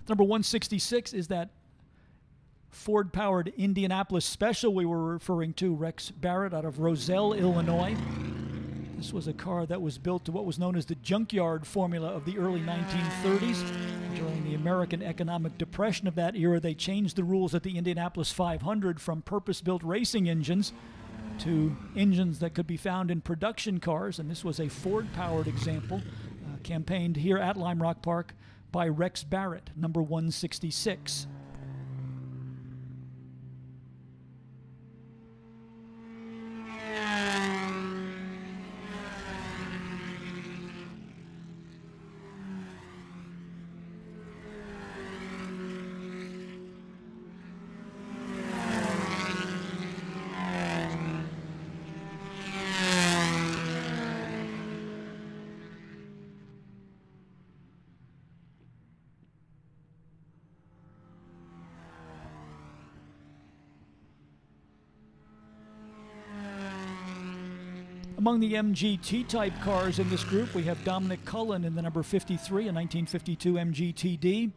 Number 166 is that Ford-powered Indianapolis Special we were referring to, Rex Barrett out of Roselle, Illinois. This was a car that was built to what was known as the junkyard formula of the early 1930s. During the American economic depression of that era, they changed the rules at the Indianapolis 500 from purpose-built racing engines to engines that could be found in production cars, and this was a Ford-powered example, campaigned here at Lime Rock Park by Rex Barrett, number 166. Among the MGT type cars in this group, we have Dominic Cullen in the number 53, a 1952 MGTD.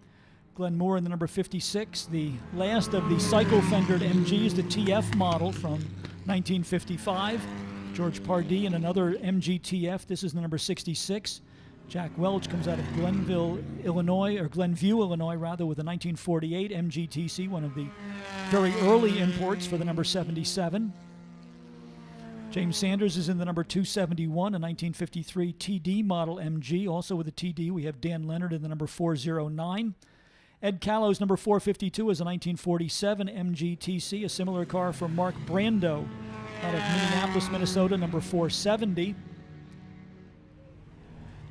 Glenn Moore in the number 56, the last of the cycle-fendered MGs, the TF model from 1955. George Pardee in another MGTF. This is the number 66. Jack Welch comes out of Glenview, Illinois, with a 1948 MGTC, one of the very early imports for the number 77. James Sanders is in the number 271, a 1953 TD model MG. Also with a TD, we have Dan Leonard in the number 409. Ed Callow's number 452 is a 1947 MGTC, a similar car from Mark Brando out of Minneapolis, Minnesota, number 470.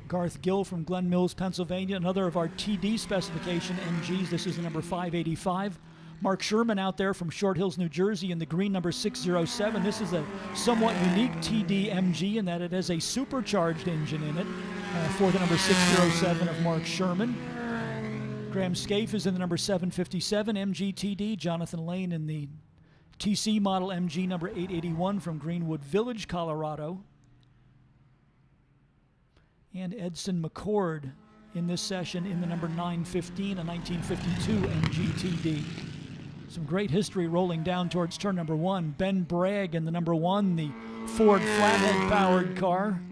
Garth Gill from Glen Mills, Pennsylvania, another of our TD specification MGs. This is the number 585. Mark Sherman out there from Short Hills, New Jersey, in the green number 607. This is a somewhat unique TD MG in that it has a supercharged engine in it for the number 607 of Mark Sherman. Graham Scaife is in the number 757 MG TD. Jonathan Lane in the TC model MG number 881 from Greenwood Village, Colorado. And Edson McCord in this session in the number 915, a 1952 MGTD. Some great history rolling down towards turn number 1. Ben Bragg in the number 1, the Ford flathead-powered car.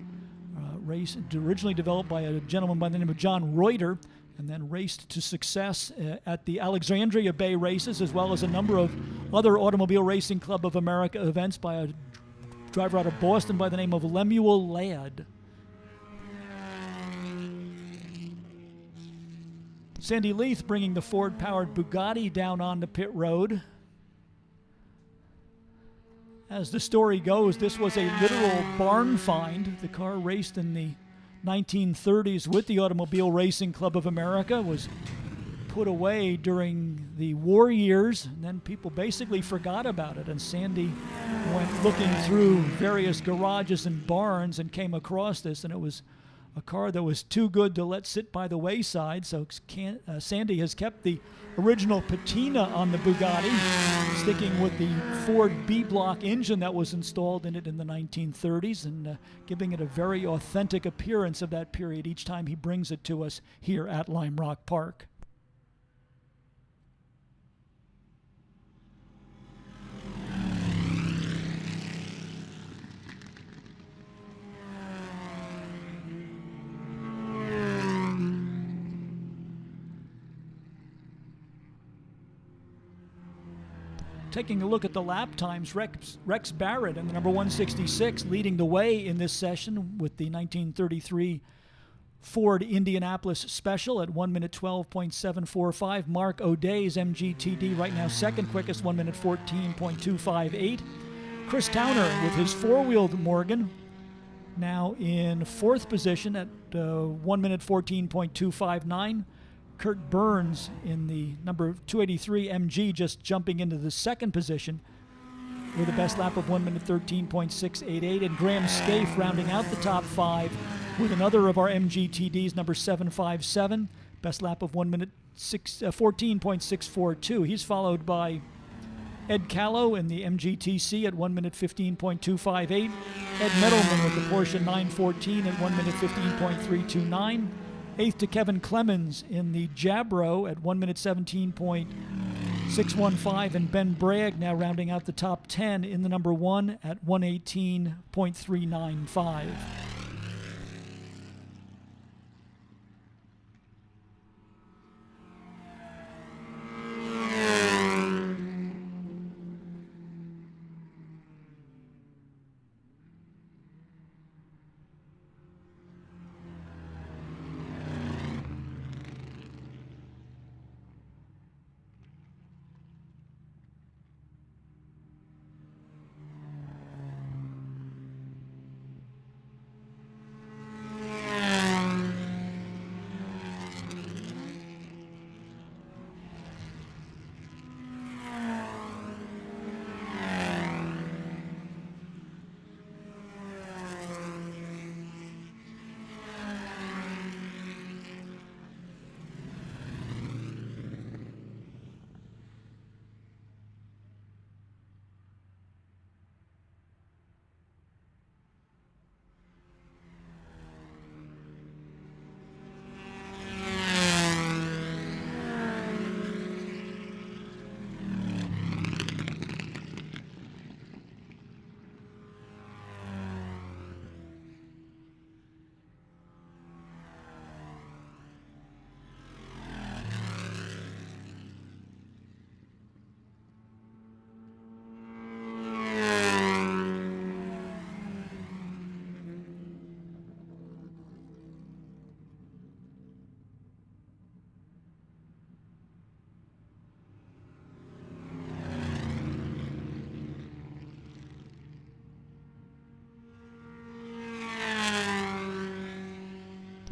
Race originally developed by a gentleman by the name of John Reuter, and then raced to success at the Alexandria Bay races, as well as a number of other Automobile Racing Club of America events by a driver out of Boston by the name of Lemuel Ladd. Sandy Leith bringing the Ford-powered Bugatti down onto pit road. As the story goes, this was a literal barn find. The car raced in the 1930s with the Automobile Racing Club of America, was put away during the war years, and then people basically forgot about it. And Sandy went looking through various garages and barns and came across this, and it was a car that was too good to let sit by the wayside. So Sandy has kept the original patina on the Bugatti, sticking with the Ford B-block engine that was installed in it in the 1930s, and giving it a very authentic appearance of that period each time he brings it to us here at Lime Rock Park. Taking a look at the lap times, Rex Barrett in the number 166 leading the way in this session with the 1933 Ford Indianapolis Special at 1 minute 12.745. Mark O'Day's MGTD right now second quickest, 1 minute 14.258. Chris Towner with his four-wheeled Morgan now in fourth position at 1 minute 14.259. Kurt Burns in the number 283 MG just jumping into the second position with a best lap of 1 minute 13.688. And Graham Scaife rounding out the top five with another of our MGTDs, number 757, best lap of 1 minute 14.642. He's followed by Ed Callow in the MGTC at 1 minute 15.258. Ed Meadows with the Porsche 914 at 1 minute 15.329. Eighth to Kevin Clemens in the Jabro at 1 minute 17.615. And Ben Bragg now rounding out the top 10 in the number 1 at 118.395.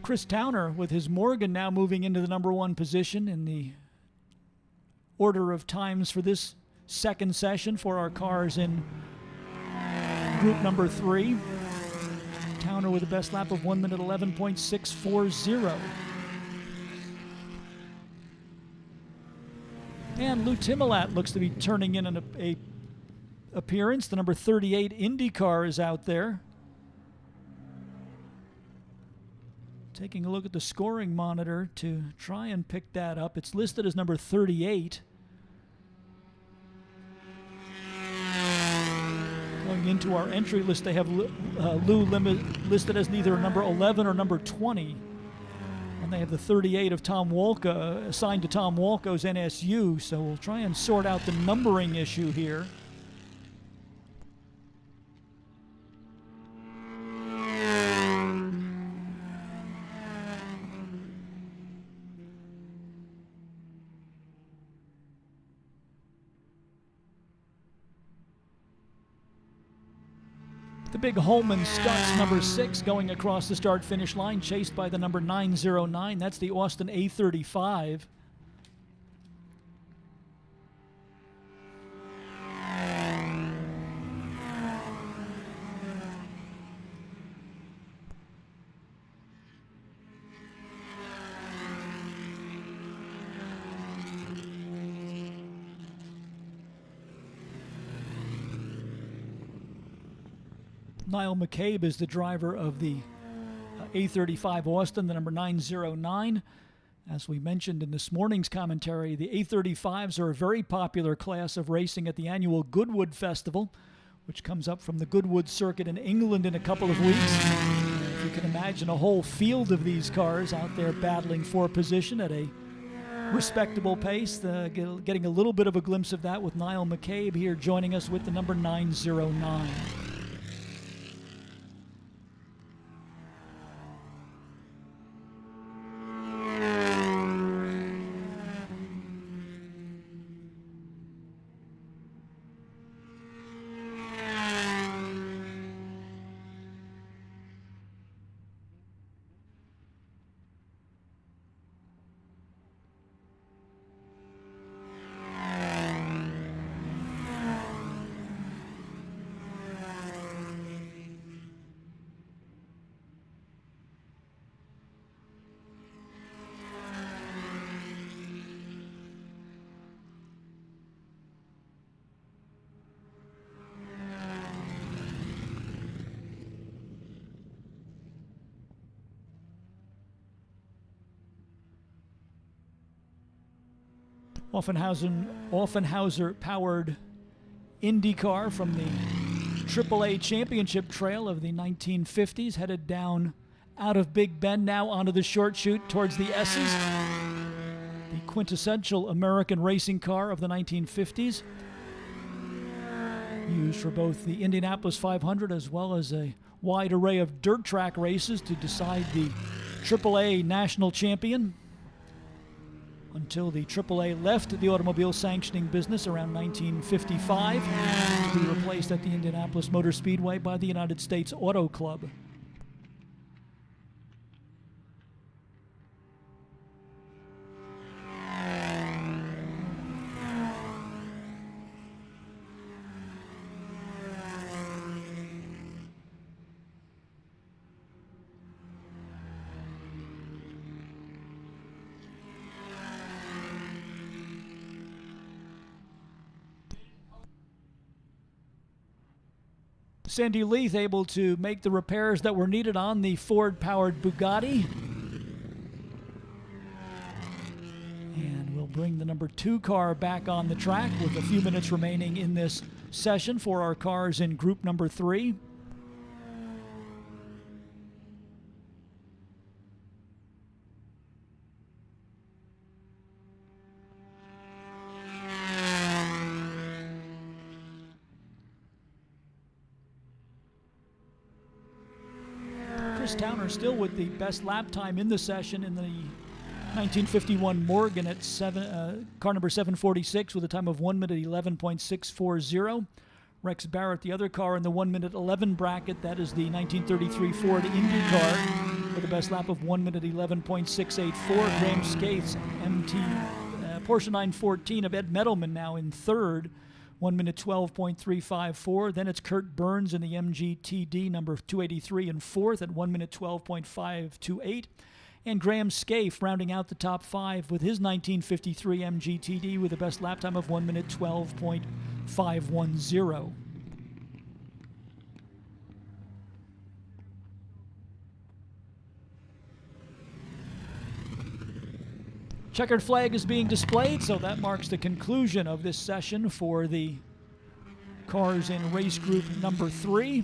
Chris Towner with his Morgan now moving into the number 1 position in the order of times for this second session for our cars in group number 3. Towner with a best lap of 1 minute 11.640. And Lou Timolat looks to be turning in an appearance. The number 38 Indy car is out there. Taking a look at the scoring monitor to try and pick that up. It's listed as number 38. Going into our entry list, they have Lou listed as neither number 11 or number 20. And they have the 38 of Tom Walka assigned to Tom Walko's NSU. So we'll try and sort out the numbering issue here. The big Holman Stutz number 6 going across the start-finish line, chased by the number 909. That's the Austin A35. Niall McCabe is the driver of the A35 Austin, the number 909. As we mentioned in this morning's commentary, the A35s are a very popular class of racing at the annual Goodwood Festival, which comes up from the Goodwood circuit in England in a couple of weeks. You can imagine a whole field of these cars out there battling for position at a respectable pace. Getting a little bit of a glimpse of that with Niall McCabe here joining us with the number 909. Offenhauser-powered Indy car from the AAA Championship Trail of the 1950s, headed down out of Big Bend, now onto the short chute towards the S's. The quintessential American racing car of the 1950s, used for both the Indianapolis 500 as well as a wide array of dirt track races to decide the AAA national champion, until the AAA left the automobile sanctioning business around 1955 to be replaced at the Indianapolis Motor Speedway by the United States Auto Club. Sandy Leith able to make the repairs that were needed on the Ford-powered Bugatti. And we'll bring the number 2 car back on the track with a few minutes remaining in this session for our cars in group number 3. Chris Towner still with the best lap time in the session in the 1951 Morgan at car number 746 with a time of 1 minute 11.640. Rex Barrett, the other car in the 1 minute 11 bracket, that is the 1933 Ford Indy car. with a best lap of 1 minute 11.684. Graham Skates, Porsche 914 of Ed Medelman now in third, 1 minute 12.354. Then it's Kurt Burns in the MGTD number 283 in fourth at 1 minute 12.528. And Graham Scaife rounding out the top five with his 1953 MGTD with a best lap time of 1 minute 12.510. Checkered flag is being displayed, so that marks the conclusion of this session for the cars in race group number 3.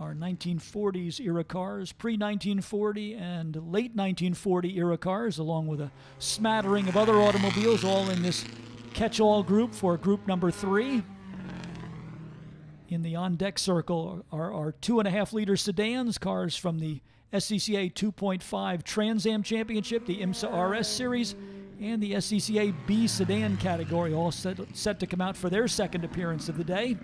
Our 1940s era cars, pre-1940 and late 1940 era cars, along with a smattering of other automobiles, all in this catch-all group for group number 3. In the on-deck circle are our 2.5-liter sedans, cars from the SCCA 2.5 Trans Am Championship, the IMSA RS Series, and the SCCA B Sedan category, all set to come out for their second appearance of the day.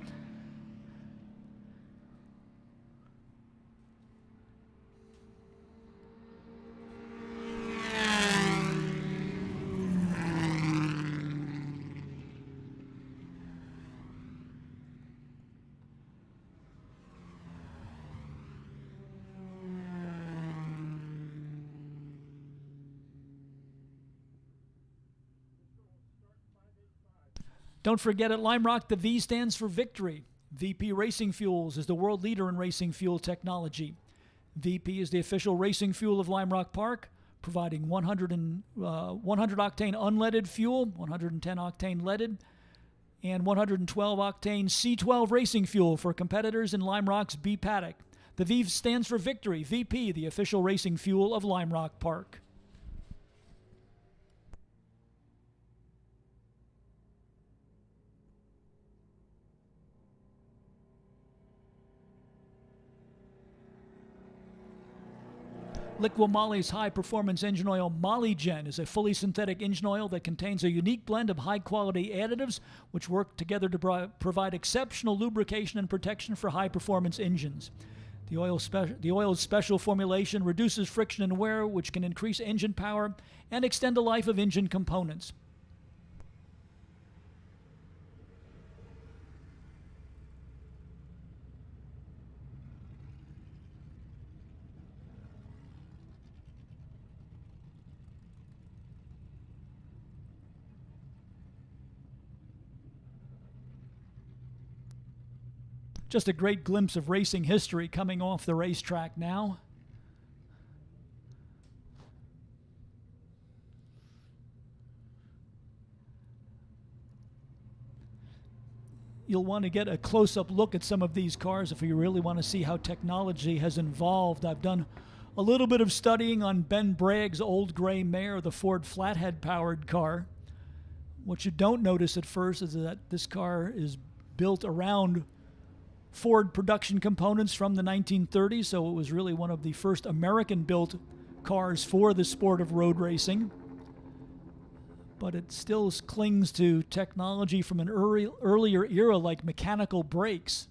Don't forget, at Lime Rock, the V stands for victory. VP Racing Fuels is the world leader in racing fuel technology. VP is the official racing fuel of Lime Rock Park, providing 100 octane unleaded fuel, 110 octane leaded, and 112 octane C12 racing fuel for competitors in Lime Rock's B paddock. The V stands for victory. VP, the official racing fuel of Lime Rock Park. Lakeville Moly's high-performance engine oil MollyGen is a fully synthetic engine oil that contains a unique blend of high-quality additives which work together to provide exceptional lubrication and protection for high-performance engines. The oil's special formulation reduces friction and wear, which can increase engine power and extend the life of engine components. Just a great glimpse of racing history coming off the racetrack now. You'll want to get a close-up look at some of these cars if you really want to see how technology has evolved. I've done a little bit of studying on Ben Bragg's old gray mare, the Ford Flathead-powered car. What you don't notice at first is that this car is built around Ford production components from the 1930s, so it was really one of the first American-built cars for the sport of road racing. But it still clings to technology from an earlier era, like mechanical brakes.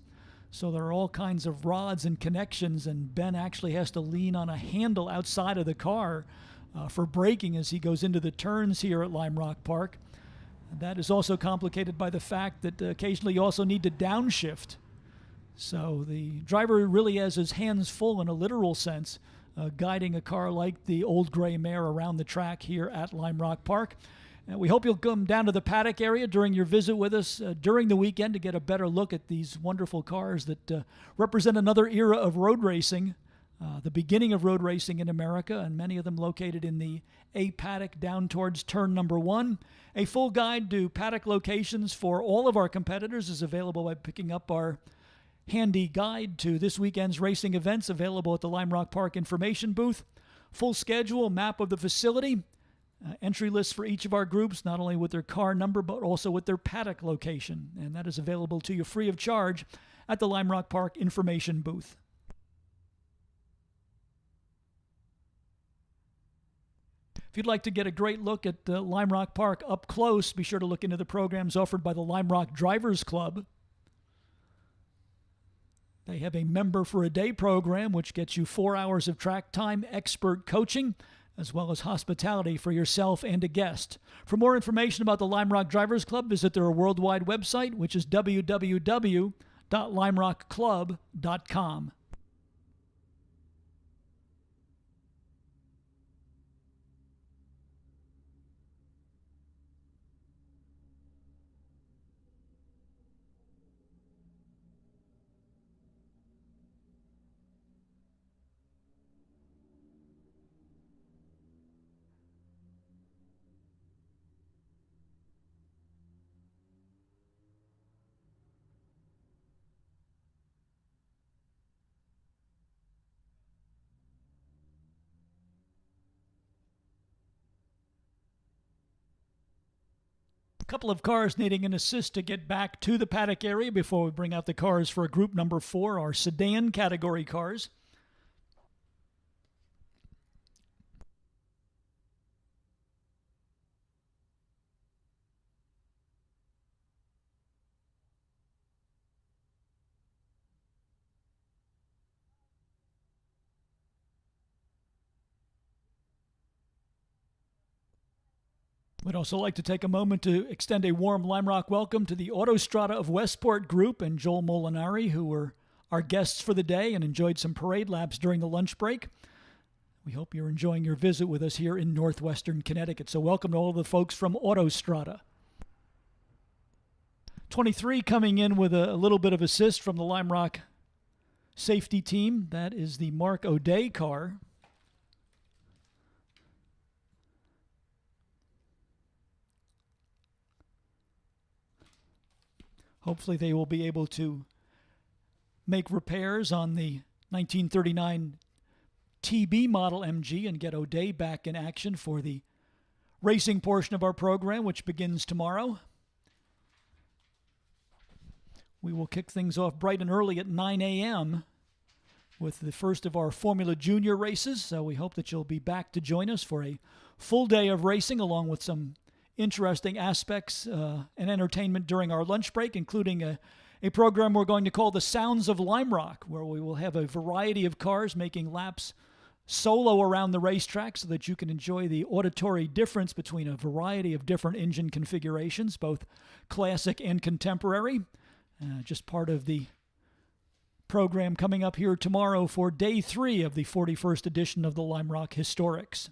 So there are all kinds of rods and connections, and Ben actually has to lean on a handle outside of the car for braking as he goes into the turns here at Lime Rock Park. That is also complicated by the fact that occasionally you also need to downshift. So the driver really has his hands full in a literal sense, guiding a car like the old gray mare around the track here at Lime Rock Park. And we hope you'll come down to the paddock area during your visit with us during the weekend to get a better look at these wonderful cars that represent another era of road racing, the beginning of road racing in America, and many of them located in the A paddock down towards turn number 1. A full guide to paddock locations for all of our competitors is available by picking up our handy guide to this weekend's racing events available at the Lime Rock Park information booth. Full schedule, map of the facility, entry lists for each of our groups, not only with their car number, but also with their paddock location. And that is available to you free of charge at the Lime Rock Park information booth. If you'd like to get a great look at Lime Rock Park up close, be sure to look into the programs offered by the Lime Rock Drivers Club. They have a member for a day program, which gets you 4 hours of track time, expert coaching, as well as hospitality for yourself and a guest. For more information about the Lime Rock Drivers Club, visit their worldwide website, which is www.limerockclub.com. Couple of cars needing an assist to get back to the paddock area before we bring out the cars for group number 4, our sedan category cars. We'd also like to take a moment to extend a warm Lime Rock welcome to the Autostrada of Westport group and Joel Molinari, who were our guests for the day and enjoyed some parade laps during the lunch break. We hope you're enjoying your visit with us here in northwestern Connecticut. So welcome to all of the folks from Autostrada. 23 coming in with a little bit of assist from the Lime Rock safety team. That is the Mark O'Day car. Hopefully they will be able to make repairs on the 1939 TB model MG and get O'Day back in action for the racing portion of our program, which begins tomorrow. We will kick things off bright and early at 9 a.m. with the first of our Formula Junior races. So we hope that you'll be back to join us for a full day of racing, along with some interesting aspects and entertainment during our lunch break, including a program we're going to call The Sounds of Lime Rock, where we will have a variety of cars making laps solo around the racetrack so that you can enjoy the auditory difference between a variety of different engine configurations, both classic and contemporary. Just part of the program coming up here tomorrow for day 3 of the 41st edition of the Lime Rock Historics.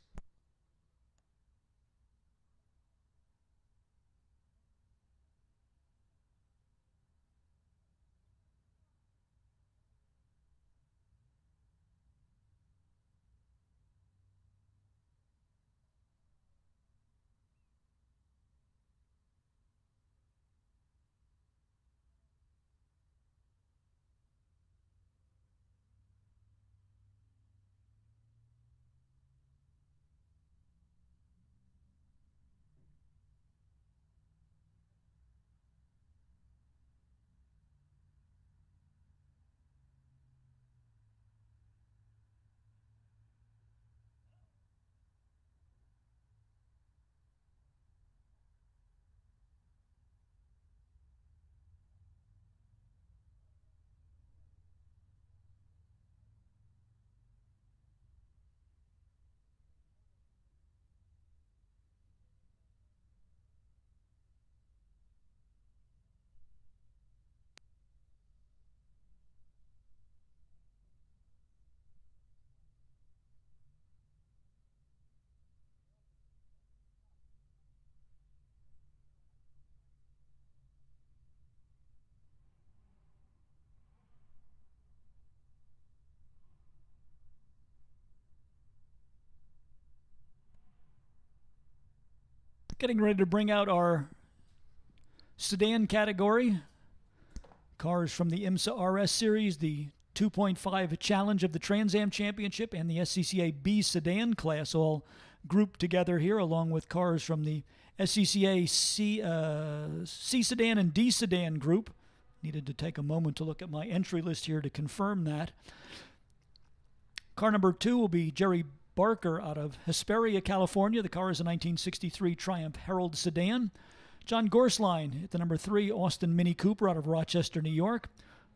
Getting ready to bring out our sedan category. Cars from the IMSA RS Series, the 2.5 Challenge of the Trans Am Championship, and the SCCA B sedan class all grouped together here, along with cars from the SCCA C sedan and D sedan group. Needed to take a moment to look at my entry list here to confirm that. Car number 2 will be Jerry Barker out of Hesperia, California. The car is a 1963 Triumph Herald sedan. John Gorsline at the number 3 Austin Mini Cooper out of Rochester, New York.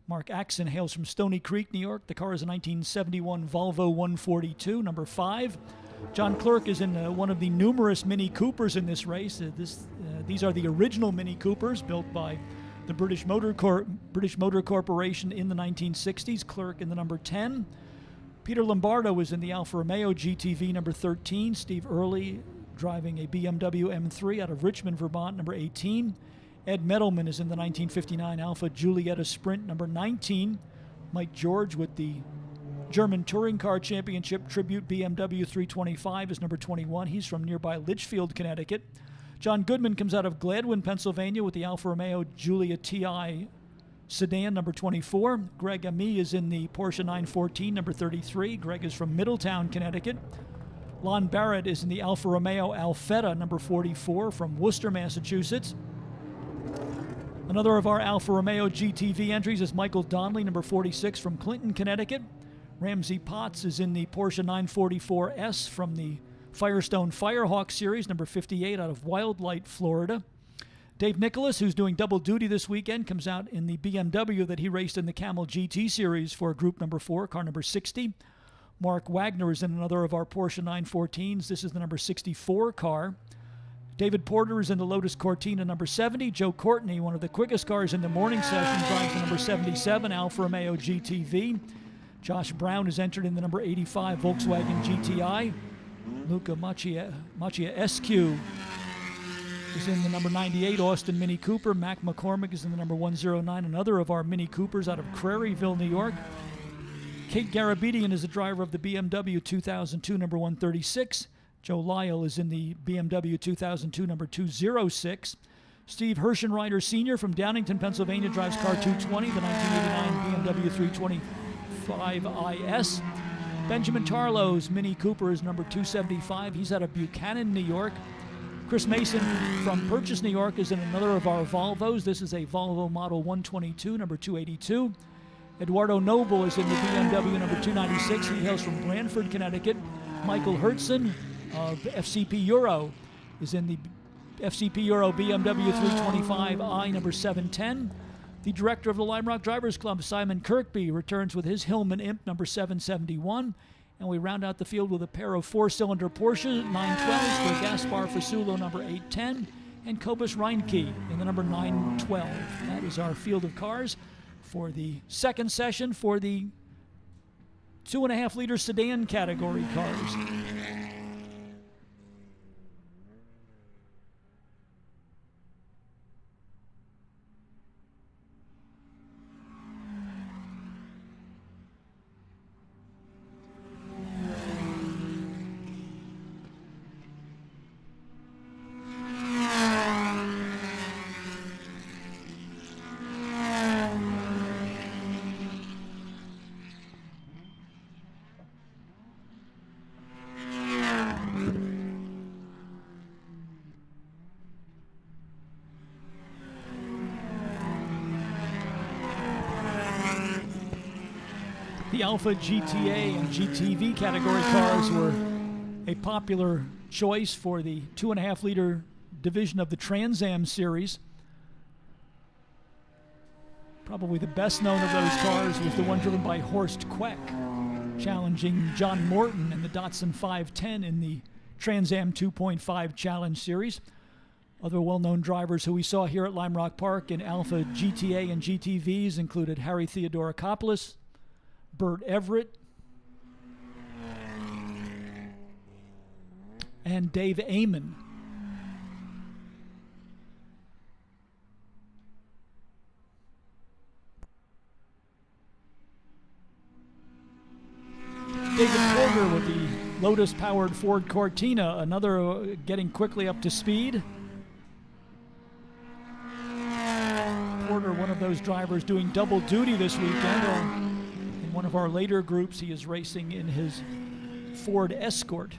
Mark Axon hails from Stony Creek, New York. The car is a 1971 Volvo 142, number 5. John Clerk is in one of the numerous Mini Coopers in this race. These are the original Mini Coopers built by the British Motor Corporation in the 1960s. Clerk in the number 10. Peter Lombardo is in the Alfa Romeo GTV number 13. Steve Early driving a BMW M3 out of Richmond, Vermont, number 18. Ed Medelman is in the 1959 Alfa Giulietta Sprint number 19. Mike George with the German Touring Car Championship Tribute BMW 325 is number 21. He's from nearby Litchfield, Connecticut. John Goodman comes out of Gladwin, Pennsylvania with the Alfa Romeo Giulia TI sedan number 24. Greg Ami is in the Porsche 914 number 33. Greg is from Middletown, Connecticut. Lon Barrett is in the Alfa Romeo Alfetta number 44 from Worcester, Massachusetts. Another of our Alfa Romeo GTV entries is Michael Donnelly, number 46 from Clinton, Connecticut. Ramsey Potts is in the Porsche 944S from the Firestone Firehawk Series, number 58 out of Wildlight, Florida. Dave Nicholas, who's doing double duty this weekend, comes out in the BMW that he raced in the Camel GT Series for group number 4, car number 60. Mark Wagner is in another of our Porsche 914s. This is the number 64 car. David Porter is in the Lotus Cortina number 70. Joe Courtney, one of the quickest cars in the morning session, drives the number 77 Alfa Romeo GTV. Josh Brown is entered in the number 85 Volkswagen GTI. Luca Maciescu is in the number 98 Austin Mini Cooper. Mac McCormick is in the number 109, another of our Mini Coopers out of Craryville, New York. Kate Garabedian is the driver of the BMW 2002 number 136. Joe Lyle is in the BMW 2002 number 206. Steve Hirschenreiter Sr. from Downington, Pennsylvania drives car 220, the 1989 BMW 325 IS. Benjamin Tarlow's Mini Cooper is number 275. He's out of Buchanan, New York. Chris Mason from Purchase, New York is in another of our Volvos. This is a Volvo Model 122, number 282. Eduardo Noble is in the BMW number 296. He hails from Branford, Connecticut. Michael Hertzen of FCP Euro is in the FCP Euro BMW 325i number 710. The director of the Lime Rock Drivers Club, Simon Kirkby, returns with his Hillman Imp number 771. And we round out the field with a pair of four-cylinder Porsche 912s for Gaspar Fasulo number 810 and Cobus Reinke in the number 912. That is our field of cars for the second session for the 2.5-liter sedan category cars. The Alfa GTA and GTV category cars were a popular choice for the 2.5-liter division of the Trans Am series. Probably the best known of those cars was the one driven by Horst Queck, challenging John Morton in the Datsun 510 in the Trans Am 2.5 Challenge Series. Other well-known drivers who we saw here at Lime Rock Park in Alfa GTA and GTVs included Harry Theodorakopoulos, Bert Everett, and Dave Amon. David Porter with the Lotus-powered Ford Cortina, another getting quickly up to speed. Porter, one of those drivers doing double duty this weekend. One of our later groups, he is racing in his Ford Escort.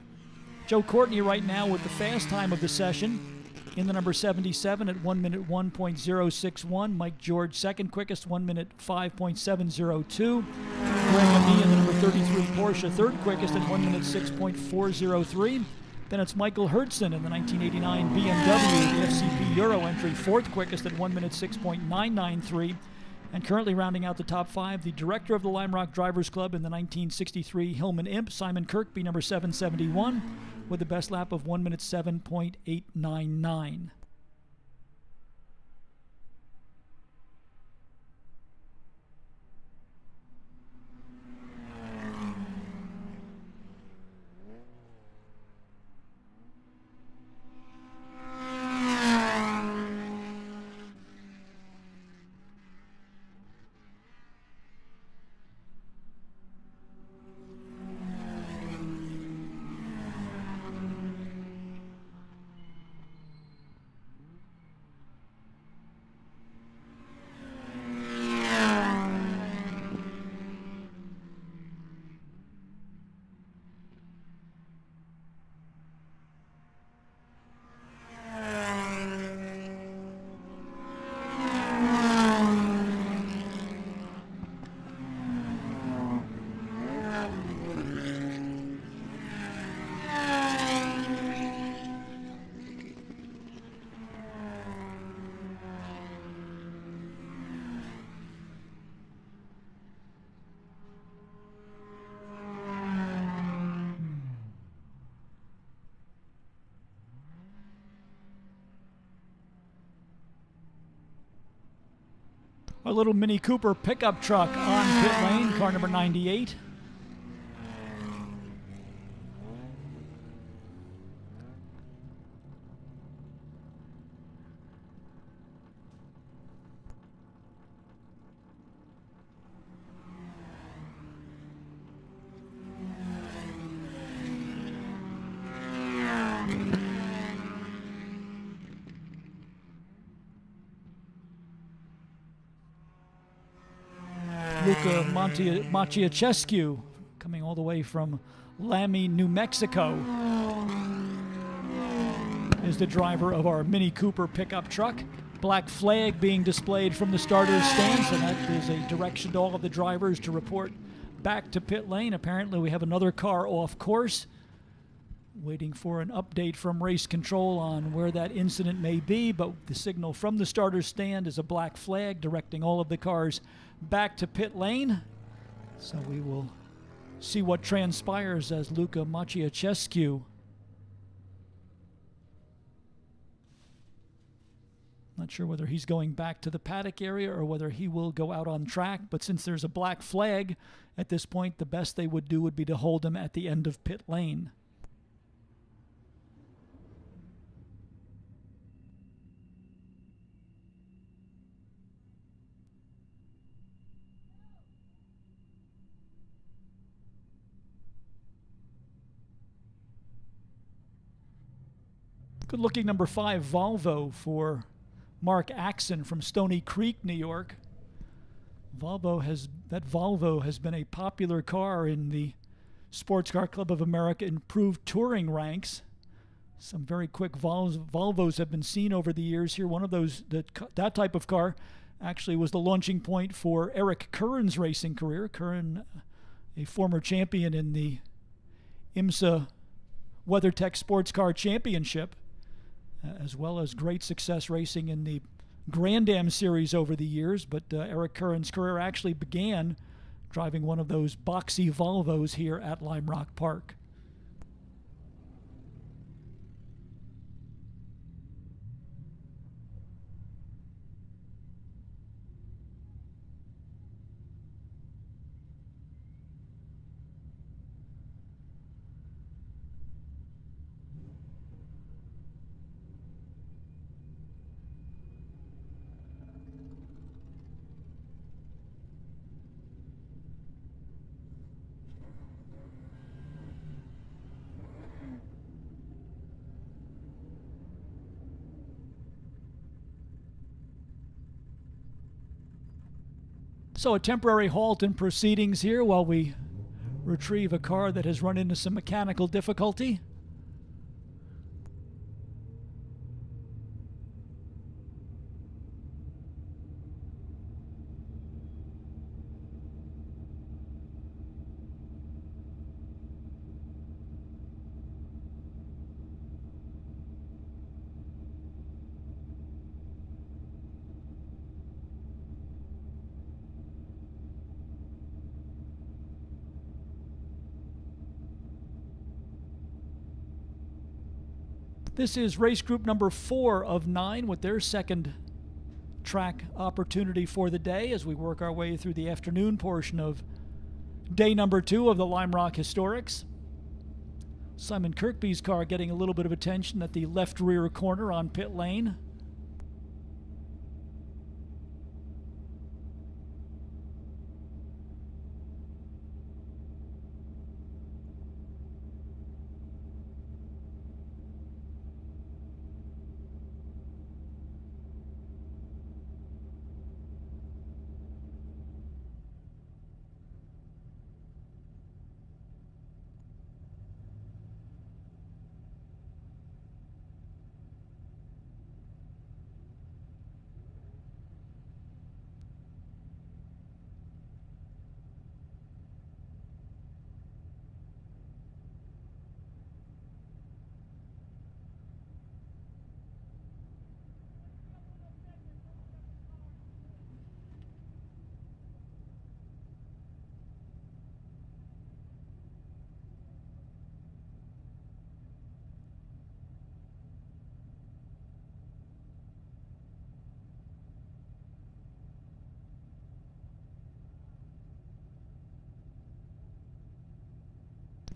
Joe Courtney right now with the fast time of the session in the number 77 at 1 minute 1.061. Mike George second quickest, 1 minute 5.702. Greg Ami in the number 33 Porsche third quickest at 1 minute 6.403. Then it's Michael Hertzen in the 1989 BMW, the FCP Euro entry, fourth quickest at 1 minute 6.993. And currently rounding out the top 5, the director of the Lime Rock Drivers Club in the 1963 Hillman Imp, Simon Kirkby, number 771, with the best lap of 1 minute 7.899. A little Mini Cooper pickup truck on pit lane, car number 98. Luca Maciachescu, coming all the way from Lamy, New Mexico, is the driver of our Mini Cooper pickup truck. Black flag being displayed from the starter's stand, so that is a direction to all of the drivers to report back to pit lane. Apparently we have another car off course, waiting for an update from race control on where that incident may be, but the signal from the starter's stand is a black flag directing all of the cars back to pit lane. So we will see what transpires as Luca Maciachescu, not sure whether he's going back to the paddock area or whether he will go out on track, but since there's a black flag at this point, the best they would do would be to hold him at the end of pit lane. Good looking number 5 Volvo for Mark Axon from Stony Creek, New York. Volvo has been a popular car in the Sports Car Club of America improved touring ranks. Some very quick Volvos have been seen over the years here. One of those, that type of car actually was the launching point for Eric Curran's racing career. Curran, a former champion in the IMSA WeatherTech Sports Car Championship, as well as great success racing in the Grand Am Series over the years. But Eric Curran's career actually began driving one of those boxy Volvos here at Lime Rock Park. So a temporary halt in proceedings here while we retrieve a car that has run into some mechanical difficulty. This is race group number 4 of 9 with their second track opportunity for the day as we work our way through the afternoon portion of day number 2 of the Lime Rock Historics. Simon Kirkby's car getting a little bit of attention at the left rear corner on pit lane.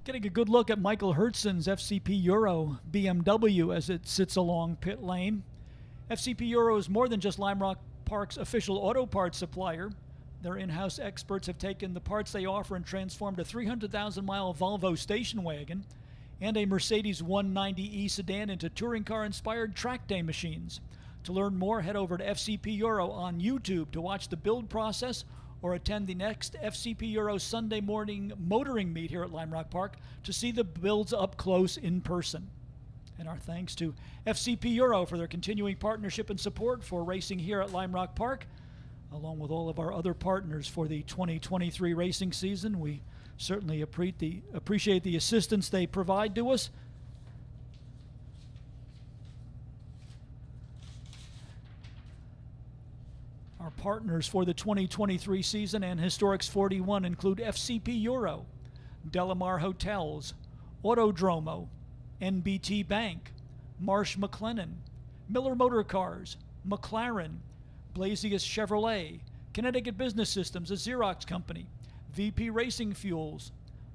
Getting a good look at Michael Hertzon's FCP Euro BMW as it sits along pit lane. FCP Euro is more than just Lime Rock Park's official auto parts supplier. Their in-house experts have taken the parts they offer and transformed a 300,000-mile Volvo station wagon and a Mercedes 190e sedan into touring car-inspired track day machines. To learn more, head over to FCP Euro on YouTube to watch the build process or attend the next FCP Euro Sunday morning motoring meet here at Lime Rock Park to see the builds up close in person. And our thanks to FCP Euro for their continuing partnership and support for racing here at Lime Rock Park, along with all of our other partners for the 2023 racing season. We certainly appreciate the assistance they provide to us. Our partners for the 2023 season and Historics 41 include FCP Euro, Delamar Hotels, Autodromo, NBT Bank, Marsh McLennan, Miller Motor Cars, McLaren, Blazius Chevrolet, Connecticut Business Systems, a Xerox company, VP Racing Fuels,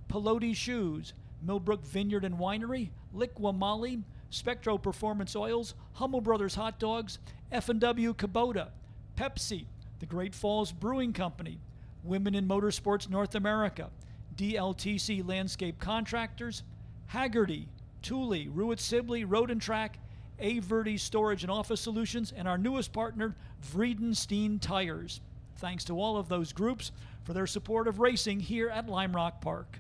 Pelote Shoes, Millbrook Vineyard and Winery, Liqua Molly, Spectro Performance Oils, Hummel Brothers Hot Dogs, F&W Kubota, Pepsi, the Great Falls Brewing Company, Women in Motorsports North America, DLTC Landscape Contractors, Haggerty, Thule, Ruitt Sibley, Road and Track, A. Verde Storage and Office Solutions, and our newest partner, Vredenstein Tires. Thanks to all of those groups for their support of racing here at Lime Rock Park.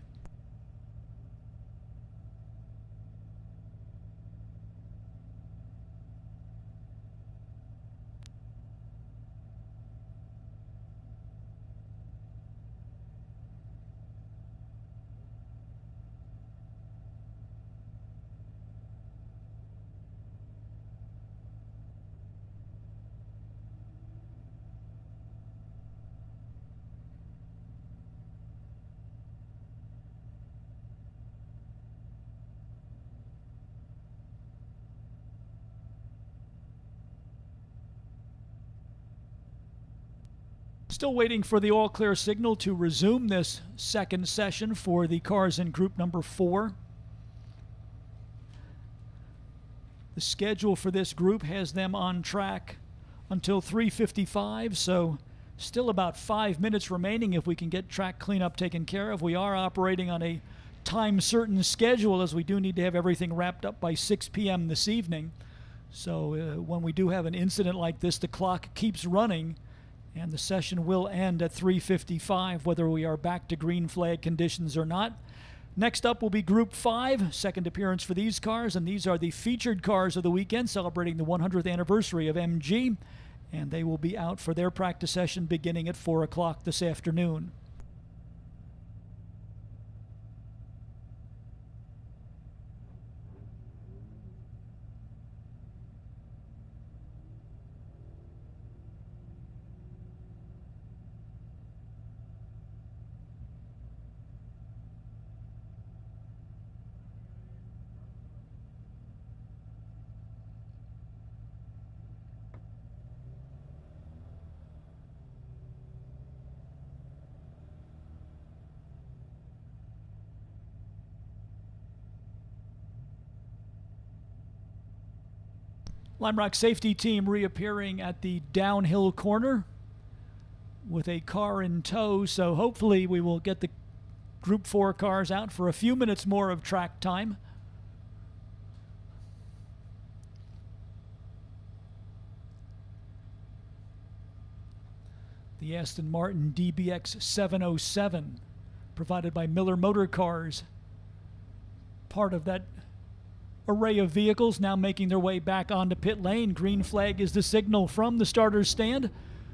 Still waiting for the all-clear signal to resume this second session for the cars in group number 4. The schedule for this group has them on track until 3:55, so still about 5 minutes remaining if we can get track cleanup taken care of. We are operating on a time-certain schedule as we do need to have everything wrapped up by 6 p.m. this evening. So when we do have an incident like this, the clock keeps running, and the session will end at 3:55, whether we are back to green flag conditions or not. Next up will be Group 5, second appearance for these cars, and these are the featured cars of the weekend, celebrating the 100th anniversary of MG, and they will be out for their practice session beginning at 4 o'clock this afternoon. Lime Rock safety team reappearing at the downhill corner with a car in tow, so hopefully we will get the Group 4 cars out for a few minutes more of track time. The Aston Martin DBX 707, provided by Miller Motor Cars, part of that array of vehicles now making their way back onto pit lane. Green flag is the signal from the starter's stand,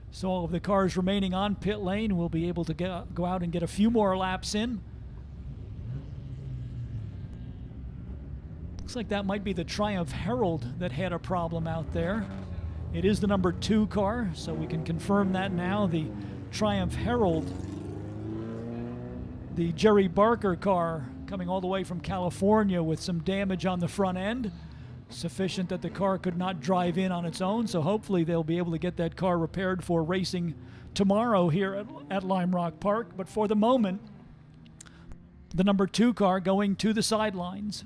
so all of the cars remaining on pit lane will be able to go out and get a few more laps in. Looks like that might be the Triumph Herald that had a problem out there. It is the number 2 car, so we can confirm that now. The Triumph Herald, the Jerry Barker car, coming all the way from California with some damage on the front end, sufficient that the car could not drive in on its own. So hopefully they'll be able to get that car repaired for racing tomorrow here at Lime Rock Park. But for the moment, the number 2 car going to the sidelines.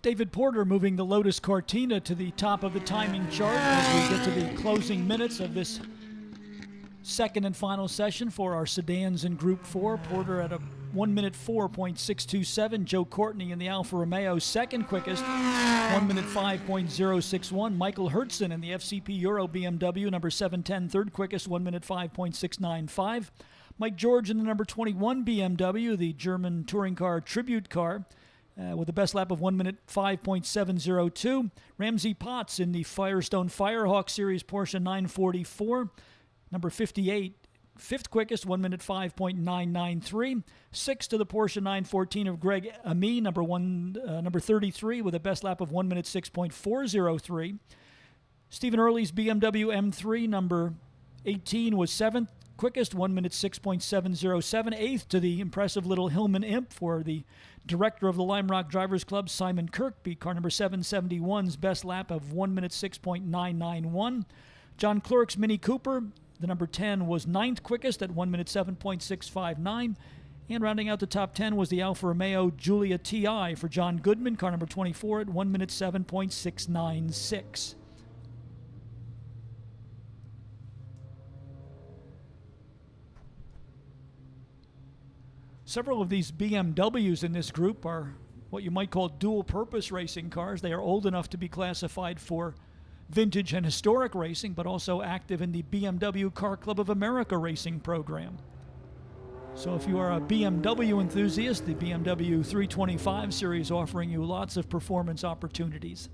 David Porter moving the Lotus Cortina to the top of the timing chart as we get to the closing minutes of this second and final session for our sedans in Group 4. Porter at a 1 minute 4.627. Joe Courtney in the Alfa Romeo second quickest, 1 minute 5.061. Michael Hertzen in the FCP Euro BMW number 710 third quickest, 1 minute 5.695. Mike George in the number 21 BMW, the German touring car tribute car, with the best lap of 1 minute 5.702. Ramsey Potts in the Firestone Firehawk Series Porsche 944, number 58, fifth quickest, 1 minute 5.993. Sixth to the Porsche 914 of Greg Ami, number 33, with a best lap of 1 minute 6.403. Stephen Early's BMW M3, number 18, was seventh quickest, 1 minute 6.707. Eighth to the impressive little Hillman Imp for the director of the Lime Rock Drivers Club, Simon Kirkby, car number 771's best lap of 1 minute 6.991. John Clerk's Mini Cooper, the number 10, was ninth quickest at 1 minute 7.659. And rounding out the top 10 was the Alfa Romeo Giulia TI for John Goodman, car number 24, at 1 minute 7.696. Several of these BMWs in this group are what you might call dual-purpose racing cars. They are old enough to be classified for vintage and historic racing, but also active in the BMW Car Club of America racing program. So if you are a BMW enthusiast, the BMW 325 series offering you lots of performance opportunities.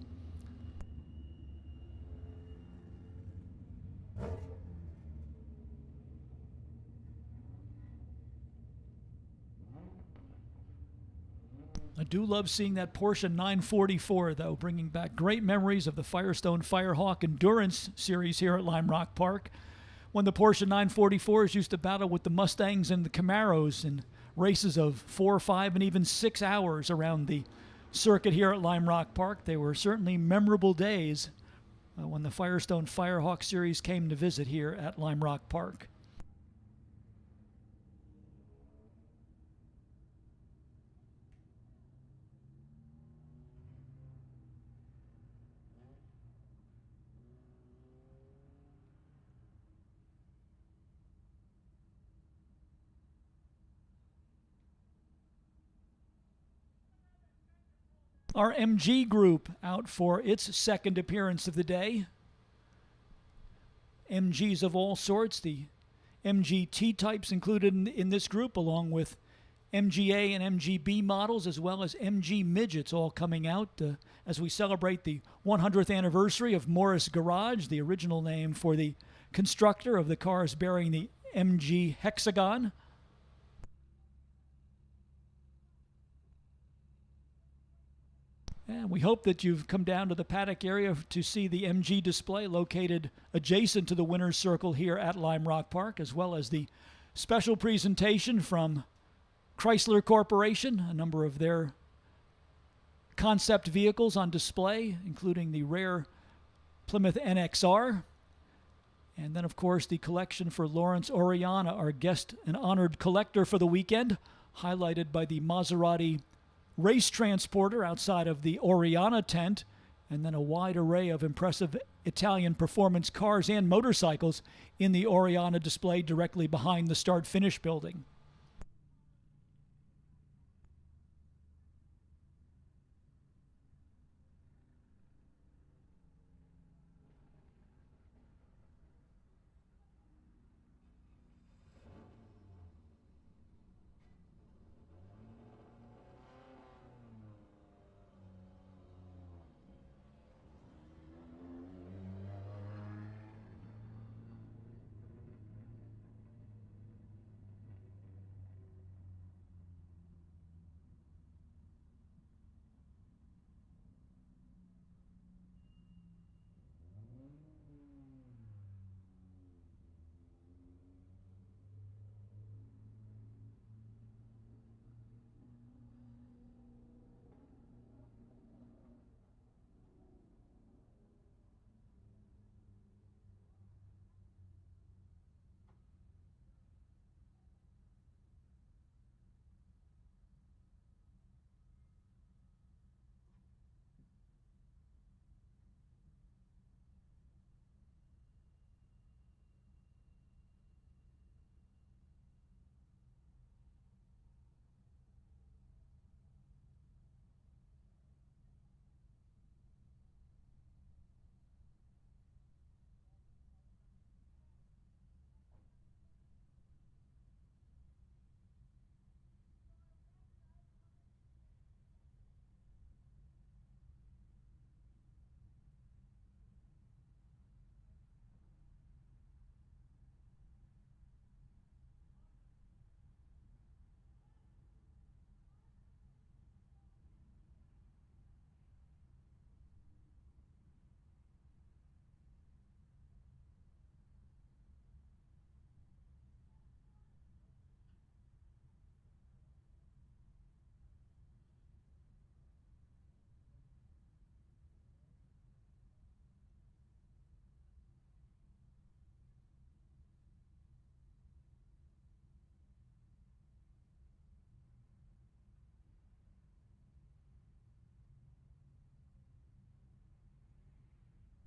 I do love seeing that Porsche 944, though, bringing back great memories of the Firestone Firehawk Endurance series here at Lime Rock Park, when the Porsche 944s used to battle with the Mustangs and the Camaros in races of 4, 5, and even 6 hours around the circuit here at Lime Rock Park. They were certainly memorable days when the Firestone Firehawk series came to visit here at Lime Rock Park. Our MG group out for its second appearance of the day. MGs of all sorts, the MG T-types included in this group, along with MGA and MGB models, as well as MG midgets, all coming out as we celebrate the 100th anniversary of Morris Garage, the original name for the constructor of the cars bearing the MG hexagon. And we hope that you've come down to the paddock area to see the MG display located adjacent to the winner's circle here at Lime Rock Park, as well as the special presentation from Chrysler Corporation, a number of their concept vehicles on display, including the rare Plymouth NXR. And then, of course, the collection for Lawrence Oriana, our guest and honored collector for the weekend, highlighted by the Maserati race transporter outside of the Oriana tent, and then a wide array of impressive Italian performance cars and motorcycles in the Oriana display directly behind the start-finish building.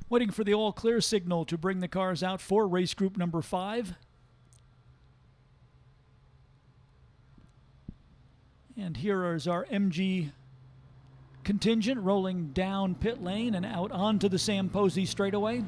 Waiting for the all-clear signal to bring the cars out for race group number 5. And here is our MG contingent rolling down pit lane and out onto the Sam Posey straightaway.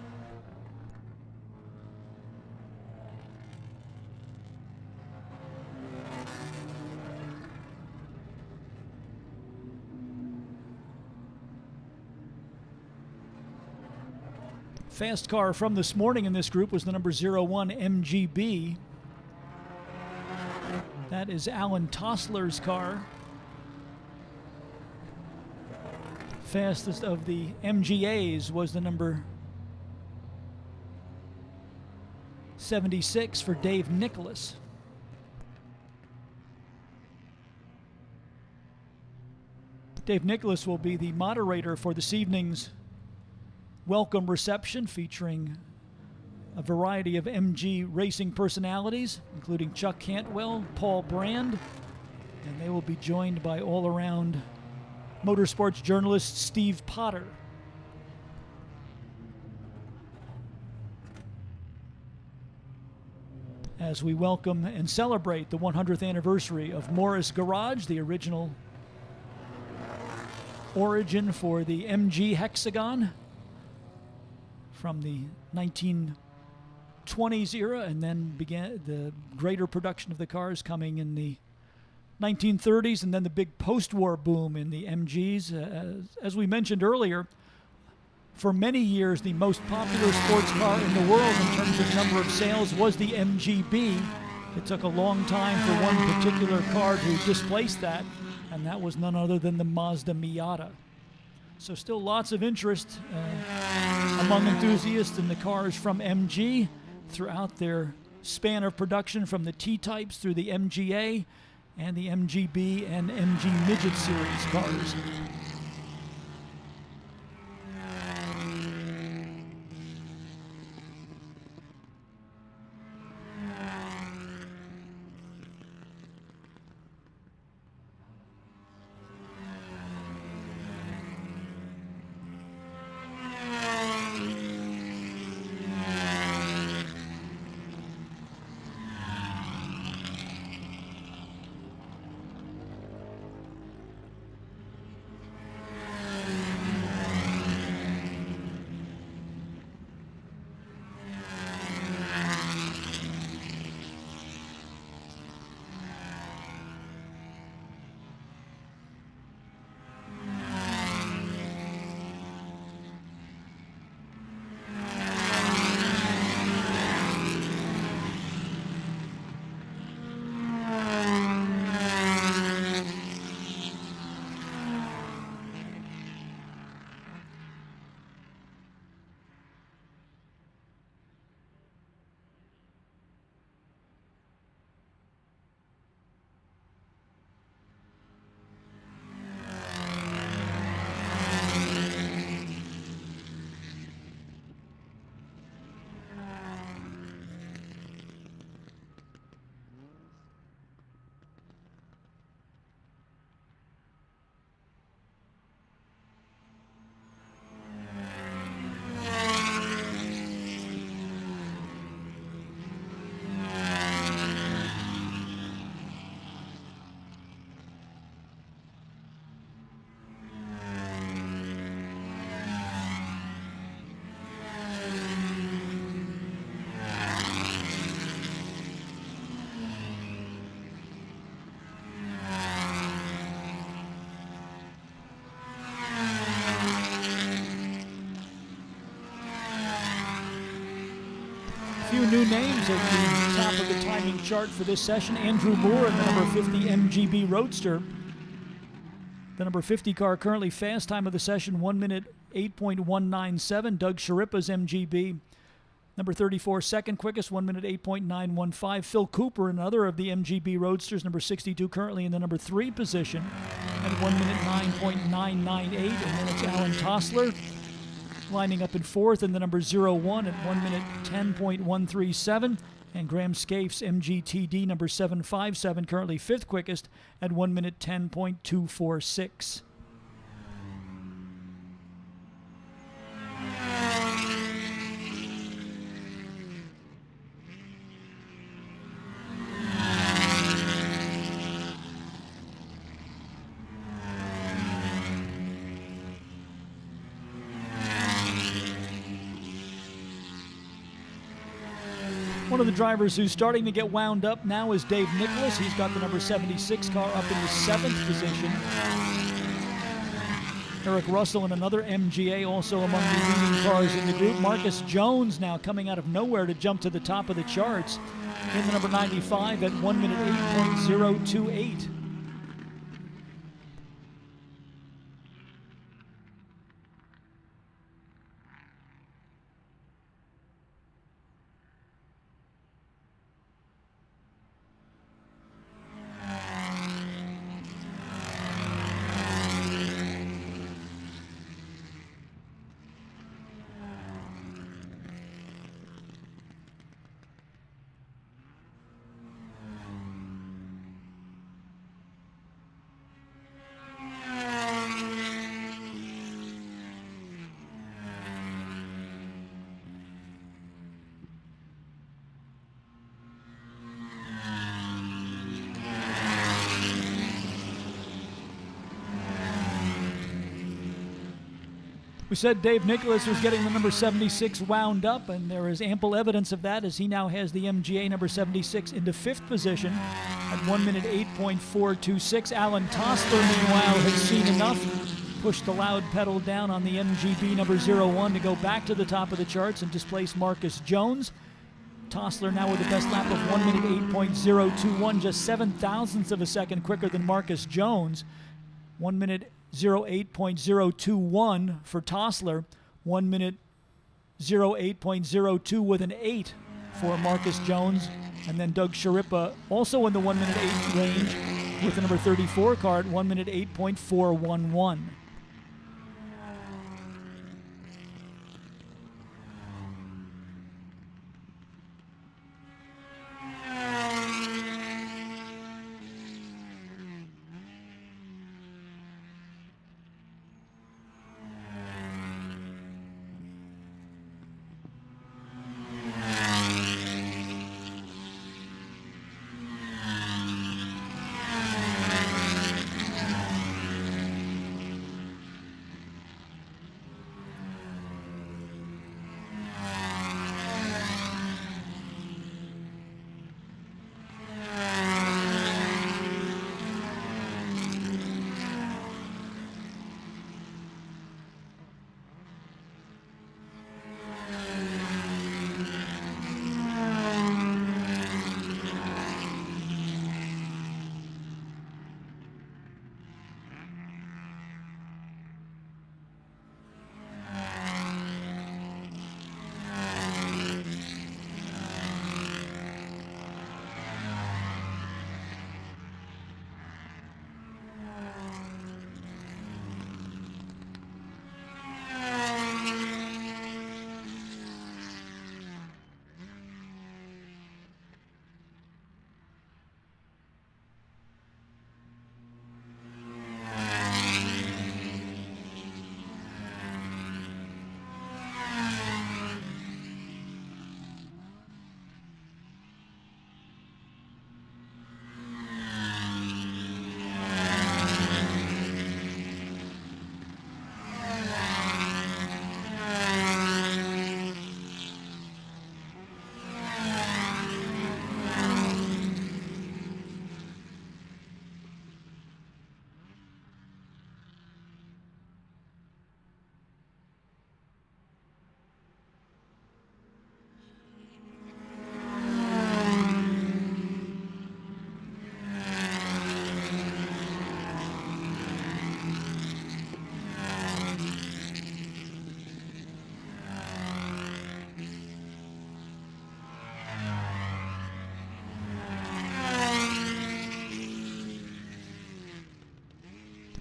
Fast car from this morning in this group was the number 01 MGB. That is Alan Tossler's car. Fastest of the MGAs was the number 76 for Dave Nicholas. Dave Nicholas will be the moderator for this evening's welcome reception, featuring a variety of MG racing personalities, including Chuck Cantwell, Paul Brand, and they will be joined by all-around motorsports journalist Steve Potter. As we welcome and celebrate the 100th anniversary of Morris Garage, the original origin for the MG Hexagon from the 1920s era, and then began the greater production of the cars coming in the 1930s, and then the big post-war boom in the MGs. As we mentioned earlier, for many years the most popular sports car in the world in terms of number of sales was the MGB. It took a long time for one particular car to displace that, and that was none other than the Mazda Miata. So still lots of interest among enthusiasts in the cars from MG throughout their span of production, from the T-types through the MGA and the MGB and MG Midget Series cars. Few new names at the top of the timing chart for this session. Andrew Moore in the number 50 MGB Roadster. The number 50 car currently fast time of the session, 1 minute 8.197. Doug Sharippa's MGB. Number 34 second quickest, 1 minute 8.915. Phil Cooper, another of the MGB Roadsters, number 62, currently in the number 3 position at 1 minute 9.998. And then it's Alan Tossler lining up in 4th in the number 01 at 1 minute 10.137. And Graham Scaife's MGTD number 757, currently 5th quickest at 1 minute 10.246. of the drivers who's starting to get wound up now is Dave Nicholas. He's got the number 76 car up in the 7th position. Eric Russell in another MGA also among the leading cars in the group. Marcus Jones now coming out of nowhere to jump to the top of the charts in the number 95 at 1 minute 8.028. We said Dave Nicholas was getting the number 76 wound up, and there is ample evidence of that as he now has the MGA number 76 into 5th position at 1 minute 8.426. Alan Tossler, meanwhile, has seen enough, pushed the loud pedal down on the MGB number 01 to go back to the top of the charts and displace Marcus Jones. Tossler now with the best lap of 1 minute 8.021, just 0.07 of a second quicker than Marcus Jones. 1 minute 08.021 for Tossler, 1 minute 08.02 with an 8 for Marcus Jones, and then Doug Sharippa also in the 1 minute 8 range with the number 34 car at 1 minute 8.411.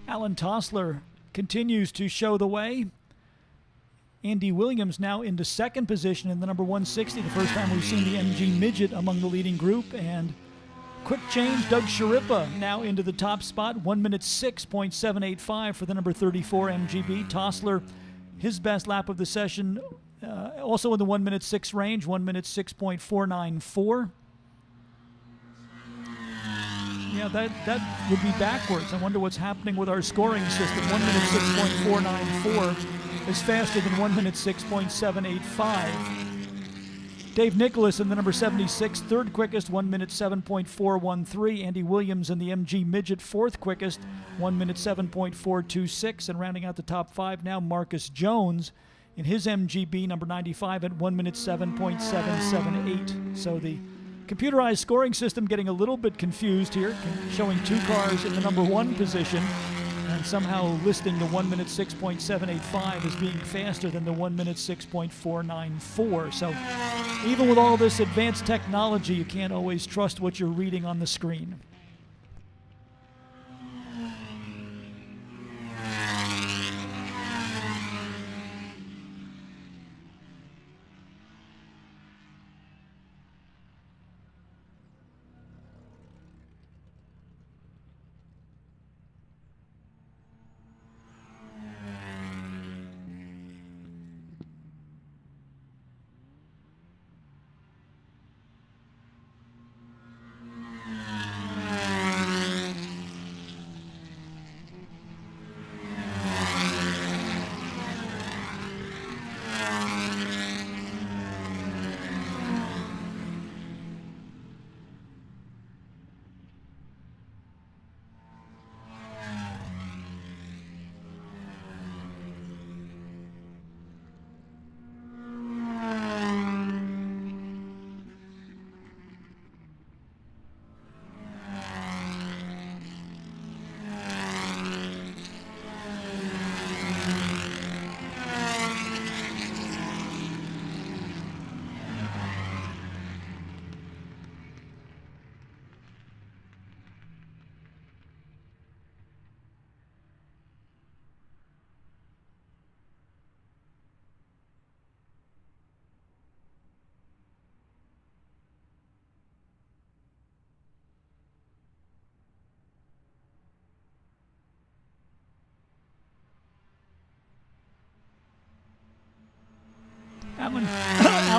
Alan Tossler continues to show the way. Andy Williams now into 2nd position in the number 160, the first time we've seen the MG Midget among the leading group. And quick change, Doug Sharippa now into the top spot, 1 minute 6.785 for the number 34 MGB. Tossler, his best lap of the session, also in the 1 minute 6 range, 1 minute 6.494. Yeah, that would be backwards. I wonder what's happening with our scoring system. 1 minute 6.494 is faster than 1 minute 6.785. Dave Nicholas in the number 76, third quickest, 1 minute 7.413. Andy Williams in the MG Midget, fourth quickest, 1 minute 7.426. And rounding out the top 5 now, Marcus Jones in his MGB, number 95, at 1 minute 7.778. So the computerized scoring system getting a little bit confused here, showing 2 cars in the number 1 position and somehow listing the 1 minute 6.785 as being faster than the 1 minute 6.494. So even with all this advanced technology, you can't always trust what you're reading on the screen.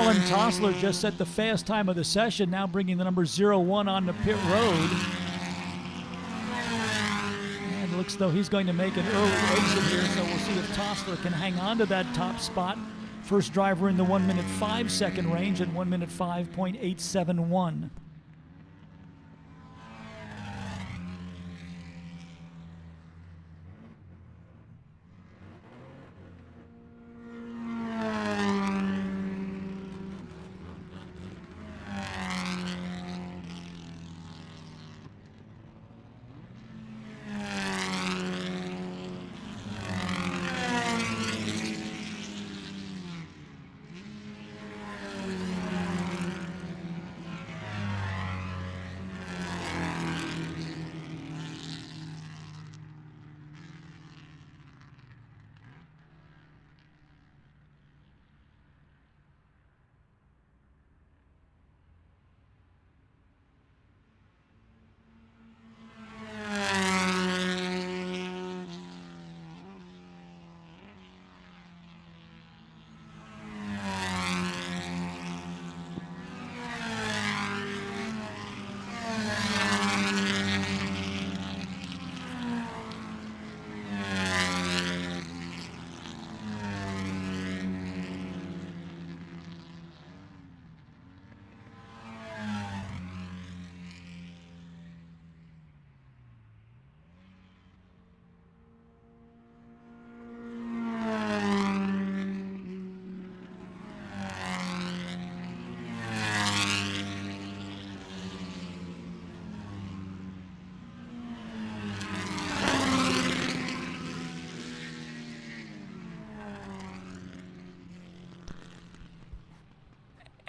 Alan Tossler just set the fast time of the session, now bringing the number 01 on the pit road. And it looks though he's going to make an early exit here, so we'll see if Tossler can hang on to that top spot. First driver in the 1 minute 5 second range at 1 minute 5.871.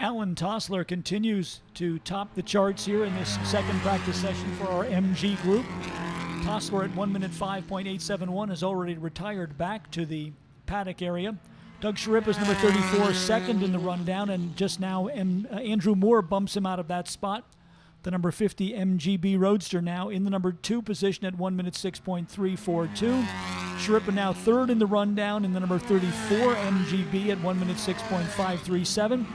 Alan Tossler continues to top the charts here in this second practice session for our MG group. Tossler at 1 minute 5.871 has already retired back to the paddock area. Doug Sharippa's number 34, second in the rundown, and just now Andrew Moore bumps him out of that spot. The number 50 MGB Roadster now in the number 2 position at 1 minute 6.342. Sharippa now third in the rundown in the number 34 MGB at 1 minute 6.537.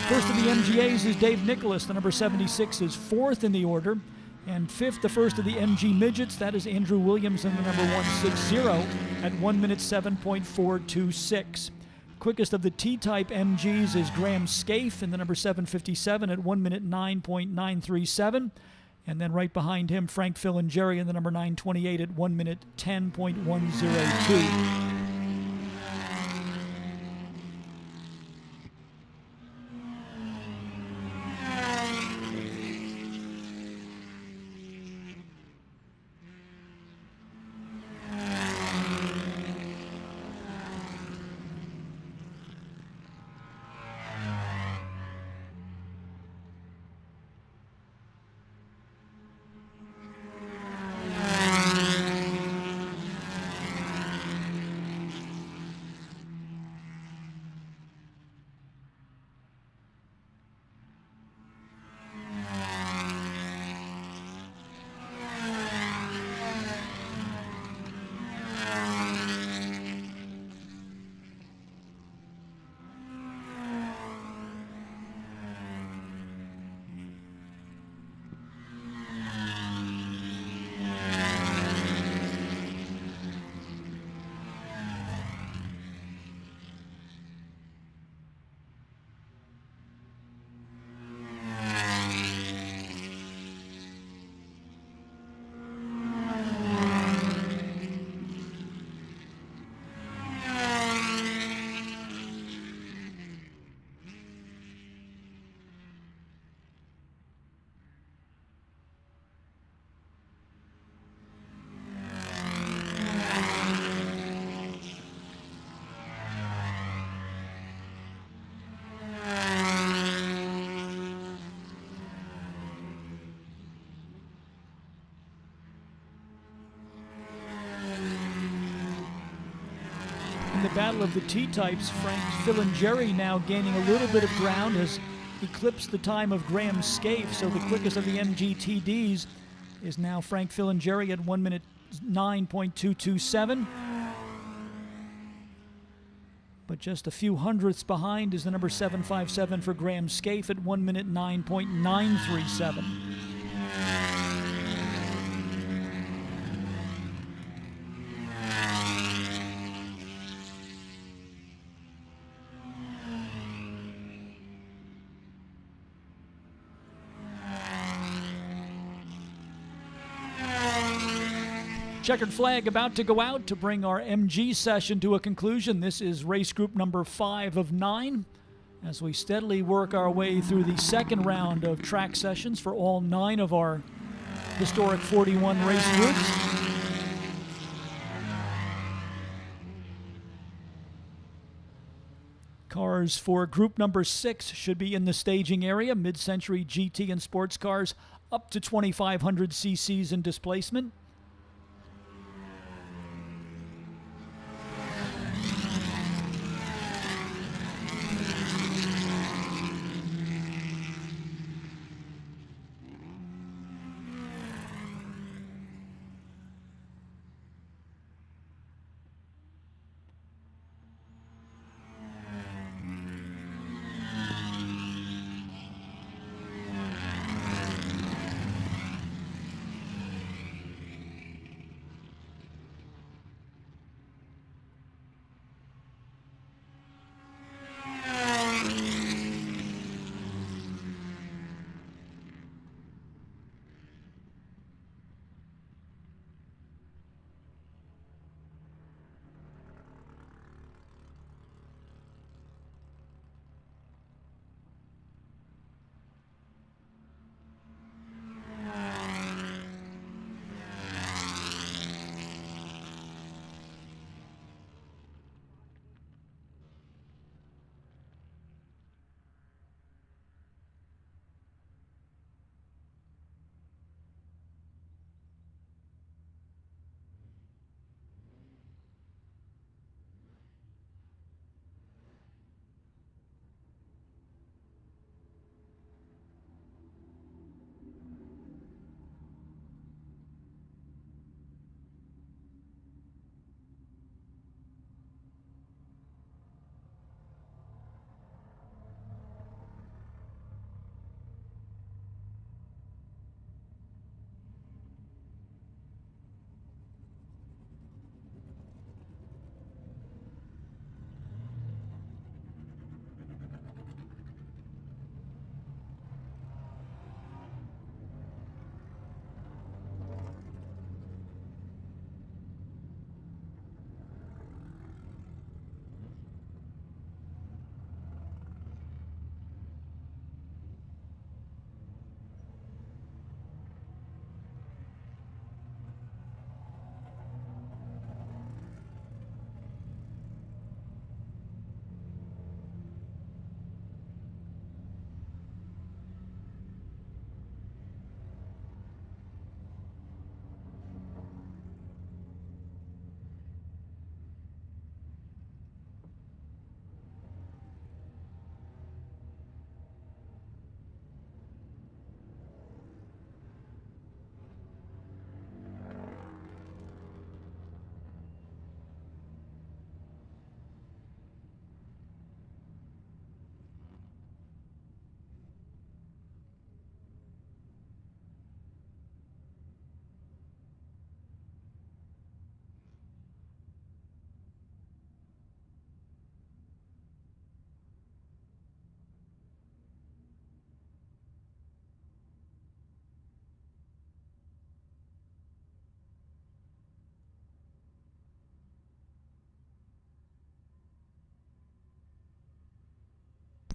First of the MGAs is Dave Nicholas. The number 76 is fourth in the order. And fifth, the first of the MG Midgets, that is Andrew Williams in the number 160 at 1 minute 7.426. quickest of the T-type MGs is Graham Scaife in the number 757 at 1 minute 9.937. And then right behind him, Frank Filingeri in the number 928 at 1 minute 10.102. The battle of the T-types, Frank Filingeri now gaining a little bit of ground, has eclipsed the time of Graham Scaife, so the quickest of the MGTDs is now Frank Filingeri at 1 minute 9.227. But just a few hundredths behind is the number 757 for Graham Scaife at 1 minute 9.937. Checkered flag about to go out to bring our MG session to a conclusion. This is race group number 5 of 9 as we steadily work our way through the second round of track sessions for all 9 of our historic 41 race groups. Cars for group number 6 should be in the staging area. Mid-century GT and sports cars up to 2,500 cc's in displacement.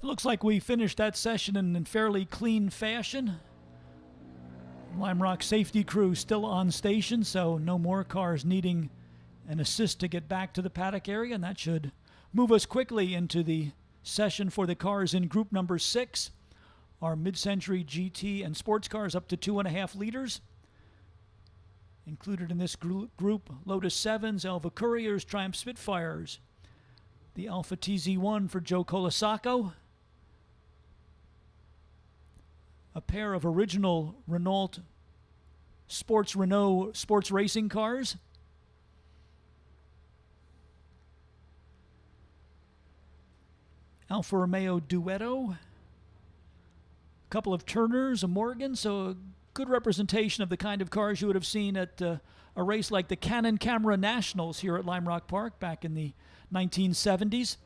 It looks like we finished that session in fairly clean fashion. Lime Rock safety crew still on station, so no more cars needing an assist to get back to the paddock area, and that should move us quickly into the session for the cars in group number 6. Our mid-century GT and sports cars up to 2.5 liters. Included in this group, Lotus 7s, Elva Couriers, Triumph Spitfires, the Alfa TZ1 for Joe Colasaco, a pair of original Renault sports racing cars, Alfa Romeo Duetto, a couple of Turners, a Morgan, so a good representation of the kind of cars you would have seen at a race like the Canon Camera Nationals here at Lime Rock Park back in the 1970s.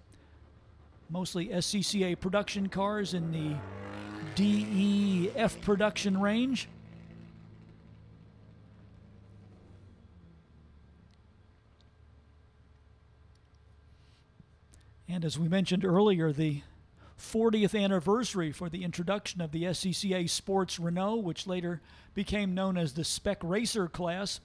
Mostly SCCA production cars in the DEF production range. And as we mentioned earlier, the 40th anniversary for the introduction of the SCCA Sports Renault, which later became known as the Spec Racer class.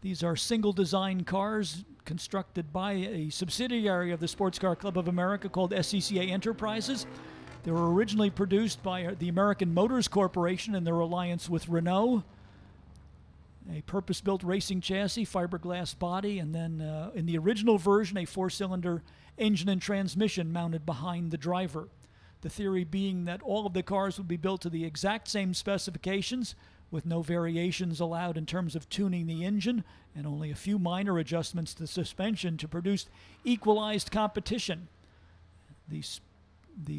These are single design cars constructed by a subsidiary of the Sports Car Club of America called SCCA Enterprises. They were originally produced by the American Motors Corporation in their alliance with Renault. A purpose-built racing chassis, fiberglass body, and then in the original version, a 4-cylinder engine and transmission mounted behind the driver. The theory being that all of the cars would be built to the exact same specifications, with no variations allowed in terms of tuning the engine, and only a few minor adjustments to the suspension to produce equalized competition. The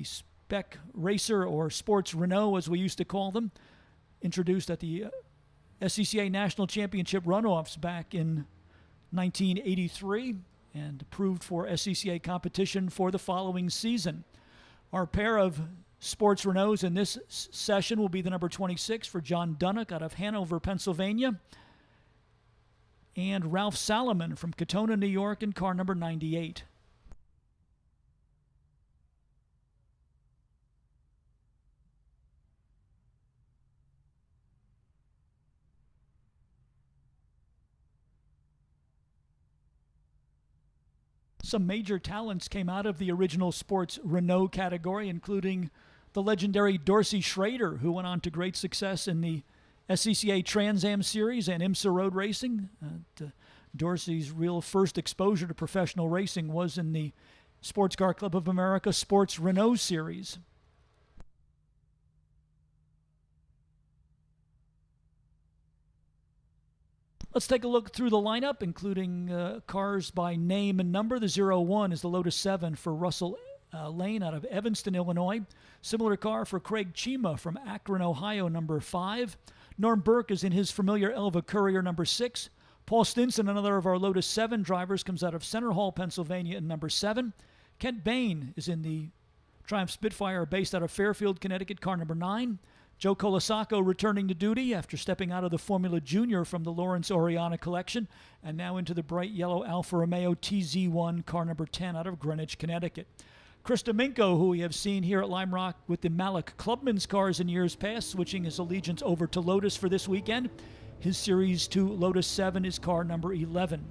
Spec Racer, or Sports Renault as we used to call them, introduced at the SCCA National Championship runoffs back in 1983 and approved for SCCA competition for the following season. Our pair of Sports Renaults in this session will be the number 26 for John Dunnock out of Hanover, Pennsylvania, and Ralph Salomon from Katona, New York, in car number 98. Some major talents came out of the original Sports Renault category, including the legendary Dorsey Schrader, who went on to great success in the SCCA Trans Am Series and IMSA Road Racing. Dorsey's real first exposure to professional racing was in the Sports Car Club of America Sports Renault Series. Let's take a look through the lineup, including cars by name and number. The 01 is the Lotus 7 for Russell Lane out of Evanston, Illinois. Similar car for Craig Chima from Akron, Ohio, number 5. Norm Burke is in his familiar Elva Courier, number 6. Paul Stinson, another of our Lotus 7 drivers, comes out of Center Hall, Pennsylvania, in number 7. Kent Bain is in the Triumph Spitfire based out of Fairfield, Connecticut, car number 9. Joe Colasaco returning to duty after stepping out of the Formula Junior from the Lawrence Oriana collection and now into the bright yellow Alfa Romeo TZ1, car number 10 out of Greenwich, Connecticut. Chris Domingo, who we have seen here at Lime Rock with the Malik Clubman's cars in years past, switching his allegiance over to Lotus for this weekend. His Series 2 Lotus 7 is car number 11.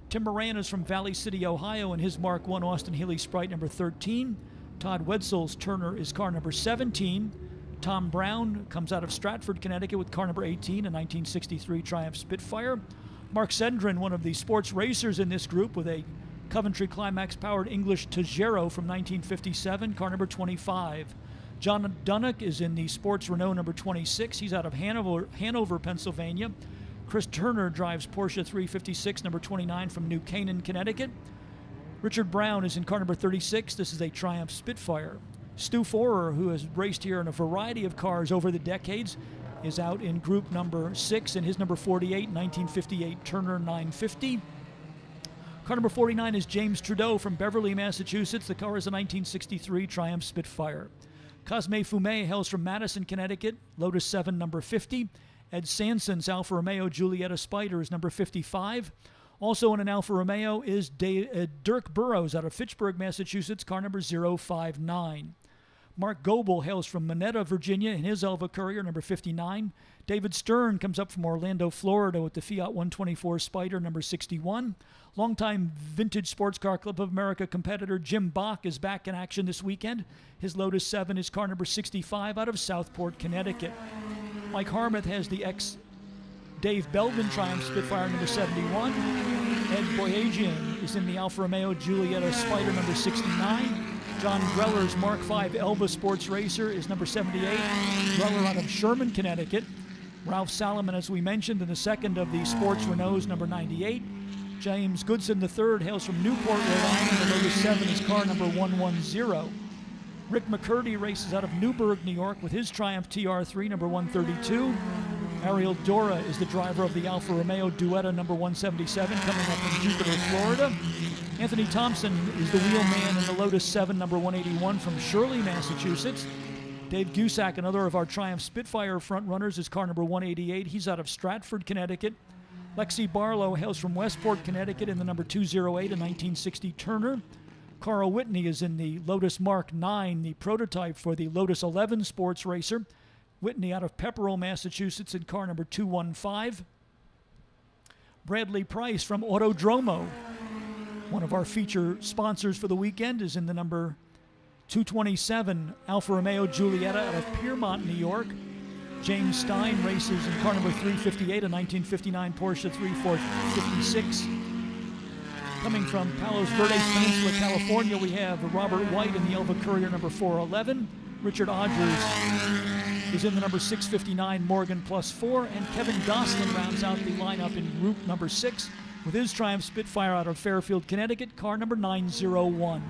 Tim Moran is from Valley City, Ohio, and his Mark 1 Austin Healey Sprite number 13. Todd Wetzel's Turner is car number 17. Tom Brown comes out of Stratford, Connecticut with car number 18, a 1963 Triumph Spitfire. Mark Sendrin, one of the sports racers in this group, with a Coventry Climax-powered English Tajero from 1957, car number 25. John Dunnock is in the Sports Renault number 26. He's out of Hanover, Pennsylvania. Chris Turner drives Porsche 356 number 29 from New Canaan, Connecticut. Richard Brown is in car number 36. This is a Triumph Spitfire. Stu Forer, who has raced here in a variety of cars over the decades, is out in group number 6 in his number 48, 1958 Turner 950. Car number 49 is James Trudeau from Beverly, Massachusetts. The car is a 1963 Triumph Spitfire. Cosme Fumet hails from Madison, Connecticut, Lotus 7 number 50. Ed Sanson's Alfa Romeo Giulietta Spider is number 55. Also in an Alfa Romeo is Dirk Burrows out of Fitchburg, Massachusetts, car number 059. Mark Goebel hails from Monetta, Virginia, in his Elva Courier, number 59. David Stern comes up from Orlando, Florida, with the Fiat 124 Spider, number 61. Longtime Vintage Sports Car Club of America competitor Jim Bach is back in action this weekend. His Lotus 7 is car number 65 out of Southport, Connecticut. Mike Harmuth has the Dave Belvin Triumph Spitfire, number 71. Ed Boyajian is in the Alfa Romeo Giulietta Spider, number 69. John Greller's Mark V Elva Sports Racer is number 78. Greller out of Sherman, Connecticut. Ralph Salomon, as we mentioned, in the second of the Sports Renaults, number 98. James Goodson III hails from Newport, Rhode Island. The Lotus 7 is car number 110. Rick McCurdy races out of Newburgh, New York, with his Triumph TR3, number 132. Ariel Dora is the driver of the Alfa Romeo Duetta, number 177, coming up from Jupiter, Florida. Anthony Thompson is the wheelman in the Lotus 7, number 181, from Shirley, Massachusetts. Dave Gusack, another of our Triumph Spitfire front-runners, is car number 188. He's out of Stratford, Connecticut. Lexi Barlow hails from Westport, Connecticut, in the number 208, a 1960 Turner. Carl Whitney is in the Lotus Mark 9, the prototype for the Lotus 11 sports racer. Whitney out of Pepperell, Massachusetts, in car number 215. Bradley Price from Autodromo, one of our feature sponsors for the weekend, is in the number 227 Alfa Romeo Giulietta out of Piermont, New York. James Stein races in car number 358, a 1959 Porsche 3456. Coming from Palos Verdes Peninsula, California, we have Robert White in the Elva Courier, number 411. Richard Odgers is in the number 659 Morgan Plus 4, and Kevin Gosselin rounds out the lineup in group number 6 with his Triumph Spitfire out of Fairfield, Connecticut, car number 901.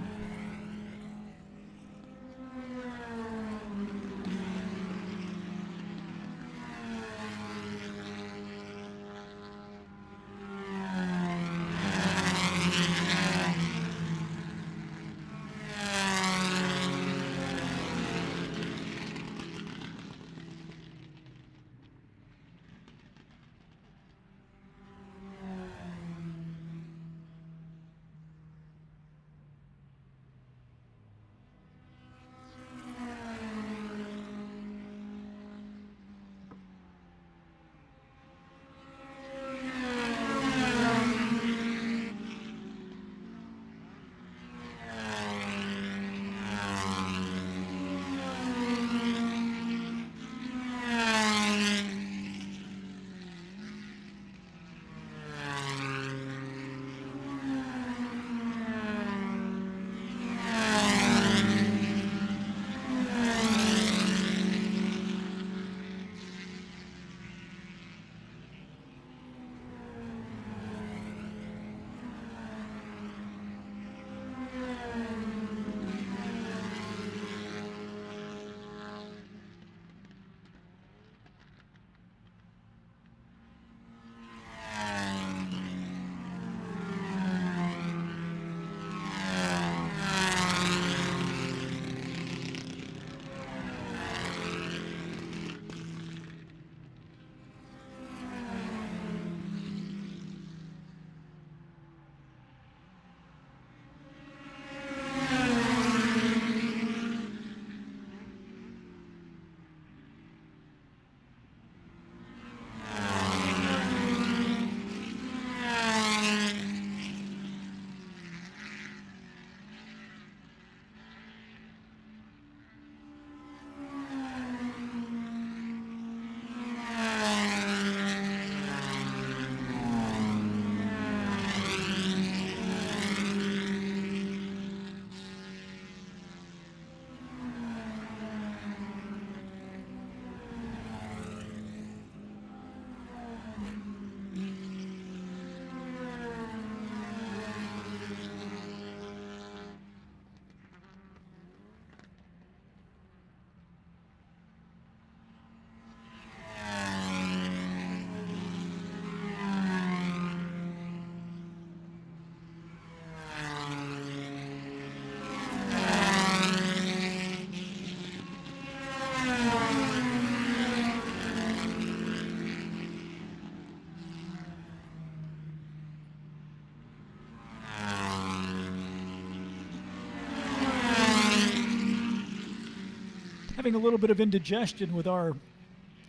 having a little bit of indigestion with our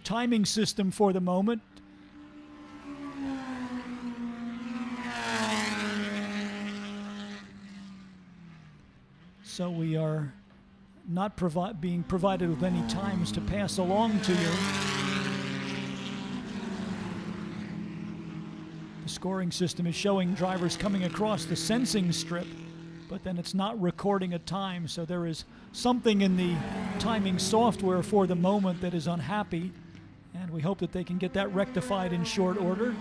timing system for the moment. So we are not being provided with any times to pass along to you. The scoring system is showing drivers coming across the sensing strip, but then it's not recording a time, so there is something in the timing software for the moment that is unhappy, and we hope that they can get that rectified in short order.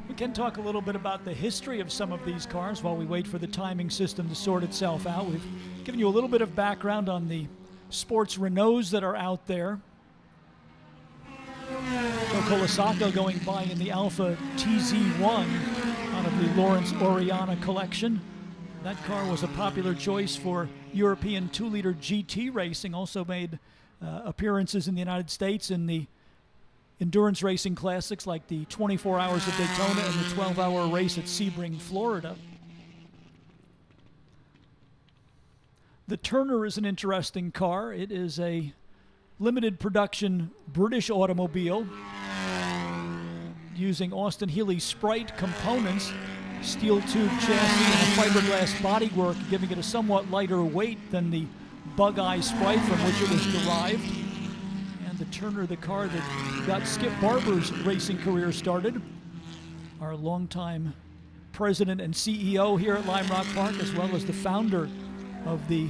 We can talk a little bit about the history of some of these cars while we wait for the timing system to sort itself out. We've given you a little bit of background on the sports Renaults that are out there. Colasacco going by in the Alpha TZ1 out of the Lawrence Oriana collection. That car was a popular choice for European 2-liter GT racing, also made appearances in the United States in the endurance racing classics like the 24 Hours of Daytona and the 12-hour race at Sebring, Florida. The Turner is an interesting car. It is a limited production British automobile using Austin Healey Sprite components, steel tube chassis and a fiberglass bodywork, giving it a somewhat lighter weight than the Bug-Eye Sprite from which it was derived. The Turner, the car that got Skip Barber's racing career started. Our longtime president and CEO here at Lime Rock Park, as well as the founder of the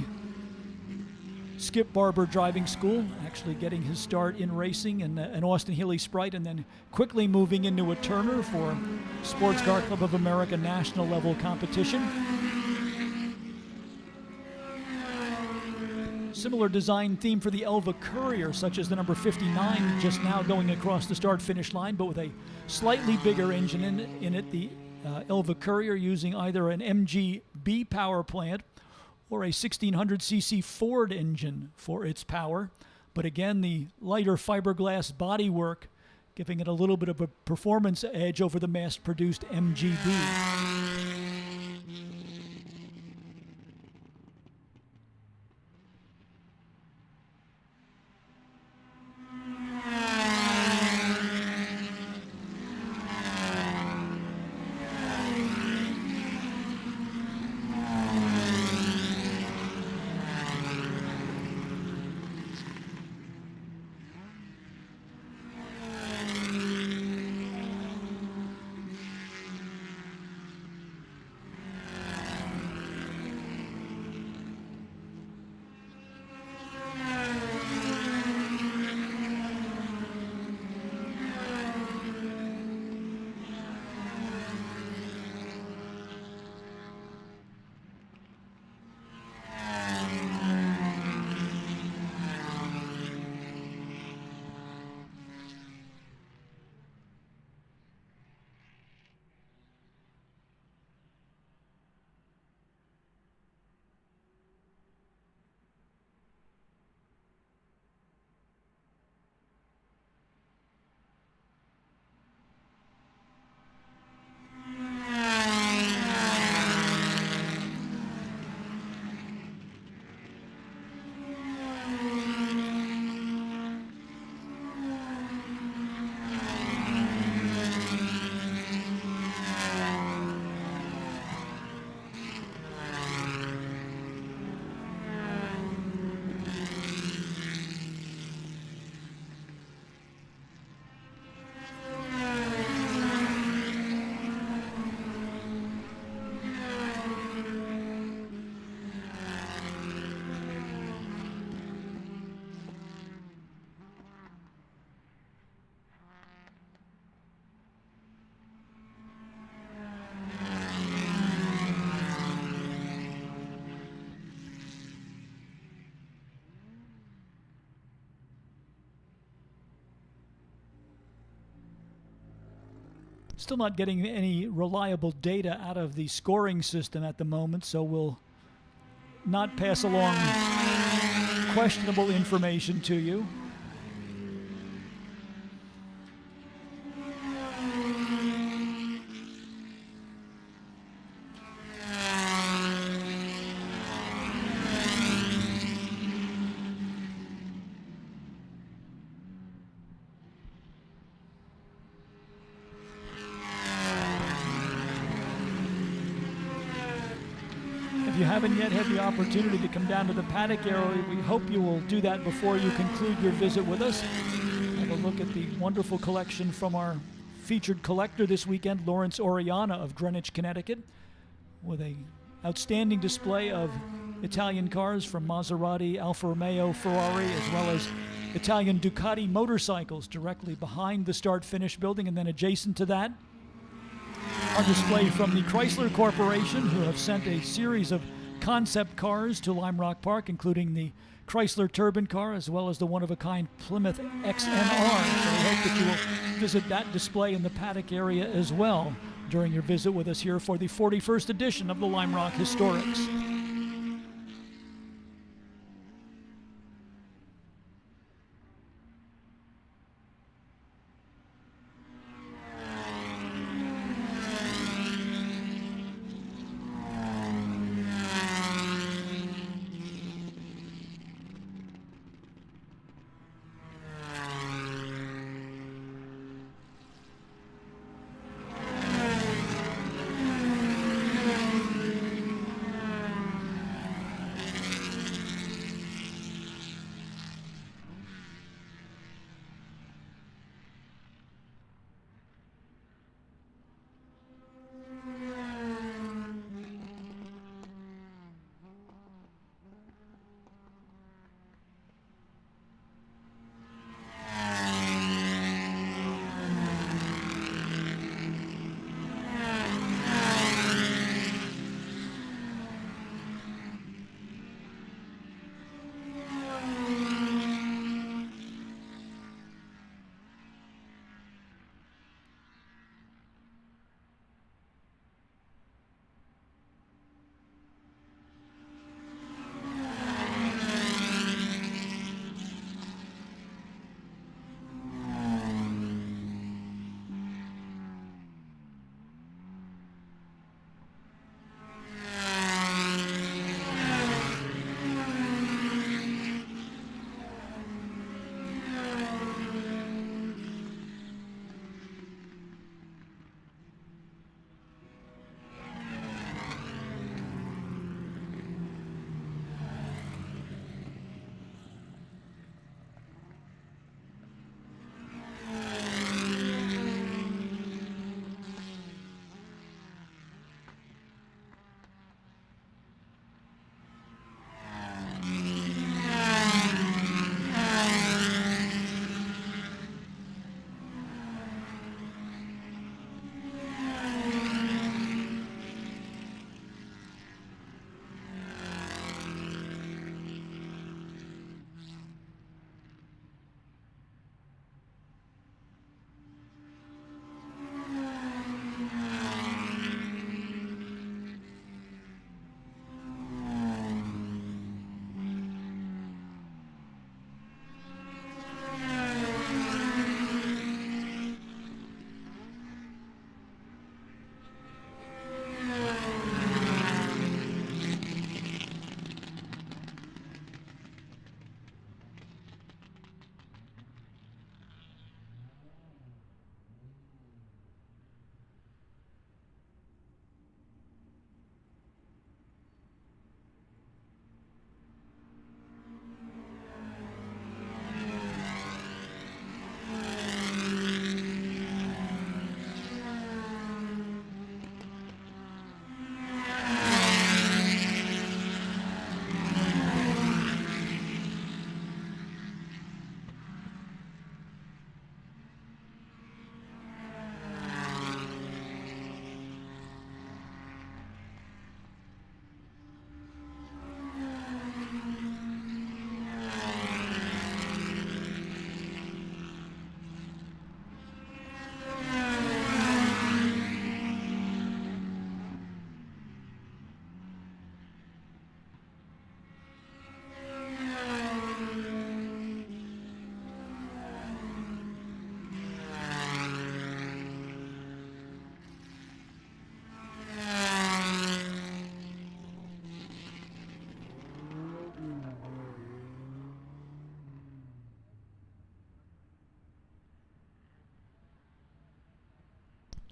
Skip Barber Driving School, actually getting his start in racing and an Austin Healey Sprite, and then quickly moving into a Turner for Sports Car Club of America national level competition. Similar design theme for the Elva Courier, such as the number 59 just now going across the start-finish line, but with a slightly bigger engine in it. The Elva Courier using either an MGB power plant or a 1600cc Ford engine for its power. But again, the lighter fiberglass bodywork giving it a little bit of a performance edge over the mass-produced MGB. Still not getting any reliable data out of the scoring system at the moment, so we'll not pass along questionable information to you. If you haven't yet had the opportunity to come down to the paddock area, we hope you will do that before you conclude your visit with us. Have a look at the wonderful collection from our featured collector this weekend, Lawrence Oriana of Greenwich, Connecticut, with an outstanding display of Italian cars from Maserati, Alfa Romeo, Ferrari, as well as Italian Ducati motorcycles directly behind the start-finish building, and then adjacent to that, our display from the Chrysler Corporation, who have sent a series of concept cars to Lime Rock Park, including the Chrysler Turbine car, as well as the one-of-a-kind Plymouth XNR. So we hope that you will visit that display in the paddock area as well during your visit with us here for the 41st edition of the Lime Rock Historics.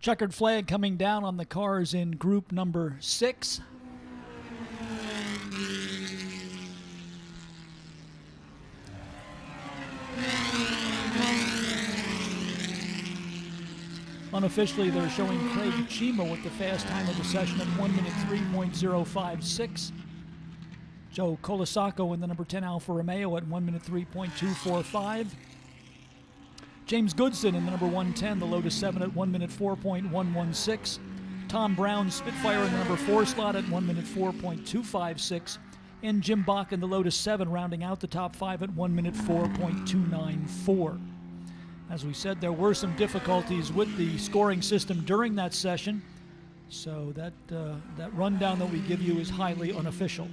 Checkered flag coming down on the cars in group number 6. Unofficially, they're showing Craig Chima with the fast time of the session at 1 minute 3.056. Joe Colasaco in the number 10 Alfa Romeo at 1 minute 3.245. James Goodson in the number 110, the Lotus 7 at 1 minute 4.116. Tom Brown Spitfire in the number 4 slot at 1 minute 4.256. And Jim Bach in the Lotus 7 rounding out the top 5 at 1 minute 4.294. As we said, there were some difficulties with the scoring system during that session, so that rundown that we give you is highly unofficial.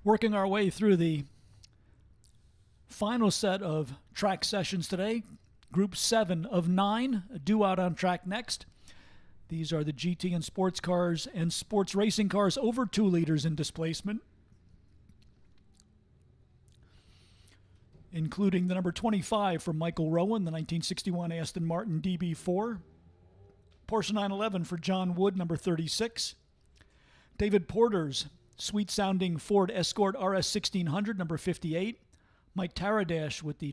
Working our way through the final set of track sessions today. Group 7 of 9 due out on track next. These are the GT and sports cars and sports racing cars over 2 liters in displacement, including the number 25 from Michael Rowan, the 1961 Aston Martin DB4. Porsche 911 for John Wood, number 36. David Porter's sweet-sounding Ford Escort RS 1600, number 58. Mike Taradash with the the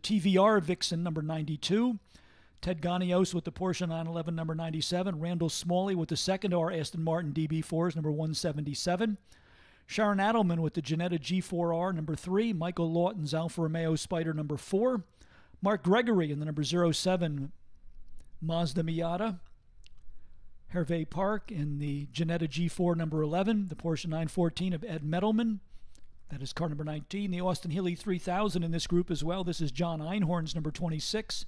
TVR Vixen, number 92. Ted Ganios with the Porsche 911, number 97. Randall Smalley with the second R Aston Martin DB4s, number 177. Sharon Adelman with the Ginetta G4R, number 3. Michael Lawton's Alfa Romeo Spider, number 4. Mark Gregory in the number 07 Mazda Miata. Hervé Park in the Ginetta G4 number 11, the Porsche 914 of Ed Metalman. That is car number 19. The Austin Healey 3000 in this group as well. This is John Einhorn's number 26.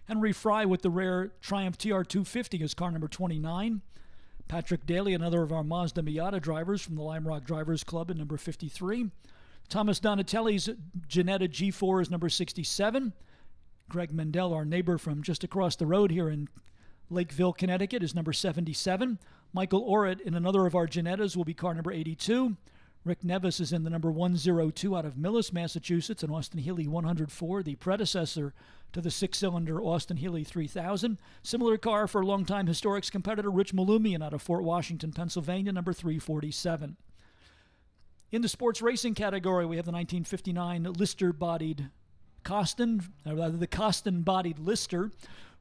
Henry Fry with the rare Triumph TR250 is car number 29. Patrick Daly, another of our Mazda Miata drivers from the Lime Rock Drivers Club in number 53. Thomas Donatelli's Ginetta G4 is number 67. Greg Mendel, our neighbor from just across the road here in Lakeville, Connecticut, is number 77. Michael Orrit in another of our Ginettas will be car number 82. Rick Nevis is in the number 102 out of Millis, Massachusetts, an Austin Healey 104, the predecessor to the six-cylinder Austin Healey 3000. Similar car for longtime Historics competitor Rich Malumian out of Fort Washington, Pennsylvania, number 347. In the sports racing category, we have the 1959 Lister-bodied Costin, or rather the Costin-bodied Lister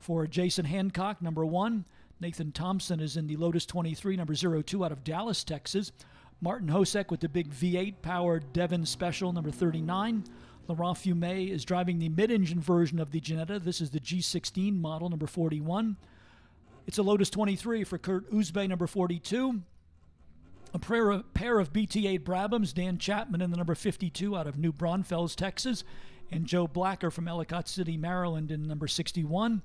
for Jason Hancock, number 1. Nathan Thompson is in the Lotus 23, number 02 out of Dallas, Texas. Martin Hosek with the big V8-powered Devon Special, number 39. Laurent Fumet is driving the mid-engine version of the Ginetta. This is the G16 model, number 41. It's a Lotus 23 for Kurt Uzbe, number 42. A pair of BT8 Brabhams, Dan Chapman in the number 52 out of New Braunfels, Texas, and Joe Blacker from Ellicott City, Maryland in number 61.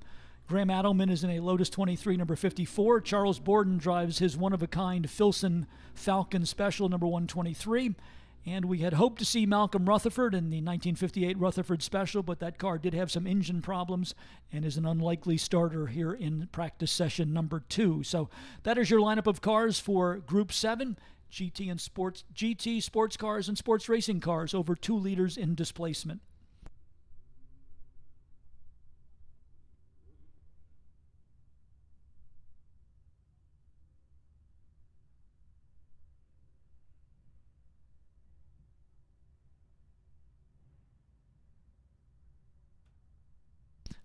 Graham Adelman is in a Lotus 23, number 54. Charles Borden drives his one-of-a-kind Filson Falcon Special, number 123. And we had hoped to see Malcolm Rutherford in the 1958 Rutherford Special, but that car did have some engine problems and is an unlikely starter here in practice session number 2. So that is your lineup of cars for Group 7, GT, sports cars, and sports racing cars over 2 liters in displacement.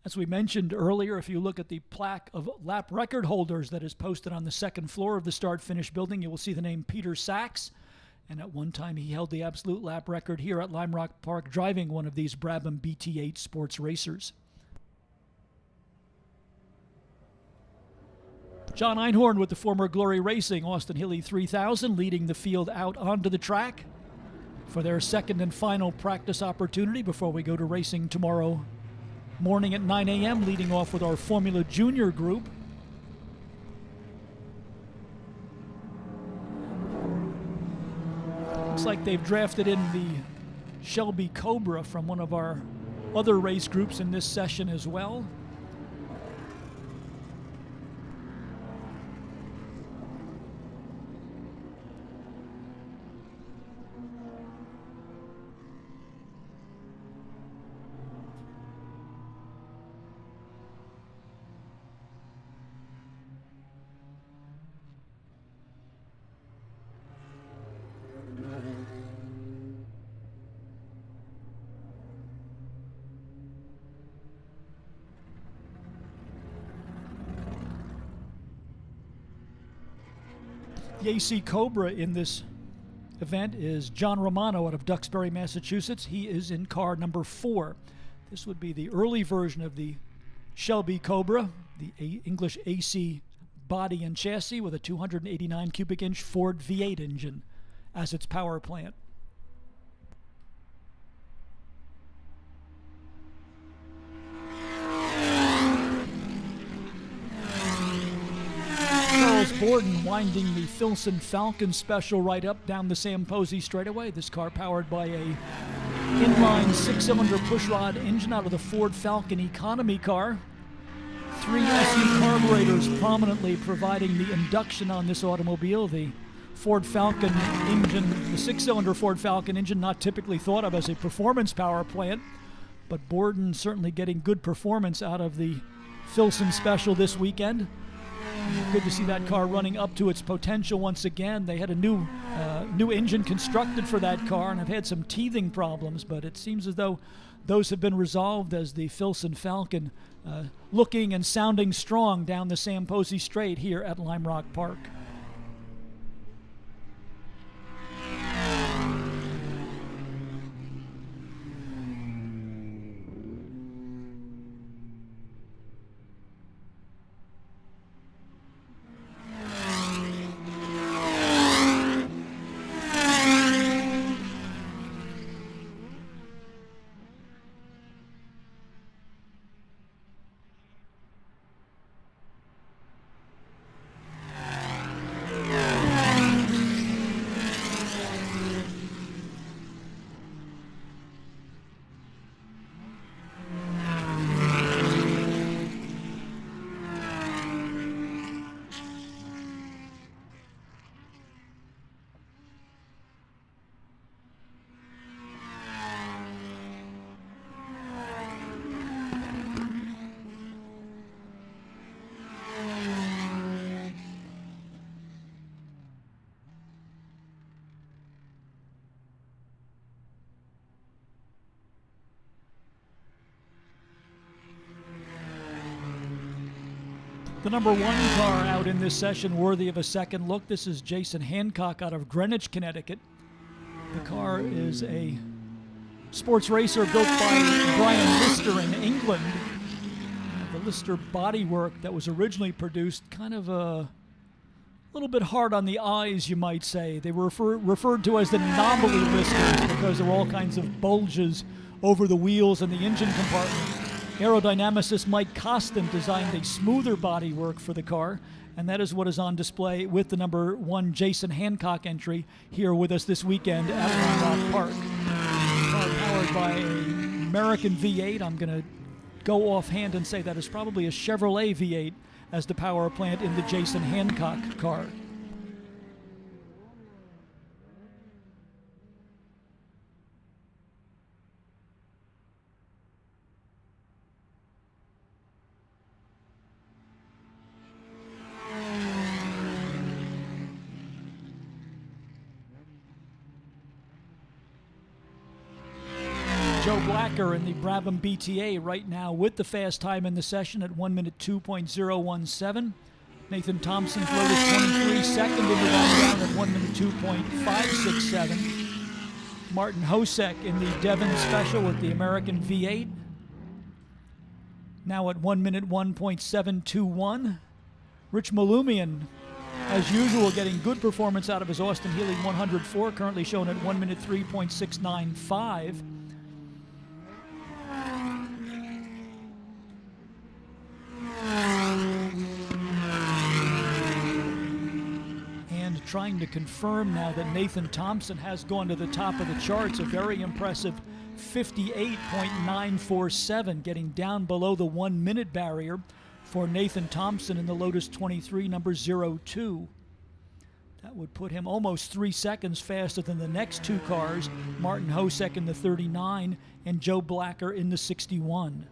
As we mentioned earlier, if you look at the plaque of lap record holders that is posted on the second floor of the start-finish building, you will see the name Peter Sachs. And at one time, he held the absolute lap record here at Lime Rock Park, driving one of these Brabham BT8 sports racers. John Einhorn with the former Glory Racing Austin Healey 3000, leading the field out onto the track for their second and final practice opportunity before we go to racing tomorrow morning at 9 a.m., leading off with our Formula Junior group. Looks like they've drafted in the Shelby Cobra from one of our other race groups in this session as well. The AC Cobra in this event is John Romano out of Duxbury, Massachusetts. He is in car number 4. This would be the early version of the Shelby Cobra, the English AC body and chassis with a 289 cubic inch Ford V8 engine as its power plant. Charles Borden winding the Filson Falcon Special right up down the Sam Posey straightaway. This car powered by a inline 6-cylinder pushrod engine out of the Ford Falcon economy car. 3 SE carburetors prominently providing the induction on this automobile. The Ford Falcon engine, the 6-cylinder Ford Falcon engine, not typically thought of as a performance power plant, but Borden certainly getting good performance out of the Filson Special this weekend. Good to see that car running up to its potential once again. They had a new engine constructed for that car and have had some teething problems, but it seems as though those have been resolved as the Filson Falcon looking and sounding strong down the Sam Posey Straight here at Lime Rock Park. The number 1 car out in this session worthy of a second look. This is Jason Hancock out of Greenwich, Connecticut. The car is a sports racer built by Brian Lister in England. The Lister bodywork that was originally produced, kind of a little bit hard on the eyes, you might say. They were referred to as the knobbly Listers because there were all kinds of bulges over the wheels and the engine compartment. Aerodynamicist Mike Costin designed a smoother bodywork for the car, and that is what is on display with the number 1 Jason Hancock entry here with us this weekend at Round Rock Park. Car powered by an American V8. I'm going to go offhand and say that is probably a Chevrolet V8 as the power plant in the Jason Hancock car. Joe Blacker in the Brabham BTA right now with the fast time in the session at 1 minute 2.017. Nathan Thompson's Lotus 23 second in the rundown at 1 minute 2.567. Martin Hosek in the Devon Special with the American V8. Now at 1 minute 1.721. Rich Malumian, as usual, getting good performance out of his Austin Healey 104, currently shown at 1 minute 3.695. And trying to confirm now that Nathan Thompson has gone to the top of the charts, a very impressive 58.947, getting down below the 1 minute barrier for Nathan Thompson in the Lotus 23, number 02. That would put him almost 3 seconds faster than the next 2 cars, Martin Hosek in the 39 and Joe Blacker in the 61.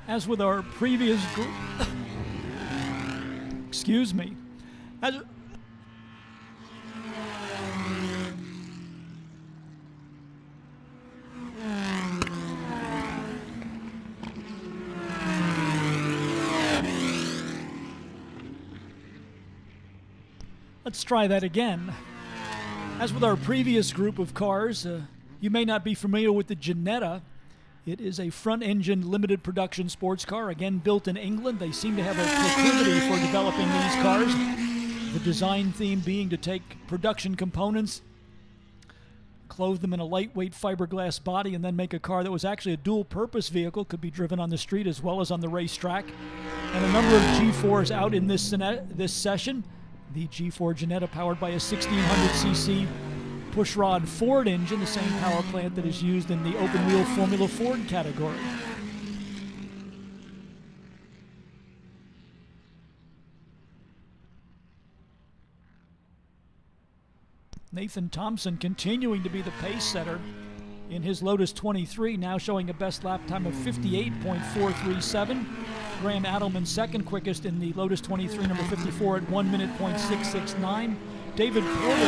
As with our previous As Let's try that again. As with our previous group of cars, you may not be familiar with the Ginetta. It is a front-engine limited production sports car, again built in England. They seem to have a proclivity for developing these cars. The design theme being to take production components, clothe them in a lightweight fiberglass body, and then make a car that was actually a dual-purpose vehicle, could be driven on the street as well as on the racetrack. And a number of G4s out in this session. The G4 Ginetta powered by a 1600cc pushrod Ford engine, the same power plant that is used in the open-wheel Formula Ford category. Nathan Thompson continuing to be the pace setter in his Lotus 23, now showing a best lap time of 58.437. Graham Adelman second quickest in the Lotus 23, number 54, at 1 minute .669. David Porter,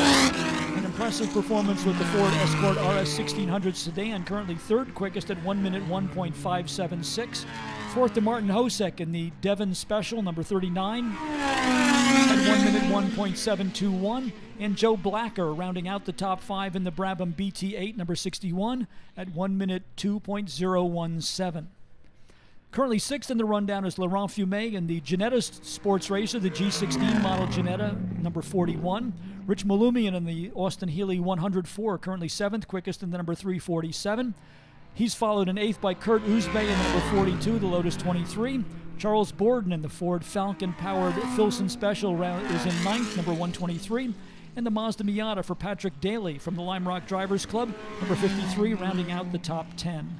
an impressive performance with the Ford Escort RS 1600 sedan, currently third quickest at 1 minute 1.576. Fourth to Martin Hosek in the Devon Special, number 39, at 1 minute 1.721. And Joe Blacker rounding out the top five in the Brabham BT8, number 61, at 1 minute 2.017. Currently sixth in the rundown is Laurent Fumé in the Ginetta Sports Racer, the G16 model Ginetta, number 41. Rich Malumian in the Austin Healey 104, currently seventh quickest in the number 347. He's followed in eighth by Kurt Uzbey in the number 42, the Lotus 23. Charles Borden in the Ford Falcon-powered Filson Special is in ninth, number 123. And the Mazda Miata for Patrick Daly from the Lime Rock Drivers Club, number 53, rounding out the top 10.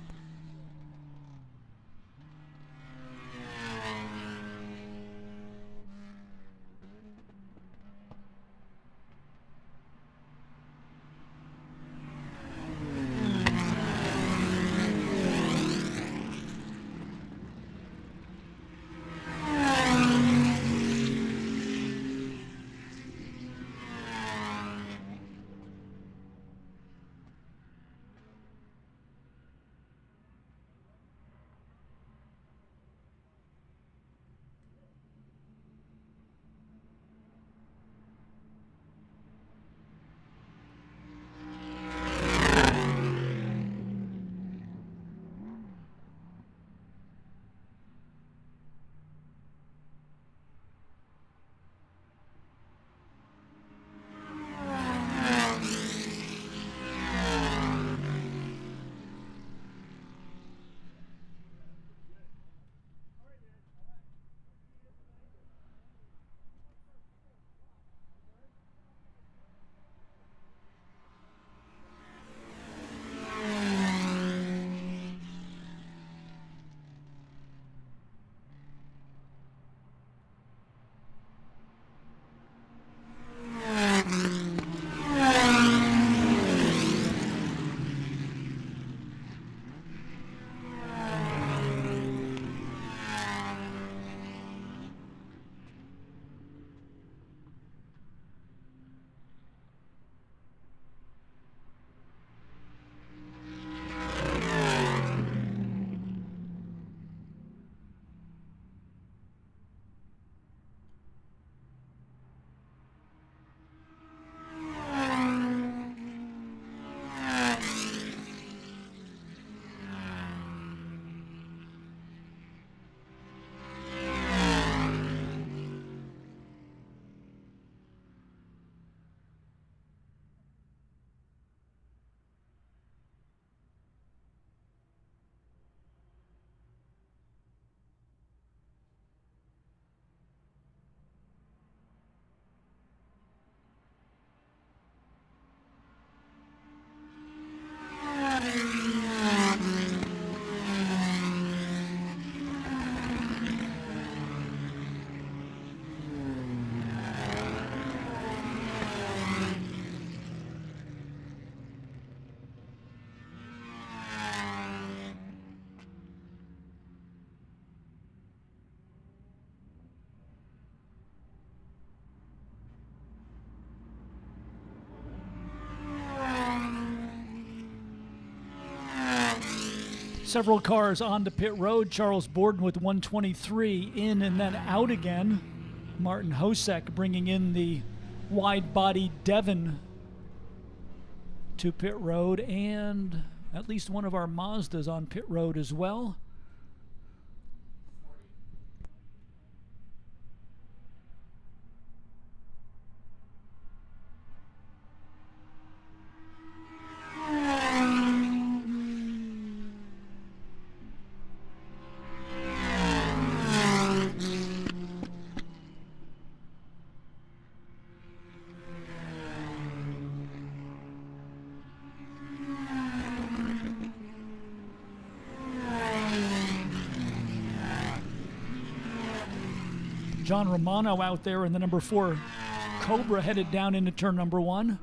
Several cars onto pit road. Charles Borden with 123 in and then out again. Martin Hosek bringing in the wide-body Devon to pit road, and at least one of our Mazdas on pit road as well. John Romano out there in the number 4 Cobra headed down into turn number 1.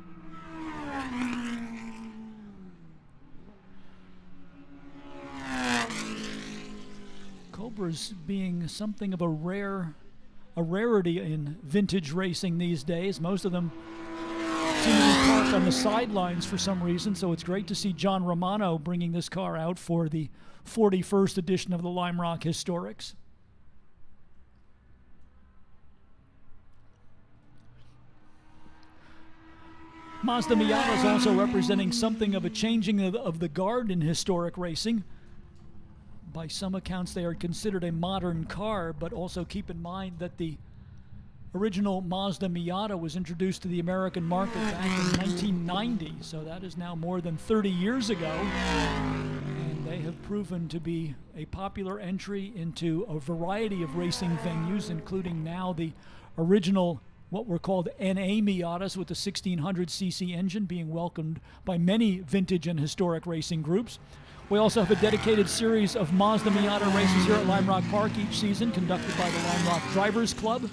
Cobra's being something of a rarity in vintage racing these days. Most of them seem to be parked on the sidelines for some reason, so it's great to see John Romano bringing this car out for the 41st edition of the Lime Rock Historics. Mazda Miata is also representing something of a changing of the guard in historic racing. By some accounts, they are considered a modern car, but also keep in mind that the original Mazda Miata was introduced to the American market back in 1990, so that is now more than 30 years ago. And they have proven to be a popular entry into a variety of racing venues, including now the original what were called NA Miatas with the 1600cc engine being welcomed by many vintage and historic racing groups. We also have a dedicated series of Mazda Miata races here at Lime Rock Park each season, conducted by the Lime Rock Drivers Club.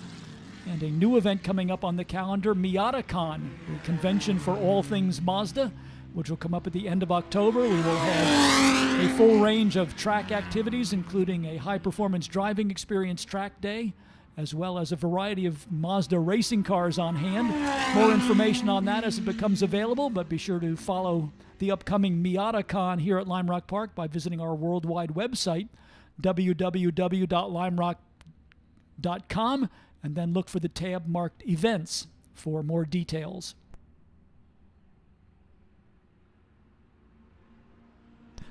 And a new event coming up on the calendar, MiataCon, a convention for all things Mazda, which will come up at the end of October. We will have a full range of track activities, including a high-performance driving experience track day, as well as a variety of Mazda racing cars on hand. More information on that as it becomes available, but be sure to follow the upcoming MiataCon here at Lime Rock Park by visiting our worldwide website, www.limerock.com, and then look for the tab marked Events for more details.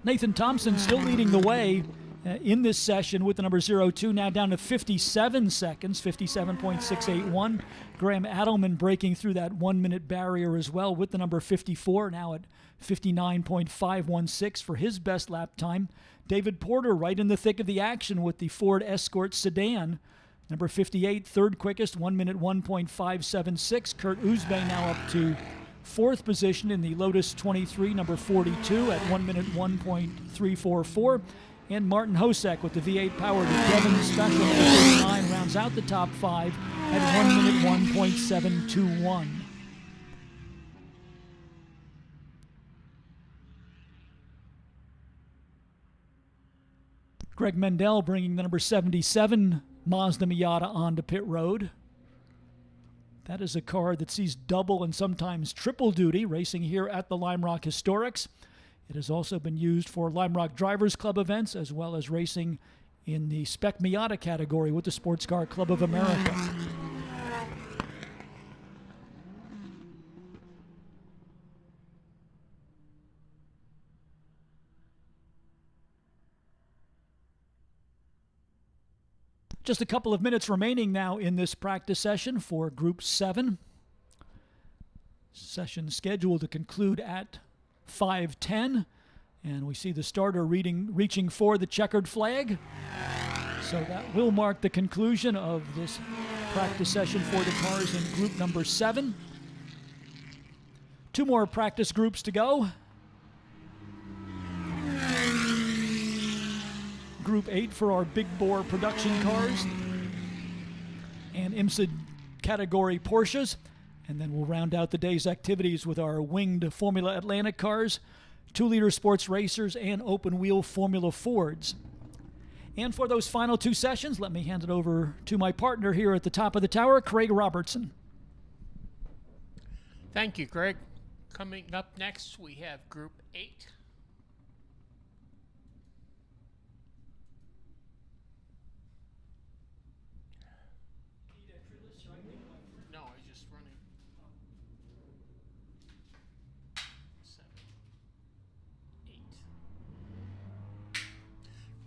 Nathan Thompson still leading the way in this session with the number 02, now down to 57 seconds, 57.681. Graham Adelman breaking through that 1 minute barrier as well with the number 54, now at 59.516 for his best lap time. David Porter right in the thick of the action with the Ford Escort sedan. Number 58, third quickest, 1 minute 1.576. Kurt Uzbey now up to fourth position in the Lotus 23, number 42 at 1 minute 1.344. And Martin Hosek with the V8 powered Devon Special number 39 rounds out the top 5 at 1 minute 1.721. Greg Mendel bringing the number 77 Mazda Miata onto pit road. That is a car that sees double and sometimes triple duty racing here at the Lime Rock Historics. It has also been used for Lime Rock Drivers Club events, as well as racing in the Spec Miata category with the Sports Car Club of America. Just a couple of minutes remaining now in this practice session for Group 7. Session scheduled to conclude at 5:10, and we see the starter reaching for the checkered flag. So that will mark the conclusion of this practice session for the cars in group number 7. 2 more practice groups to go. Group 8 for our big bore production cars and IMSA category Porsches. And then we'll round out the day's activities with our winged Formula Atlantic cars, 2-liter sports racers, and open-wheel Formula Fords. And for those final 2 sessions, let me hand it over to my partner here at the top of the tower, Craig Robertson. Thank you, Greg. Coming up next, we have Group 8.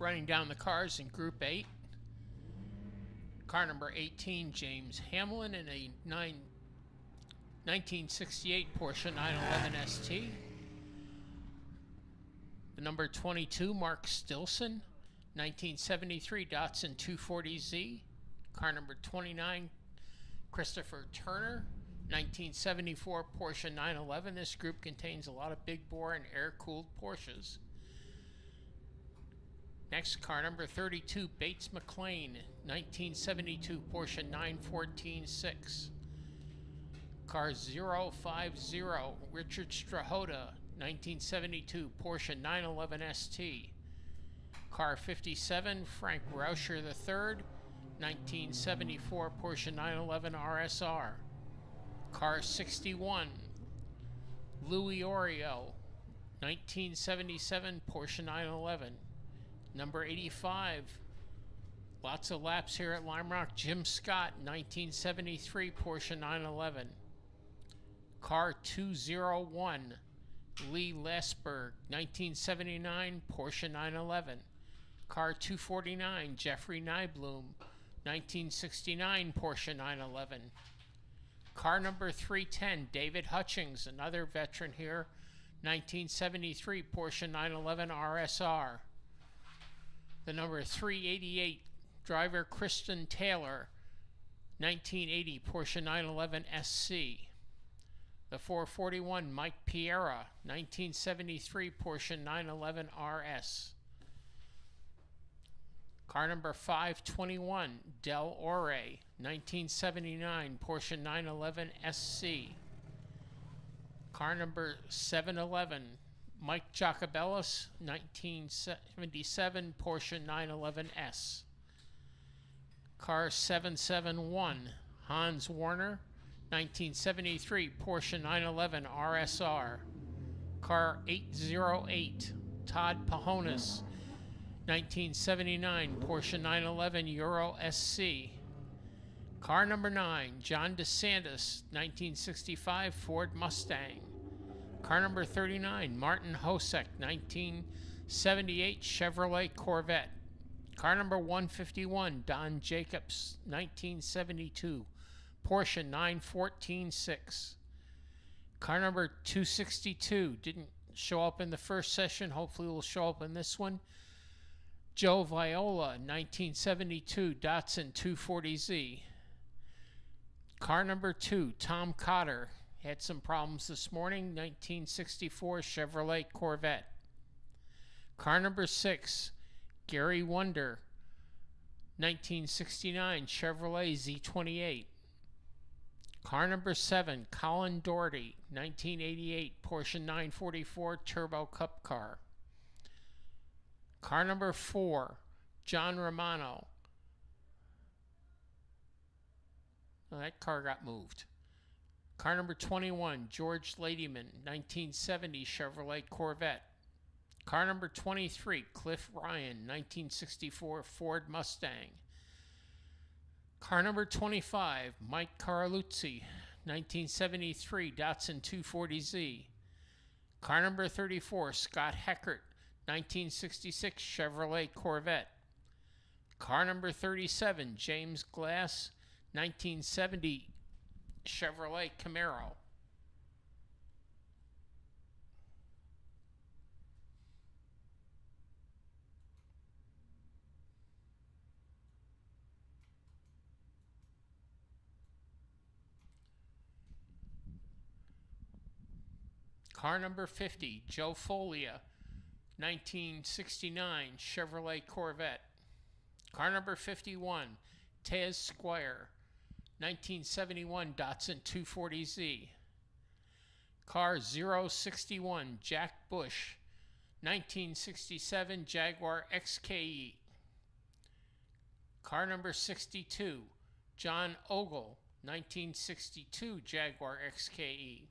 Running down the cars in Group 8. Car number 18, James Hamlin in a 1968 Porsche 911 ST. The number 22, Mark Stilson, 1973 Datsun 240Z. Car number 29, Christopher Turner, 1974 Porsche 911. This group contains a lot of big bore and air-cooled Porsches. Next, car number 32, Bates McLean, 1972 Porsche 914-6. Car 050, Richard Strahota, 1972 Porsche 911 ST. Car 57, Frank Rauscher III, 1974 Porsche 911 RSR. Car 61, Louis Oriel, 1977 Porsche 911. Number 85, lots of laps here at Lime Rock, Jim Scott, 1973 Porsche 911. Car 201, Lee Lesberg, 1979 Porsche 911. Car 249, Jeffrey Nyblum, 1969 Porsche 911. Car number 310, David Hutchings, another veteran here, 1973 Porsche 911 RSR. The number 388, driver Kristen Taylor, 1980 Porsche 911 SC. The 441, Mike Piera, 1973 Porsche 911 RS. Car number 521, Del Ore, 1979 Porsche 911 SC. Car number 711, Mike Jacobellis, 1977 Porsche 911S. Car 771, Hans Warner, 1973 Porsche 911 RSR. Car 808, Todd Pahonis, 1979 Porsche 911 Euro SC. Car number 9, John DeSantis, 1965 Ford Mustang. Car number 39, Martin Hosek, 1978 Chevrolet Corvette. Car number 151, Don Jacobs, 1972 Porsche 914-6. Car number 262 didn't show up in the first session. Hopefully will show up in this one. Joe Viola, 1972 Datsun 240Z. Car number 2, Tom Cotter. Had some problems this morning, 1964 Chevrolet Corvette. Car number 6, Gary Wonder, 1969 Chevrolet Z28. Car number 7, Colin Doherty, 1988 Porsche 944 Turbo Cup car. Car number 4, John Romano. Oh, that car got moved. Car number 21, George Ladyman, 1970 Chevrolet Corvette. Car number 23, Cliff Ryan, 1964 Ford Mustang. Car number 25, Mike Carluzzi, 1973 Datsun 240Z. Car number 34, Scott Heckert, 1966 Chevrolet Corvette. Car number 37, James Glass, 1970 Chevrolet Camaro. Car number 50, Joe Folia, 1969 Chevrolet Corvette. Car number 51, Tez Squire, 1971 Datsun 240Z. Car 061, Jack Bush, 1967 Jaguar XKE. Car number 62, John Ogle, 1962 Jaguar XKE.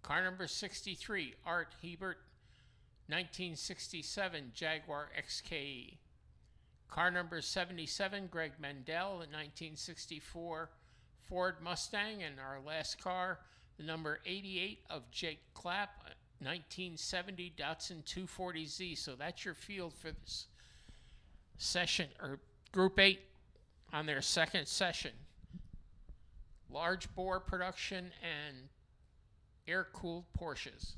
Car number 63, Art Hebert, 1967 Jaguar XKE. Car number 77, Greg Mendel, 1964 Ford Mustang. And our last car, the number 88 of Jake Clapp, 1970 Datsun 240Z. So that's your field for this session, or Group 8 on their second session. Large bore production and air-cooled Porsches.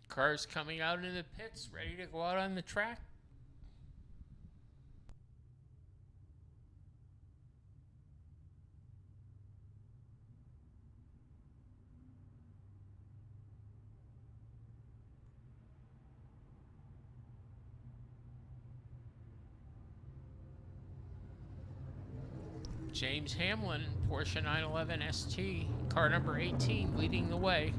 Cars coming out in the pits, ready to go out on the track. James Hamlin, Porsche 911 ST, car number 18, leading the way.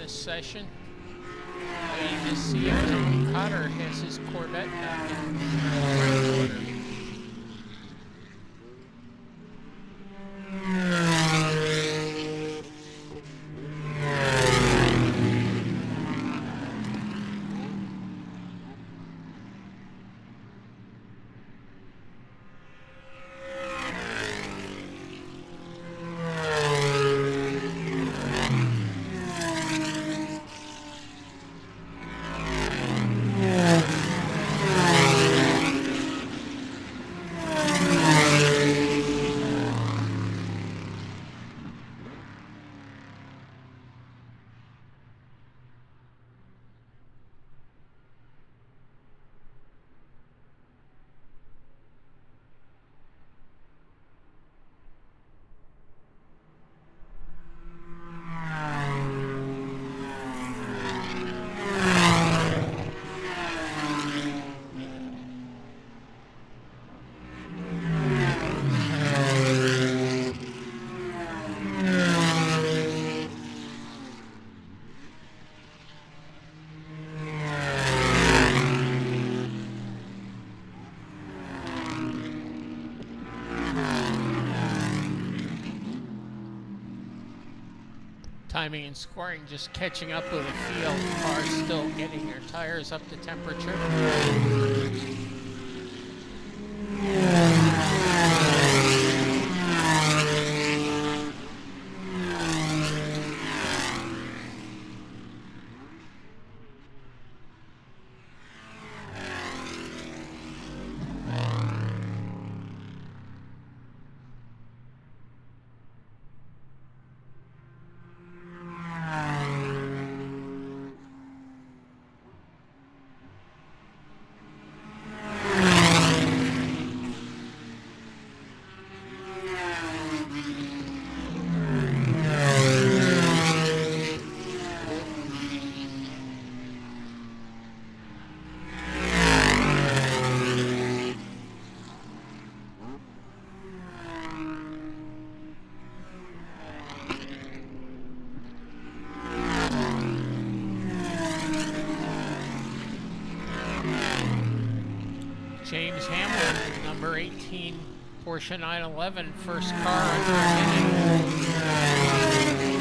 Session. Waiting to see if Tony Cotter has his Corvette back in order. Timing and scoring just catching up with the field. Cars still getting their tires up to temperature. number 18, Porsche 911, first car under a minute.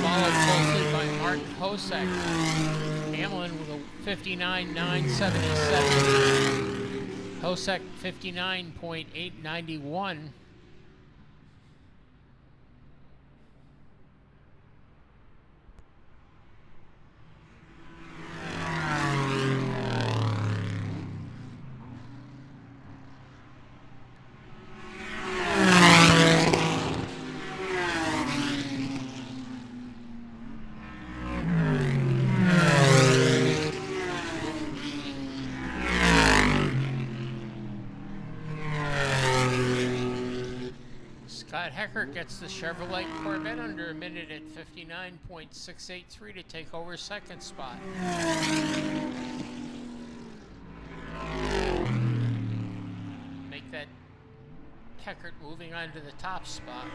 Followed closely by Martin Hosek. Hamlin with a 59.977. Hosek 59.891. Scott Hecker gets the Chevrolet Corvette under a minute at 59.683 to take over second spot. Make that Heckert moving on to the top spot.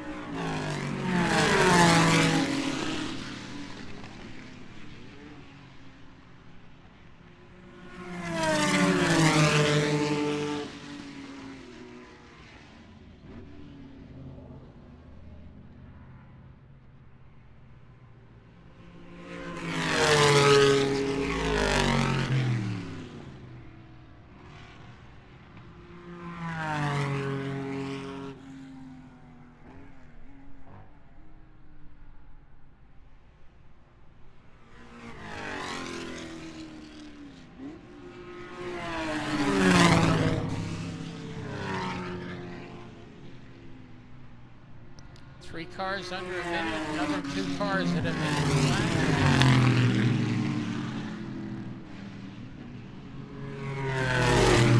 Three cars under a minute, another two cars at a minute flat.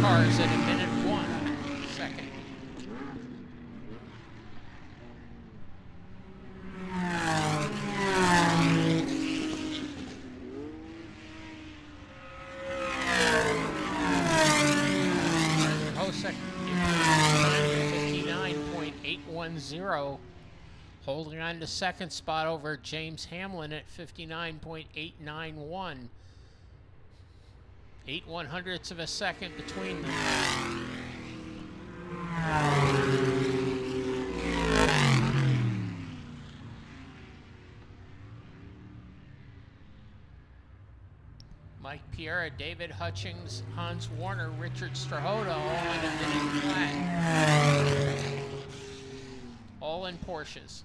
Cars at a minute 1 second. Hosek 59.810. Holding on to second spot over James Hamlin at 59.891. 8/100ths of a second between them. Mike Piera, David Hutchings, Hans Warner, Richard Strahoda, all in a minute flat. All in Porsches.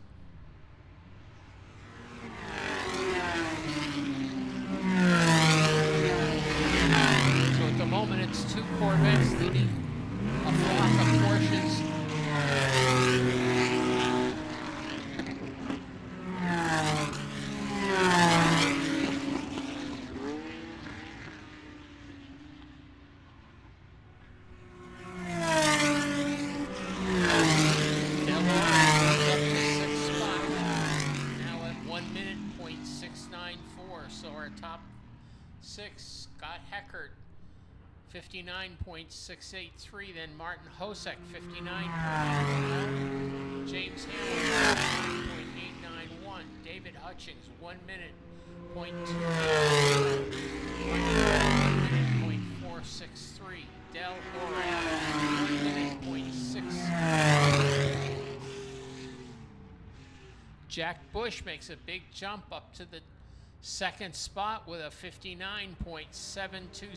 So at the moment it's two Corvettes leading a flock of Porsches. So our top six, Scott Heckert, 59.683, then Martin Hosek, 59.9, James Hamlin, 59.891, David Hutchings, 1 minute, 0.2, 0.463, Del Horan, 1 minute, 0.6. Jack Bush makes a big jump up to the second spot with a 59.726 to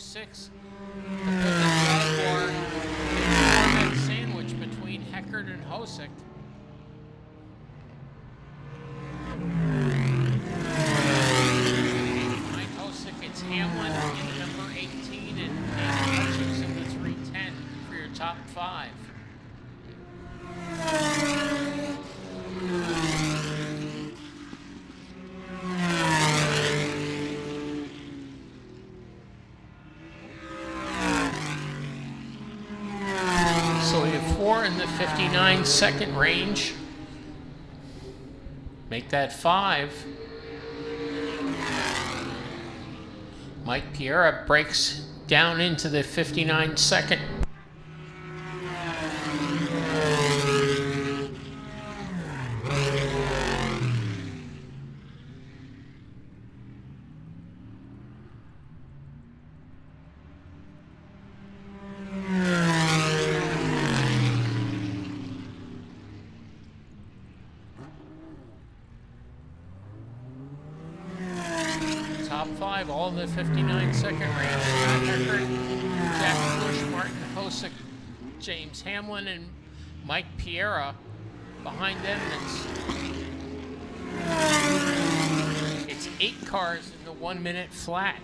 put the Jaguar Corvette sandwich between Heckert and Hosek. Behind Hosek, it's Hamlin in the number 18 and Hutchings in the 310 for your top five. So we have four in the 59-second range. Make that 5. Mike Piera breaks down into the 59-second. top 5, all in the 59-second range. Scott Heckert, Jack Bush, Martin Hosick, James Hamlin, and Mike Piera. Behind them, it's 8 cars in the 1 minute flat.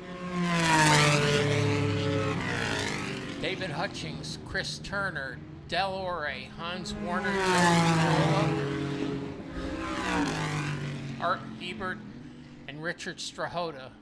David Hutchings, Chris Turner, Del Ore, Hans Warner, Art Ebert, and Richard Strahota.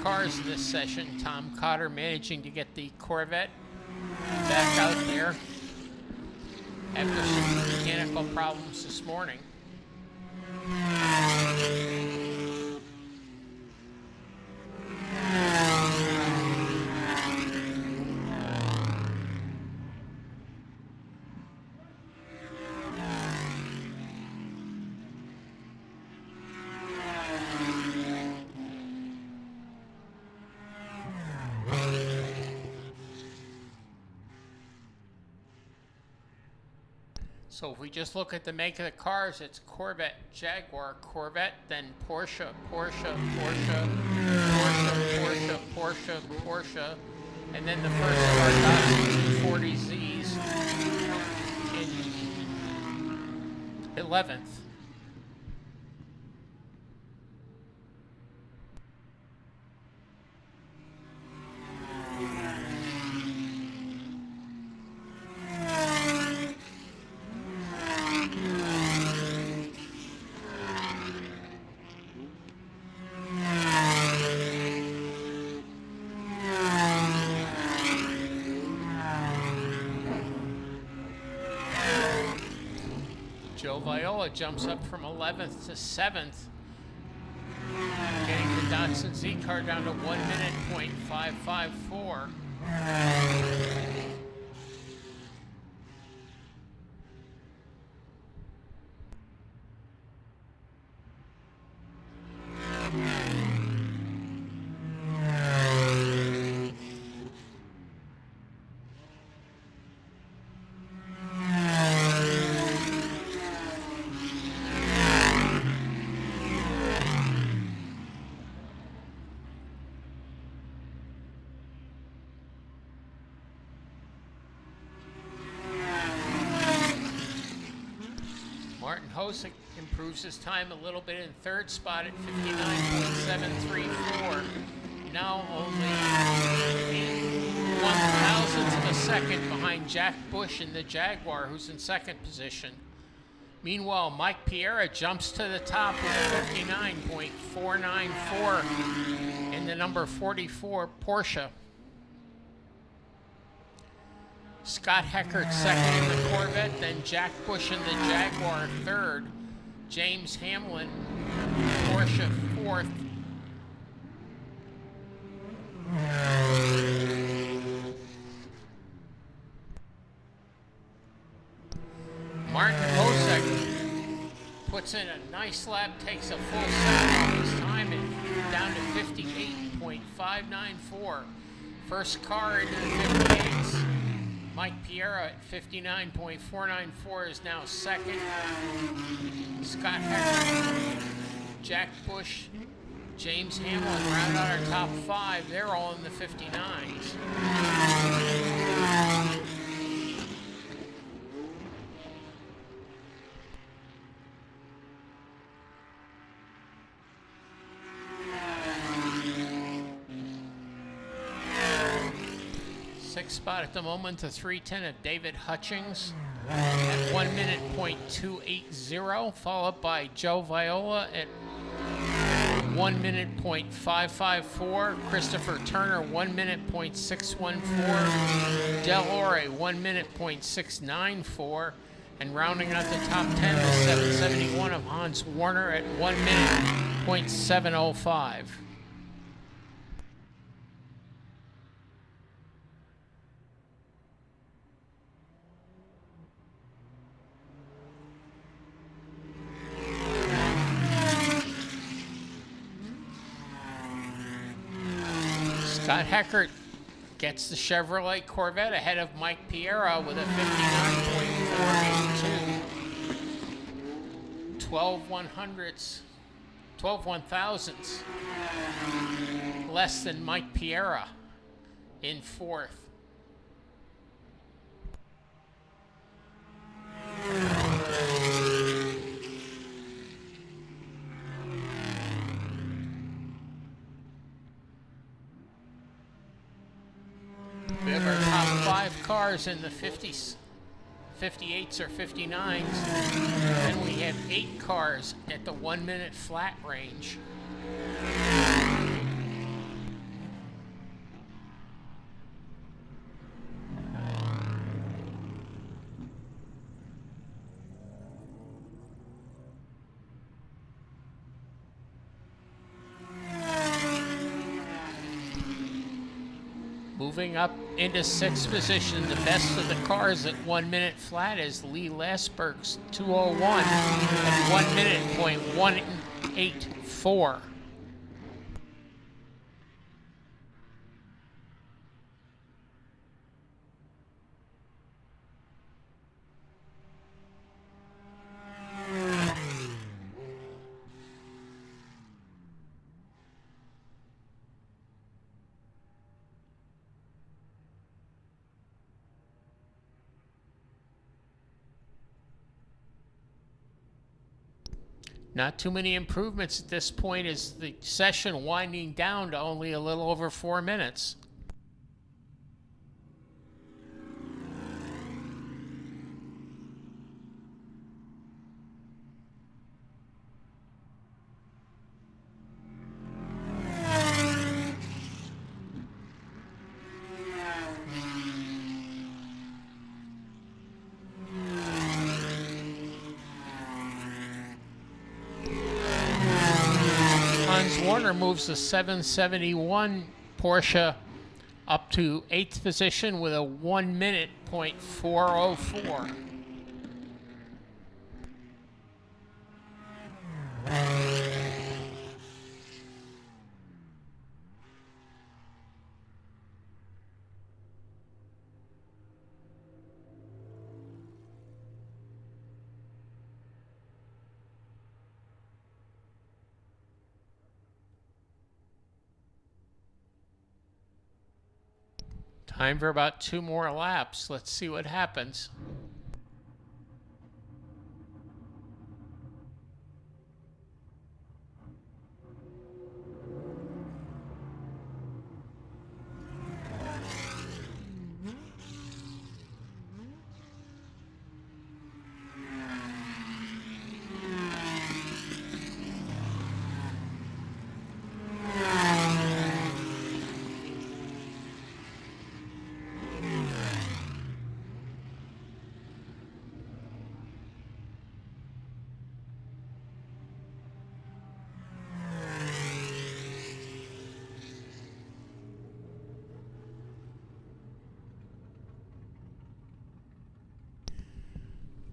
Cars in this session. Tom Cotter managing to get the Corvette back out there after some mechanical problems this morning. So if we just look at the make of the cars, it's Corvette, Jaguar, Corvette, then Porsche, Porsche, Porsche, Porsche, Porsche, Porsche, Porsche, and then the first of our Datsun 40Zs in 11th. Joe Viola jumps up from 11th to 7th, getting the Datsun Z car down to 1 minute, .554. Martin Hosick improves his time a little bit in 3rd spot at 59.734. Now only 1/1000th of a second behind Jack Bush in the Jaguar, who's in 2nd position. Meanwhile, Mike Piera jumps to the top with 59.494 in the number 44 Porsche. Scott Heckert 2nd in the Corvette, then Jack Bush in the Jaguar 3rd, James Hamlin Porsche 4th. Martin Hosick puts in a nice lap, takes a full second off his time and down to 58.594. First car into the 58s. Mike Piera at 59.494 is now 2nd. Scott Heckert, Jack Bush, James Hamlin round out our top 5. They're all in the 59s. Sixth spot at the moment, the 310 of David Hutchings at 1 minute .280, followed by Joe Viola at 1 minute point 554. Christopher Turner, 1 minute point 614. Del Ore, 1 minute point 694. And rounding out the top 10, the 771 of Hans Warner at 1 minute point 705. Scott Heckert gets the Chevrolet Corvette ahead of Mike Piera with a 59.482. 12 100ths, 12 1,000ths less than Mike Piera in fourth. We have our top 5 cars in the 50s, 58s or 59s, and we have 8 cars at the 1 minute flat range. Moving up into 6th position, the best of the cars at 1 minute flat is Lee Lasberg's 201 at 1 minute point 184. Not too many improvements at this point as the session winding down to only a little over 4 minutes. Warner moves the 771 Porsche up to 8th position with a 1 minute point 404. Time for about 2 more laps. Let's see what happens.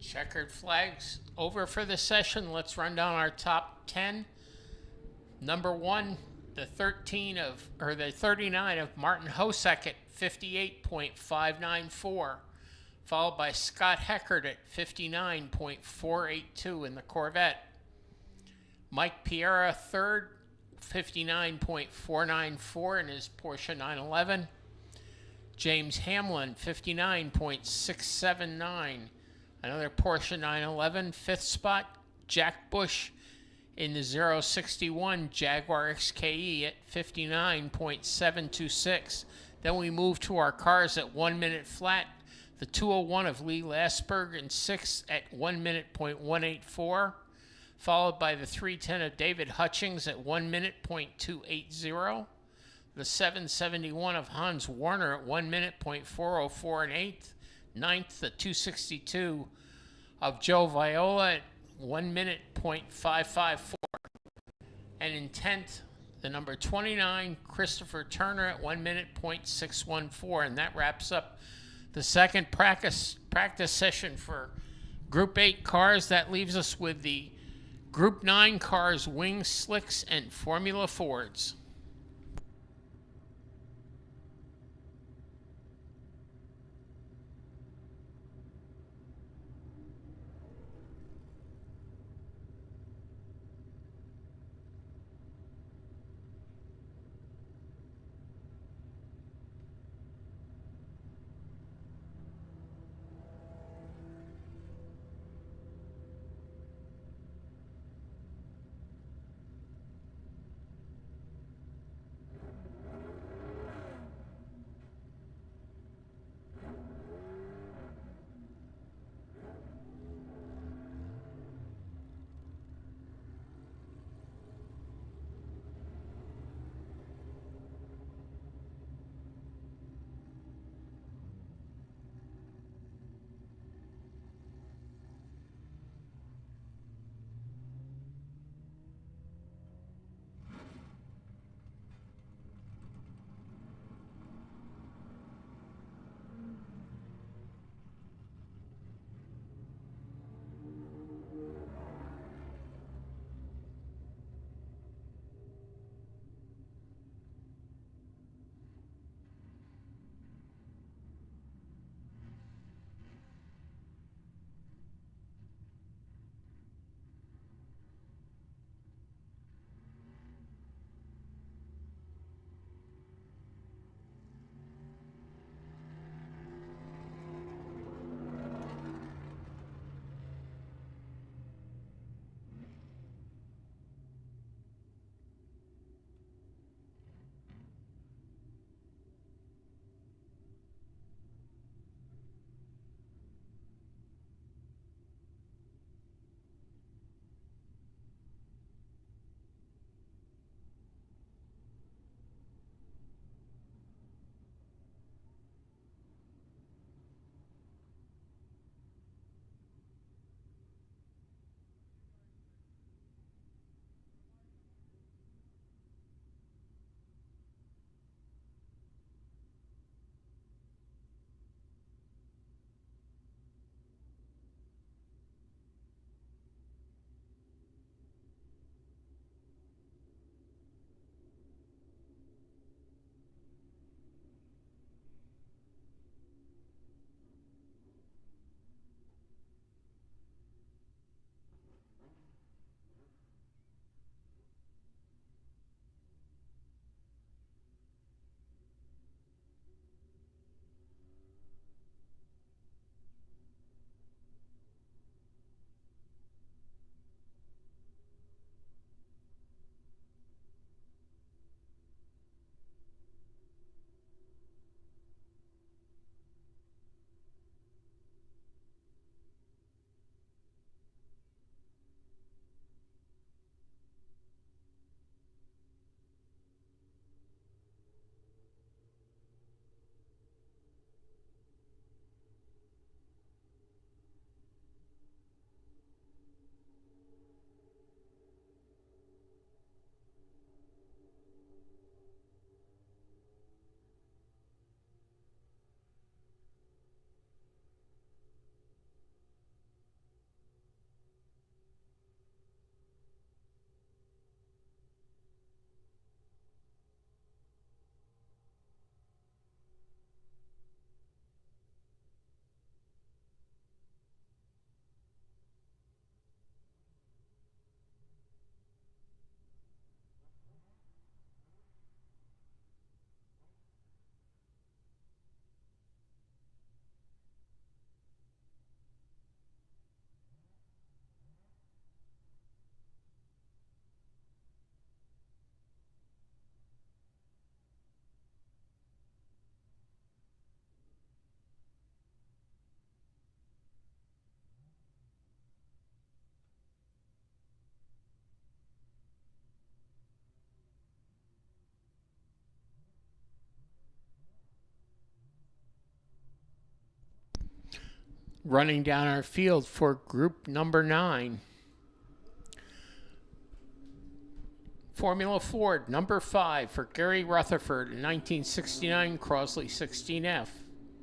Checkered flags over for the session. Let's run down our top 10. Number 1, the 39 of Martin Hosek at 58.594, followed by Scott Heckert at 59.482 in the Corvette. Mike Piera third, 59.494 in his Porsche 911. James Hamlin, 59.679. Another Porsche 911, 5th spot. Jack Bush in the 061 Jaguar XKE at 59.726. Then we move to our cars at 1 minute flat. The 201 of Lee Lasberg in 6th at 1 minute point 184. followed by the 310 of David Hutchings at 1 minute .280, the 771 of Hans Warner at 1 minute .404 and eighth, ninth the 262 of Joe Viola at 1 minute .554, and in 10th the number 29 Christopher Turner at 1 minute .614, and that wraps up the second practice session for Group 8 cars. That leaves us with the Group 9 cars, Wings, Slicks, and Formula Fords. Running down our field for group number 9. Formula Ford, number 5 for Gary Rutherford in 1969 Crosley 16F.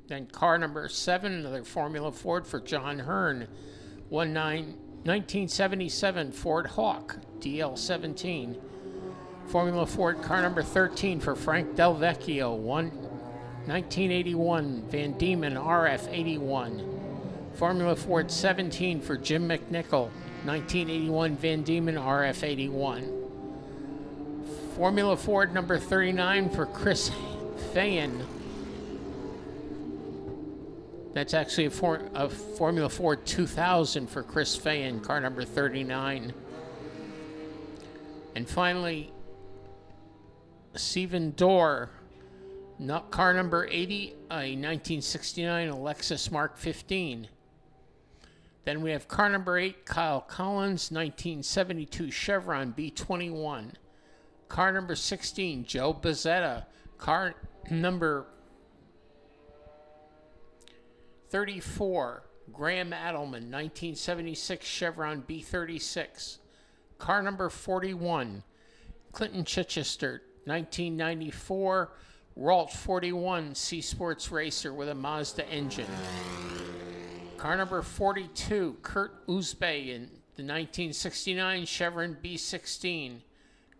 Then car number 7, another Formula Ford for John Hearn, 1977 Ford Hawk DL17. Formula Ford car number 13 for Frank Del Vecchio, 1981 Van Diemen RF81. Formula Ford 17 for Jim McNichol, 1981 Van Diemen RF81. Formula Ford number 39 for Chris Fayen. That's actually a Formula Ford 2000 for Chris Fayen, car number 39. And finally, Stephen Dorr, car number 80, a 1969 Lexus Mark 15. Then we have car number 8, Kyle Collins, 1972 Chevron B21. Car number 16, Joe Bezzetta. Car number 34, Graham Adelman, 1976 Chevron B36. Car number 41, Clinton Chichester, 1994 Ralt 41 C Sports Racer with a Mazda engine. Car number 42, Kurt Uzbey in the 1969 Chevron B16.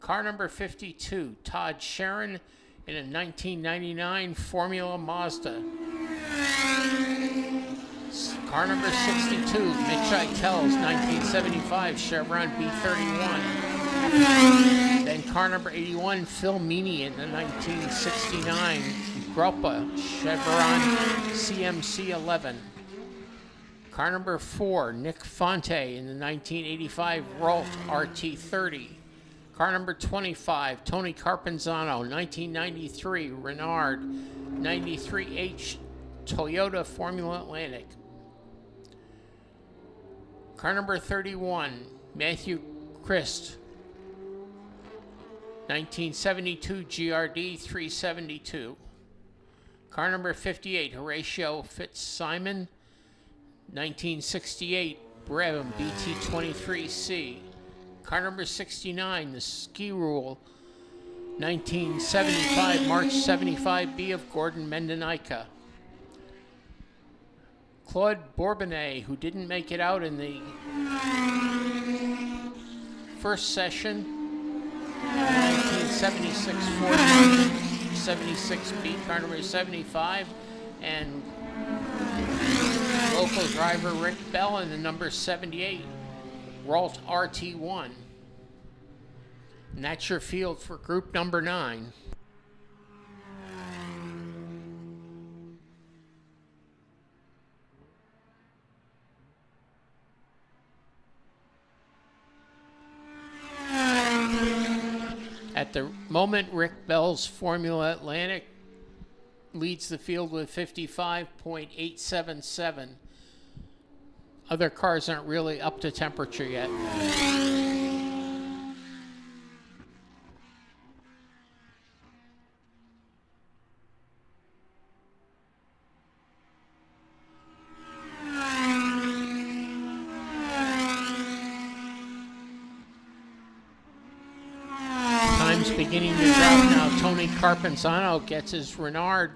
Car number 52, Todd Sharon in a 1999 Formula Mazda. Car number 62, Mitch Eitel's 1975 Chevron B31. Then car number 81, Phil Meany in the 1969 Gruppa Chevron CMC 11. Car number 4, Nick Fonte in the 1985 Ralt RT30. Car number 25, Tony Carpenzano, 1993 Renard 93H Toyota Formula Atlantic. Car number 31, Matthew Christ, 1972 GRD 372. Car number 58, Horatio Fitzsimon, 1968 Brevin BT23C. Car number 69, the Ski Rule, 1975 March 75B of Gordon Mendenica. Claude Bourbonnais, who didn't make it out in the first session, 1976 Ford 76B, car number 75, and local driver Rick Bell in the number 78 Ralt RT1. And that's your field for group number 9. At the moment, Rick Bell's Formula Atlantic leads the field with 55.877. Other cars aren't really up to temperature yet. Time's beginning to drop now. Tony Carpenzano gets his Renard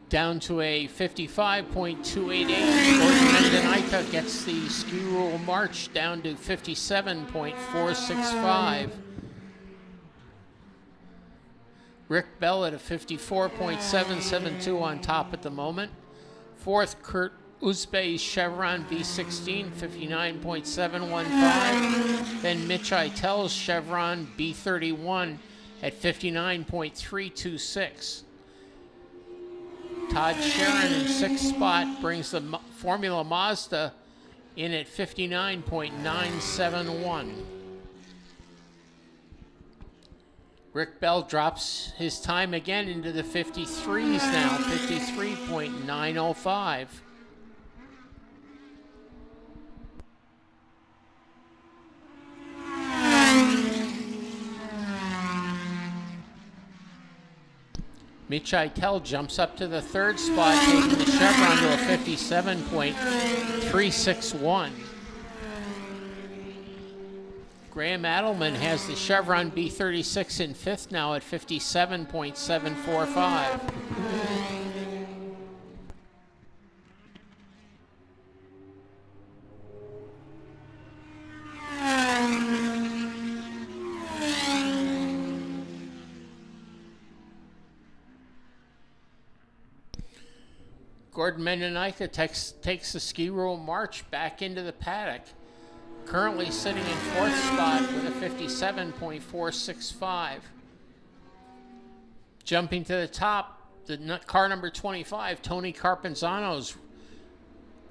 down to a 55.288. Gordon Mendenica gets the Ski Rule March down to 57.465. Rick Bell at a 54.772 on top at the moment. Fourth, Kurt Uzbey's Chevron V16, 59.715. Then Mitch Eitel's Chevron B31 at 59.326. Todd Sharon in sixth spot brings the Formula Mazda in at 59.971. Rick Bell drops his time again into the 53s now, 53.905. Mitch Eitel jumps up to the third spot, taking the Chevron to a 57.361. Graham Adelman has the Chevron B36 in fifth now at 57.745. Gordon Mendenica takes the ski roll march back into the paddock, currently sitting in fourth spot with a 57.465. Jumping to the top, the car number 25, Tony Carpenzano's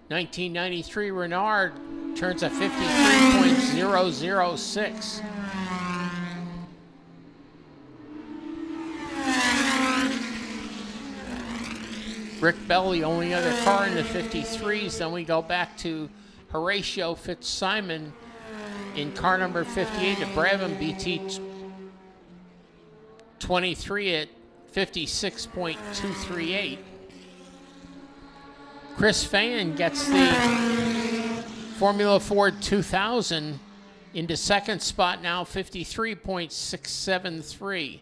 1993 Renard turns a 53.006. Rick Bell, the only other car in the 53s. Then we go back to Horatio Fitzsimon in car number 58, the Brabham BT 23 at 56.238. Chris Fan gets the Formula Ford 2000 into second spot now, 53.673.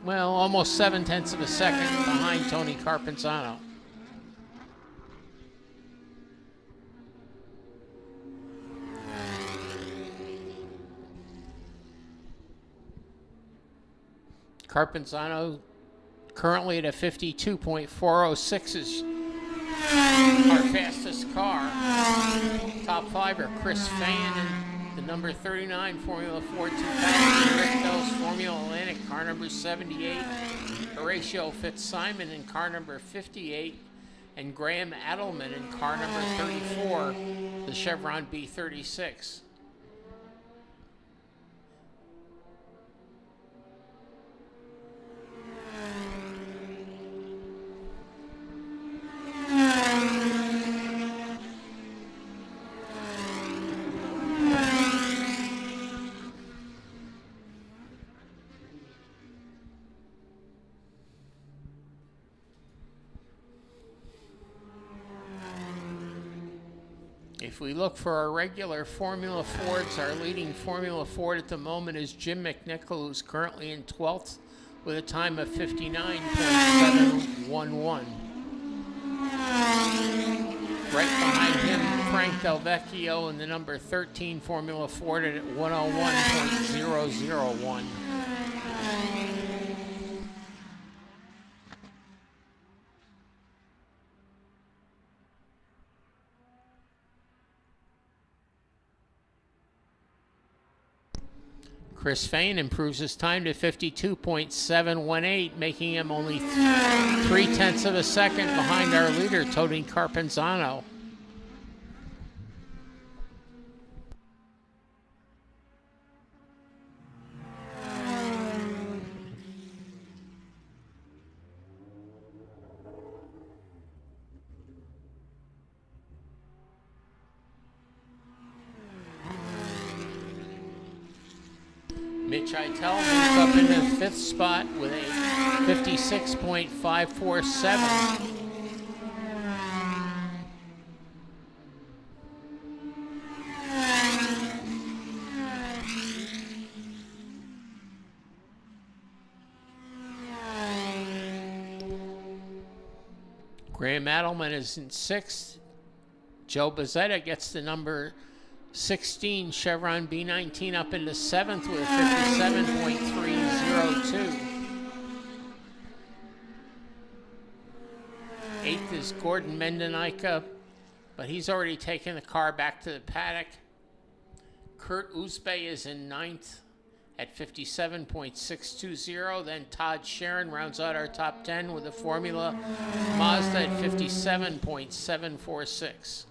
Almost 0.7 of a second behind Tony Carpenzano. Carpenzano currently at a 52.406 is our fastest car. Top five are Chris Fan and the number 39 Formula Ford 2000, Rick Bell's Formula Atlantic car number 78, Horatio Fitzsimon in car number 58, and Graham Adelman in car number 34, the Chevron B36. If we look for our regular Formula Fords, our leading Formula Ford at the moment is Jim McNichol, who's currently in 12th with a time of 59.711. Right behind him, Frank Del Vecchio in the number 13 Formula Ford at 101.001. Chris Fain improves his time to 52.718, making him only 0.3 of a second behind our leader, Tony Carpenzano. Mitch Eitel moves up into the fifth spot with a 56.547. Graham Adelman is in sixth. Joe Bozzetta gets the number 16 Chevron B19 up into seventh with a 57.302. Eighth is Gordon Mendenica, but he's already taken the car back to the paddock. Kurt Uzbe is in ninth at 57.620. Then Todd Sharon rounds out our top 10 with a Formula Mazda at 57.746.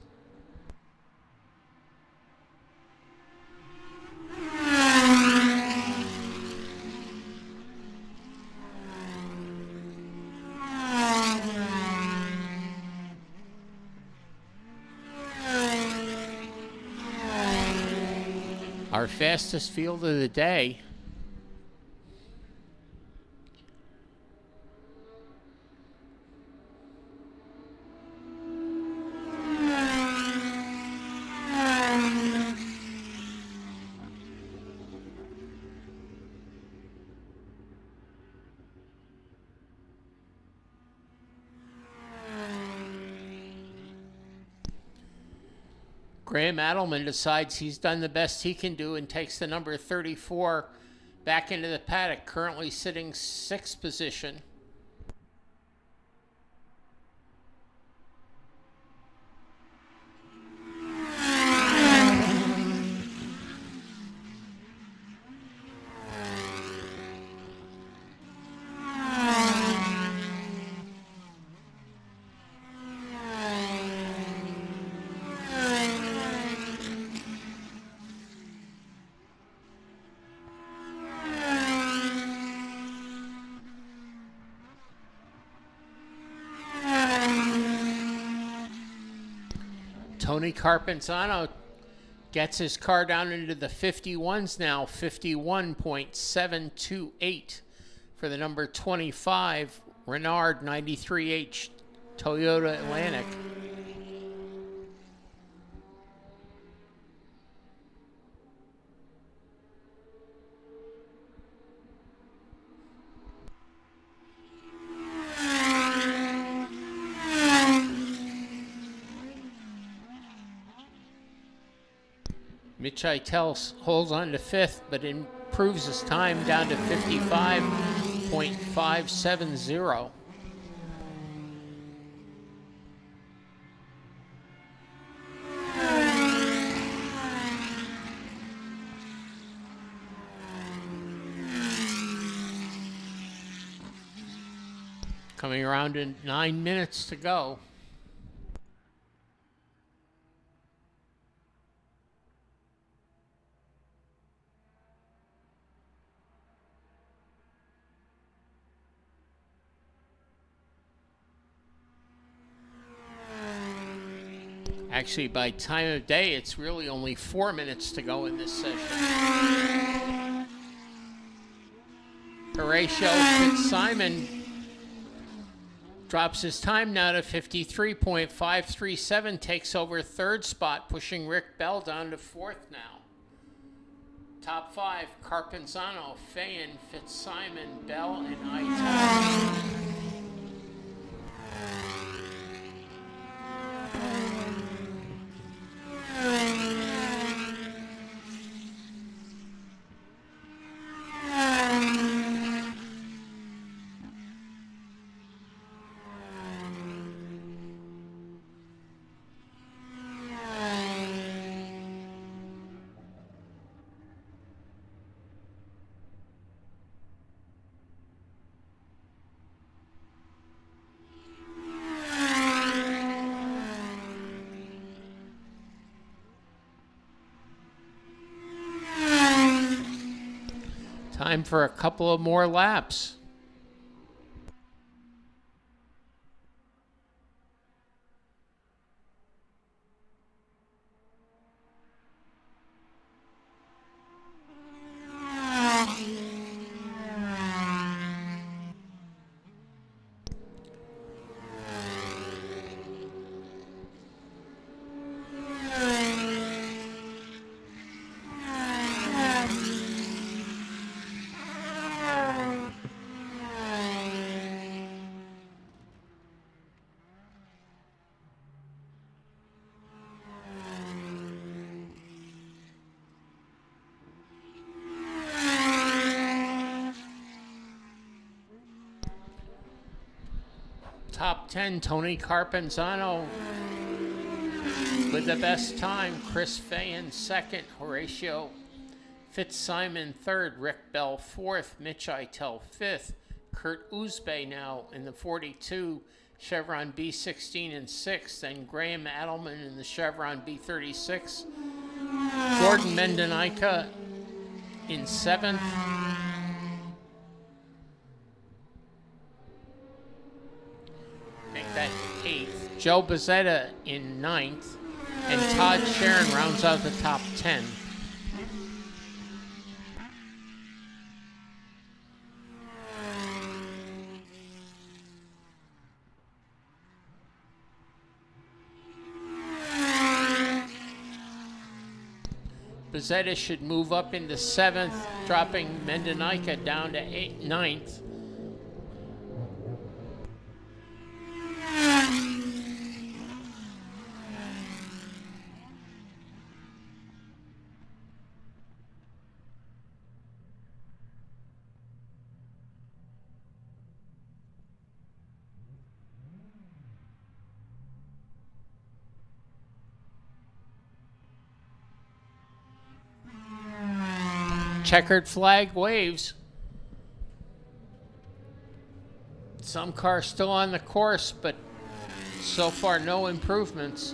Our fastest field of the day Graham Adelman decides he's done the best he can do and takes the number 34 back into the paddock, currently sitting 6th position. Tony Carpenzano gets his car down into the 51s now, 51.728 for the number 25 Renard 93H Toyota Atlantic. Mitch Eitel holds on to 5th, but improves his time down to 55.570. Coming around in 9 minutes to go. Actually, by time of day, it's really only 4 minutes to go in this session. Horatio Fitzsimon drops his time now to 53.537, takes over 3rd spot, pushing Rick Bell down to 4th now. Top 5, Carpenzano, Fayen, Fitzsimon, Bell, and Eitel. Time for a couple of more laps. Top 10, Tony Carpenzano with the best time. Chris Fayen 2nd, Horatio Fitzsimon 3rd, Rick Bell 4th, Mitch Eitel 5th, Kurt Uzbey now in the 42 Chevron B16 in 6th, and Graham Adelman in the Chevron B36. Gordon Mendenica in 7th. Make that 8th. Joe Bezzetta in 9th. And Todd Sharon rounds out the top 10. Bezzetta should move up into 7th, dropping Mendenica down to 9th. checkered flag waves. Some cars still on the course, but so far no improvements.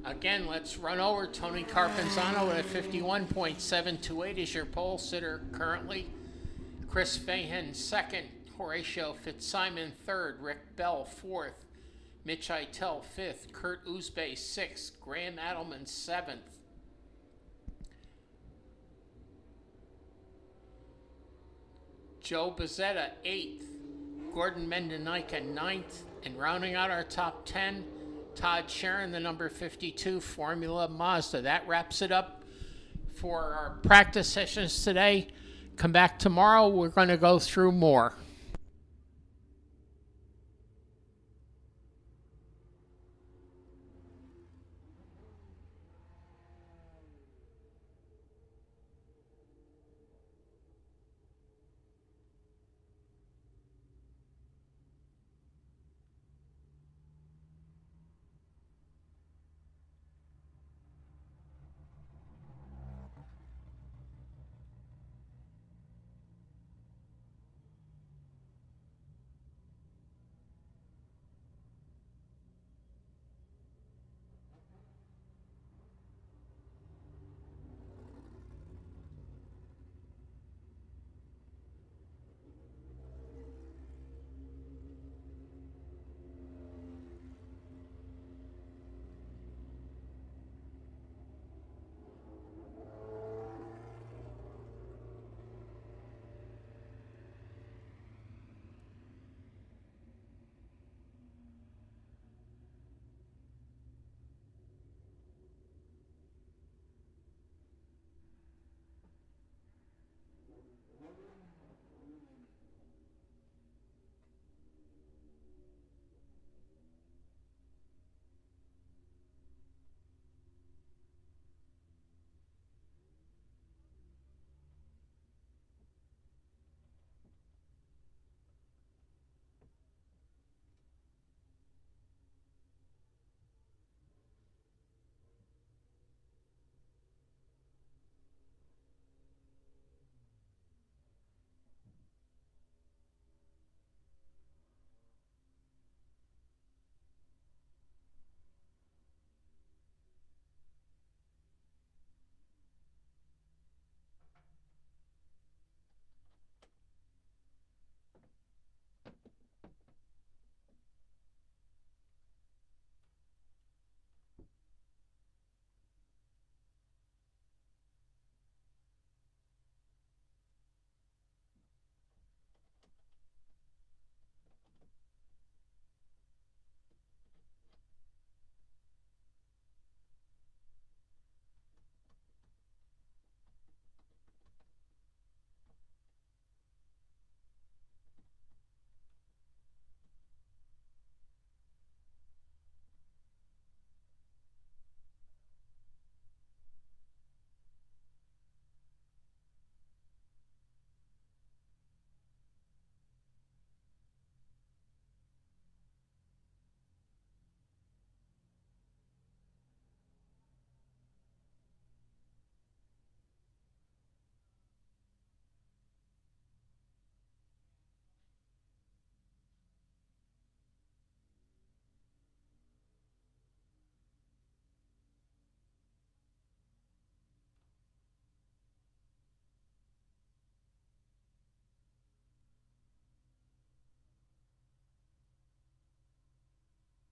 Again, let's run over Tony Carpenzano at a 51.728 is your pole sitter currently. Chris Fahan second, Horatio Fitzsimon third, Rick Bell fourth, Mitch Eitel fifth, Kurt Uzbey sixth, Graham Adelman seventh. Joe Bezzetta eighth, Gordon Mendenica ninth, and rounding out our top 10, Todd Sharon, the number 52 Formula Mazda. That wraps it up for our practice sessions today. Come back tomorrow. We're going to go through more.